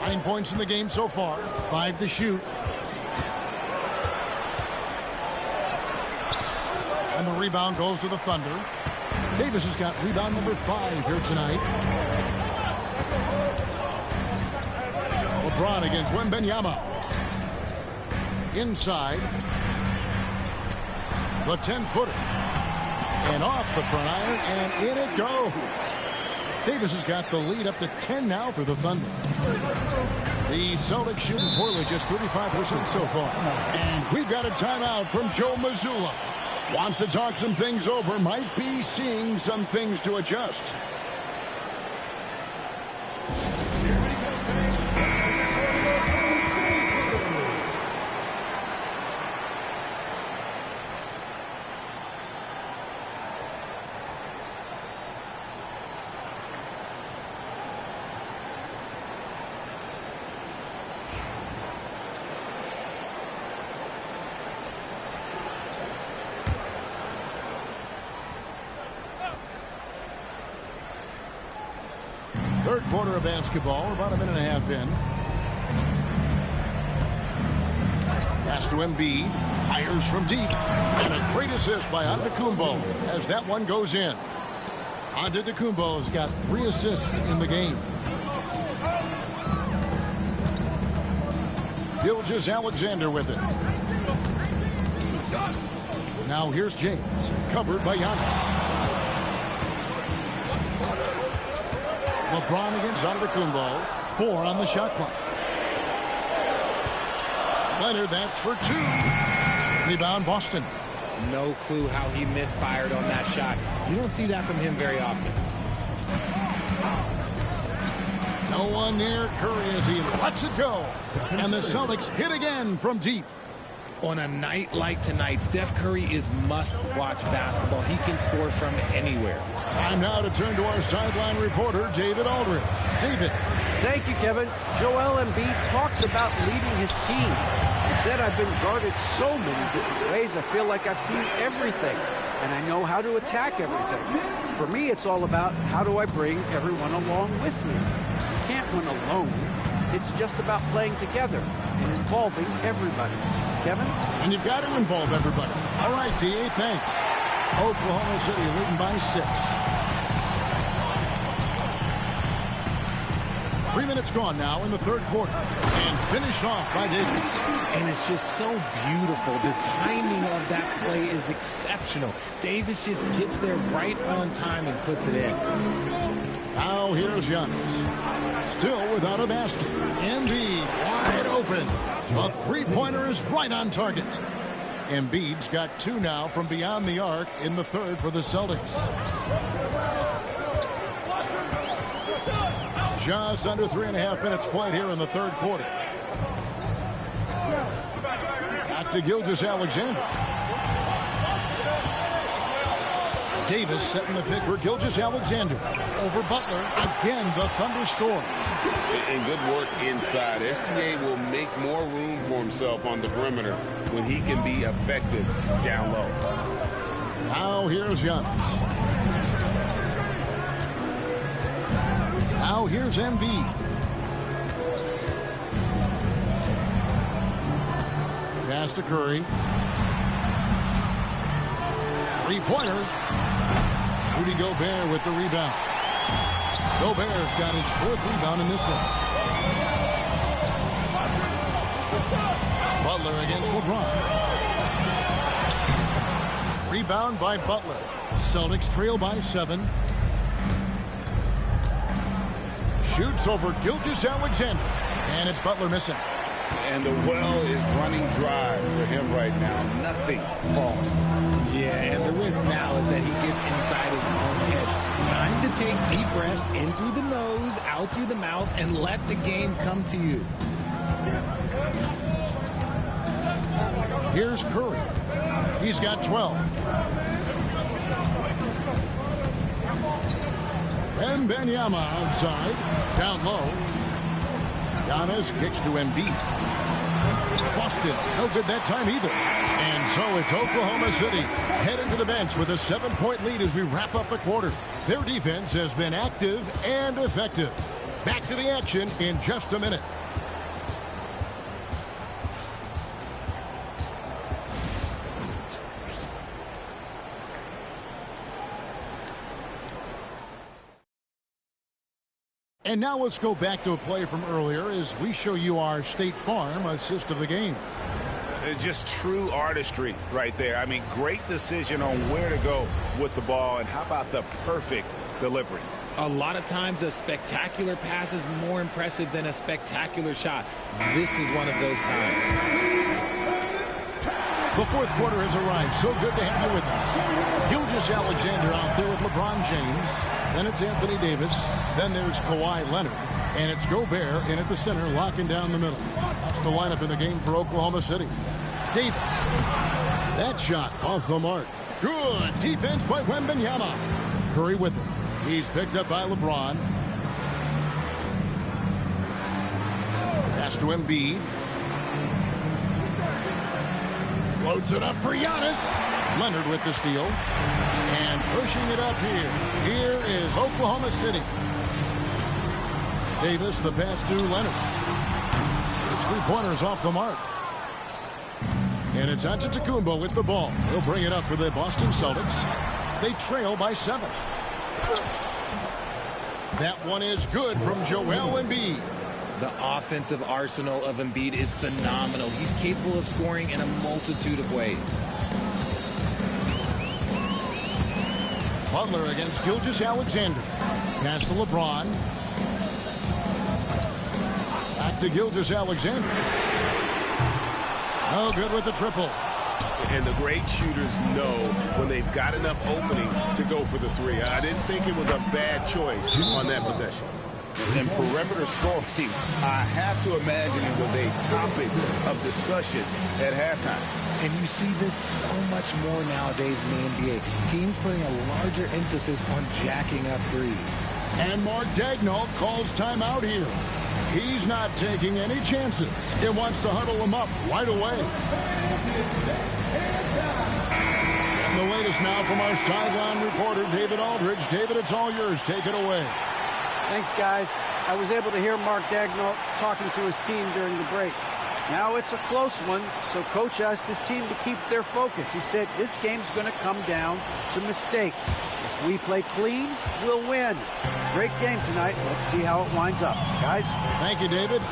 9 points in the game so far. 5 to shoot. And the rebound goes to the Thunder. Davis has got rebound number 5 here tonight. LeBron against Wembanyama. Inside. The 10-footer. And off the front iron, and in it goes. Davis has got the lead up to 10 now for the Thunder. The Celtics shooting poorly, just 35% so far. And we've got a timeout from Joe Mazzulla. Wants to talk some things over, might be seeing some things to adjust. Third quarter of basketball, about a minute and a half in. Pass to Embiid, fires from deep, and a great assist by Antetokounmpo as that one goes in. Antetokounmpo has got 3 assists in the game. Gilgeous-Alexander with it. Now here's James, covered by Giannis. LeBron against Antetokounmpo. 4 on the shot clock. Leonard, that's for 2. Rebound, Boston. No clue how he misfired on that shot. You don't see that from him very often. No one near Curry as he lets it go. And the Celtics hit again from deep. On a night like tonight, Steph Curry is must-watch basketball. He can score from anywhere. Time now to turn to our sideline reporter, David Aldridge. David. Thank you, Kevin. Joel Embiid talks about leading his team. He said, I've been guarded so many different ways, I feel like I've seen everything, and I know how to attack everything. For me, it's all about how do I bring everyone along with me. You can't win alone. It's just about playing together and involving everybody. Kevin? And you've got to involve everybody. All right, D.A., thanks. Oklahoma City leading by 6. 3 minutes gone now in the third quarter. And finished off by Davis. And it's just so beautiful. The timing of that play is exceptional. Davis just gets there right on time and puts it in. Now here's Giannis. Still without a basket. Embiid wide open. A three-pointer is right on target. Embiid's got 2 now from beyond the arc in the third for the Celtics. Just under 3.5 minutes played here in the third quarter. Back to Gilgeous-Alexander. Davis setting the pick for Gilgeous-Alexander. Over Butler. Again, the Thunder score. And good work inside. SGA will make more room for himself on the perimeter when he can be effective down low. Now here's Giannis. Now here's Embiid. Pass to Curry. Three-pointer. Rudy Gobert with the rebound. Gobert's got his 4th rebound in this one. Butler against LeBron. Rebound by Butler. Celtics trail by 7. Shoots over Gilgeous-Alexander. And it's Butler missing. And the well is running dry for him right now. Nothing falling. Yeah, and the risk now is that he gets inside his own head. Time to take deep breaths in through the nose, out through the mouth, and let the game come to you. Here's Curry. He's got 12. Wembanyama outside. Down low. Giannis kicks to Embiid. Boston, no good that time either. And so it's Oklahoma City headed to the bench with a 7-point lead as we wrap up the quarter. Their defense has been active and effective. Back to the action in just a minute. And now let's go back to a play from earlier as we show you our State Farm assist of the game. Just true artistry right there. I mean, great decision on where to go with the ball, and how about the perfect delivery? A lot of times a spectacular pass is more impressive than a spectacular shot. This is one of those times. The 4th quarter has arrived. So good to have you with us. Gilgeous-Alexander out there with LeBron James. Then it's Anthony Davis. Then there's Kawhi Leonard. And it's Gobert in at the center, locking down the middle. That's the lineup in the game for Oklahoma City. Davis. That shot off the mark. Good defense by Wembanyama. Curry with him. He's picked up by LeBron. Pass to Embiid. Loads it up for Giannis. Leonard with the steal. And pushing it up here. Here is Oklahoma City. Davis, the pass to Leonard. His 3-pointers off the mark. And it's Antetokounmpo with the ball. He'll bring it up for the Boston Celtics. They trail by 7. That one is good from Joel Embiid. The offensive arsenal of Embiid is phenomenal. He's capable of scoring in a multitude of ways. Butler against Gilgeous-Alexander. Pass to LeBron. Back to Gilgeous-Alexander. No good with the triple. And the great shooters know when they've got enough opening to go for the 3. I didn't think it was a bad choice on that possession. And perimeter scoring, I have to imagine it was a topic of discussion at halftime. And you see this so much more nowadays in the NBA. Teams putting a larger emphasis on jacking up threes. And Mark Daigneault calls timeout here. He's not taking any chances. He wants to huddle them up right away. And the latest now from our sideline reporter, David Aldridge. David, it's all yours. Take it away. Thanks, guys. I was able to hear Mark Daigneault talking to his team during the break. Now it's a close one, so Coach asked his team to keep their focus. He said this game's going to come down to mistakes. If we play clean, we'll win. Great game tonight. Let's see how it winds up. Guys? Thank you, David.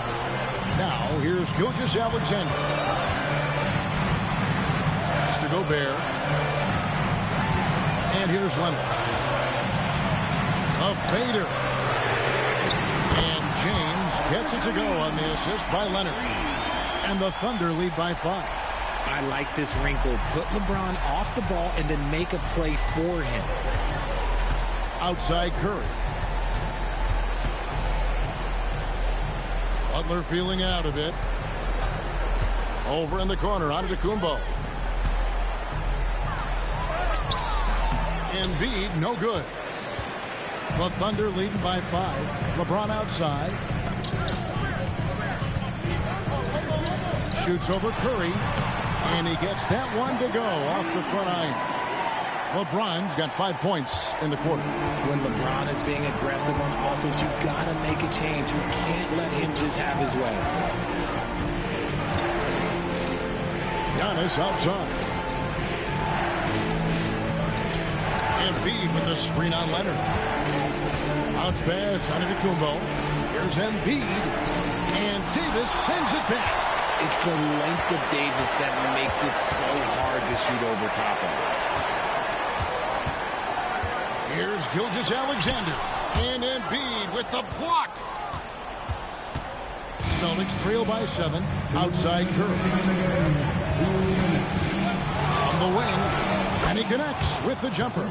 Now, here's Gilgeous-Alexander. Mr. Gobert. And here's Leonard. A fader. And James gets it to go on the assist by Leonard. And the Thunder lead by 5. I like this wrinkle. Put LeBron off the ball and then make a play for him. Outside Curry. Butler feeling out a bit. Over in the corner, Antetokounmpo. Embiid, no good. The Thunder leading by 5. LeBron outside. Shoots over Curry. And he gets that one to go off the front iron. LeBron's got 5 points in the quarter. When LeBron is being aggressive on offense, you got to make a change. You can't let him just have his way. Giannis outside. Embiid with the screen on Leonard. Bounce pass on Antetokounmpo. Here's Embiid. And Davis sends it back. It's the length of Davis that makes it so hard to shoot over top of. Here's Gilgeous-Alexander. And Embiid with the block. Celtics trail by 7. Outside Curry. On the wing. And he connects with the jumper.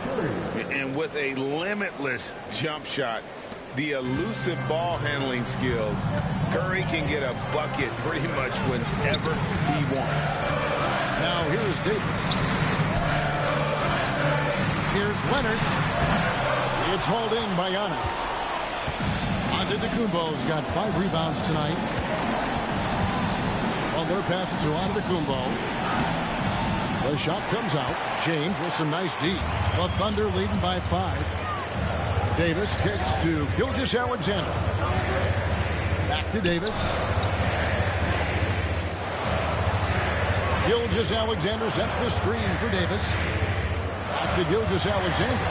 And with a limitless jump shot, the elusive ball handling skills, Curry can get a bucket pretty much whenever he wants. Now here's Davis. Here's Leonard. It's hauled in by Giannis. Antetokounmpo's got 5 rebounds tonight. Well, they're passing to Antetokounmpo. The shot comes out. James with some nice D. The Thunder leading by 5. Davis kicks to Gilgeous-Alexander. Back to Davis. Gilgeous-Alexander sets the screen for Davis. Back to Gilgeous-Alexander.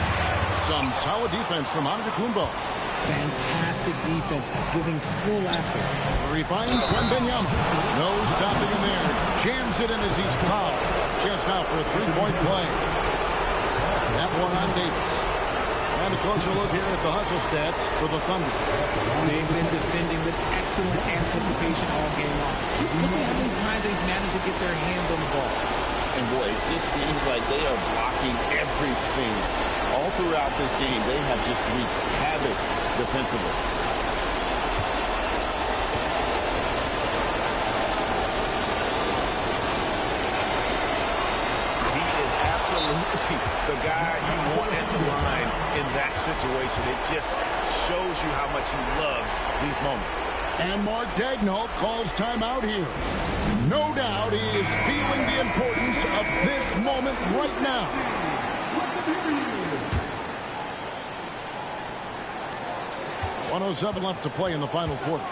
Some solid defense from Antetokounmpo. Fantastic defense, giving full effort. Finds Wembanyama. No stopping him there. Jams it in as he's fouled. Chance now for a 3-point play. That one on Davis. And a closer look here at the hustle stats for the Thunder. They've been defending with excellent anticipation all game long. Just look at how many times they've managed to get their hands on the ball. And boy, it just seems like they are blocking everything. All throughout this game, they have just wreaked havoc defensively. He is absolutely the guy you want at the line in that situation. It just shows you how much he loves these moments. And Mark Daigneault calls timeout here. No doubt he is feeling the importance of this moment right now. 1:07 left to play in the final quarter.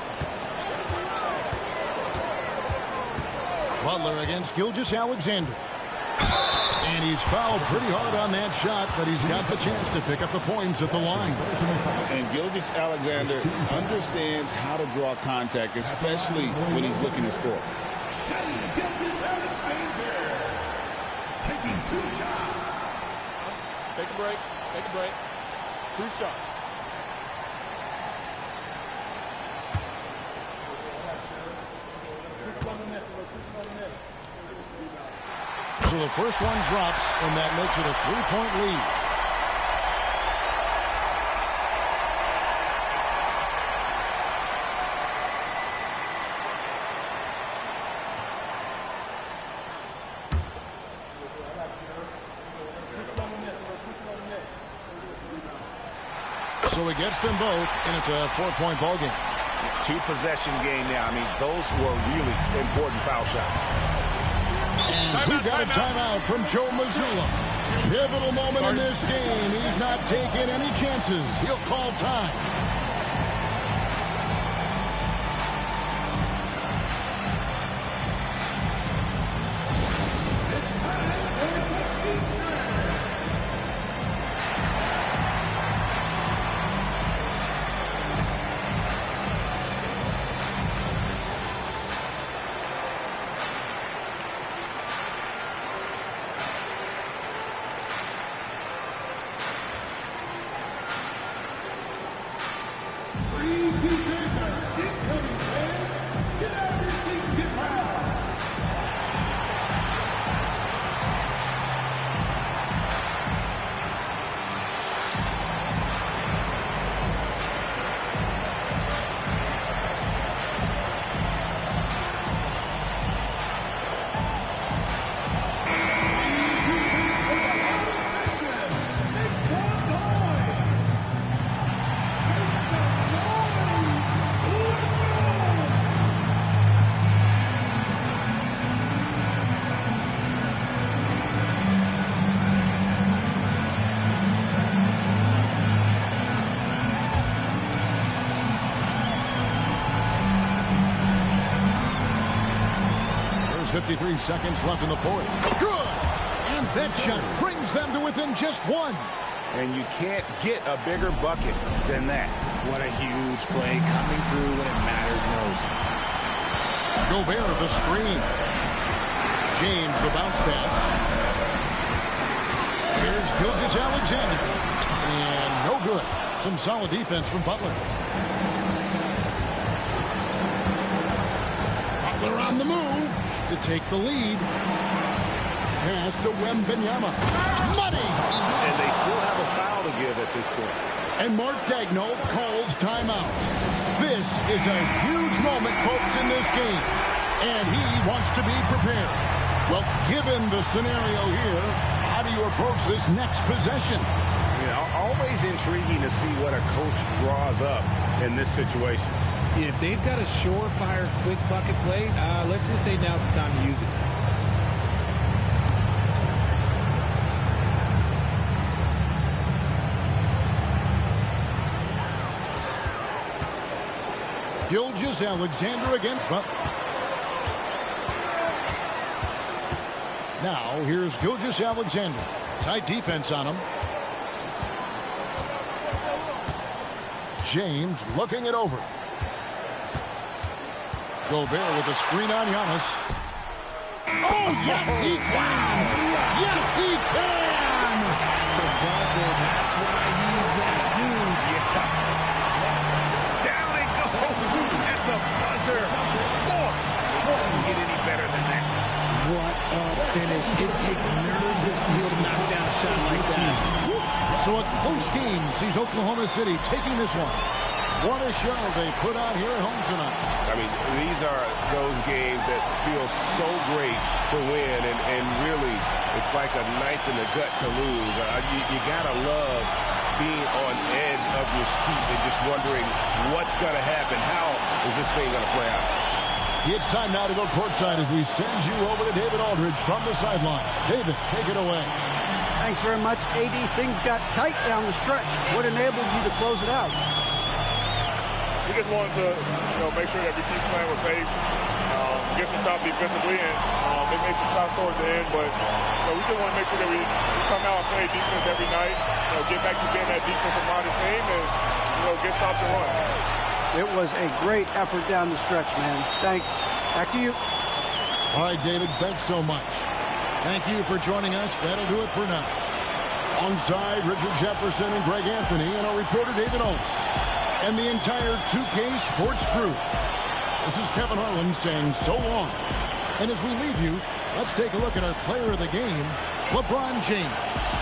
Butler against Gilgeous-Alexander. And he's fouled pretty hard on that shot, but he's got the chance to pick up the points at the line. And Gilgeous-Alexander understands how to draw contact, especially when he's looking to score. Taking 2 shots. Take a break. Take a break. 2 shots. So the first one drops, and that makes it a 3-point lead. So he gets them both, and it's a 4-point ball game. 2-possession game now. I mean, those were really important foul shots. And we got a timeout from Joe Mazzulla. Pivotal moment in this game. He's not taking any chances. He'll call time. 53 seconds left in the fourth. Good! And that shot brings them to within just one. And you can't get a bigger bucket than that. What a huge play coming through when it matters most. Gobert the screen. James the bounce pass. Here's Gilgeous-Alexander. And no good. Some solid defense from Butler. Butler on the move to take the lead. Pass to Wembanyama. Money! And they still have a foul to give at this point. And Mark Daigneault calls timeout. This is a huge moment, folks, in this game. And he wants to be prepared. Well, given the scenario here, how do you approach this next possession? You know, always intriguing to see what a coach draws up in this situation. If they've got a surefire quick bucket play, let's just say now's the time to use it. Gilgeous-Alexander against Butler. Now, here's Gilgeous-Alexander. Tight defense on him. James looking it over. Gobert with a screen on Giannis. Oh, yes, he can! Yes, he can! The buzzer, that's why he's that dude. Yeah. Down it goes at the buzzer. Oh, doesn't get any better than that. What a finish. It takes nerves of steel to knock down a shot like that. So a close game sees Oklahoma City taking this one. What a show they put on here at home tonight. I mean, these are those games that feel so great to win, and really, it's like a knife in the gut to lose. You gotta love being on edge of your seat and just wondering what's gonna happen. How is this thing gonna play out? It's time now to go courtside as we send you over to David Aldridge from the sideline. David, take it away. Thanks very much, AD. Things got tight down the stretch. What enabled you to close it out? We just wanted to, make sure that we keep playing with pace, get some stops defensively, and they made some shots towards the end. But we just want to make sure that we come out and play defense every night, get back to being that defensive-minded team, and get stops and run. It was a great effort down the stretch, man. Thanks. Back to you. All right, David, thanks so much. Thank you for joining us. That'll do it for now. Alongside Richard Jefferson and Greg Anthony and our reporter David Owen and the entire 2K Sports crew. This is Kevin Harlan saying so long. And as we leave you, let's take a look at our player of the game, LeBron James.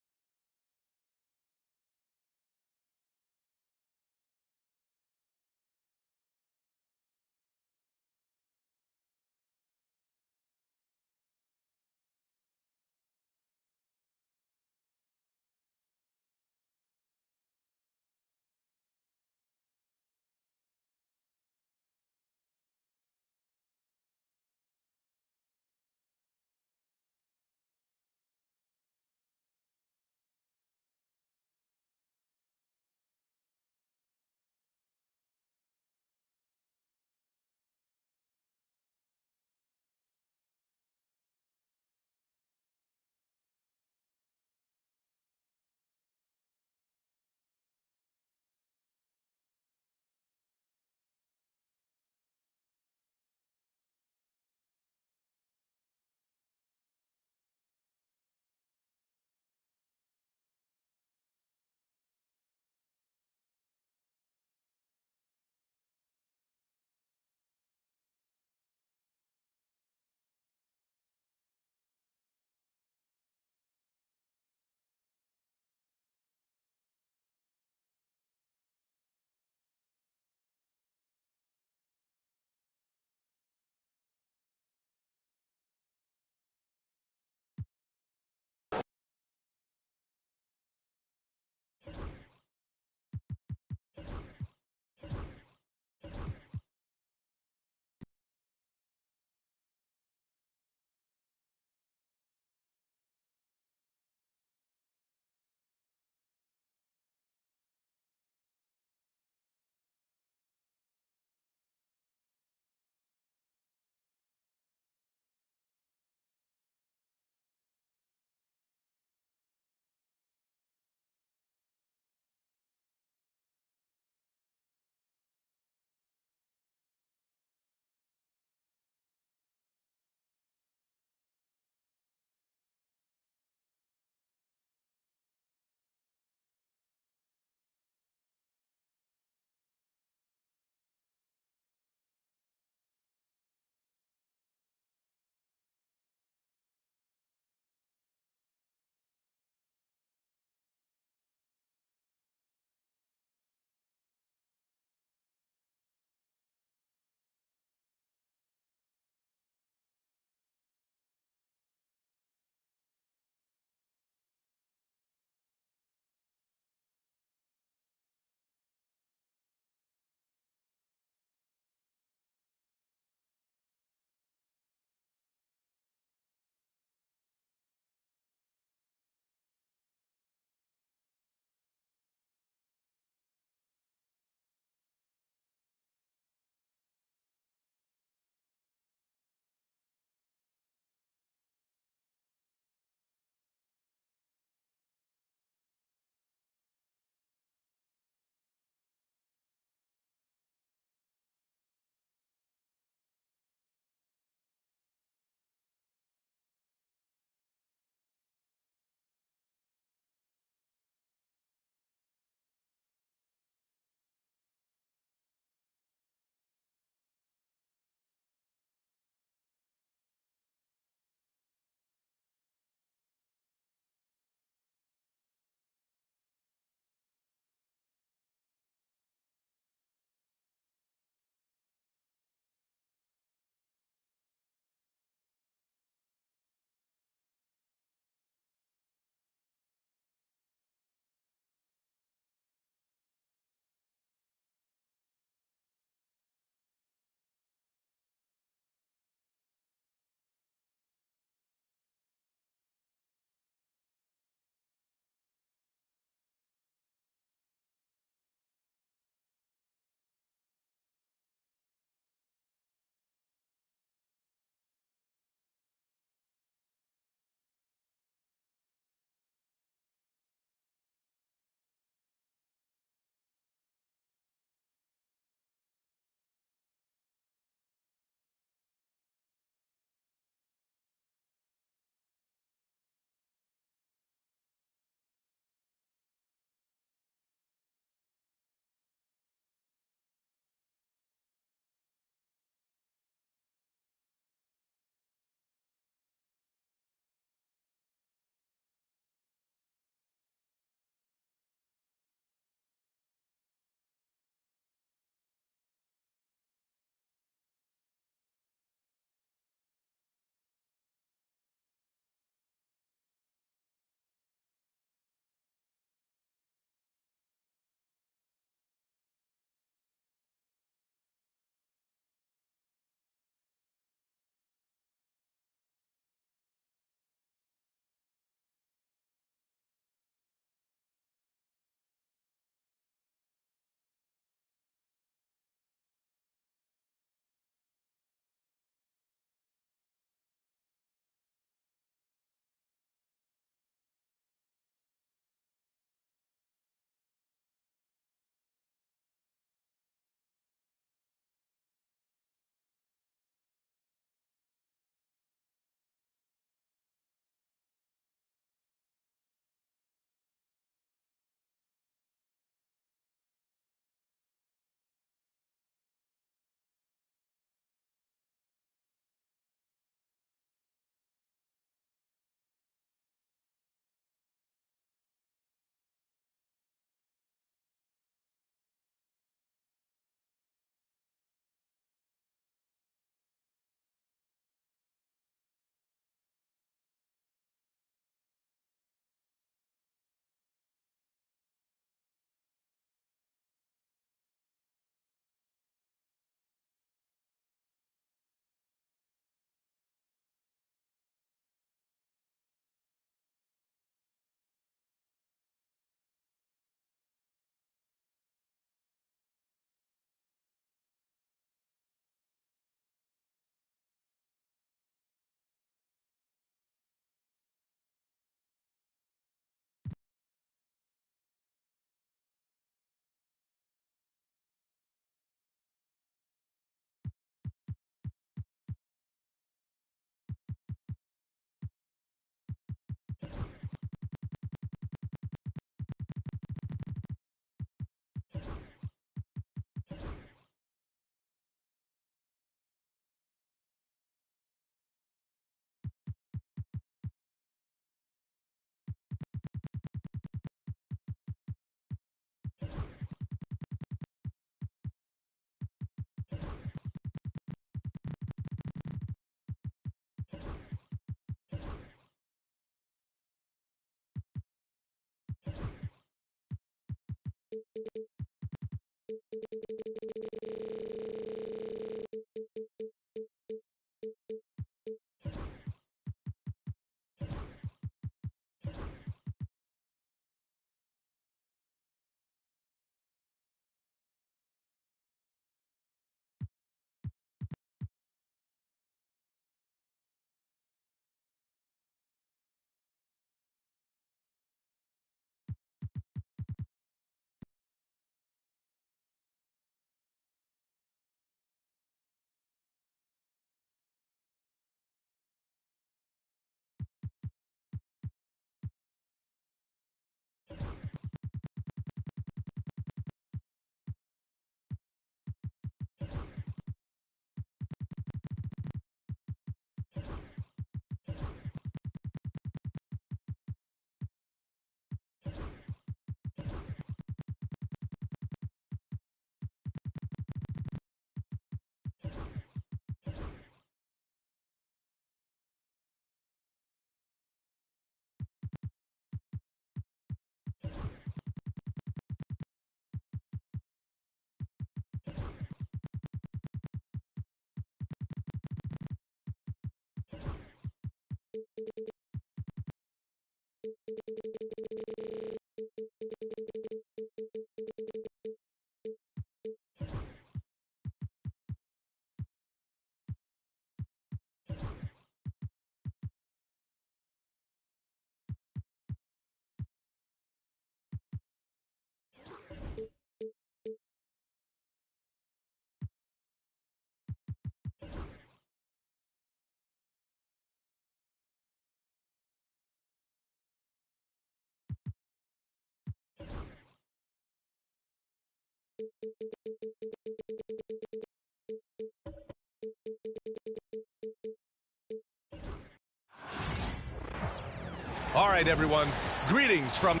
All right, everyone. Greetings from...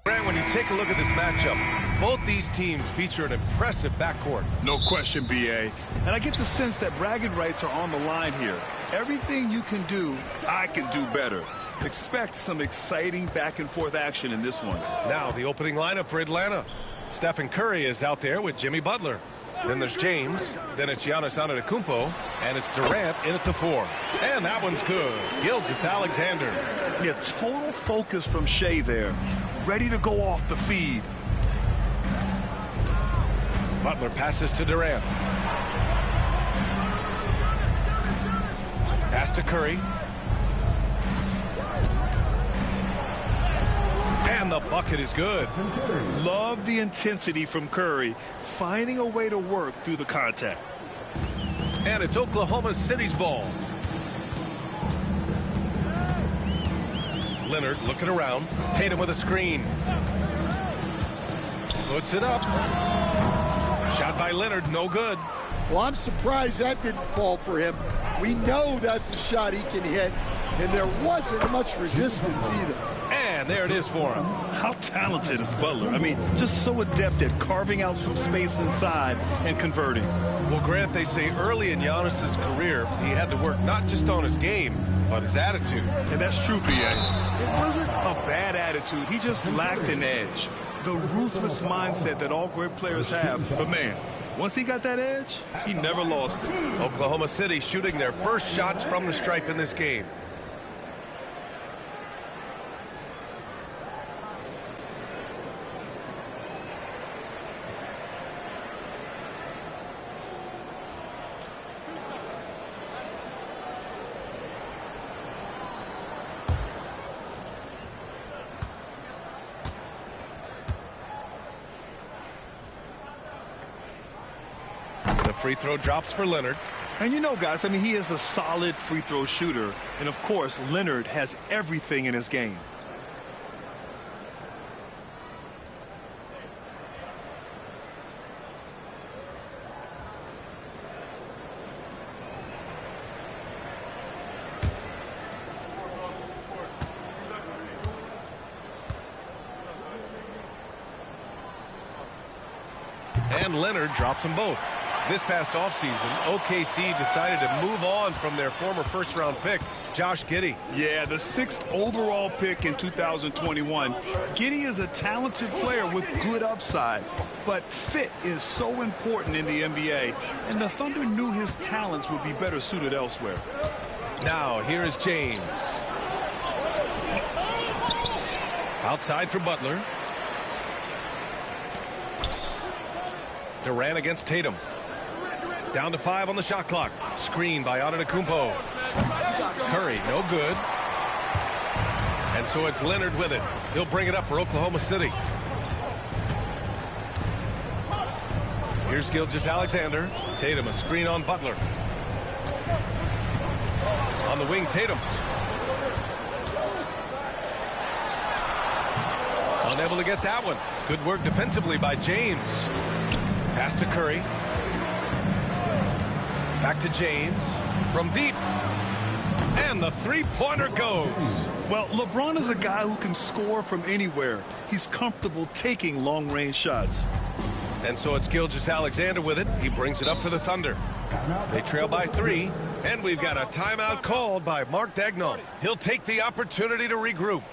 Grant, when you take a look at this matchup, both these teams feature an impressive backcourt. No question, B.A. And I get the sense that bragging rights are on the line here. Everything you can do, I can do better. Expect some exciting back-and-forth action in this one. Now the opening lineup for Atlanta. Stephen Curry is out there with Jimmy Butler. Then there's James. Then it's Giannis Antetokounmpo. And it's Durant in at the 4. And that one's good. Gilgeous-Alexander. Yeah, total focus from Shea there. Ready to go off the feed. Butler passes to Durant. Pass to Curry. And the bucket is good. Love the intensity from Curry, finding a way to work through the contact. And it's Oklahoma City's ball. Leonard looking around. Tatum with a screen. Puts it up. Shot by Leonard, no good. Well, I'm surprised that didn't fall for him. We know that's a shot he can hit, and there wasn't much resistance either. And there it is for him. How talented is Butler? I mean, just so adept at carving out some space inside and converting. Well, Grant, they say early in Giannis's career, he had to work not just on his game, but his attitude. And that's true, B.A. It wasn't a bad attitude. He just lacked an edge. The ruthless mindset that all great players have. But, man, once he got that edge, he never lost it. Oklahoma City shooting their first shots from the stripe in this game. Free throw drops for Leonard. And you know, guys, I mean, he is a solid free throw shooter. And, of course, Leonard has everything in his game. And Leonard drops them both. This past offseason, OKC decided to move on from their former first-round pick, Josh Giddey. Yeah, the 6th overall pick in 2021. Giddey is a talented player with good upside, but fit is so important in the NBA, and the Thunder knew his talents would be better suited elsewhere. Now, here is James. Outside for Butler. Durant against Tatum. Down to 5 on the shot clock. Screen by Antetokounmpo. Curry, no good. And so it's Leonard with it. He'll bring it up for Oklahoma City. Here's Gilgeous-Alexander. Tatum, a screen on Butler. On the wing, Tatum. Unable to get that one. Good work defensively by James. Pass to Curry. Back to James. From deep. And the three-pointer goes. Well, LeBron is a guy who can score from anywhere. He's comfortable taking long-range shots. And so it's Gilgeous-Alexander with it. He brings it up for the Thunder. They trail by 3. And we've got a timeout called by Mark Daigneault. He'll take the opportunity to regroup.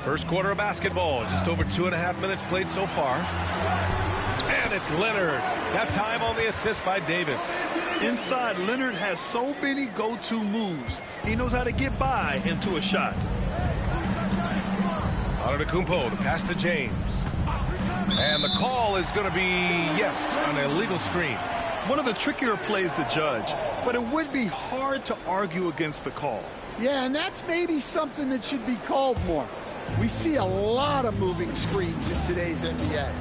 First quarter of basketball, just over 2.5 minutes played so far. And it's Leonard. That time on the assist by Davis. Inside, Leonard has so many go-to moves. He knows how to get by into a shot. Antetokounmpo, the pass to James. And the call is going to be, yes, an illegal screen. One of the trickier plays to judge, but it would be hard to argue against the call. Yeah, and that's maybe something that should be called more. We see a lot of moving screens in today's NBA.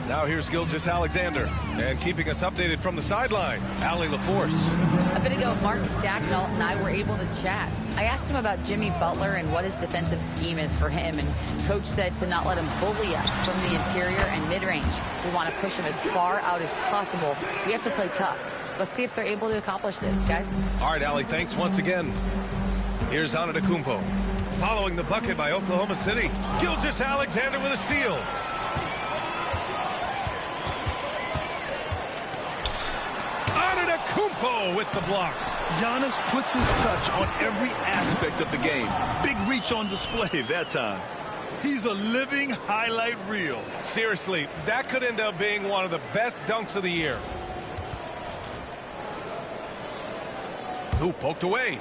Now here's Gilgeous-Alexander. And keeping us updated from the sideline, Allie LaForce. A bit ago, Mark Daigneault and I were able to chat. I asked him about Jimmy Butler and what his defensive scheme is for him. And Coach said to not let him bully us from the interior and mid-range. We want to push him as far out as possible. We have to play tough. Let's see if they're able to accomplish this, guys. All right, Allie, thanks once again. Here's Antetokounmpo. Following the bucket by Oklahoma City. Gilgeous-Alexander with a steal. Antetokounmpo with the block. Giannis puts his touch on every aspect of the game. Big reach on display that time. He's a living highlight reel. Seriously, that could end up being one of the best dunks of the year. Ooh, poked away.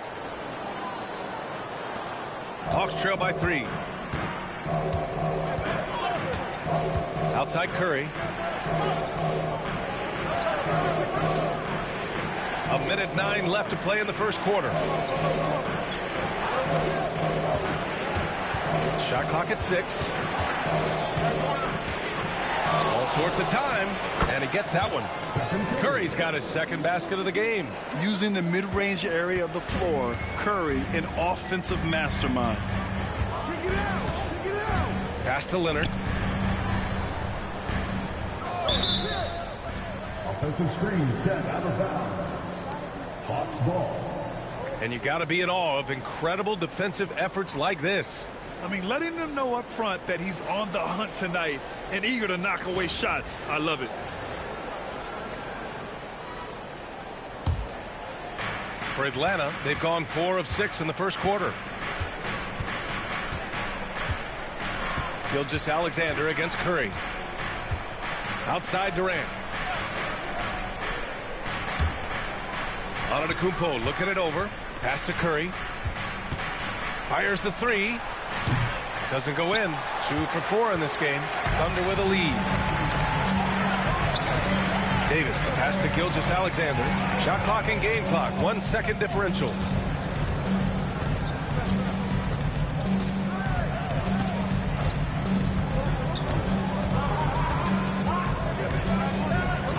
Hawks trail by 3. Outside Curry. A minute 9 left to play in the first quarter. Shot clock at 6. All sorts of time, and he gets that one. Curry's got his second basket of the game. Using the mid-range area of the floor, Curry, an offensive mastermind. Pass to Leonard. Offensive screen set out of bounds. Hawks ball. And you got to be in awe of incredible defensive efforts like this. I mean, letting them know up front that he's on the hunt tonight and eager to knock away shots. I love it. For Atlanta, they've gone 4 of 6 in the first quarter. Gilgeous-Alexander against Curry. Outside Durant. Antetokounmpo looking it over. Pass to Curry. Fires the 3. Doesn't go in. 2 for 4 in this game. Thunder with a lead. Davis, the pass to Gilgeous-Alexander. Shot clock and game clock. 1 second differential.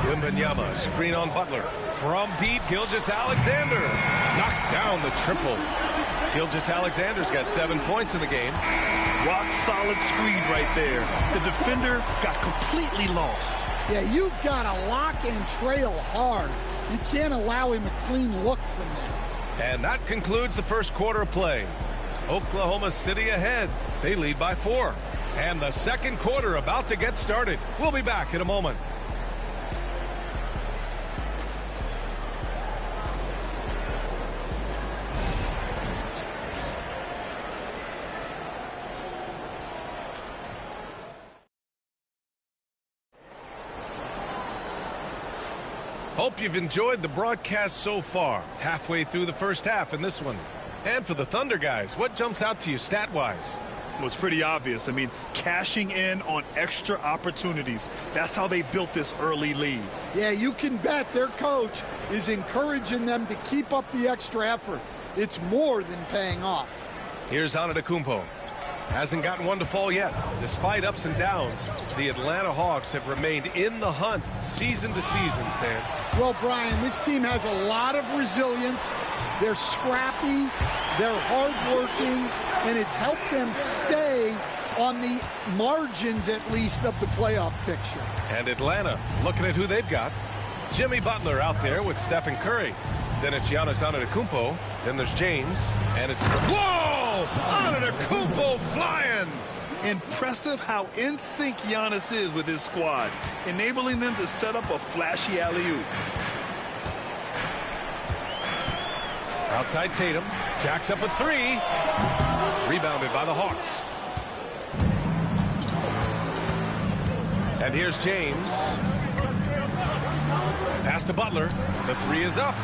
Wembanyama, screen on Butler. From deep, Gilgeous-Alexander knocks down the triple. Gilgeous-Alexander's got 7 points in the game. Rock solid screen right there. The defender got completely lost. Yeah, you've got to lock and trail hard. You can't allow him a clean look from there. And that concludes the first quarter of play. Oklahoma City ahead. They lead by 4. And the second quarter about to get started. We'll be back in a moment. Hope you've enjoyed the broadcast so far. Halfway through the first half in this one. And for the Thunder guys, what jumps out to you stat-wise? Well, it's pretty obvious. I mean, cashing in on extra opportunities. That's how they built this early lead. Yeah, you can bet their coach is encouraging them to keep up the extra effort. It's more than paying off. Here's Antetokounmpo. Hasn't gotten one to fall yet. Despite ups and downs, the Atlanta Hawks have remained in the hunt season to season, Stan. Well, Brian, this team has a lot of resilience. They're scrappy, they're hardworking, and it's helped them stay on the margins, at least, of the playoff picture. And Atlanta, looking at who they've got. Jimmy Butler out there with Stephen Curry. Then it's Giannis Antetokounmpo. Then there's James. And it's... Whoa! Antetokounmpo flying! Impressive how in sync Giannis is with his squad, enabling them to set up a flashy alley-oop. Outside Tatum. Jacks up a three. Rebounded by the Hawks. And here's James. Pass to Butler. The three is up.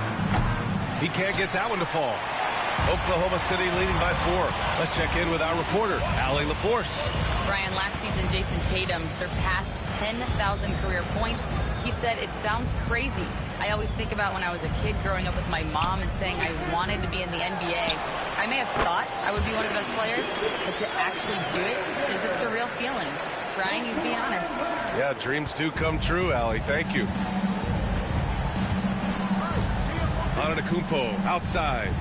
He can't get that one to fall. Oklahoma City leading by 4. Let's check in with our reporter, Allie LaForce. Brian, last season, Jason Tatum surpassed 10,000 career points. He said, it sounds crazy. I always think about when I was a kid growing up with my mom and saying I wanted to be in the NBA. I may have thought I would be one of the best players, but to actually do it is a surreal feeling. Brian, he's being honest. Yeah, dreams do come true, Allie. Thank you. Antetokounmpo outside.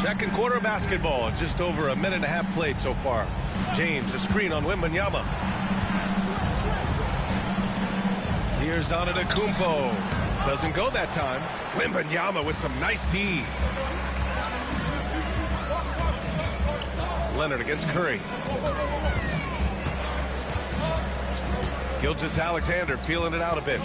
Second quarter of basketball, just over a minute and a half played so far. James, a screen on Wembanyama. Here's Antetokounmpo. Doesn't go that time. Wembanyama with some nice D. Leonard against Curry. Gilgeous-Alexander feeling it out a bit.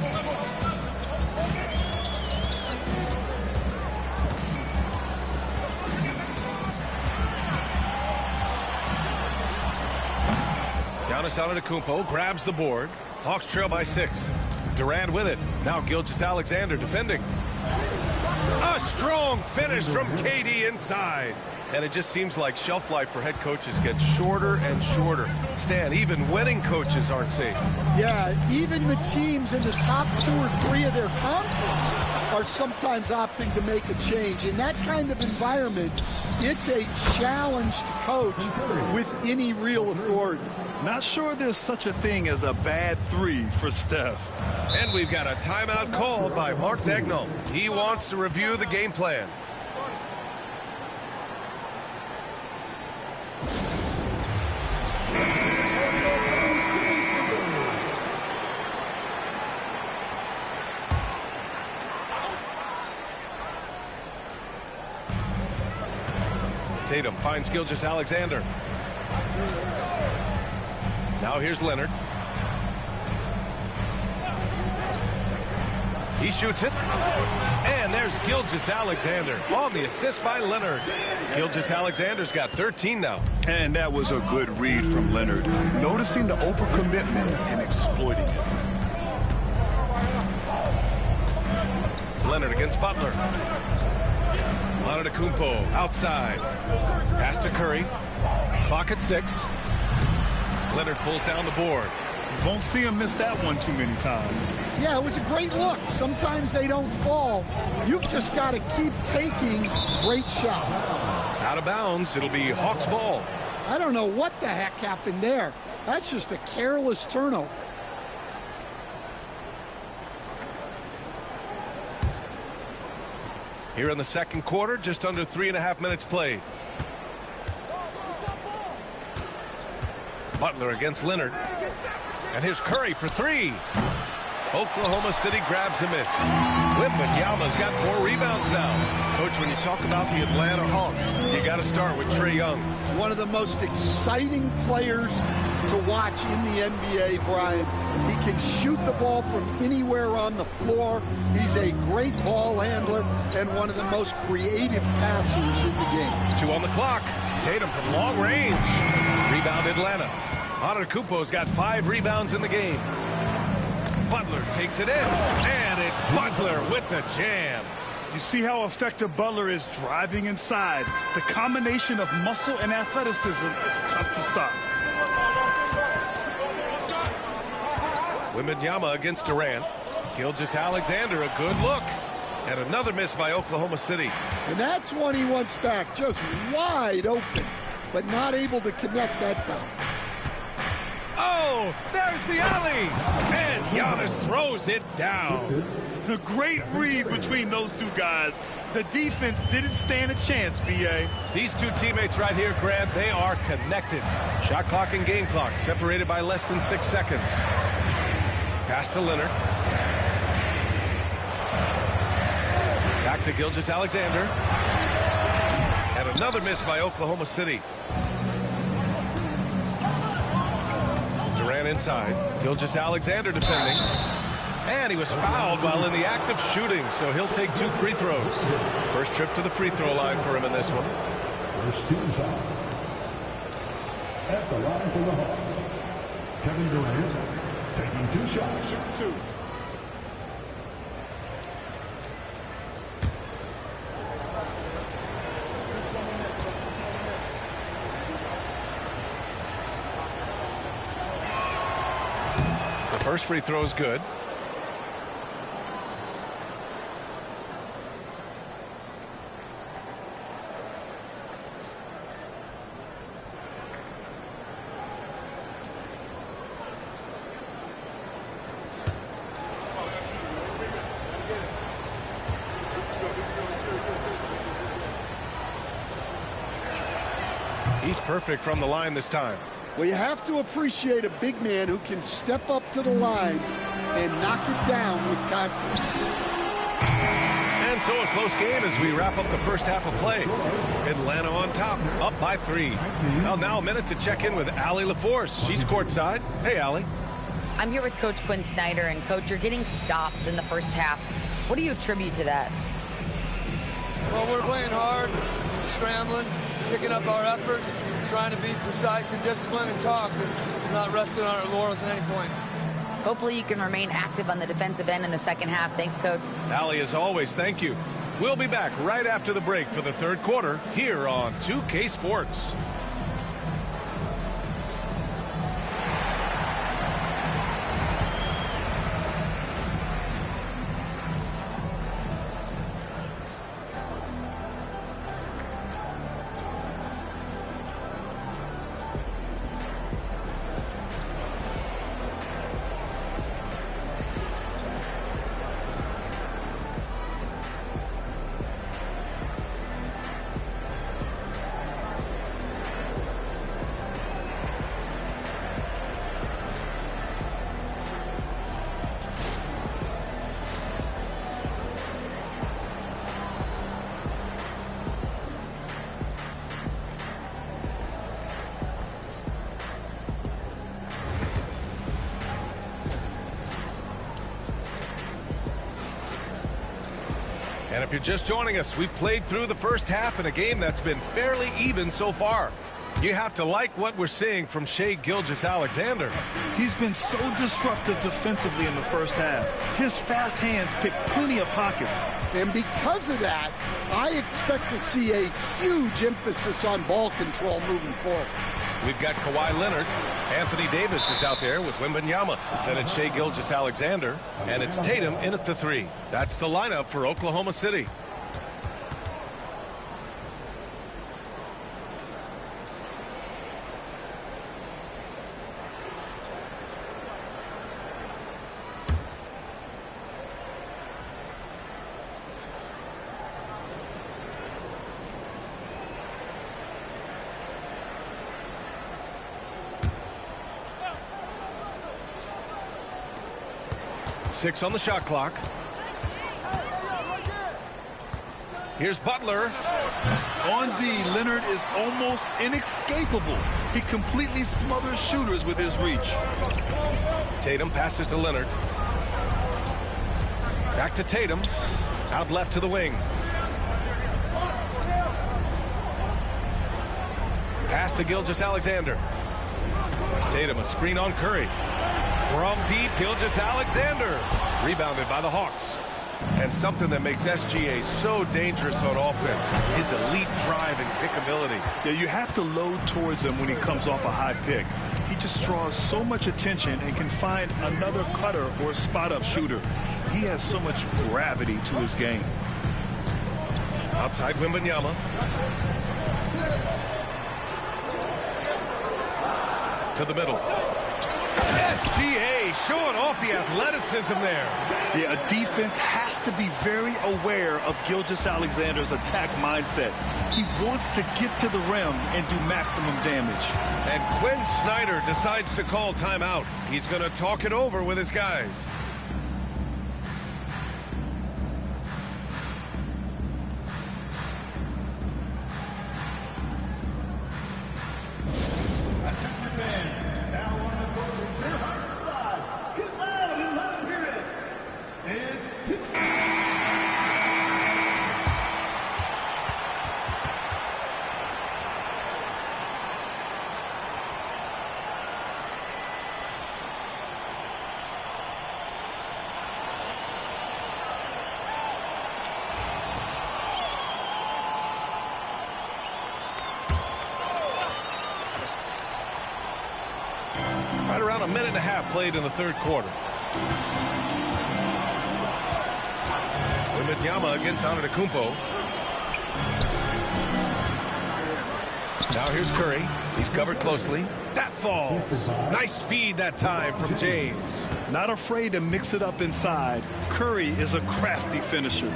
Giannis Antetokounmpo grabs the board. Hawks trail by 6. Durant with it. Now Gilgeous-Alexander defending. A strong finish from KD inside. And it just seems like shelf life for head coaches gets shorter and shorter. Stan, even winning coaches aren't safe. Yeah, even the teams in the top 2 or 3 of their conference are sometimes opting to make a change. In that kind of environment, it's a challenge to coach with any real authority. Not sure there's such a thing as a bad 3 for Steph. And we've got a timeout called by Mark Daigneault. He wants to review the game plan. Tatum finds Gilgeous-Alexander. Now here's Leonard. He shoots it. And there's Gilgeous-Alexander on the assist by Leonard. Gilgeous-Alexander's got 13 now. And that was a good read from Leonard, noticing the overcommitment and exploiting it. Leonard against Butler. Antetokounmpo outside. Pass to Curry. Clock at 6. Leonard pulls down the board. Won't see him miss that one too many times. Yeah, it was a great look. Sometimes they don't fall. You've just got to keep taking great shots. Out of bounds. It'll be Hawks ball. I don't know what the heck happened there. That's just a careless turnover. Here in the second quarter, just under 3.5 minutes played. Butler against Leonard. And here's Curry for 3. Oklahoma City grabs a miss. Wembanyama's got 4 rebounds now. Coach, when you talk about the Atlanta Hawks, you got to start with Trae Young. One of the most exciting players to watch in the NBA, Brian. He can shoot the ball from anywhere on the floor. He's a great ball handler and one of the most creative passers in the game. 2 on the clock. Tatum from long range. Rebound Atlanta. Antetokounmpo's got 5 rebounds in the game. Butler takes it in, and it's Butler with the jam. You see how effective Butler is driving inside. The combination of muscle and athleticism is tough to stop. Wembanyama against Durant. Gilgeous-Alexander, a good look. And another miss by Oklahoma City. And that's one he wants back, just wide open, but not able to connect that time. Oh, there's the alley. And Giannis throws it down. A great read between those two guys. The defense didn't stand a chance, B.A. These two teammates right here, Grant, they are connected. Shot clock and game clock separated by less than 6 seconds. Pass to Leonard. Back to Gilgeous-Alexander. And another miss by Oklahoma City. Durant inside. Gilgeous-Alexander defending. And he was fouled while in the act of shooting, so he'll take 2 free throws. First trip to the free throw line for him in this one. First team foul. At the line for the Hawks, Kevin Durant taking 2 shots. Shoot 2. The first free throw is good. He's perfect from the line this time. Well, you have to appreciate a big man who can step up to the line and knock it down with confidence. And so a close game as we wrap up the first half of play. Atlanta on top, up by 3. Well, now a minute to check in with Allie LaForce. She's courtside. Hey, Allie. I'm here with Coach Quinn Snyder, and Coach, you're getting stops in the first half. What do you attribute to that? Well, we're playing hard, scrambling, picking up our effort, trying to be precise and disciplined and talk, and not resting on our laurels at any point. Hopefully you can remain active on the defensive end in the second half. Thanks, Coach. Allie, as always, thank you. We'll be back right after the break for the third quarter here on 2K Sports. And if you're just joining us, we've played through the first half in a game that's been fairly even so far. You have to like what we're seeing from Shai Gilgeous-Alexander. He's been so disruptive defensively in the first half. His fast hands pick plenty of pockets. And because of that, I expect to see a huge emphasis on ball control moving forward. We've got Kawhi Leonard. Anthony Davis is out there with Wembanyama. Then it's Shai Gilgeous-Alexander. And it's Tatum in at the 3. That's the lineup for Oklahoma City. Six on the shot clock. Here's Butler. On D, Leonard is almost inescapable. He completely smothers shooters with his reach. Tatum passes to Leonard. Back to Tatum. Out left to the wing. Pass to Gilgeous-Alexander. Tatum, a screen on Curry. From deep, Gilgeous-Alexander. Rebounded by the Hawks. And something that makes SGA so dangerous on offense, his elite drive and kickability. Yeah, you have to load towards him when he comes off a high pick. He just draws so much attention and can find another cutter or a spot-up shooter. He has so much gravity to his game. Outside Wembanyama. To the middle. SGA showing off the athleticism there. Yeah, a defense has to be very aware of Gilgeous-Alexander's attack mindset. He wants to get to the rim and do maximum damage. And Quinn Snyder decides to call timeout. He's going to talk it over with his guys. Right around a minute and a half played in the third quarter. Wembanyama against Antetokounmpo. Now here's Curry. He's covered closely. That falls. Nice feed that time from James. Not afraid to mix it up inside. Curry is a crafty finisher.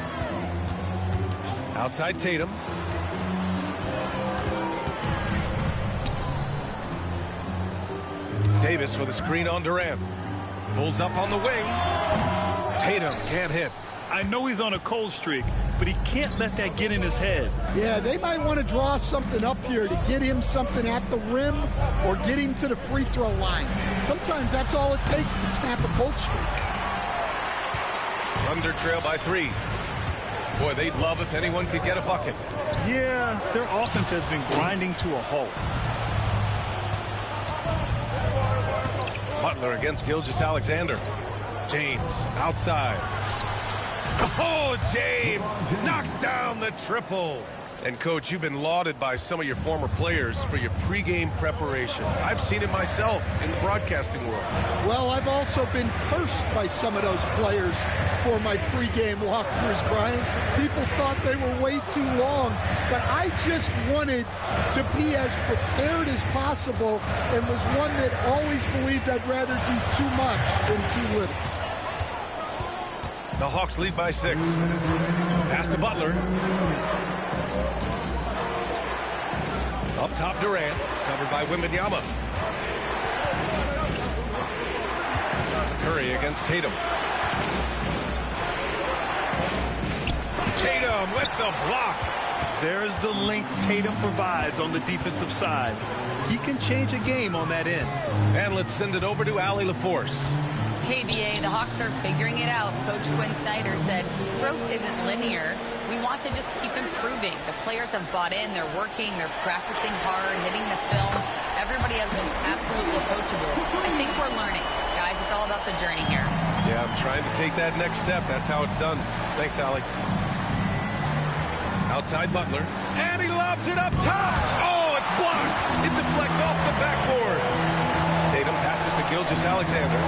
Outside Tatum. Davis with a screen on Durant. Pulls up on the wing. Tatum can't hit. I know he's on a cold streak, but he can't let that get in his head. Yeah, they might want to draw something up here to get him something at the rim or get him to the free throw line. Sometimes that's all it takes to snap a cold streak. Thunder trail by 3. Boy, they'd love if anyone could get a bucket. Yeah, their offense has been grinding to a halt. Butler against Gilgeous-Alexander. James outside. Oh, James knocks down the triple. And, Coach, you've been lauded by some of your former players for your pregame preparation. I've seen it myself in the broadcasting world. Well, I've also been cursed by some of those players for my pregame walkthroughs, Brian. People thought they were way too long, but I just wanted to be as prepared as possible and was one that always believed I'd rather do too much than too little. The Hawks lead by 6. Pass to Butler. Up top, Durant, covered by Wembanyama. Curry against Tatum. Tatum with the block. There's the length Tatum provides on the defensive side. He can change a game on that end. And let's send it over to Allie LaForce. Hey, BA, the Hawks are figuring it out. Coach Quinn Snyder said growth isn't linear. We want to just keep improving. The players have bought in. They're working. They're practicing hard, hitting the film. Everybody has been absolutely coachable. I think we're learning. Guys, it's all about the journey here. Yeah, I'm trying to take that next step. That's how it's done. Thanks, Allie. Outside Butler. And he lobs it up top. Oh, it's blocked. It deflects off the backboard. Tatum passes to Gilgeous-Alexander.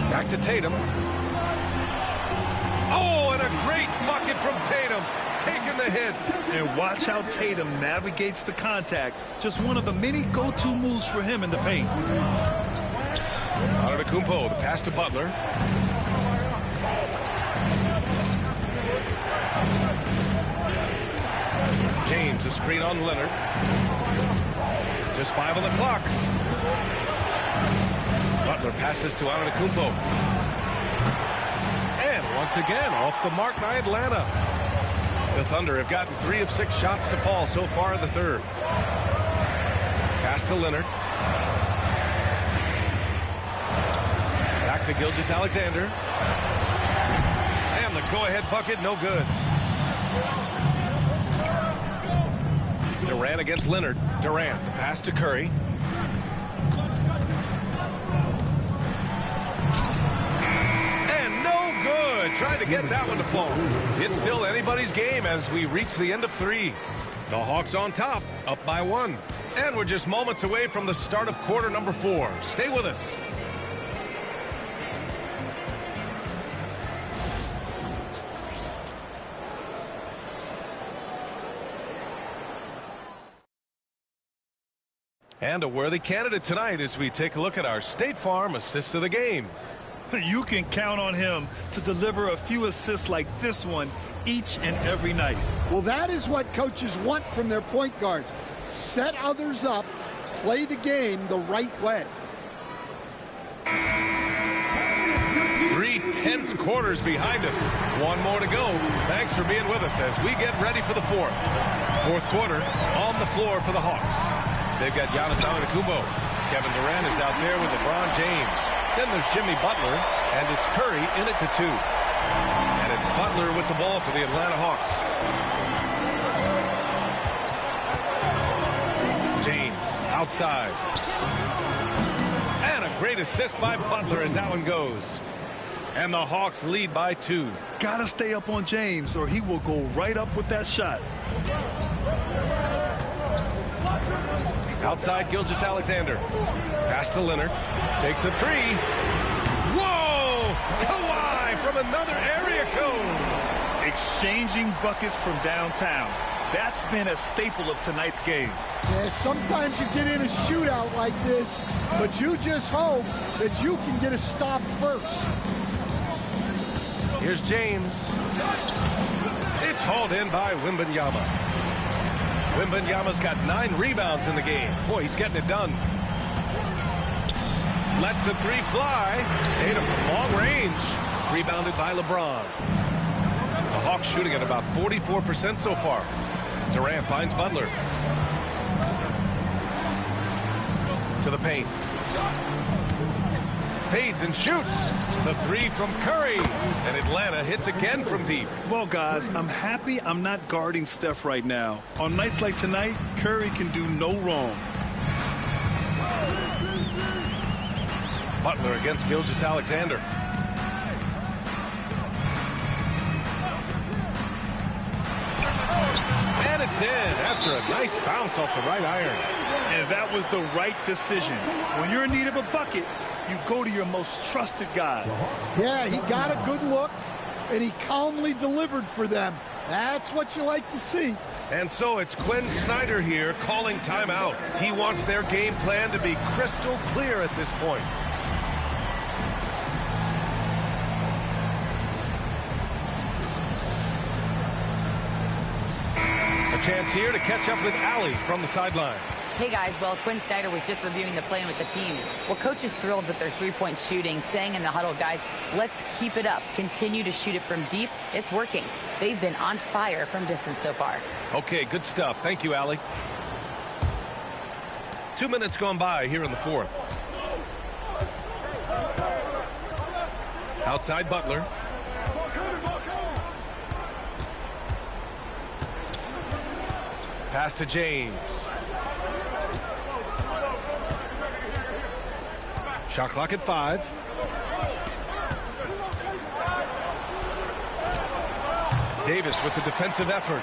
Back to Tatum. Oh, and a great bucket from Tatum. Taking the hit. And watch how Tatum navigates the contact. Just one of the many go-to moves for him in the paint. Antetokounmpo, the pass to Butler. James, a screen on Leonard. Just 5 on the clock. Butler passes to Antetokounmpo. And once again, off the mark by Atlanta. The Thunder have gotten 3 of 6 shots to fall so far in the third. Pass to Leonard. Back to Gilgeous-Alexander. And the go-ahead bucket, no good. Durant against Leonard. Durant, the pass to Curry. And no good. Trying to get that one to fall. It's still anybody's game as we reach the end of 3. The Hawks on top, up by 1. And we're just moments away from the start of quarter number 4. Stay with us. And a worthy candidate tonight as we take a look at our State Farm assist of the game. You can count on him to deliver a few assists like this one each and every night. Well, that is what coaches want from their point guards. Set others up, play the game the right way. 3 tense quarters behind us. 1 more to go. Thanks for being with us as we get ready for the 4th. 4th quarter on the floor for the Hawks. They've got Giannis Antetokounmpo. Kevin Durant is out there with LeBron James. Then there's Jimmy Butler, and it's Curry in it to 2. And it's Butler with the ball for the Atlanta Hawks. James outside. And a great assist by Butler as that one goes. And the Hawks lead by 2. Gotta stay up on James or he will go right up with that shot. Outside Gilgeous-Alexander. Pass to Leonard. Takes a 3. Whoa! Kawhi from another area code. Exchanging buckets from downtown. That's been a staple of tonight's game. Yeah, sometimes you get in a shootout like this, but you just hope that you can get a stop first. Here's James. It's hauled in by Wembanyama. Wembanyama's got 9 rebounds in the game. Boy, he's getting it done. Lets the 3 fly. Tatum from long range. Rebounded by LeBron. The Hawks shooting at about 44% so far. Durant finds Butler. To the paint. Fades and shoots. The 3 from Curry. And Atlanta hits again from deep. Well, guys, I'm happy I'm not guarding Steph right now. On nights like tonight, Curry can do no wrong. Butler against Gilgeous-Alexander. And it's in after a nice bounce off the right iron. And that was the right decision. When you're in need of a bucket, you go to your most trusted guys. Yeah, he got a good look, and he calmly delivered for them. That's what you like to see. And so it's Quinn Snyder here calling timeout. He wants their game plan to be crystal clear at this point. A chance here to catch up with Allie from the sideline. Hey guys, well, Quinn Snyder was just reviewing the plan with the team. Well, coach is thrilled with their 3-point shooting, saying in the huddle, guys, let's keep it up. Continue to shoot it from deep. It's working. They've been on fire from distance so far. Okay, good stuff. Thank you, Allie. 2 minutes gone by here in the 4th. Outside Butler. Pass to James. Shot clock at 5. Davis with the defensive effort.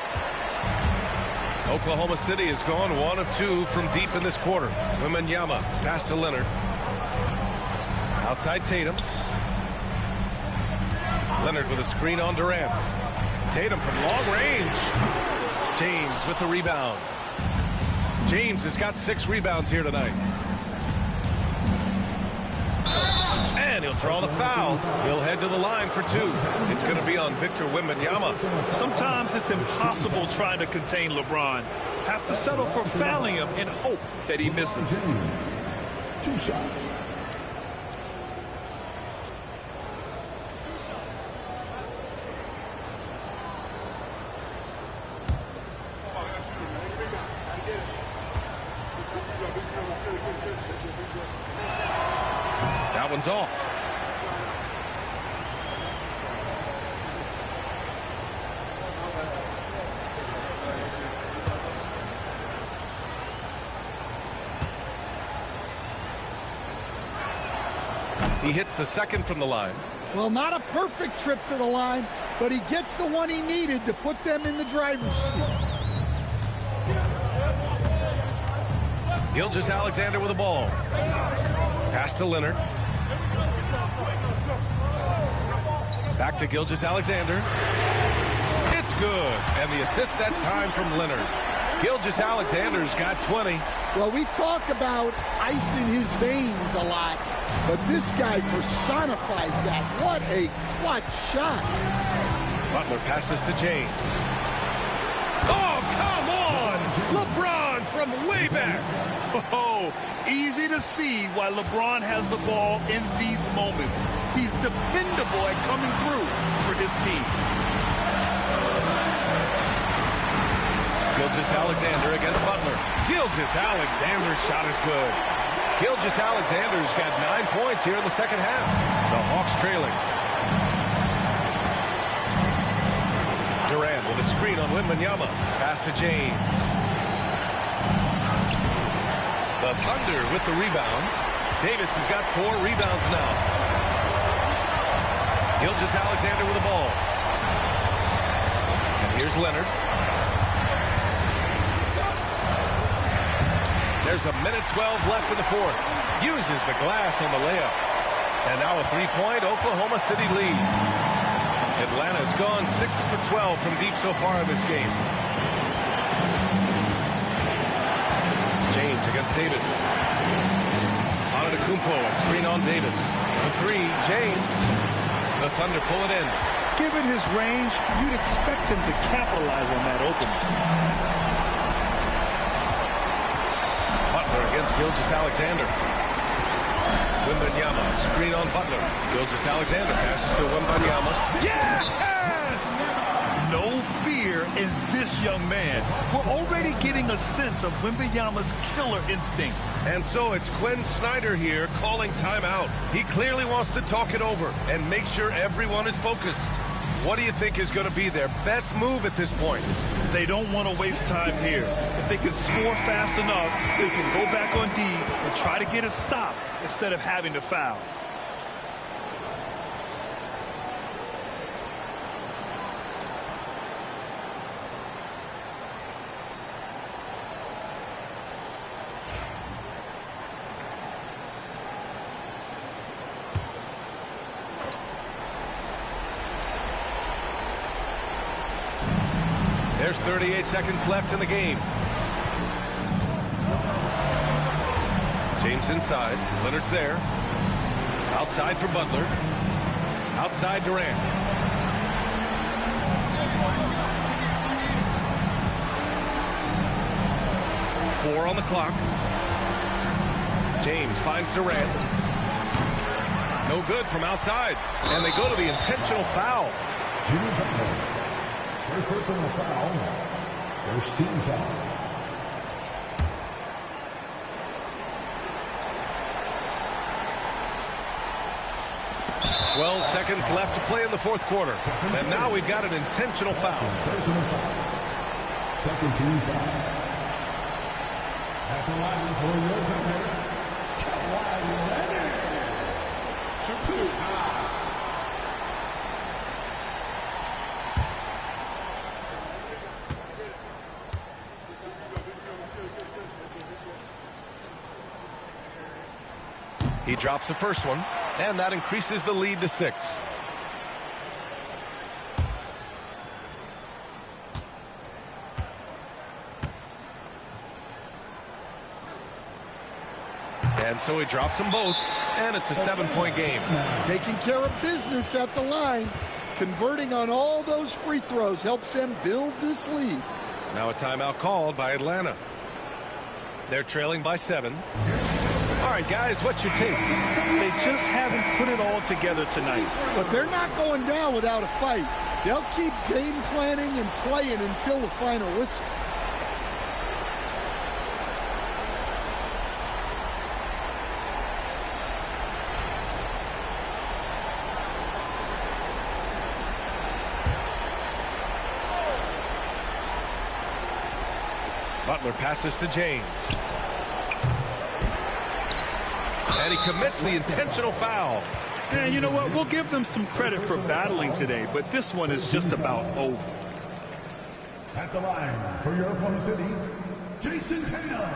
Oklahoma City has gone 1 of 2 from deep in this quarter. Wembanyama pass to Leonard. Outside Tatum. Leonard with a screen on Durant. Tatum from long range. James with the rebound. James has got 6 rebounds here tonight. And he'll draw the foul. He'll head to the line for 2. It's going to be on Victor Wembanyama. Sometimes it's impossible trying to contain LeBron. Have to settle for fouling him and hope that he misses. 2 shots. That one's off. He hits the second from the line. Well, not a perfect trip to the line, but he gets the one he needed to put them in the driver's seat. Gilgeous-Alexander with the ball. Pass to Leonard. Back to Gilgeous-Alexander. It's good. And the assist that time from Leonard. Gilgeous-Alexander's got 20. Well, we talk about ice in his veins a lot, but this guy personifies that. What a clutch shot. Butler passes to James. Oh, come on! LeBron from way back. Oh, easy to see why LeBron has the ball in these moments. He's dependable at coming through for his team. Gilgeous-Alexander against Butler. Gilgeous-Alexander's shot is good. Gilgeous-Alexander's got 9 points here in the second half. The Hawks trailing. Durant with a screen on Wembanyama. Pass to James. The Thunder with the rebound. Davis has got 4 rebounds now. Gilgeous-Alexander with the ball. And here's Leonard. There's a minute 12 left in the fourth. Uses the glass on the layup. And now a 3-point Oklahoma City lead. Atlanta's gone 6 for 12 from deep so far in this game. James against Davis. Antetokounmpo, a screen on Davis. The 3, James. The Thunder pull it in. Given his range, you'd expect him to capitalize on that opening. Against Gilgeous-Alexander. Wembanyama, screen on Butler. Gilgeous-Alexander passes to Wembanyama. Yes! No fear in this young man. We're already getting a sense of Wembanyama's killer instinct. And so it's Quinn Snyder here calling timeout. He clearly wants to talk it over and make sure everyone is focused. What do you think is going to be their best move at this point? They don't want to waste time here. If they can score fast enough, they can go back on D and try to get a stop instead of having to foul. There's 38 seconds left in the game. James inside. Leonard's there. Outside for Butler. Outside Durant. Four on the clock. James finds Durant. No good from outside. And they go to the intentional foul. Jimmy Butler. First personal foul. First team foul. "12 seconds left to play in the fourth quarter. And now we've got an intentional foul. Personal foul. Second team foul. At the line for your defender, Kawhi Leonard. Shoot 2. He drops the first one, and that increases the lead to 6. And so he drops them both, and it's a 7-point game. Taking care of business at the line. Converting on all those free throws helps them build this lead. Now a timeout called by Atlanta. They're trailing by 7. All right, guys, what's your take? They just haven't put it all together tonight. But they're not going down without a fight. They'll keep game planning and playing until the final whistle. Butler passes to James. And he commits the intentional foul. And you know what? We'll give them some credit for battling today, but this one is just about over. At the line for your opponent cities, Jason Tatum,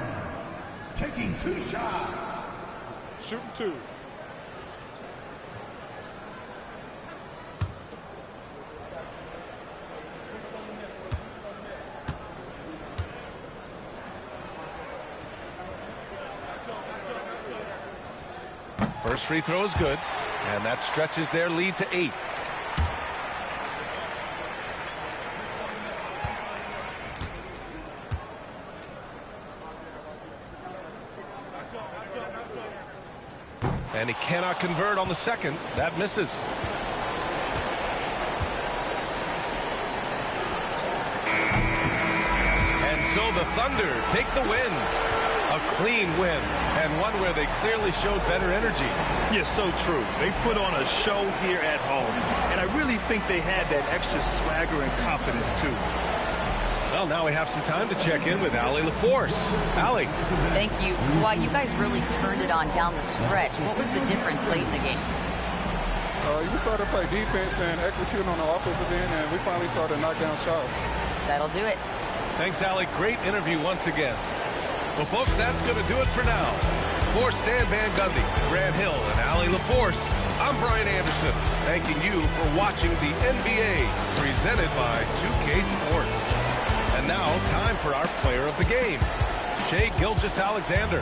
taking 2 shots. Shooting 2. First free throw is good, and that stretches their lead to 8. And he cannot convert on the second. That misses. And so the Thunder take the win. A clean win, and one where they clearly showed better energy. Yeah, so true. They put on a show here at home, and I really think they had that extra swagger and confidence, too. Well, now we have some time to check in with Allie LaForce. Allie. Thank you. Well, you guys really turned it on down the stretch. What was the difference late in the game? You started to play defense and execute on the offensive end, and we finally started to knock down shots. That'll do it. Thanks, Allie. Great interview once again. Well, folks, that's going to do it for now. For Stan Van Gundy, Grant Hill, and Allie LaForce, I'm Brian Anderson, thanking you for watching the NBA presented by 2K Sports. And now, time for our player of the game, Shai Gilgeous-Alexander.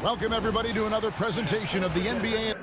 Welcome, everybody, to another presentation of the NBA.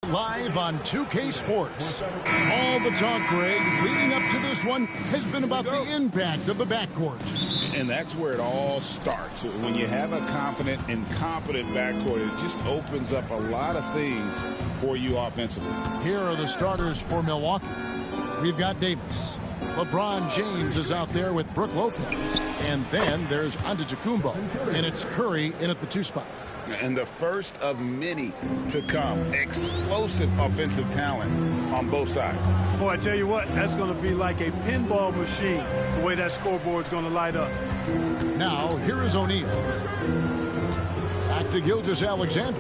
Live on 2K Sports. All the talk, Greg, leading up to this one has been about the impact of the backcourt. And that's where it all starts. When you have a confident and competent backcourt, it just opens up a lot of things for you offensively. Here are the starters for Milwaukee. We've got Davis. LeBron James is out there with Brook Lopez. And then there's Antetokounmpo. And it's Curry in at the 2 spot. And the first of many to come. Explosive offensive talent on both sides. Boy, I tell you what, that's going to be like a pinball machine, the way that scoreboard's going to light up. Now, here is O'Neal. Back to Gilgeous-Alexander.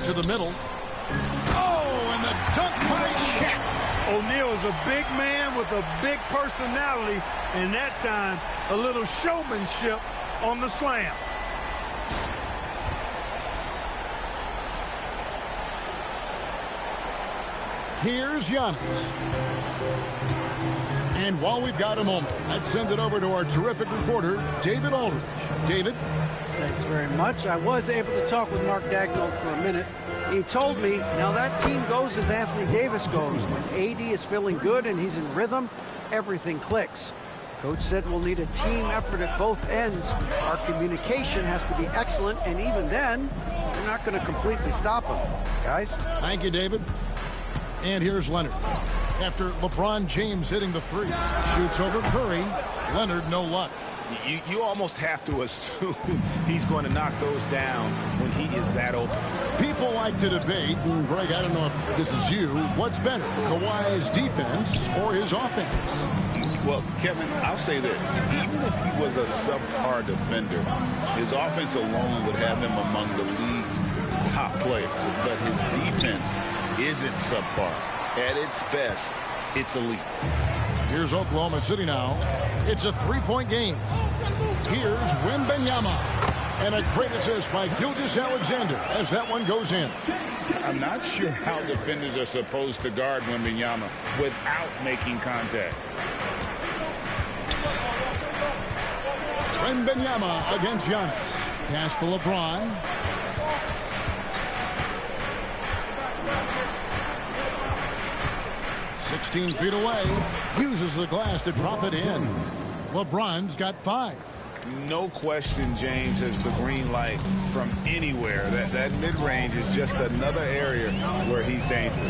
To the middle. Oh, and the dunk by Shaq. O'Neal is a big man with a big personality, and that time, a little showmanship on the slam. Here's Giannis. And while we've got a moment, let's send it over to our terrific reporter, David Aldridge. David? Thanks very much. I was able to talk with Mark Dagnall for a minute. He told me, now that team goes as Anthony Davis goes. When AD is feeling good and he's in rhythm, everything clicks. Coach said we'll need a team effort at both ends. Our communication has to be excellent, and even then, we're not going to completely stop him. Guys? Thank you, David. And here's Leonard. After LeBron James hitting the free, shoots over Curry. Leonard, no luck. You almost have to assume he's going to knock those down when he is that open. People like to debate, and Greg, I don't know if this is you, what's better, Kawhi's defense or his offense? Well, Kevin, I'll say this. Even if he was a subpar defender, his offense alone would have him among the league's top players. But his defense isn't subpar. At its best, it's elite. Here's Oklahoma City now. It's a 3-point game. Here's Wembanyama. And a great assist by Gilgeous-Alexander as that one goes in. I'm not sure how defenders are supposed to guard Wembanyama without making contact. Wembanyama against Giannis. Pass to LeBron. "16 feet away." Uses the glass to drop it in. LeBron's got 5. No question James has the green light from anywhere. That mid-range is just another area where he's dangerous.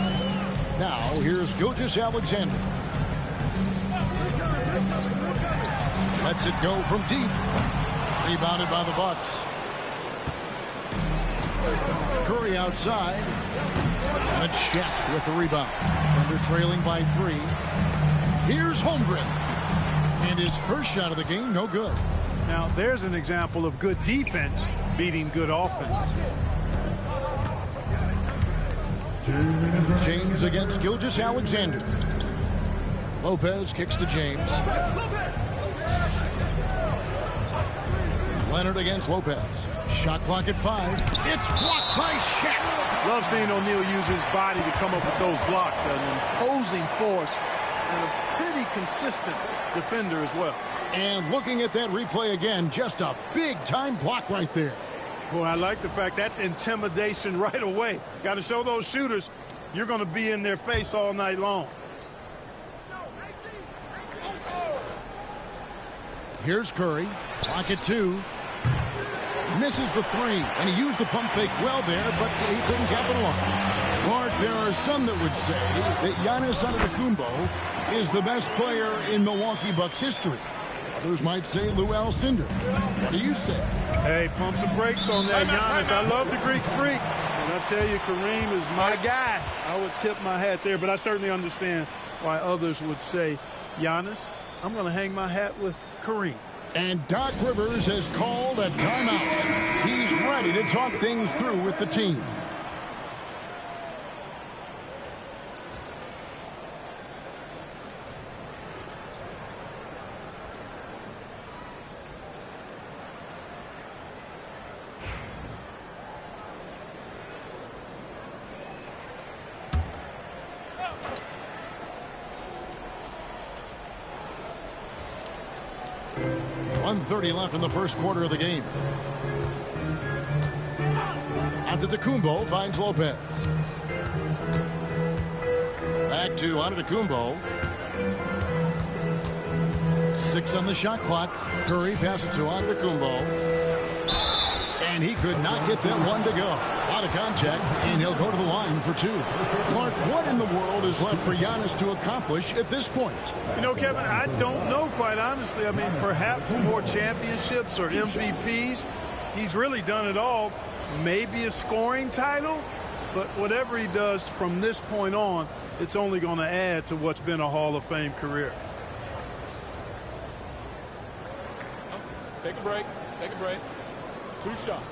Now here's Gilgeous-Alexander. Lets it go from deep. Rebounded by the Bucks. Curry outside. And a check with the rebound. Thunder trailing by 3. Here's Holmgren. And his first shot of the game, no good. Now, there's an example of good defense beating good offense. James against Gilgeous-Alexander. Lopez kicks to James. Leonard against Lopez. Shot clock at 5. It's blocked by Shaq. Love seeing O'Neal use his body to come up with those blocks. An imposing force and a pretty consistent defender as well. And looking at that replay again, just a big-time block right there. Boy, I like the fact that's intimidation right away. Got to show those shooters you're going to be in their face all night long. Here's Curry. Clock at 2. Misses the 3, and he used the pump fake well there, but he couldn't capitalize. Clark, there are some that would say that Giannis Antetokounmpo is the best player in Milwaukee Bucks history. Others might say Lou Alcindor. What do you say? Hey, pump the brakes on that, Giannis. I love the Greek freak. And I tell you, Kareem is my guy. I would tip my hat there, but I certainly understand why others would say, Giannis, I'm going to hang my hat with Kareem. And Doc Rivers has called a timeout. He's ready to talk things through with the team. .130 left in the first quarter of the game. Antetokounmpo finds Lopez. Back to Antetokounmpo. 6 on the shot clock. Curry passes to Antetokounmpo. And he could not get that one to go. Out of contact, and he'll go to the line for 2. Clark, what in the world is left for Giannis to accomplish at this point? You know, Kevin, I don't know, quite honestly. I mean, perhaps more championships or MVPs. He's really done it all. Maybe a scoring title, but whatever he does from this point on, it's only going to add to what's been a Hall of Fame career. Take a break. Take a break. 2 shots.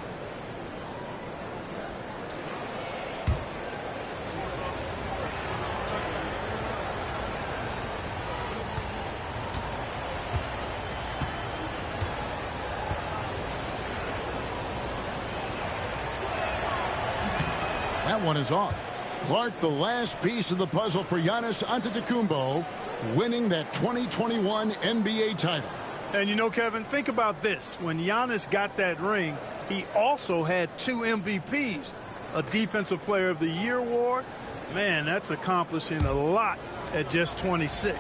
That one is off. Clark, the last piece of the puzzle for Giannis Antetokounmpo, winning that 2021 NBA title. And you know, Kevin, think about this. When Giannis got that ring, he also had 2 MVPs, a Defensive Player of the Year award. Man, that's accomplishing a lot at just 26.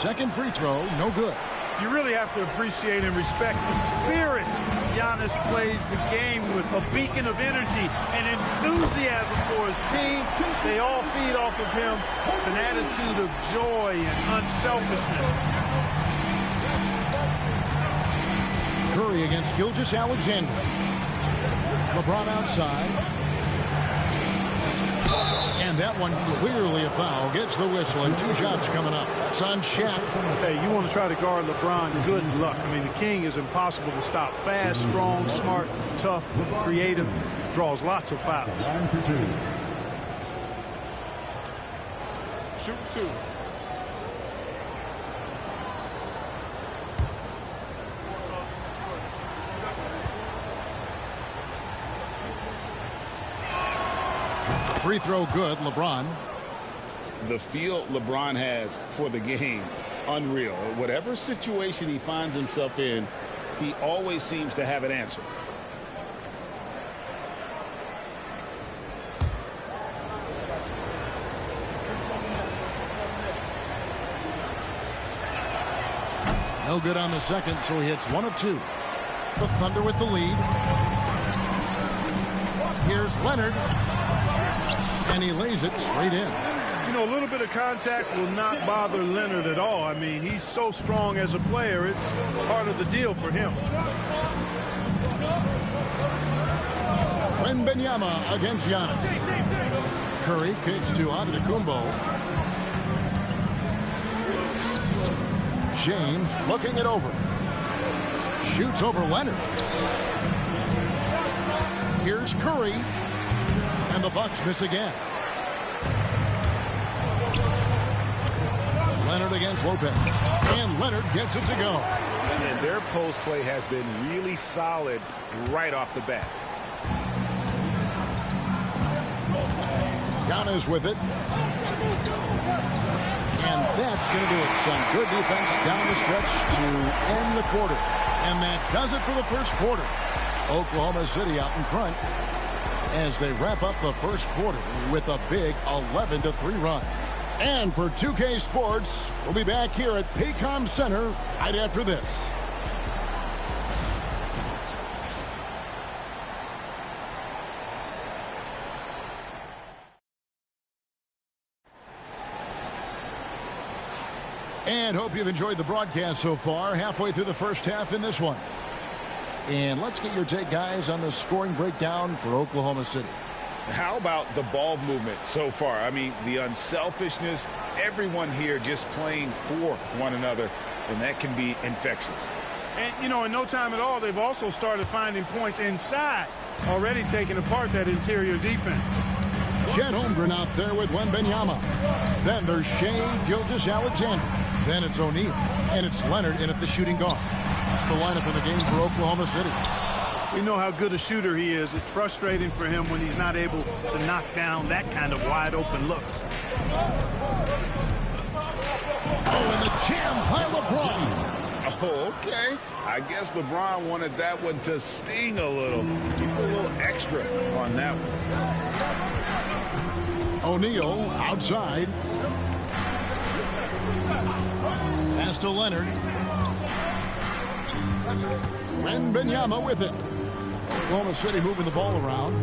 Second free throw, no good. You really have to appreciate and respect the spirit Giannis plays the game with, a beacon of energy and enthusiasm for his team. They all feed off of him, an attitude of joy and unselfishness. Curry against Gilgeous-Alexander. LeBron outside. And And that one clearly a foul. Gets the whistle, and 2 shots coming up. That's on Shaq. Hey, you want to try to guard LeBron, good luck. I mean, the King is impossible to stop. Fast, strong, smart, tough, creative, draws lots of fouls. Shoot 2. Free throw good, LeBron. The feel LeBron has for the game, unreal. Whatever situation he finds himself in, he always seems to have an answer. No good on the second, so he hits 1 of 2. The Thunder with the lead. Here's Leonard. And he lays it straight in. You know, a little bit of contact will not bother Leonard at all. I mean, he's so strong as a player. It's part of the deal for him. Wembanyama against Giannis. Curry kicks to Antetokounmpo. James looking it over. Shoots over Leonard. Here's Curry. And the Bucks miss again. Leonard against Lopez. And Leonard gets it to go. And their post play has been really solid right off the bat. Giannis with it. And that's going to do it. Some good defense down the stretch to end the quarter. And that does it for the first quarter. Oklahoma City out in front as they wrap up the first quarter with a big 11-3 run. And for 2K Sports, we'll be back here at Paycom Center right after this. And hope you've enjoyed the broadcast so far. Halfway through the first half in this one. And let's get your take, guys, on the scoring breakdown for Oklahoma City. How about the ball movement so far? I mean, the unselfishness, everyone here just playing for one another, and that can be infectious. And, you know, in no time at all, they've also started finding points inside, already taking apart that interior defense. Chet Holmgren out there with Wembanyama. Then there's Shea Gilgeous-Alexander. Then it's O'Neal. And it's Leonard in at the shooting guard. That's the lineup in the game for Oklahoma City. We know how good a shooter he is. It's frustrating for him when he's not able to knock down that kind of wide-open look. Oh, and the jam by LeBron. Oh, okay. I guess LeBron wanted that one to sting a little. Keep a little extra on that one. O'Neal outside. Pass to Leonard. Wembanyama with it. Oklahoma City moving the ball around.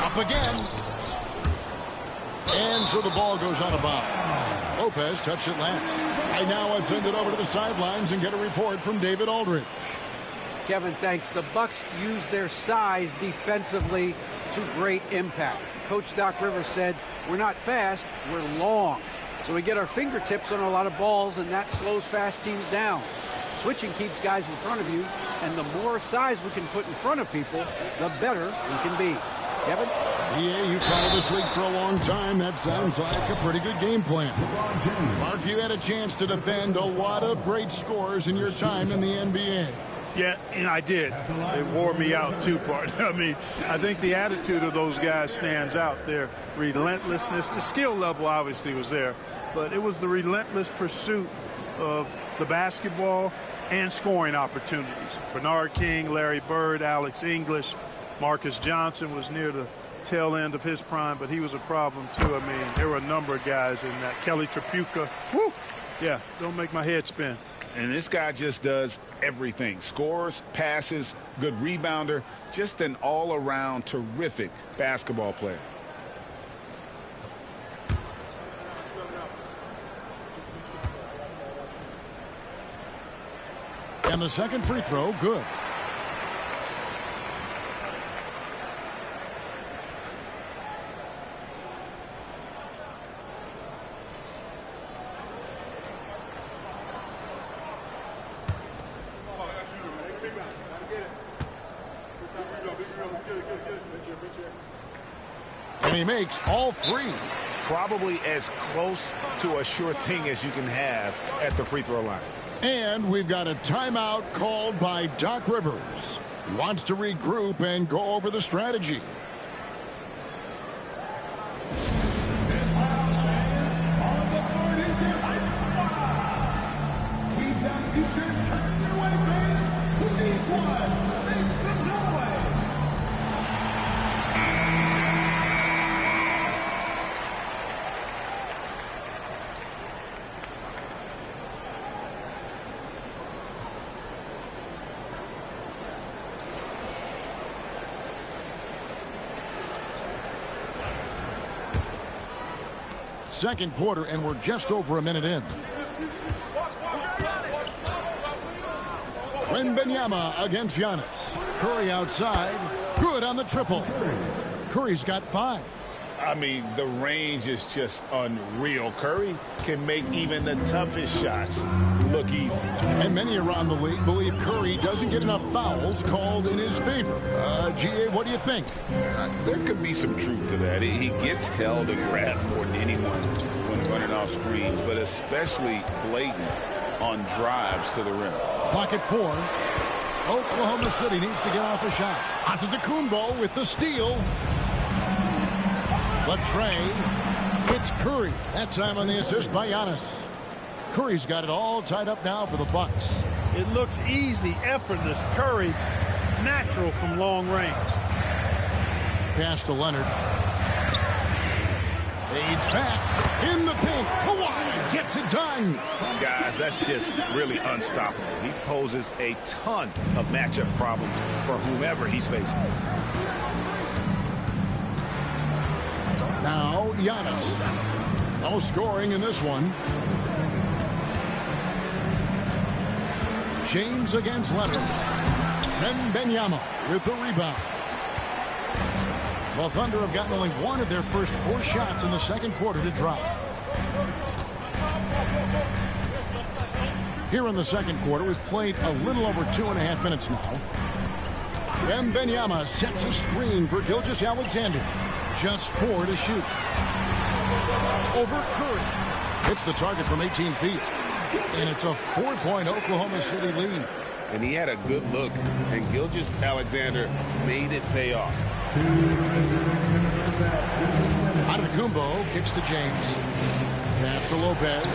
Up again. And so the ball goes out of bounds. Lopez touched it last. Right now let's send it over to the sidelines and get a report from David Aldridge. Kevin, thanks. The Bucks use their size defensively to great impact. Coach Doc Rivers said, we're not fast, we're long. So we get our fingertips on a lot of balls, and that slows fast teams down. Switching keeps guys in front of you, and the more size we can put in front of people, the better we can be. Kevin? Yeah, you followed this league for a long time. That sounds like a pretty good game plan. Mark, you had a chance to defend a lot of great scores in your time in the NBA. Yeah, and I did. It wore me out, too, partner. I mean, I think the attitude of those guys stands out. Their relentlessness, the skill level obviously was there, but it was the relentless pursuit of the basketball and scoring opportunities. Bernard King, Larry Bird, Alex English, Marcus Johnson was near the tail end of his prime, but he was a problem, too. I mean, there were a number of guys in that. Kelly Tripucka, whoo, yeah, don't make my head spin. And this guy just does everything. Scores, passes, good rebounder, just an all-around terrific basketball player. And the second free throw, good. And he makes all three. Probably as close to a sure thing as you can have at the free throw line. And we've got a timeout called by Doc Rivers. He wants to regroup and go over the strategy. Second quarter, and we're just over a minute in. Wembanyama against Giannis. Curry outside. Good on the triple. Curry's got 5. I mean, the range is just unreal. Curry can make even the toughest shots look easy. And many around the league believe Curry doesn't get enough fouls called in his favor. GA, what do you think? There could be some truth to that. He gets held and grabbed more than anyone when running off screens, but especially blatant on drives to the rim. Pocket 4. Oklahoma City needs to get off a shot. Antetokounmpo with the steal. The tray. It's Curry. That time on the assist by Giannis. Curry's got it all tied up now for the Bucks. It looks easy, effortless. Curry, natural from long range. Pass to Leonard. Fades back. In the paint. Kawhi gets it done. Guys, that's just really unstoppable. He poses a ton of matchup problems for whomever he's facing. Now, Giannis. No scoring in this one. James against Leonard. Wembanyama with the rebound. Well, Thunder have gotten only one of their first 4 shots in the second quarter to drop. Here in the second quarter, we've played a little over 2.5 minutes now. Wembanyama sets a screen for Gilgeous-Alexander. Just 4 to shoot. Over Curry. Hits the target from 18 feet. And it's a 4-point Oklahoma City lead. And he had a good look, and Gilgeous-Alexander made it pay off. Antetokounmpo kicks to James. Pass to Lopez.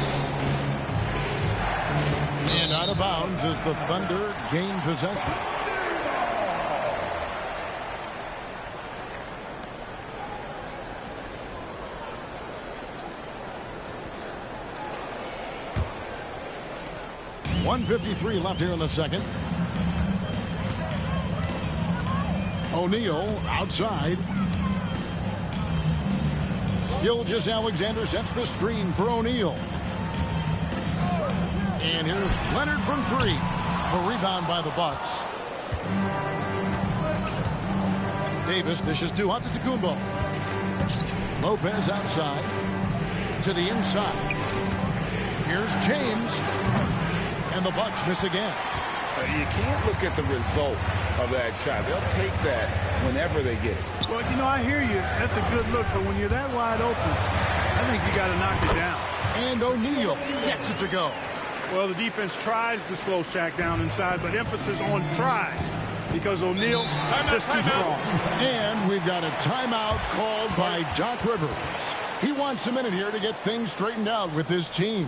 And out of bounds as the Thunder gain possession. .153 left here in the second. O'Neal outside. Gilgeous-Alexander sets the screen for O'Neal. And here's Leonard from 3. The rebound by the Bucks. Davis dishes to Antetokounmpo. Lopez outside. To the inside. Here's James. And the Bucks miss again. You can't look at the result of that shot. They'll take that whenever they get it. Well, you know, I hear you. That's a good look, but when you're that wide open, I think you got to knock it down. And O'Neal gets it to go. Well, the defense tries to slow Shaq down inside, but emphasis on tries because O'Neal just too strong. And we've got a timeout called by Doc Rivers. He wants a minute here to get things straightened out with his team.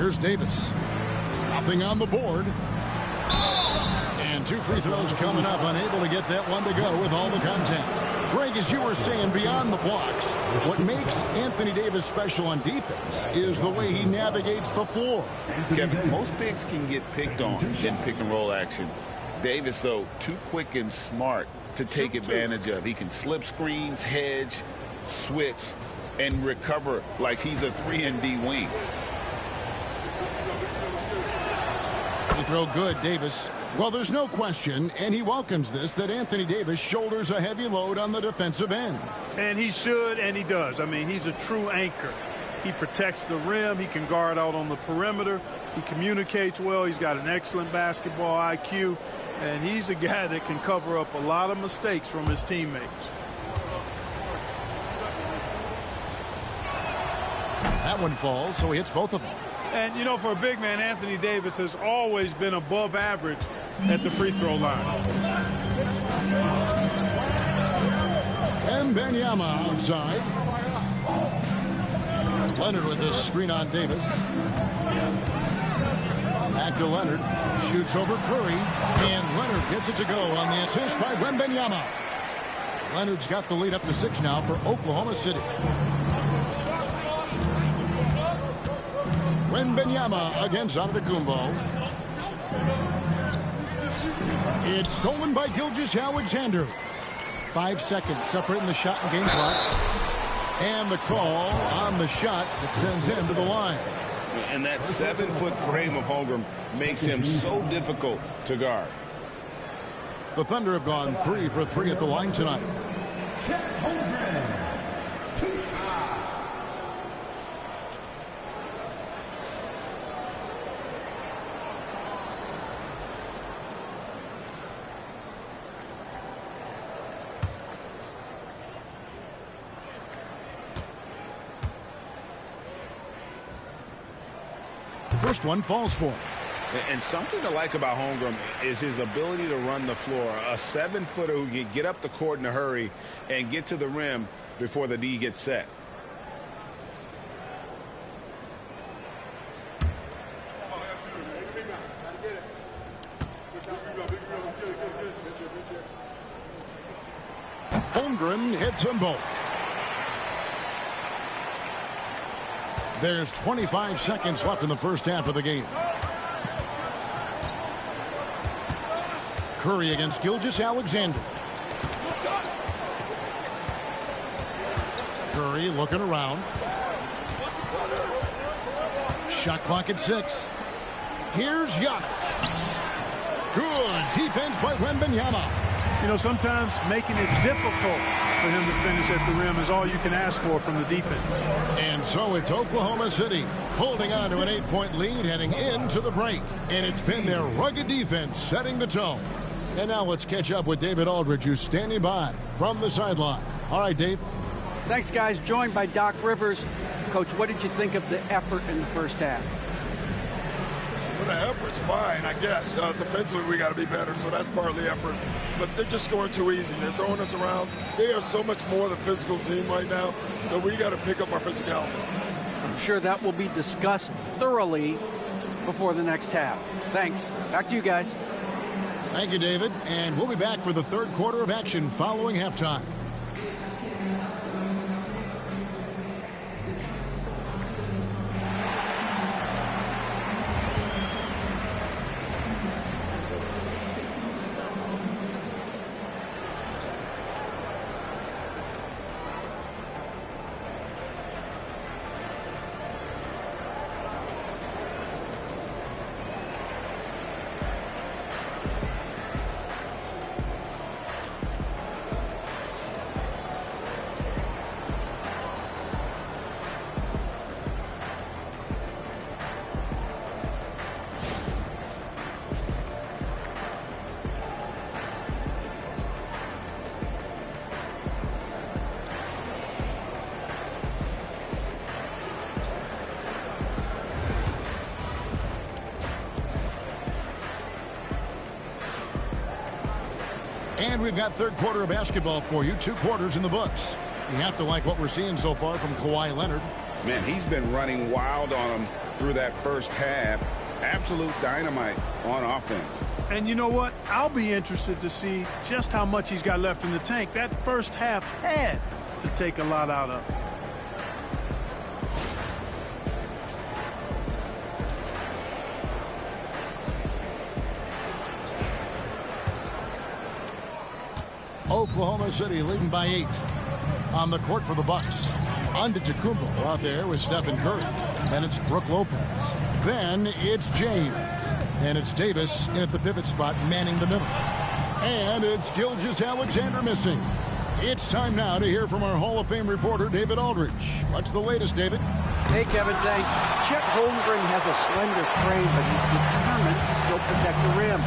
Here's Davis. Nothing on the board. And 2 free throws coming up. Unable to get that one to go with all the contact. Greg, as you were saying, beyond the blocks, what makes Anthony Davis special on defense is the way he navigates the floor. Kevin, most bigs can get picked on in pick-and-roll action. Davis, though, too quick and smart to take advantage of. He can slip screens, hedge, switch, and recover like he's a 3-and-D wing. Free throw good, Davis. Well, there's no question, and he welcomes this, that Anthony Davis shoulders a heavy load on the defensive end. And he should, and he does. I mean, he's a true anchor. He protects the rim. He can guard out on the perimeter. He communicates well. He's got an excellent basketball IQ. And he's a guy that can cover up a lot of mistakes from his teammates. That one falls, so he hits both of them. And, you know, for a big man, Anthony Davis has always been above average at the free throw line. Wembanyama outside. Leonard with this screen on Davis. Back to Leonard. Shoots over Curry. And Leonard gets it to go on the assist by Wembanyama. Leonard's got the lead up to 6 now for Oklahoma City. Wembanyama against Antetokounmpo. It's stolen by Gilgeous-Alexander. 5 seconds separating the shot and game clocks. And the call on the shot that sends him to the line. And that 7-foot frame of Holmgren makes him so difficult to guard. The Thunder have gone 3 for 3 at the line tonight. First one falls for him. And something to like about Holmgren is his ability to run the floor. A 7-footer who can get up the court in a hurry and get to the rim before the D gets set. Holmgren hits them both. There's 25 seconds left in the first half of the game. Curry against Gilgeous-Alexander. Curry looking around. Shot clock at 6. Here's Giannis. Good defense by Wembanyama. You know, sometimes making it difficult for him to finish at the rim is all you can ask for from the defense. And so it's Oklahoma City holding on to an 8-point lead heading into the break. And it's been their rugged defense setting the tone. And now let's catch up with David Aldridge, who's standing by from the sideline. All right, Dave. Thanks, guys. Joined by Doc Rivers. Coach, what did you think of the effort in the first half? Well, the effort's fine, I guess. Defensively, we got to be better, so that's part of the effort. But they're just scoring too easy. They're throwing us around. They are so much more than physical team right now, so we got to pick up our physicality. I'm sure that will be discussed thoroughly before the next half. Thanks. Back to you guys. Thank you, David. And we'll be back for the third quarter of action following halftime. And we've got third quarter of basketball for you. 2 quarters in the books. You have to like what we're seeing so far from Kawhi Leonard. Man, he's been running wild on him through that first half. Absolute dynamite on offense. And you know what? I'll be interested to see just how much he's got left in the tank. That first half had to take a lot out of him. Oklahoma City leading by 8. On the court for the Bucks. Antetokounmpo out there with Stephen Curry. And it's Brook Lopez. Then it's James. And it's Davis in at the pivot spot, manning the middle. And it's Gilgeous-Alexander missing. It's time now to hear from our Hall of Fame reporter, David Aldridge. What's the latest, David? Hey, Kevin, thanks. Chet Holmgren has a slender frame, but he's determined to still protect the rim.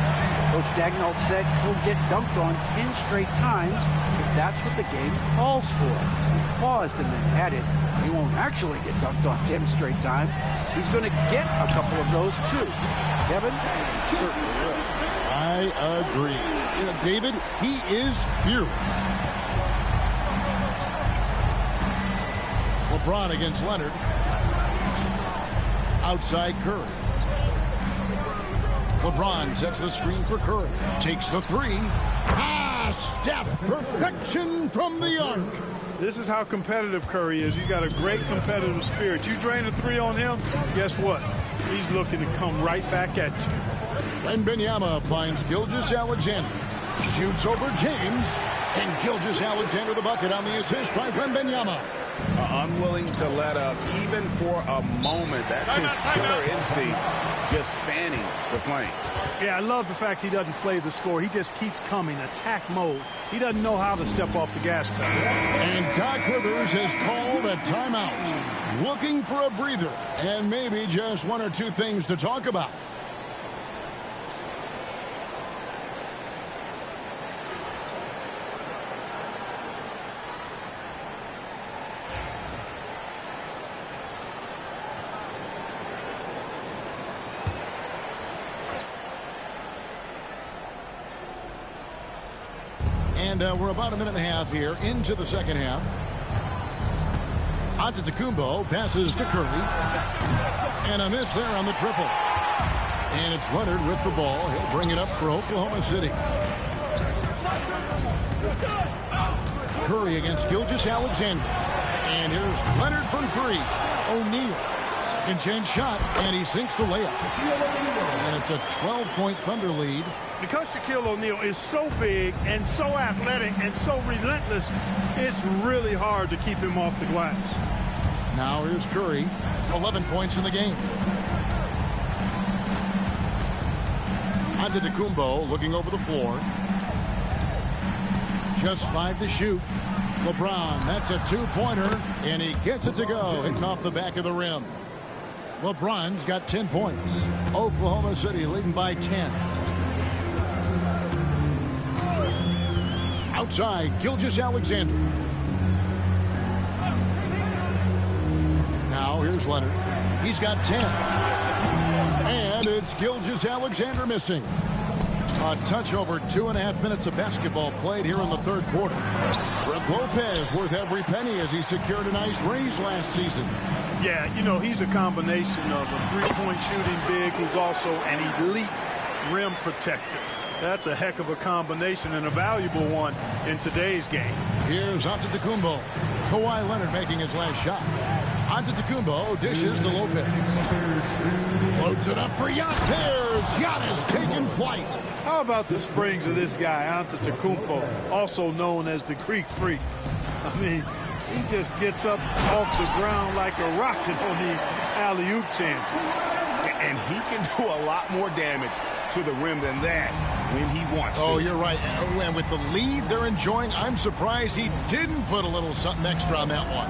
Coach Daigneault said he'll get dunked on 10 straight times if that's what the game calls for. He paused and then added, he won't actually get dunked on 10 straight times. He's going to get a couple of those, too. Kevin, he certainly will. I agree. David, he is fearless. LeBron against Leonard. Outside Curry. LeBron sets the screen for Curry. Takes the three. Steph, perfection from the arc. This is how competitive Curry is. He's got a great competitive spirit. You drain a three on him, guess what? He's looking to come right back at you. Wembanyama finds Gilgeous-Alexander. Shoots over James. And Gilgeous-Alexander the bucket on the assist by Wembanyama. Unwilling to let up even for a moment. That's his killer instinct, just fanning the flank. Yeah, I love the fact he doesn't play the score. He just keeps coming, attack mode. He doesn't know how to step off the gas pedal. And Doc Rivers has called a timeout. Looking for a breather and maybe just one or two things to talk about. And we're about a minute and a half here into the second half. Antetokounmpo passes to Curry. And a miss there on the triple. And it's Leonard with the ball. He'll bring it up for Oklahoma City. Curry against Gilgeous-Alexander. And here's Leonard from three. O'Neal. Second chance shot. And he sinks the layup. And it's a 12-point Thunder lead. Because Shaquille O'Neal is so big and so athletic and so relentless, it's really hard to keep him off the glass. Now here's Curry, 11 points in the game. Antetokounmpo looking over the floor. Just 5 to shoot. LeBron, that's a two-pointer, and he gets it to go, hitting off the back of the rim. LeBron's got 10 points. Oklahoma City leading by 10. Outside, Gilgeous-Alexander. Now here's Leonard. He's got 10. And it's Gilgeous-Alexander missing. A touch over 2.5 minutes of basketball played here in the third quarter. Brook Lopez worth every penny as he secured a nice raise last season. Yeah, you know, he's a combination of a three-point shooting big who's also an elite rim protector. That's a heck of a combination and a valuable one in today's game. Here's Antetokounmpo. Kawhi Leonard making his last shot. Antetokounmpo dishes to Lopez. Loads it up for Giannis. There's Giannis taking flight. How about the springs of this guy, Antetokounmpo, also known as the Greek Freak? I mean, he just gets up off the ground like a rocket on these alley-oop chances. And he can do a lot more damage to the rim than that when he wants to. Oh, you're right. And with the lead they're enjoying, I'm surprised he didn't put a little something extra on that one.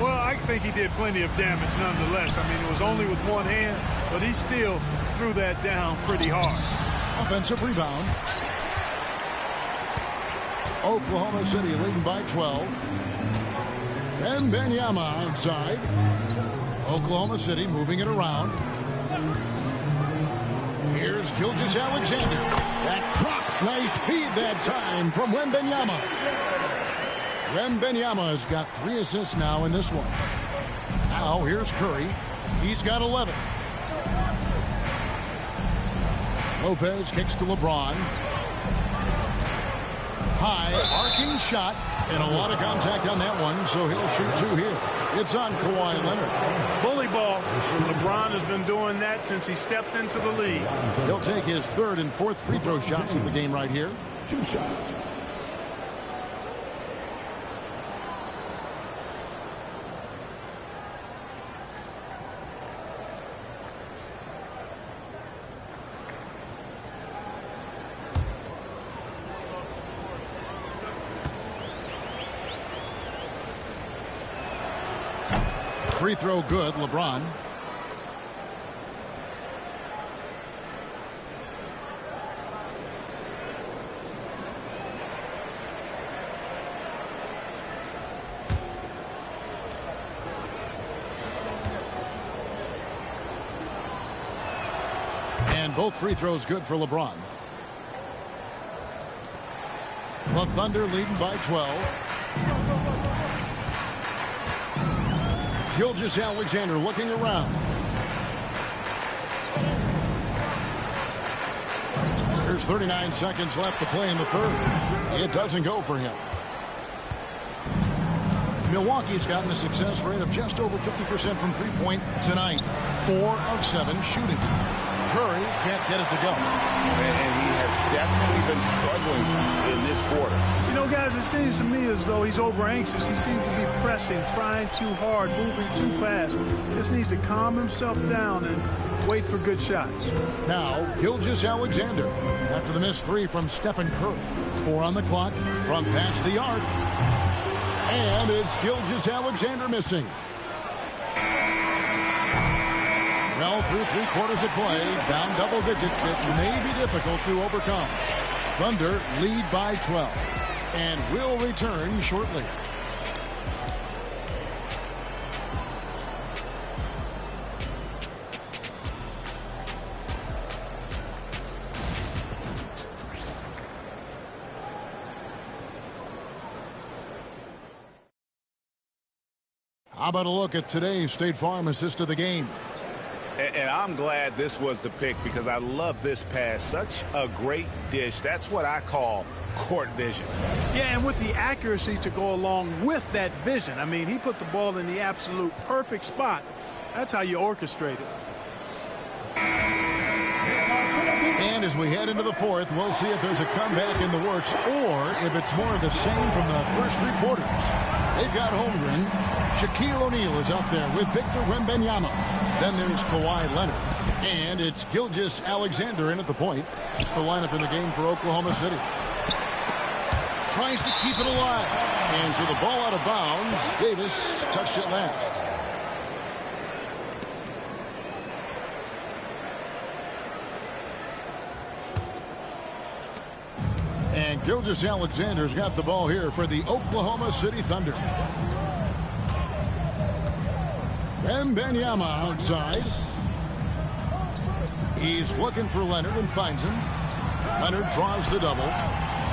Well, I think he did plenty of damage nonetheless. I mean, it was only with one hand, but he still threw that down pretty hard. Offensive rebound. Oklahoma City leading by 12. And Wembanyama outside. Oklahoma City moving it around. Here's Gilgeous-Alexander. That drops. Nice feed that time from Wembanyama. Wembanyama has got 3 assists now in this one. Now here's Curry. He's got 11. Lopez kicks to LeBron. High arcing shot, and a lot of contact on that one, so he'll shoot 2 here. It's on Kawhi Leonard. Bully ball. LeBron has been doing that since he stepped into the league. He'll take his 3rd and 4th free throw shots of the game right here. 2 shots. Free throw good, LeBron. And both free throws good for LeBron. The Thunder leading by 12. Gilgeous-Alexander looking around. There's 39 seconds left to play in the 3rd. It doesn't go for him. Milwaukee's gotten a success rate of just over 50% from three-point tonight. 4 of 7 shooting. Curry can't get it to go. And he has definitely been struggling in this quarter. You know, guys, it seems to me as though he's over anxious. He seems to be pressing, trying too hard, moving too fast. Just needs to calm himself down and wait for good shots. Now, Gilgeous-Alexander after the missed 3 from Stephen Curry. 4 on the clock from past the arc. And it's Gilgeous-Alexander missing. Well, through 3 quarters of play, down double digits, it may be difficult to overcome. Thunder lead by 12 and will return shortly. How about a look at today's State Farm assist of the game? And I'm glad this was the pick because I love this pass. Such a great dish. That's what I call court vision. Yeah, and with the accuracy to go along with that vision. I mean, he put the ball in the absolute perfect spot. That's how you orchestrate it. And as we head into the 4th, we'll see if there's a comeback in the works or if it's more of the same from the first 3 quarters. They've got Holmgren. Shaquille O'Neal is out there with Victor Wembanyama. Then there's Kawhi Leonard. And it's Gilgeous-Alexander in at the point. It's the lineup in the game for Oklahoma City. Tries to keep it alive. And so the ball out of bounds. Davis touched it last. And Gilgeous-Alexander's got the ball here for the Oklahoma City Thunder. Wembanyama outside. He's looking for Leonard and finds him. Leonard draws the double.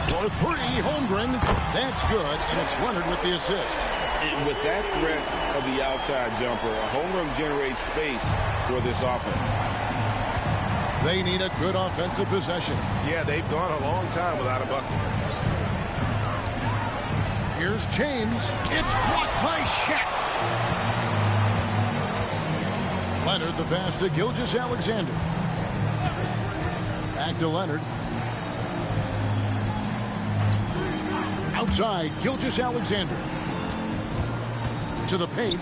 For 3, Holmgren. That's good, and it's Leonard with the assist. And with that threat of the outside jumper, Holmgren generates space for this offense. They need a good offensive possession. Yeah, they've gone a long time without a bucket. Here's James. It's blocked by Shaq. Leonard the pass to Gilgeous-Alexander. Back to Leonard. Outside, Gilgeous-Alexander. To the paint.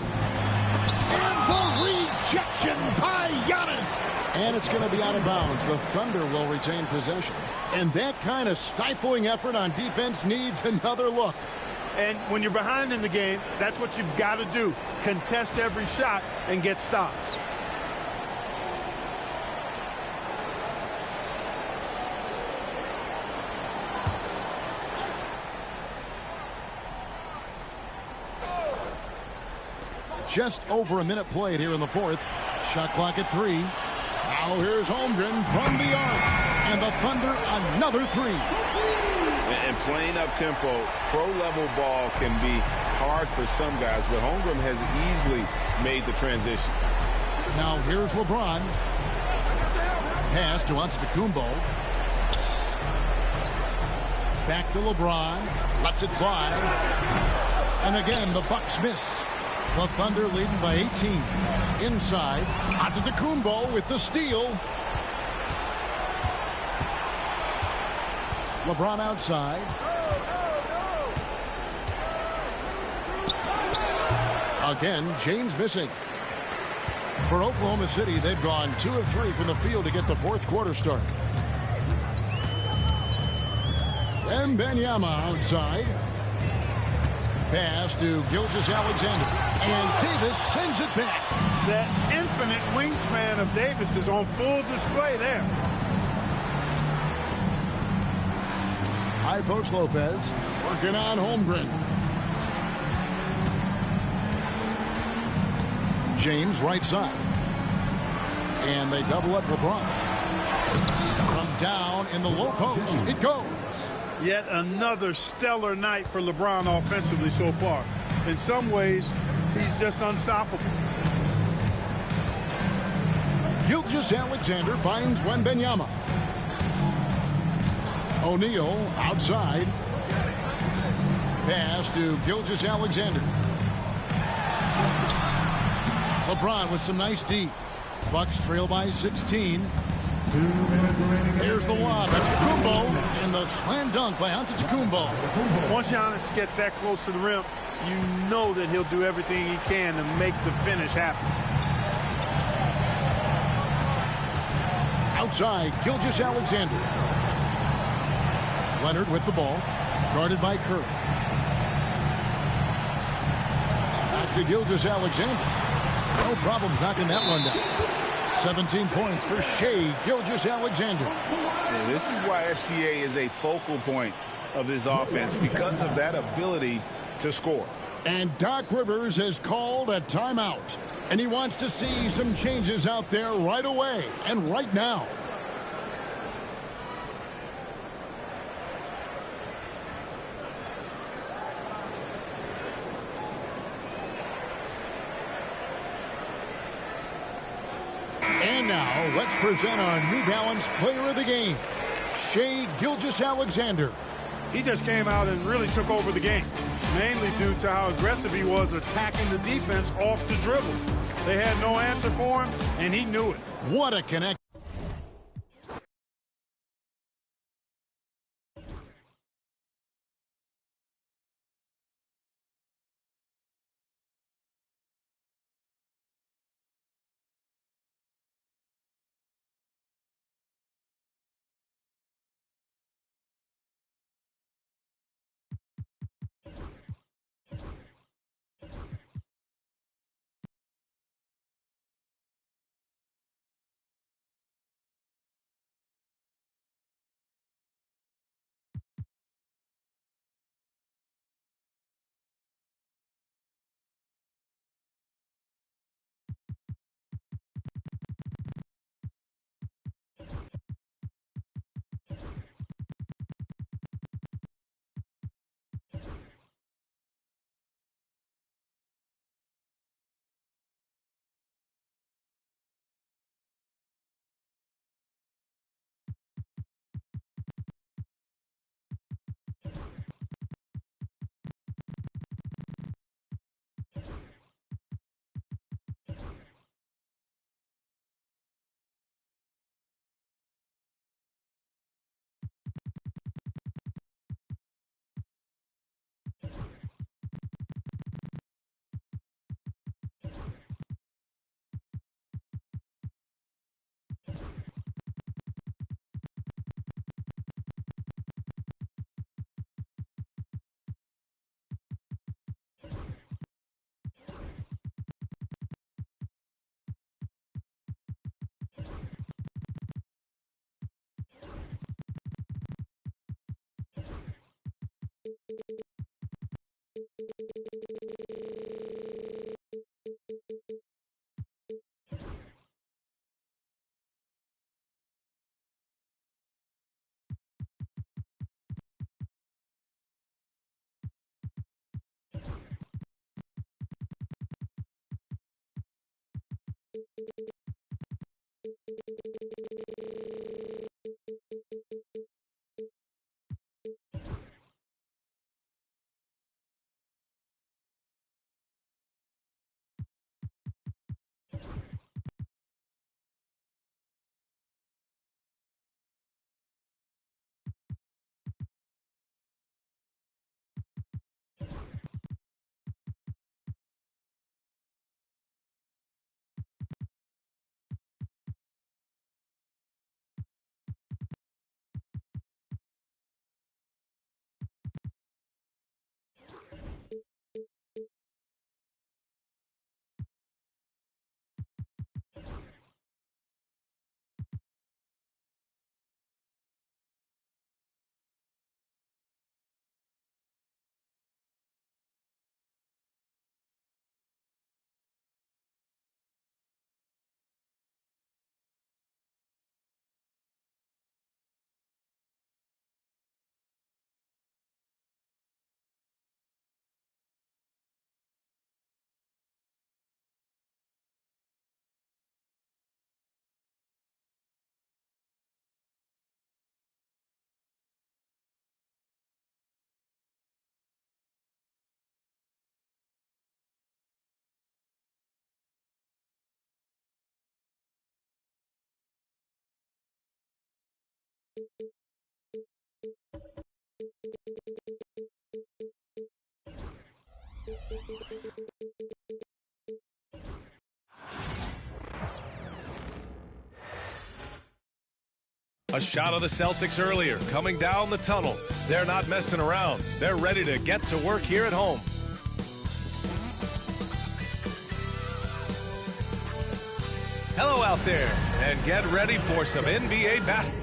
And the rejection by Giannis. And it's going to be out of bounds. The Thunder will retain possession. And that kind of stifling effort on defense needs another look. And when you're behind in the game, that's what you've got to do. Contest every shot and get stops. Just over a minute played here in the 4th. Shot clock at 3. Now here's Holmgren from the arc. And the Thunder another 3. And playing up-tempo, pro-level ball can be hard for some guys, but Holmgren has easily made the transition. Now here's LeBron. Pass to Antetokounmpo. Back to LeBron. Lets it fly. And again, the Bucks miss. The Thunder leading by 18. Inside, Antetokounmpo with the steal. LeBron outside. Again, James missing. For Oklahoma City, they've gone 2 of 3 from the field to get the fourth quarter started. Wembanyama outside. Pass to Gilgeous-Alexander. And Davis sends it back. That infinite wingspan of Davis is on full display there. High post Lopez. Working on Holmgren. James right side. And they double up LeBron. From down in the low post, it goes. Yet another stellar night for LeBron offensively so far. In some ways, he's just unstoppable. Gilgeous-Alexander finds Wembanyama. O'Neal outside. Pass to Gilgeous-Alexander. LeBron with some nice D. Bucks trail by 16. Here's the lob. Antetokounmpo and the slam dunk by Antetokounmpo. Once Giannis gets that close to the rim, you know that he'll do everything he can to make the finish happen. Outside, Gilgeous-Alexander. Leonard with the ball. Guarded by Curry. Back to Gilgeous-Alexander. No problem knocking that one down. 17 points for Shai Gilgeous-Alexander. Yeah, this is why SGA is a focal point of this offense, because of that ability to score. And Doc Rivers has called a timeout. And he wants to see some changes out there right away and right now. And now, let's present our New Balance Player of the Game, Shai Gilgeous-Alexander. He just came out and really took over the game, mainly due to how aggressive he was attacking the defense off the dribble. They had no answer for him, and he knew it. What a connect. A shot of the Celtics earlier, coming down the tunnel. They're not messing around. They're ready to get to work here at home. Hello out there, and get ready for some NBA basketball.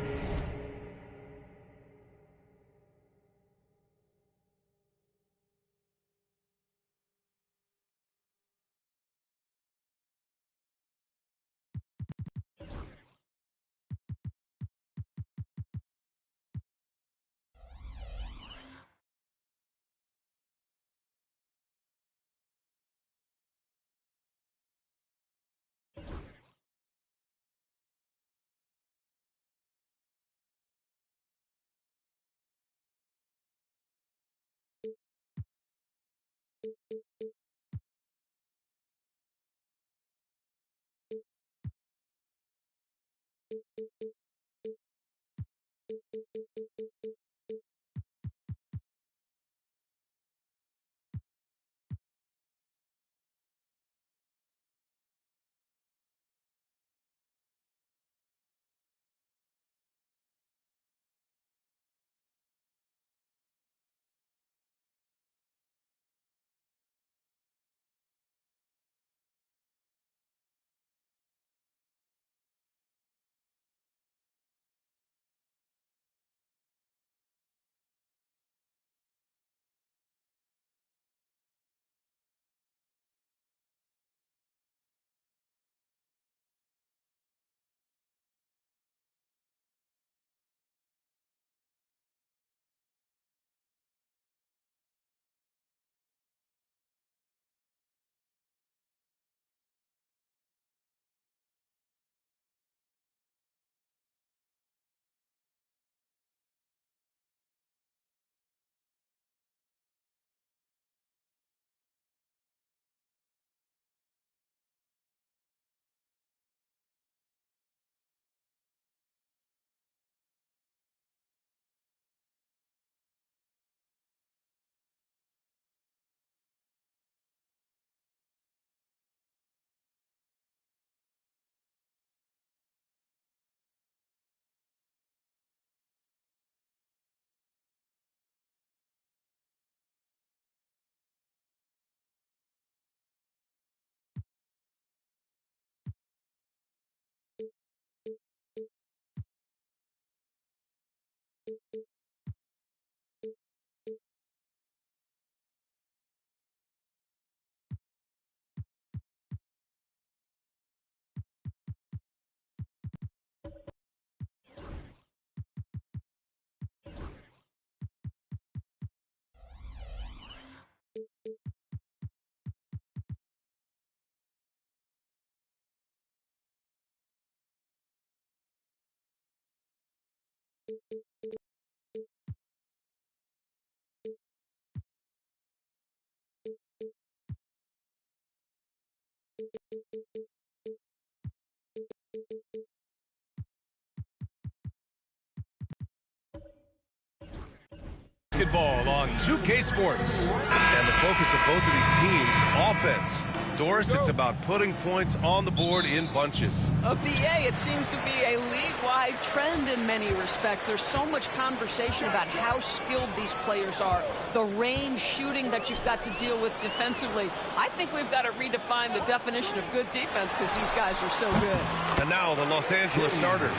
Basketball on 2K Sports. And the focus of both of these teams, offense. Doris, it's about putting points on the board in bunches. BA, it seems to be a league-wide trend in many respects. There's so much conversation about how skilled these players are, the range shooting that you've got to deal with defensively. I think we've got to redefine the definition of good defense because these guys are so good. And now the Los Angeles starters.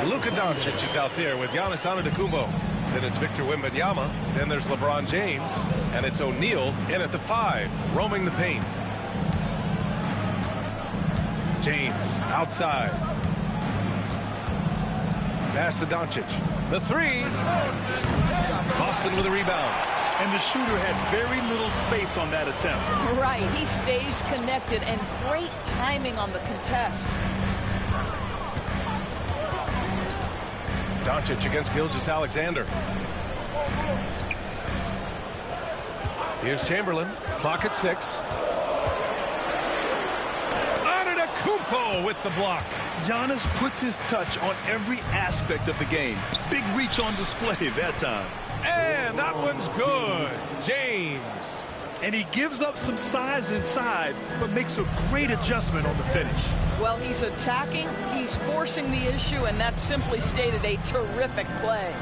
Luka Doncic is out there with Giannis Antetokounmpo. Then it's Victor Wembanyama. Then there's LeBron James. And it's O'Neal in at the 5, roaming the paint. James outside. Pass to Doncic. The 3. Boston with a rebound. And the shooter had very little space on that attempt. Right. He stays connected and great timing on the contest. Doncic against Gilgeous-Alexander. Here's Chamberlain. Clock at 6. Antetokounmpo with the block. Giannis puts his touch on every aspect of the game. Big reach on display that time. And that one's good. James. And he gives up some size inside, but makes a great adjustment on the finish. Well, he's attacking, he's forcing the issue, and that simply stated a terrific play.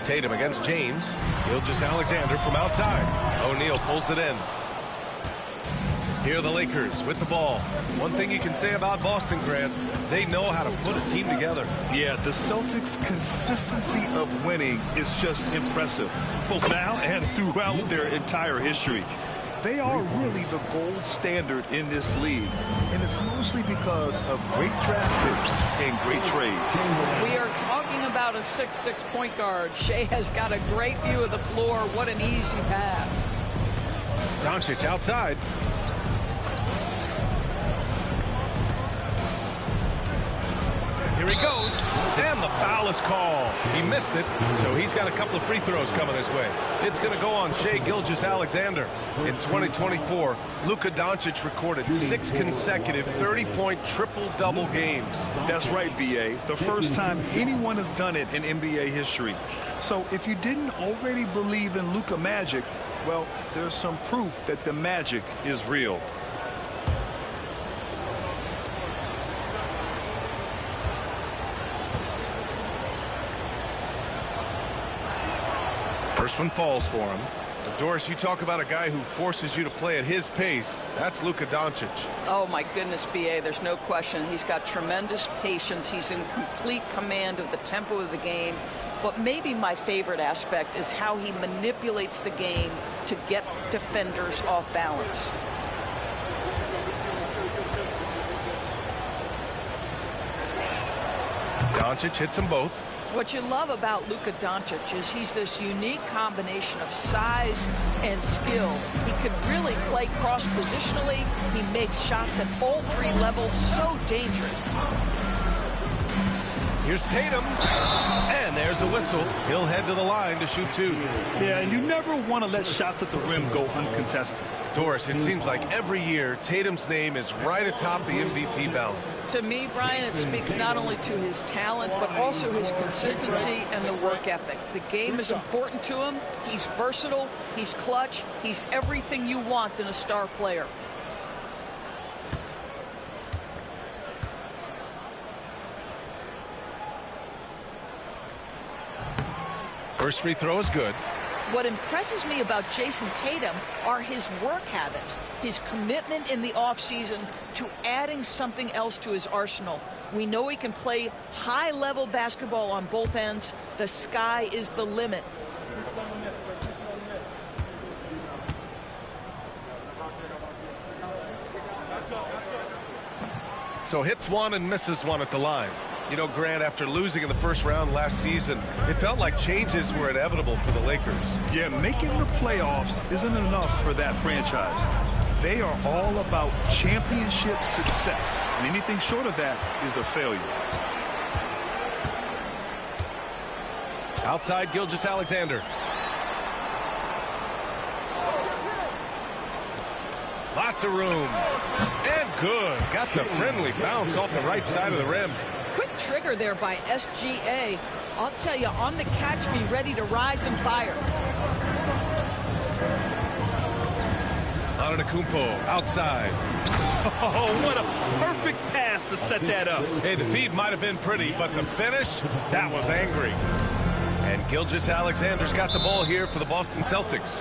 Tatum against James. Gilgeous-Alexander from outside. O'Neal pulls it in. Here are the Lakers with the ball. One thing you can say about Boston, Grant, they know how to put a team together. Yeah, the Celtics' consistency of winning is just impressive, both now and throughout their entire history. They are really the gold standard in this league, and it's mostly because of great draft picks and great trades. We are talking about a 6'6" point guard. Shea has got a great view of the floor. What an easy pass. Doncic outside. Here he goes, and the foul is called. He missed it, so he's got a couple of free throws coming his way. It's going to go on Shea Gilgeous-Alexander. In 2024, Luka Doncic recorded 6 consecutive 30-point triple-double games. That's right, B.A. The first time anyone has done it in NBA history. So if you didn't already believe in Luka magic, well, there's some proof that the magic is real. First one falls for him. But Doris, you talk about a guy who forces you to play at his pace. That's Luka Doncic. Oh, my goodness, B.A., there's no question. He's got tremendous patience. He's in complete command of the tempo of the game. But maybe my favorite aspect is how he manipulates the game to get defenders off balance. Doncic hits them both. What you love about Luka Doncic is he's this unique combination of size and skill. He can really play cross-positionally. He makes shots at all 3 levels. So dangerous. Here's Tatum. And there's a whistle. He'll head to the line to shoot 2. Yeah, and you never want to let shots at the rim go uncontested. Doris, it seems like every year Tatum's name is right atop the MVP ballot. To me, Brian, it speaks not only to his talent, but also his consistency and the work ethic. The game is important to him. He's versatile. He's clutch. He's everything you want in a star player. First free throw is good. What impresses me about Jason Tatum are his work habits, his commitment in the offseason to adding something else to his arsenal. We know he can play high-level basketball on both ends. The sky is the limit. So hits one and misses one at the line. You know, Grant, after losing in the first round last season, it felt like changes were inevitable for the Lakers. Yeah, making the playoffs isn't enough for that franchise. They are all about championship success, and anything short of that is a failure. Outside Gilgeous-Alexander. Lots of room. And good. Got the friendly bounce off the right side of the rim. Quick trigger there by SGA. I'll tell you, on the catch, be ready to rise and fire. Antetokounmpo outside. Oh, what a perfect pass to set that up. Hey, the feed might have been pretty, but the finish, that was angry. And Gilgeous-Alexander's got the ball here for the Boston Celtics.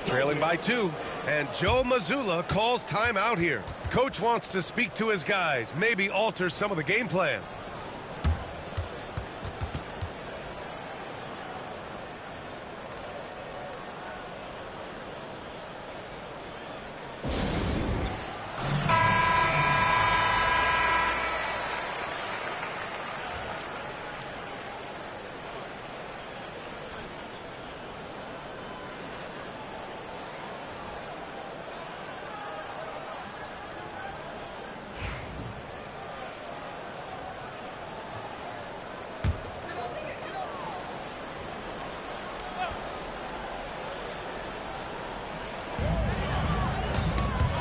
Trailing by 2. And Joe Mazzulla calls timeout here. Coach wants to speak to his guys, maybe alter some of the game plan.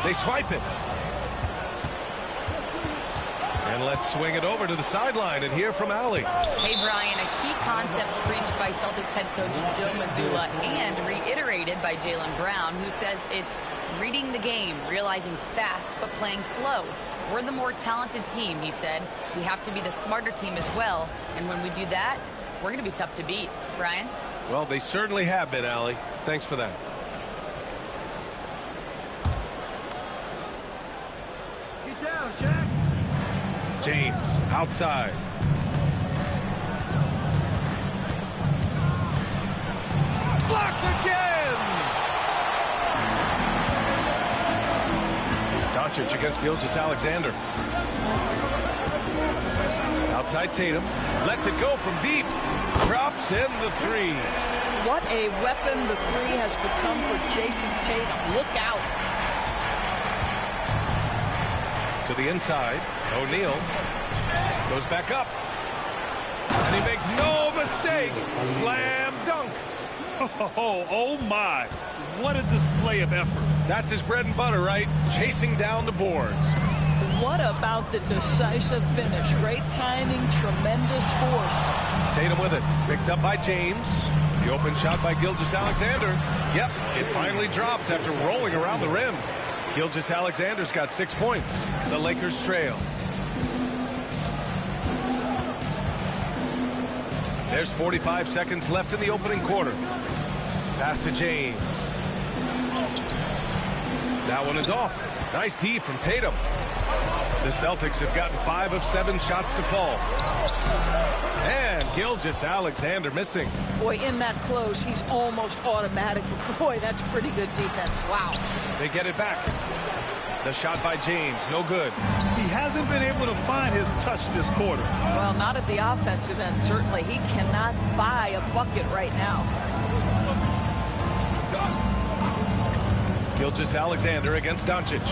They swipe it. And let's swing it over to the sideline and hear from Allie. Hey, Brian, a key concept preached by Celtics head coach Joe Mazzulla and reiterated by Jaylen Brown, who says it's reading the game, realizing fast but playing slow. We're the more talented team, he said. We have to be the smarter team as well. And when we do that, we're going to be tough to beat. Brian? Well, they certainly have been, Allie. Thanks for that. James outside. Blocked again! Doncic against Gilgeous-Alexander. Outside Tatum. Lets it go from deep. Drops in the 3. What a weapon the 3 has become for Jason Tatum. Look out. To the inside. O'Neal goes back up. And he makes no mistake. Slam dunk. Oh my. What a display of effort. That's his bread and butter, right? Chasing down the boards. What about the decisive finish? Great timing, tremendous force. Tatum with it. Picked up by James. The open shot by Gilgeous-Alexander. Yep, it finally drops after rolling around the rim. Gilgeous-Alexander's got 6 points. The Lakers trail. There's 45 seconds left in the opening quarter. Pass to James. That one is off. Nice D from Tatum. The Celtics have gotten 5 of 7 shots to fall. And Gilgeous-Alexander missing. Boy, in that close, he's almost automatic. Boy, that's pretty good defense. Wow. They get it back. The shot by James, no good. He hasn't been able to find his touch this quarter. Well, not at the offensive end, certainly. He cannot buy a bucket right now. Gilgeous-Alexander against Doncic.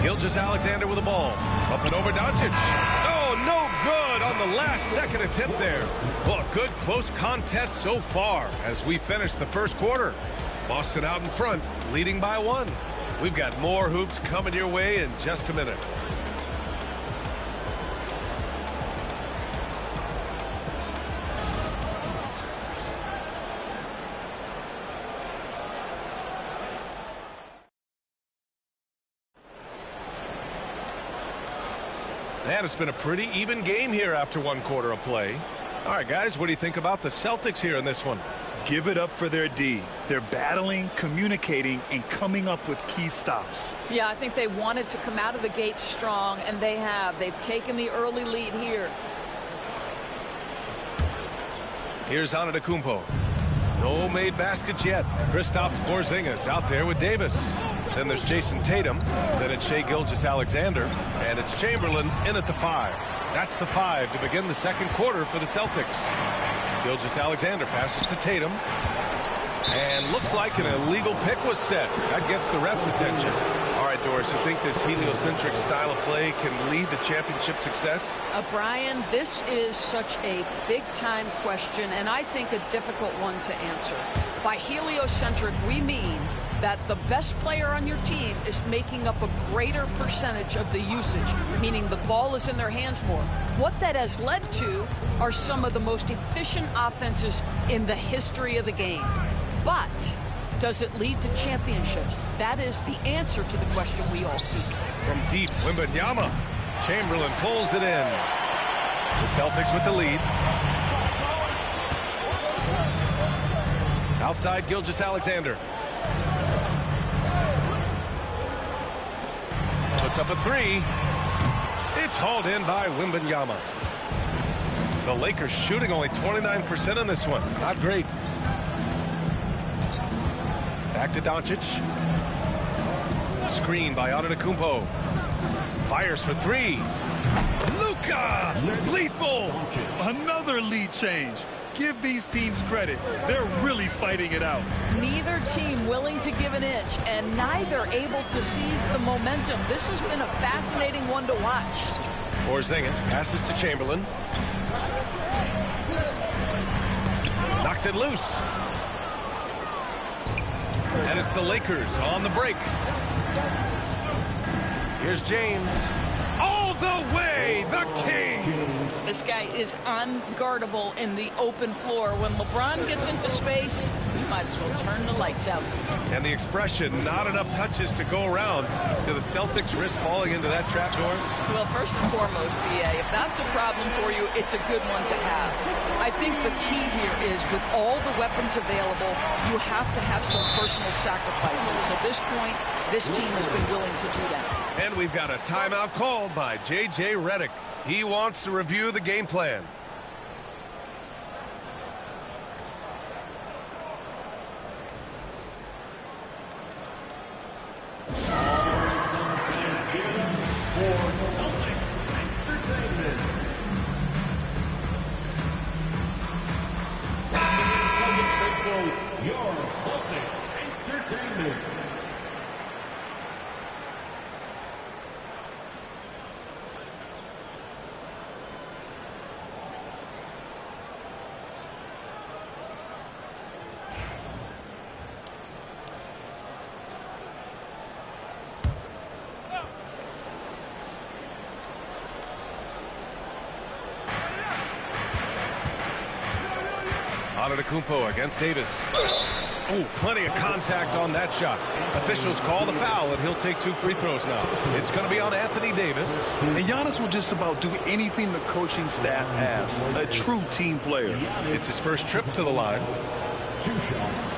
Gilgeous-Alexander with the ball. Up and over Doncic. Oh, no good on the last second attempt there. Well, good close contest so far as we finish the first quarter. Boston out in front, leading by 1. We've got more hoops coming your way in just a minute. And it's been a pretty even game here after 1 quarter of play. All right, guys, what do you think about the Celtics here in this one? Give it up for their D. They're battling, communicating, and coming up with key stops. Yeah, I think they wanted to come out of the gate strong, and they have. They've taken the early lead here. Here's Antetokounmpo. No made baskets yet. Kristaps Porzingis out there with Davis. Then there's Jason Tatum. Then it's Shai Gilgeous-Alexander. And it's Chamberlain in at the 5. That's the 5 to begin the second quarter for the Celtics. Gilgeous-Alexander passes to Tatum. And looks like an illegal pick was set. That gets the ref's attention. All right, Doris, you think this heliocentric style of play can lead to championship success? Brian, this is such a big-time question, and I think a difficult one to answer. By heliocentric, we mean that the best player on your team is making up a greater percentage of the usage, meaning the ball is in their hands more. What that has led to are some of the most efficient offenses in the history of the game. But does it lead to championships? That is the answer to the question we all seek. From deep, Wembanyama. Chamberlain pulls it in. The Celtics with the lead. Outside, Gilgeous-Alexander. Puts up a three. It's hauled in by Wembanyama. The Lakers shooting only 29% on this one. Not great. Back to Doncic. Screen by Antetokounmpo. Fires for three. Luka! Lethal! Another lead change. Give these teams credit. They're really fighting it out. Neither team willing to give an inch, and neither able to seize the momentum. This has been a fascinating one to watch. Porzingis passes to Chamberlain. Knocks it loose. And it's the Lakers on the break. Here's James. All the way, the king. This guy is unguardable in the open floor. When LeBron gets into space, you might as well turn the lights out. And the expression, not enough touches to go around. Do the Celtics risk falling into that trap, Doris? Well, first and foremost, BA, if that's a problem for you, it's a good one to have. I think the key here is with all the weapons available, you have to have some personal sacrifice. And to this point, this team has been willing to do that. And we've got a timeout called by J.J. Redick. He wants to review the game plan. Your Celtics Entertainment. Antetokounmpo against Davis. Oh, plenty of contact on that shot. Officials call the foul, and he'll take 2 free throws now. It's going to be on Anthony Davis. And Giannis will just about do anything the coaching staff asks. A true team player. It's his first trip to the line. 2 shots.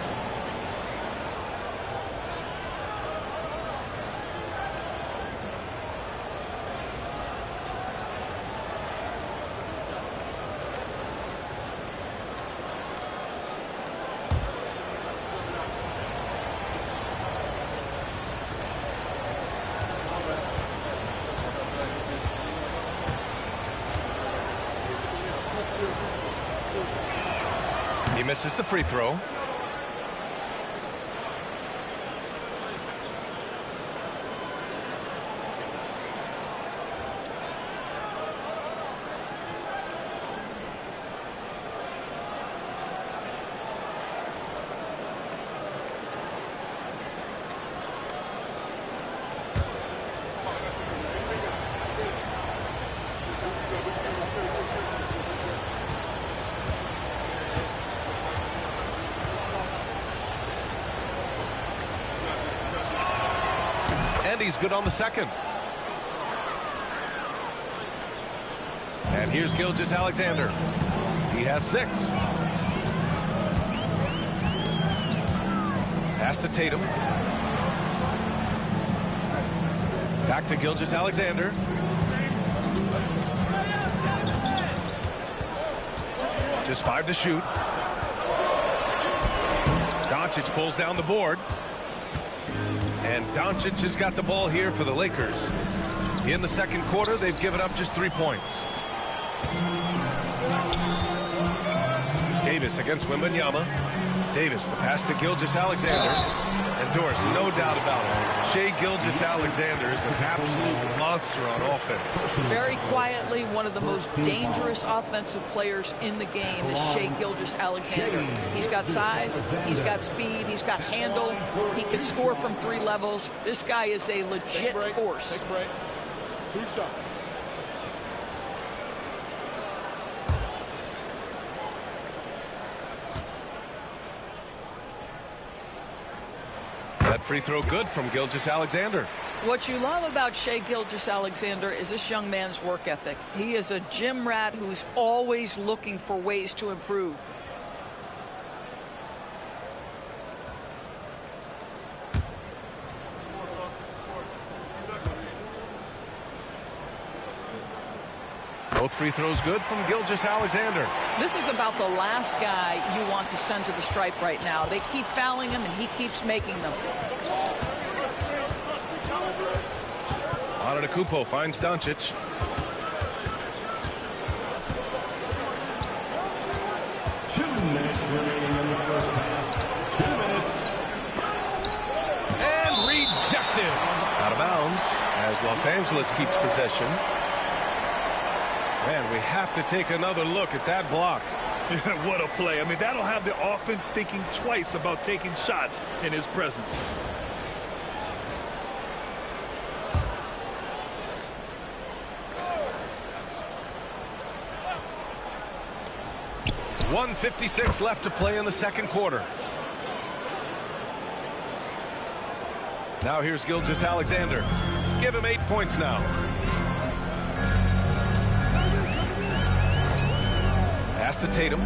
He misses the free throw. And he's good on the second. And here's Gilgeous-Alexander. He has 6. Pass to Tatum. Back to Gilgeous-Alexander. Just 5 to shoot. Doncic pulls down the board. And Doncic has got the ball here for the Lakers. In the second quarter, they've given up just 3 points. Davis against Wembanyama. Davis, the pass to Gilgeous-Alexander. And Doris, no doubt about it, Shai Gilgeous-Alexander is an absolute monster on offense. Very quietly, one of the most dangerous offensive players in the game is Shai Gilgeous-Alexander. He's got size, he's got speed, he's got handle, he can score from 3 levels. This guy is a legit force. Take break. 2 shots. That free throw good from Gilgeous-Alexander. What you love about Shai Gilgeous-Alexander is this young man's work ethic. He is a gym rat who's always looking for ways to improve. Both free throws good from Gilgeous-Alexander. This is about the last guy you want to send to the stripe right now. They keep fouling him, and he keeps making them. Antetokounmpo finds Doncic. And rejected. Out of bounds as Los Angeles keeps possession. Man, we have to take another look at that block. What a play. I mean, that'll have the offense thinking twice about taking shots in his presence. .156 left to play in the second quarter. Now here's Gilgeous-Alexander. Give him 8 points now. Pass to Tatum.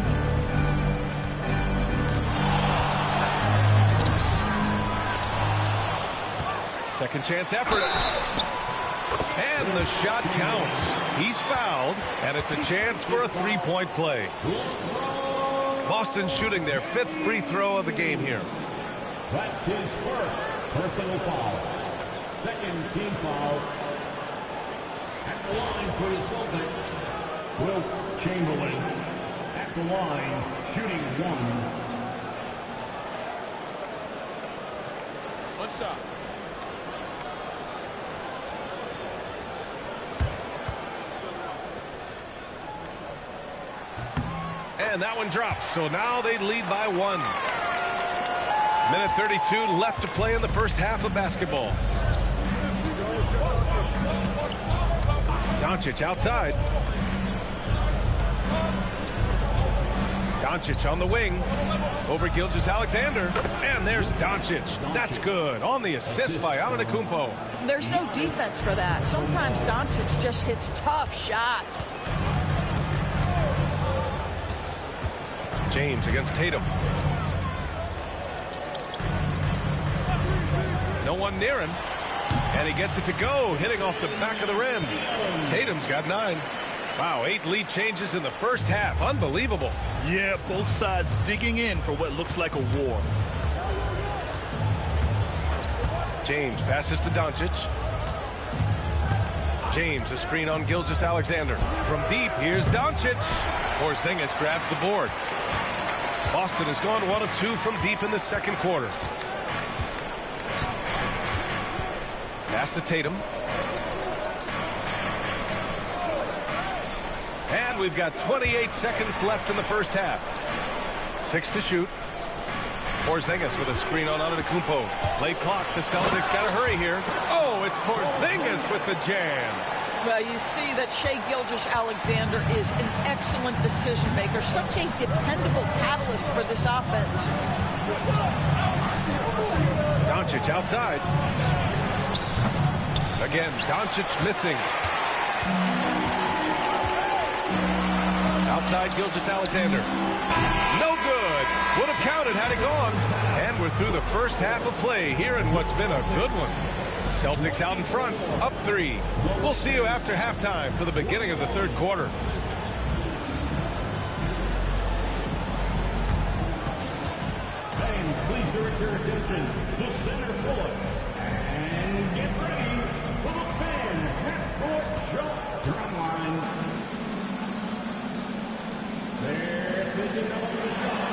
Second chance effort. And the shot counts. He's fouled, and it's a chance for a 3-point play. Boston shooting their 5th free throw of the game here. That's his first personal foul. Second team foul. At the line for the Celtics, Wilt Chamberlain. At the line, shooting 1. One shot. And that one drops, so now they lead by 1. Minute 32 left to play in the first half of basketball. Doncic outside. Doncic on the wing. Over Gilgeous-Alexander. And there's Doncic. That's good. On the assist by Antetokounmpo. There's no defense for that. Sometimes Doncic just hits tough shots. James against Tatum. No one near him. And he gets it to go, hitting off the back of the rim. Tatum's got 9. Wow, 8 lead changes in the first half. Unbelievable. Yeah, both sides digging in for what looks like a war. James passes to Doncic. James, a screen on Gilgeous-Alexander. From deep, here's Doncic. Porzingis grabs the board. Boston has gone 1 of 2 from deep in the second quarter. Pass to Tatum. And we've got 28 seconds left in the first half. 6 to shoot. Porzingis with a screen on Antetokounmpo. Play clock. The Celtics got to hurry here. Oh, it's Porzingis with the jam. Well, you see that Shai Gilgeous-Alexander is an excellent decision maker. Such a dependable catalyst for this offense. Doncic outside. Again, Doncic missing. Outside Gilgeous-Alexander. No good. Would have counted had it gone. And we're through the first half of play here in what's been a good one. Celtics out in front, up 3. We'll see you after halftime for the beginning of the third quarter. Fans, please direct your attention to center court. And get ready for the fan half-court jump drum line. They're thinking of the shot.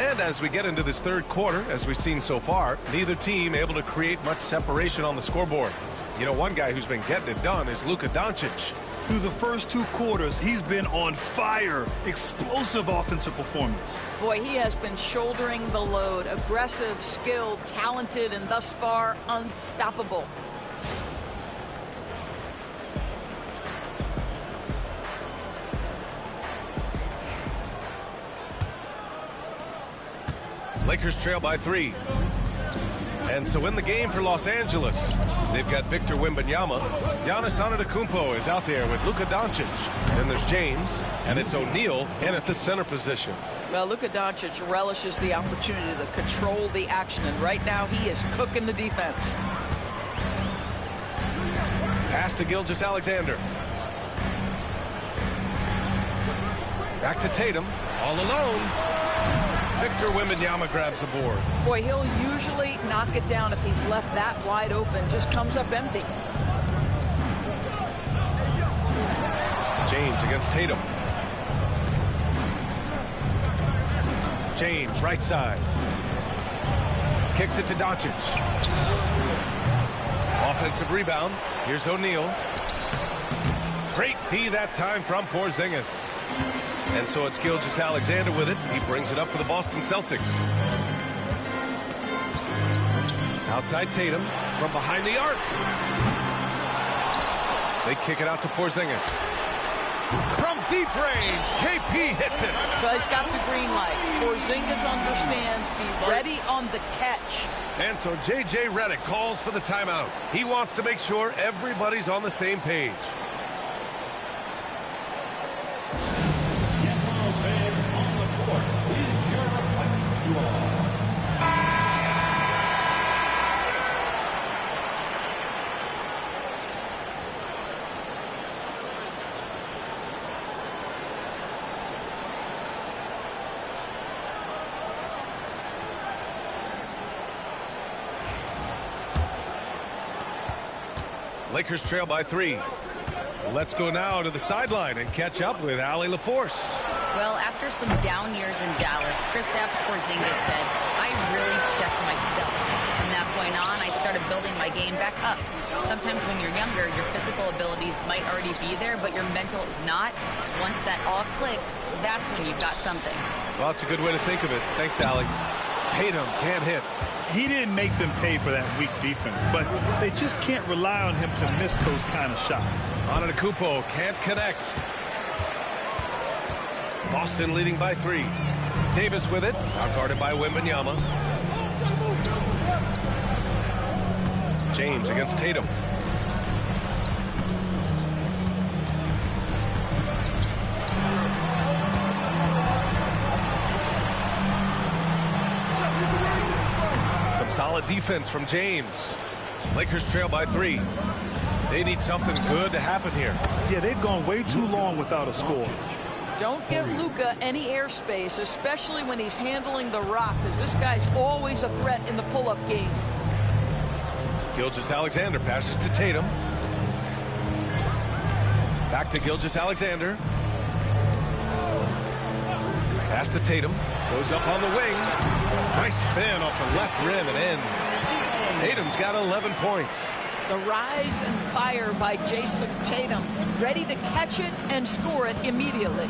And as we get into this third quarter, as we've seen so far, neither team able to create much separation on the scoreboard. You know, one guy who's been getting it done is Luka Doncic. Through the first 2 quarters, he's been on fire. Explosive offensive performance. Boy, he has been shouldering the load. Aggressive, skilled, talented, and thus far unstoppable. Lakers trail by 3. And so in the game for Los Angeles, they've got Victor Wembanyama. Giannis Antetokounmpo is out there with Luka Doncic. Then there's James, and it's O'Neal in at the center position. Well, Luka Doncic relishes the opportunity to control the action, and right now he is cooking the defense. Pass to Gilgeous-Alexander. Back to Tatum, all alone. Victor Wembanyama grabs the board. Boy, he'll usually knock it down if he's left that wide open. Just comes up empty. James against Tatum. James, right side. Kicks it to Doncic. Offensive rebound. Here's O'Neal. Great D that time from Porzingis. And so it's Gilgeous-Alexander with it. He brings it up for the Boston Celtics. Outside Tatum from behind the arc. They kick it out to Porzingis. From deep range, KP hits it. Well, he's got the green light. Porzingis understands. Be ready on the catch. And so J.J. Redick calls for the timeout. He wants to make sure everybody's on the same page. Lakers trail by 3. Let's go now to the sideline and catch up with Allie LaForce. Well, after some down years in Dallas, Kristaps Porzingis said, I really checked myself. From that point on, I started building my game back up. Sometimes when you're younger, your physical abilities might already be there, but your mental is not. Once that all clicks, that's when you've got something. Well, it's a good way to think of it. Thanks, Allie. Tatum can't hit. He didn't make them pay for that weak defense, but they just can't rely on him to miss those kind of shots. Antetokounmpo can't connect. Boston leading by 3. Davis with it, out guarded by Wembanyama. James against Tatum. Solid defense from James. Lakers trail by 3. They need something good to happen here. Yeah, they've gone way too long without a score. Don't give Luka any airspace, especially when he's handling the rock, because this guy's always a threat in the pull-up game. Gilgeous-Alexander passes to Tatum. Back to Gilgeous-Alexander. Pass to Tatum. Goes up on the wing. Nice spin off the left rim and in. Tatum's got 11 points. The rise and fire by Jason Tatum. Ready to catch it and score it immediately.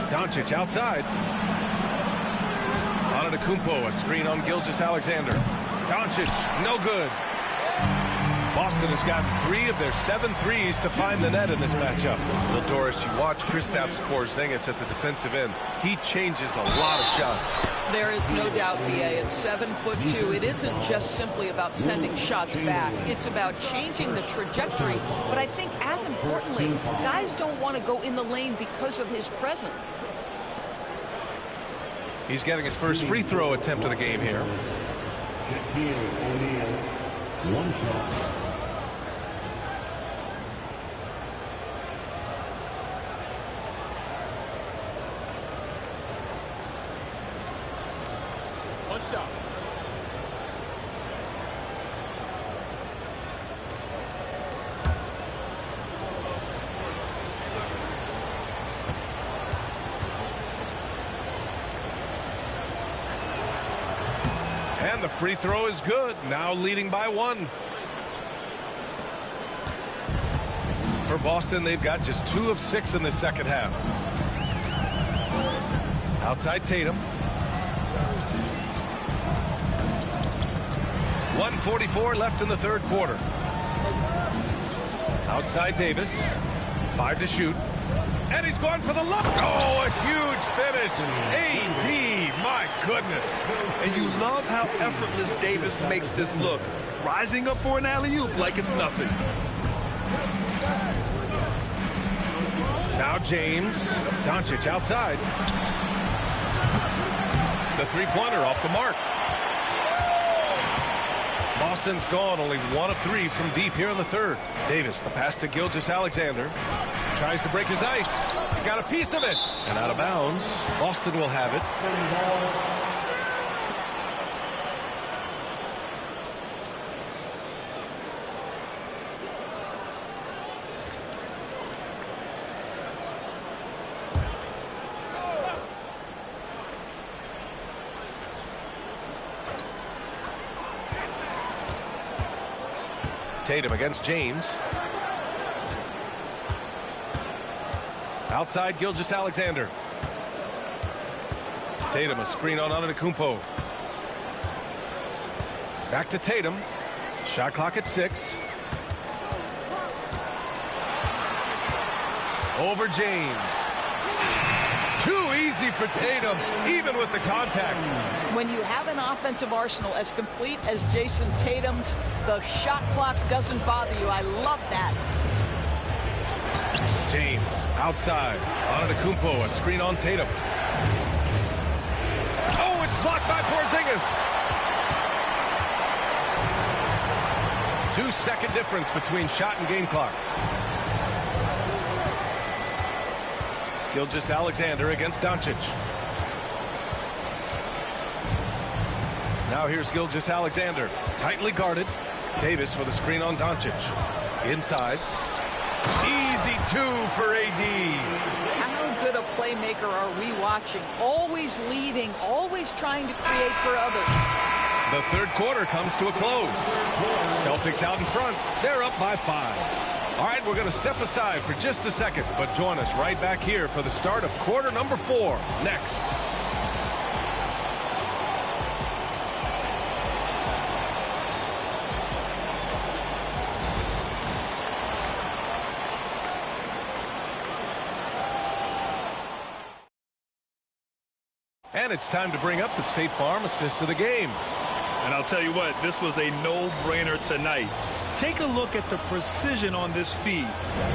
Doncic outside. Antetokounmpo, a screen on Gilgeous-Alexander. Doncic, no good. Boston has gotten 3 of their 7 threes to find the net in this matchup. Well, Doris, you watch Kristaps Porzingis at the defensive end. He changes a lot of shots. There is no doubt, B.A. It's 7'2". It isn't just simply about sending shots back. It's about changing the trajectory. But I think, as importantly, guys don't want to go in the lane because of his presence. He's getting his first free throw attempt of the game here. One shot. One shot. And the free throw is good. Now leading by 1. For Boston, they've got just 2 of 6 in the second half. Outside Tatum. 1:44 left in the third quarter. Outside Davis. 5 to shoot. And he's going for the look. Oh, a huge finish. AD, my goodness. And you love how effortless Davis makes this look. Rising up for an alley-oop like it's nothing. Now James. Doncic outside. The three-pointer off the mark. Boston's gone only 1 of 3 from deep here in the third. Davis, the pass to Gilgeous-Alexander. Tries to break his ice. He got a piece of it. And out of bounds. Boston will have it. Tatum against James. Outside Gilgeous-Alexander. Tatum, a screen on Antetokounmpo. Back to Tatum. Shot clock at 6. Over James. Too easy for Tatum, even with the contact. When you have an offensive arsenal as complete as Jason Tatum's, the shot clock doesn't bother you. I love that. James outside. Antetokounmpo, a screen on Tatum. Oh, it's blocked by Porzingis. 2-second difference between shot and game clock. Gilgeous-Alexander against Doncic. Now here's Gilgeous-Alexander. Tightly guarded. Davis with a screen on Doncic. Inside. Easy 2 for AD. How good a playmaker are we watching? Always leading, always trying to create for others. The third quarter comes to a close. Celtics out in front. They're up by 5. All right, we're going to step aside for just a second, but join us right back here for the start of quarter number 4 next. And it's time to bring up the State Farm assist of the game. And I'll tell you what, this was a no-brainer tonight. Take a look at the precision on this feed.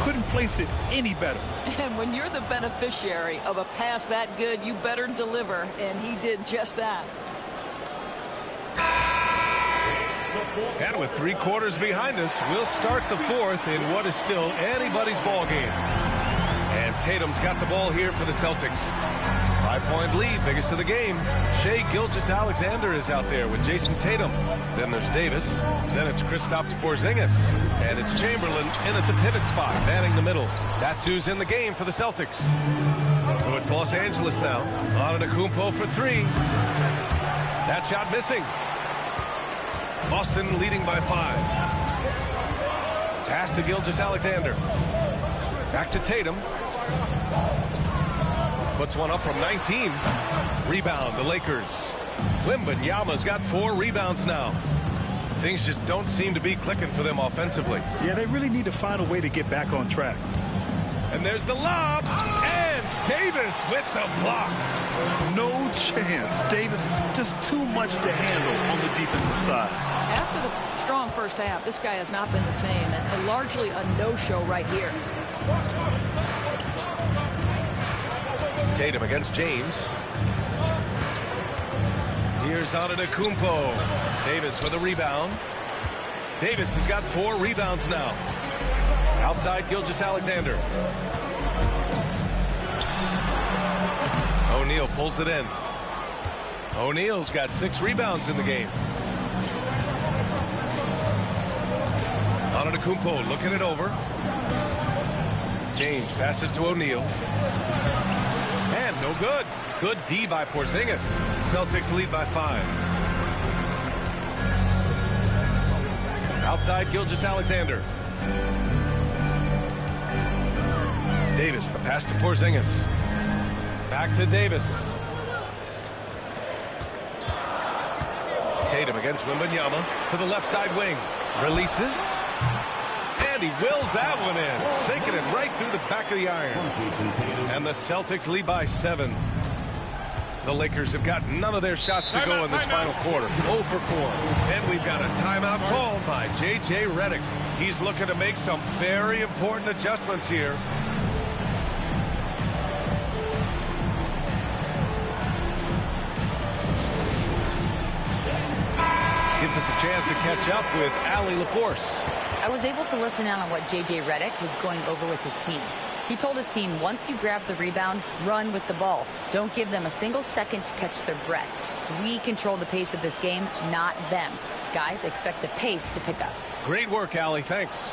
Couldn't place it any better. And when you're the beneficiary of a pass that good, you better deliver. And he did just that. And with 3 quarters behind us, we'll start the 4th in what is still anybody's ball game. And Tatum's got the ball here for the Celtics. 5-point lead, biggest of the game. Shai Gilgeous-Alexander is out there with Jason Tatum. Then there's Davis. Then it's Kristaps Porzingis. And it's Chamberlain in at the pivot spot, manning the middle. That's who's in the game for the Celtics. So it's Los Angeles now. Antetokounmpo for 3. That shot missing. Boston leading by 5. Pass to Gilgeous-Alexander. Back to Tatum. Puts one up from 19. Rebound, the Lakers. Wembanyama's got 4 rebounds now. Things just don't seem to be clicking for them offensively. Yeah, they really need to find a way to get back on track. And there's the lob. And Davis with the block. No chance. Davis just too much to handle on the defensive side. After the strong first half, this guy has not been the same. And largely a no-show right here. Tatum against James. Here's Antetokounmpo. Davis with a rebound. Davis has got 4 rebounds now. Outside Gilgeous-Alexander. O'Neal pulls it in. O'Neal's got 6 rebounds in the game. Antetokounmpo looking it over. James passes to O'Neal. And no good. Good D by Porzingis. Celtics lead by 5. Outside Gilgeous-Alexander. Davis, the pass to Porzingis. Back to Davis. Tatum against Wembanyama to the left side wing. Releases. And he wills that one in. Sinking it right through the back of the iron. And the Celtics lead by 7. The Lakers have got none of their shots to go in this final quarter. 0 for 4. And we've got a timeout called by J.J. Redick. He's looking to make some very important adjustments here. Gives us a chance to catch up with Allie LaForce. I was able to listen in on what J.J. Redick was going over with his team. He told his team, once you grab the rebound, run with the ball. Don't give them a single second to catch their breath. We control the pace of this game, not them. Guys, expect the pace to pick up. Great work, Allie. Thanks.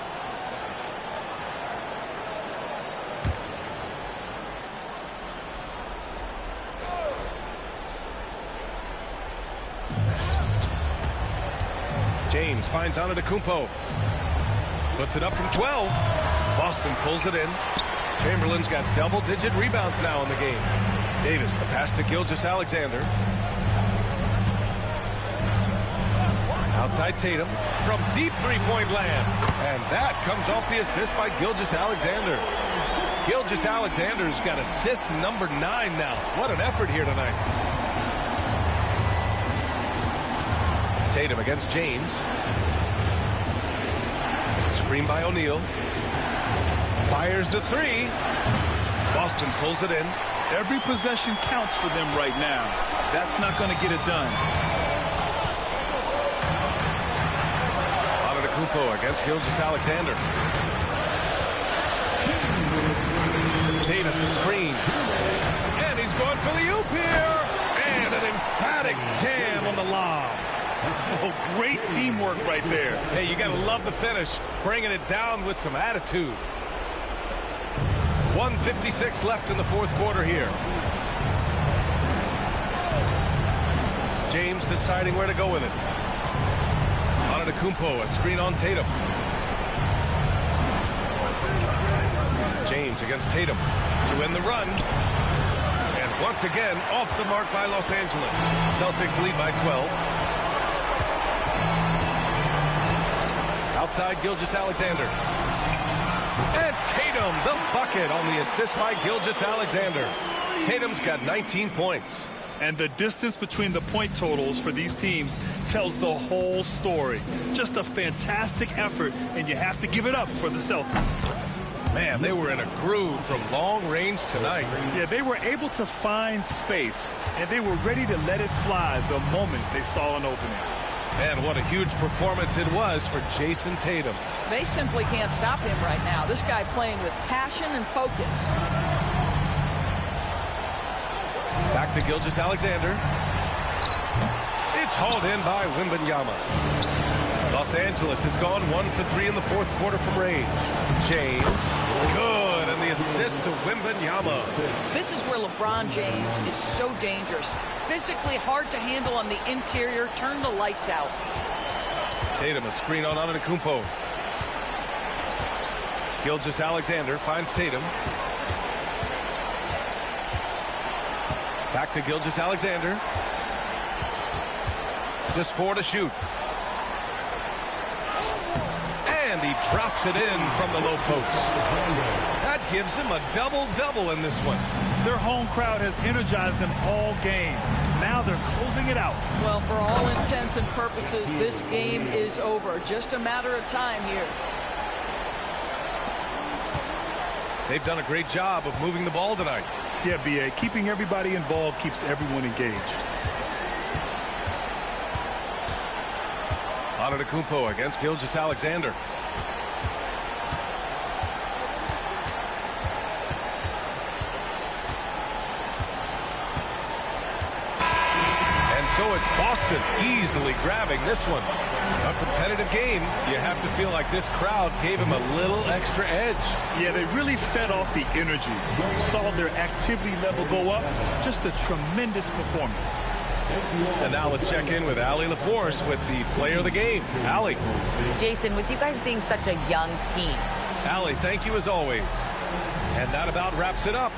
James finds Antetokounmpo. Puts it up from 12. Boston pulls it in. Chamberlain's got double-digit rebounds now in the game. Davis, the pass to Gilgeous-Alexander. Outside Tatum from deep three-point land. And that comes off the assist by Gilgeous-Alexander. Gilgeous-Alexander's got assist number 9 now. What an effort here tonight. Tatum against James. Screen by O'Neal. Fires the three. Boston pulls it in. Every possession counts for them right now. That's not going to get it done. Antetokounmpo against Gilgeous-Alexander. Davis a screen. And he's going for the oop here. And an emphatic jam on the lob. Oh, great teamwork right there. Hey, you got to love the finish. Bringing it down with some attitude. 1:56 left in the fourth quarter here. James deciding where to go with it. Antetokounmpo, a screen on Tatum. James against Tatum to win the run. And once again, off the mark by Los Angeles. Celtics lead by 12. Outside Gilgeous-Alexander. And Tatum, the bucket on the assist by Gilgeous-Alexander. Tatum's got 19 points. And the distance between the point totals for these teams tells the whole story. Just a fantastic effort, and you have to give it up for the Celtics. Man, they were in a groove from long range tonight. Yeah, they were able to find space, and they were ready to let it fly the moment they saw an opening. And what a huge performance it was for Jason Tatum. They simply can't stop him right now. This guy playing with passion and focus. Back to Gilgeous-Alexander. It's hauled in by Wembanyama. Los Angeles has gone 1 for 3 in the fourth quarter from range. James, good, and the assist to Wembanyama. This is where LeBron James is so dangerous. Physically hard to handle on the interior. Turn the lights out. Tatum, a screen on Antetokounmpo. Gilgeous-Alexander finds Tatum. Back to Gilgeous-Alexander. Just 4 to shoot. And he drops it in from the low post. That gives him a double-double in this one. Their home crowd has energized them all game. Now they're closing it out. Well, for all intents and purposes, this game is over. Just a matter of time here. They've done a great job of moving the ball tonight. Yeah, B.A. Keeping everybody involved keeps everyone engaged. Antetokounmpo against Gilgeous-Alexander. So it's Boston easily grabbing this one. A competitive game. You have to feel like this crowd gave him a little extra edge. Yeah, they really fed off the energy. Saw their activity level go up. Just a tremendous performance. And now let's check in with Allie LaForce with the player of the game. Allie. Jason, with you guys being such a young team. Allie, thank you as always. And that about wraps it up.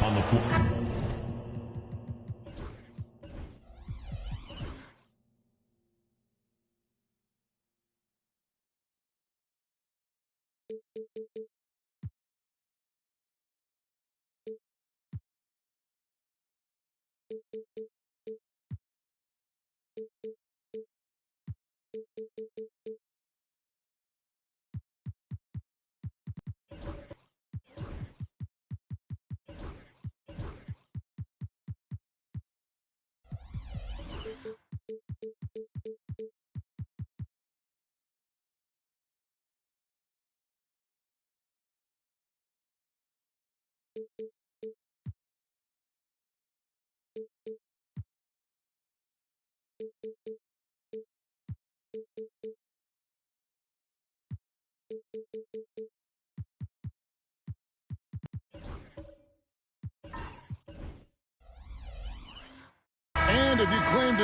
On the floor.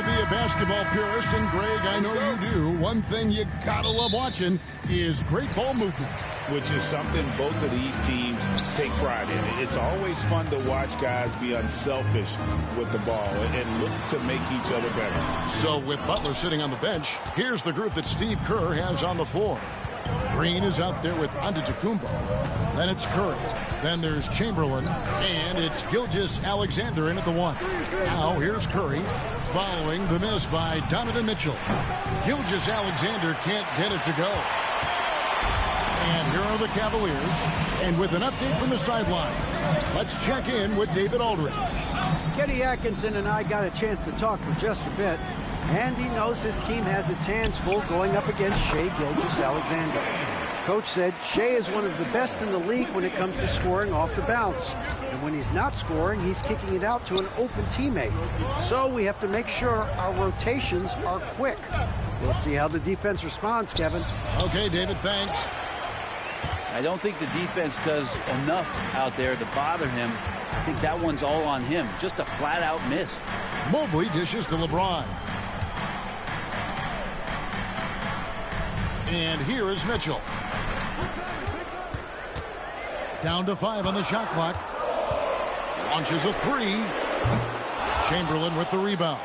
to be a basketball purist, and Greg, I know you do, one thing you gotta love watching is great ball movement. Which is something both of these teams take pride in. It's always fun to watch guys be unselfish with the ball and look to make each other better. So with Butler sitting on the bench, here's the group that Steve Kerr has on the floor. Green is out there with Antetokounmpo. Then it's Curry. Then there's Chamberlain. And it's Gilgeous-Alexander in at the 1. Now here's Curry following the miss by Donovan Mitchell. Gilgeous-Alexander can't get it to go. And here are the Cavaliers. And with an update from the sideline, let's check in with David Aldridge. Kenny Atkinson and I got a chance to talk for just a bit, and he knows his team has its hands full going up against Shai Gilgeous-Alexander. Coach said Shai is one of the best in the league when it comes to scoring off the bounce. And when he's not scoring, he's kicking it out to an open teammate. So we have to make sure our rotations are quick. We'll see how the defense responds, Kevin. Okay, David, thanks. I don't think the defense does enough out there to bother him. I think that one's all on him. Just a flat-out miss. Mobley dishes to LeBron. And here is Mitchell. Down to 5 on the shot clock. Launches a 3. Chamberlain with the rebound.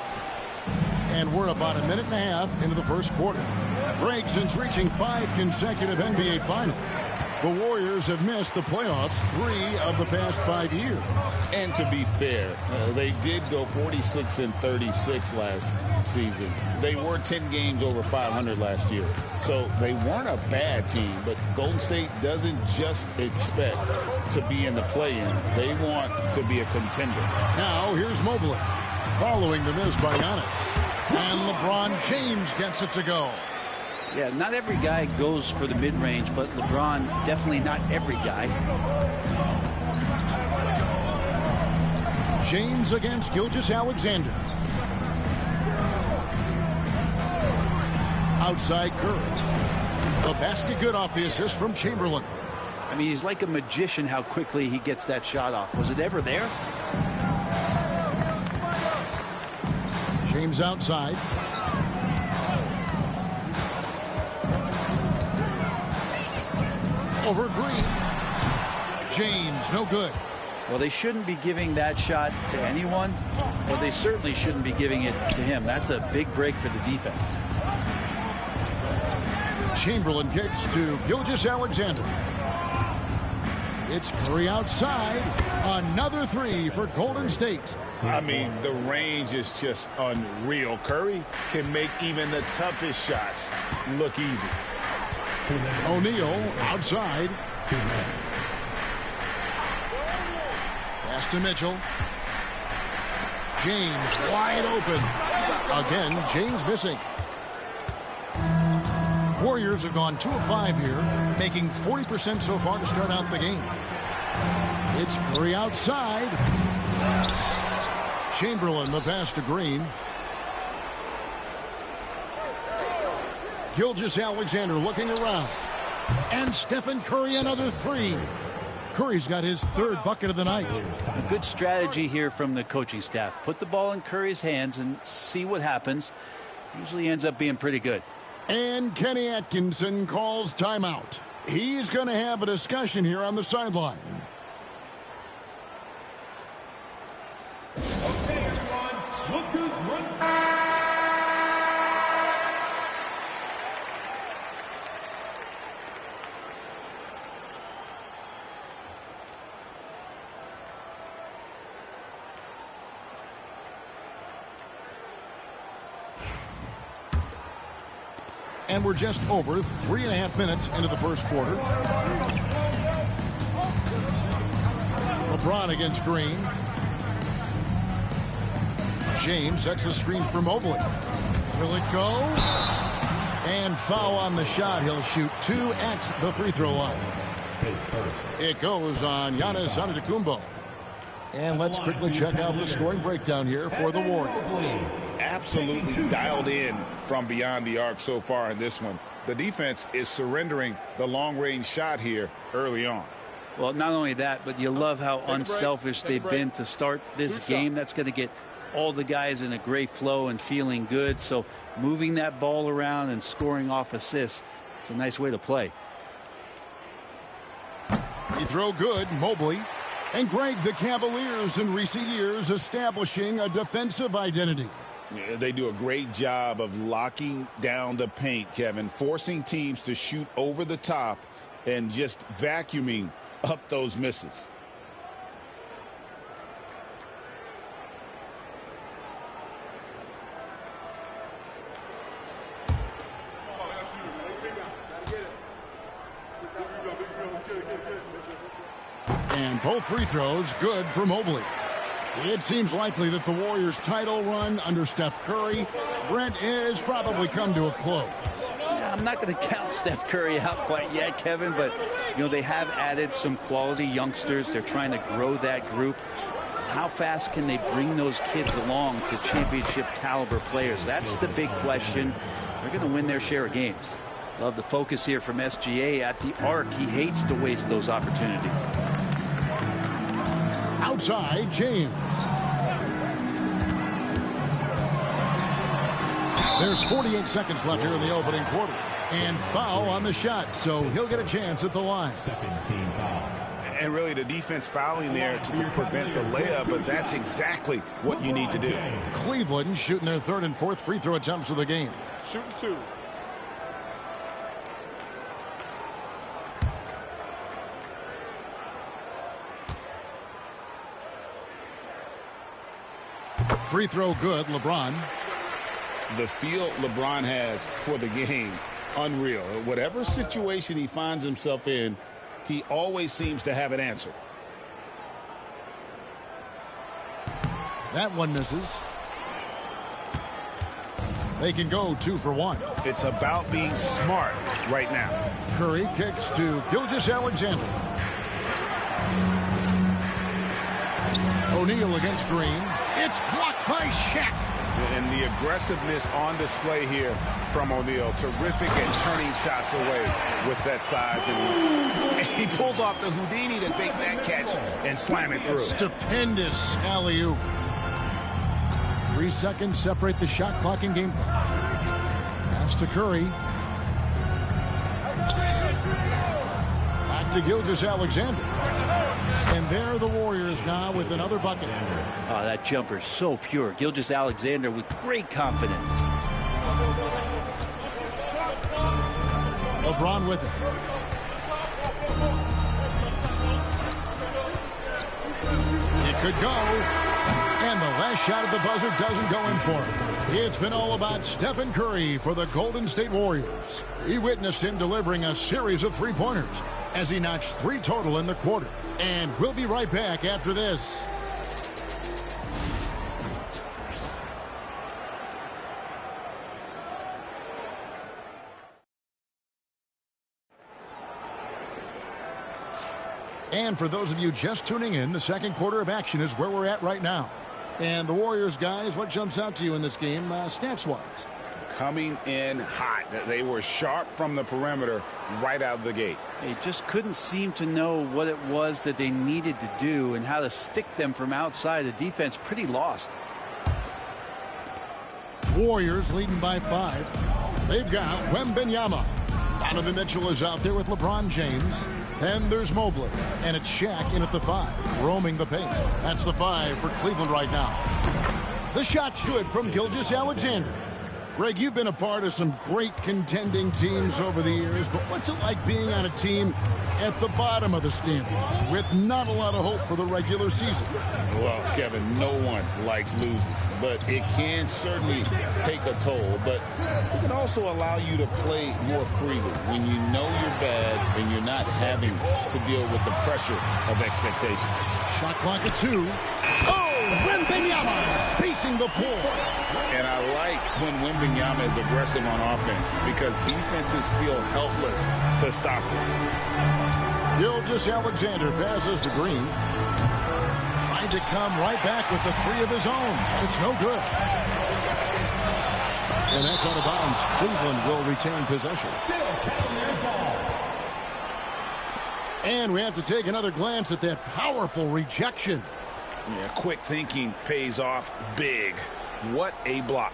And we're about a minute and a half into the first quarter. Break since reaching 5 consecutive NBA Finals. The Warriors have missed the playoffs 3 of the past 5 years. And to be fair, they did go 46-36 last season. They were 10 games over 500 last year. So they weren't a bad team, but Golden State doesn't just expect to be in the play-in. They want to be a contender. Now here's Mobley following the miss by Giannis. And LeBron James gets it to go. Yeah, not every guy goes for the mid-range, but LeBron, definitely not every guy. James against Gilgeous-Alexander. Outside Curry. The basket good off the assist from Chamberlain. I mean, he's like a magician how quickly he gets that shot off. Was it ever there? James outside. Over Green. James, no good. Well, they shouldn't be giving that shot to anyone, but they certainly shouldn't be giving it to him. That's a big break for the defense. Chamberlain kicks to Gilgeous-Alexander. It's Curry outside. Another 3 for Golden State. I mean, the range is just unreal. Curry can make even the toughest shots look easy. O'Neal outside. Pass to Mitchell. James wide open. Again, James missing. Warriors have gone 2 of 5 here, making 40% so far to start out the game. It's Curry outside. Chamberlain, the pass to Green. Gilgeous-Alexander looking around. And Stephen Curry, another 3. Curry's got his 3rd bucket of the night. A good strategy here from the coaching staff. Put the ball in Curry's hands and see what happens. Usually ends up being pretty good. And Kenny Atkinson calls timeout. He's going to have a discussion here on the sideline. Okay, everyone. Look who's running. And we're just over 3.5 minutes into the first quarter. LeBron against Green. James sets the screen for Mobley. Will it go? And foul on the shot. He'll shoot 2 at the free throw line. It goes on Giannis Antetokounmpo. And let's quickly check out the scoring breakdown here for the Warriors. Absolutely dialed in from beyond the arc so far in this one. The defense is surrendering the long-range shot here early on. Well, not only that, but you love how unselfish they've been to start this game. That's going to get all the guys in a great flow and feeling good. So moving that ball around and scoring off assists, it's a nice way to play. Free throw good, Mobley. And Greg, the Cavaliers in recent years establishing a defensive identity. Yeah, they do a great job of locking down the paint, Kevin, forcing teams to shoot over the top and just vacuuming up those misses. And both free throws good for Mobley. It seems likely that the Warriors' title run under Steph Curry, Brent, has probably come to a close. Yeah, I'm not going to count Steph Curry out quite yet, Kevin, but, you know, they have added some quality youngsters. They're trying to grow that group. How fast can they bring those kids along to championship caliber players? That's the big question. They're going to win their share of games. Love the focus here from SGA at the arc. He hates to waste those opportunities. Outside, James. There's 48 seconds left here in the opening quarter. And foul on the shot, so he'll get a chance at the line. Second team foul. And really the defense fouling there to prevent the layup, but that's exactly what you need to do. Cleveland shooting their third and fourth free throw attempts of the game. Shooting 2. Free throw good, LeBron. The feel LeBron has for the game, unreal. Whatever situation he finds himself in, he always seems to have an answer. That one misses. They can go 2 for 1. It's about being smart right now. Curry kicks to Gilgeous-Alexander. O'Neal against Green. It's blocked by Shaq. And the aggressiveness on display here from O'Neal. Terrific at turning shots away with that size. And he pulls off the Houdini to make that catch and slam it through. Stupendous alley-oop. 3 seconds separate the shot clock and game clock. Pass to Curry. Back to Gilgeous-Alexander. And there are the Warriors now with another bucket. Oh, that jumper so pure. Gilgeous-Alexander with great confidence. LeBron with it. It could go. And the last shot at the buzzer doesn't go in for him. It's been all about Stephen Curry for the Golden State Warriors. We witnessed him delivering a series of three-pointers as he notched 3 total in the quarter. And we'll be right back after this. And for those of you just tuning in, the second quarter of action is where we're at right now. And the Warriors, guys, what jumps out to you in this game stats-wise? Coming in hot. They were sharp from the perimeter right out of the gate. They just couldn't seem to know what it was that they needed to do and how to stick them from outside. The defense pretty lost. Warriors leading by 5. They've got Wembanyama. Donovan Mitchell is out there with LeBron James. Then there's Mobley. And it's Shaq in at the 5, roaming the paint. That's the 5 for Cleveland right now. The shot's good from Gilgeous-Alexander. Greg, you've been a part of some great contending teams over the years, but what's it like being on a team at the bottom of the standings with not a lot of hope for the regular season? Well, Kevin, no one likes losing, but it can certainly take a toll. But it can also allow you to play more freely when you know you're bad and you're not having to deal with the pressure of expectation. Shot clock at 2. Oh, Wembanyama spacing the floor. And I like when Wembanyama is aggressive on offense because defenses feel helpless to stop him. Gilgeous-Alexander passes to Green. Trying to come right back with the 3 of his own. It's no good. And that's out of bounds. Cleveland will retain possession. And we have to take another glance at that powerful rejection. Yeah, quick thinking pays off big. What a block.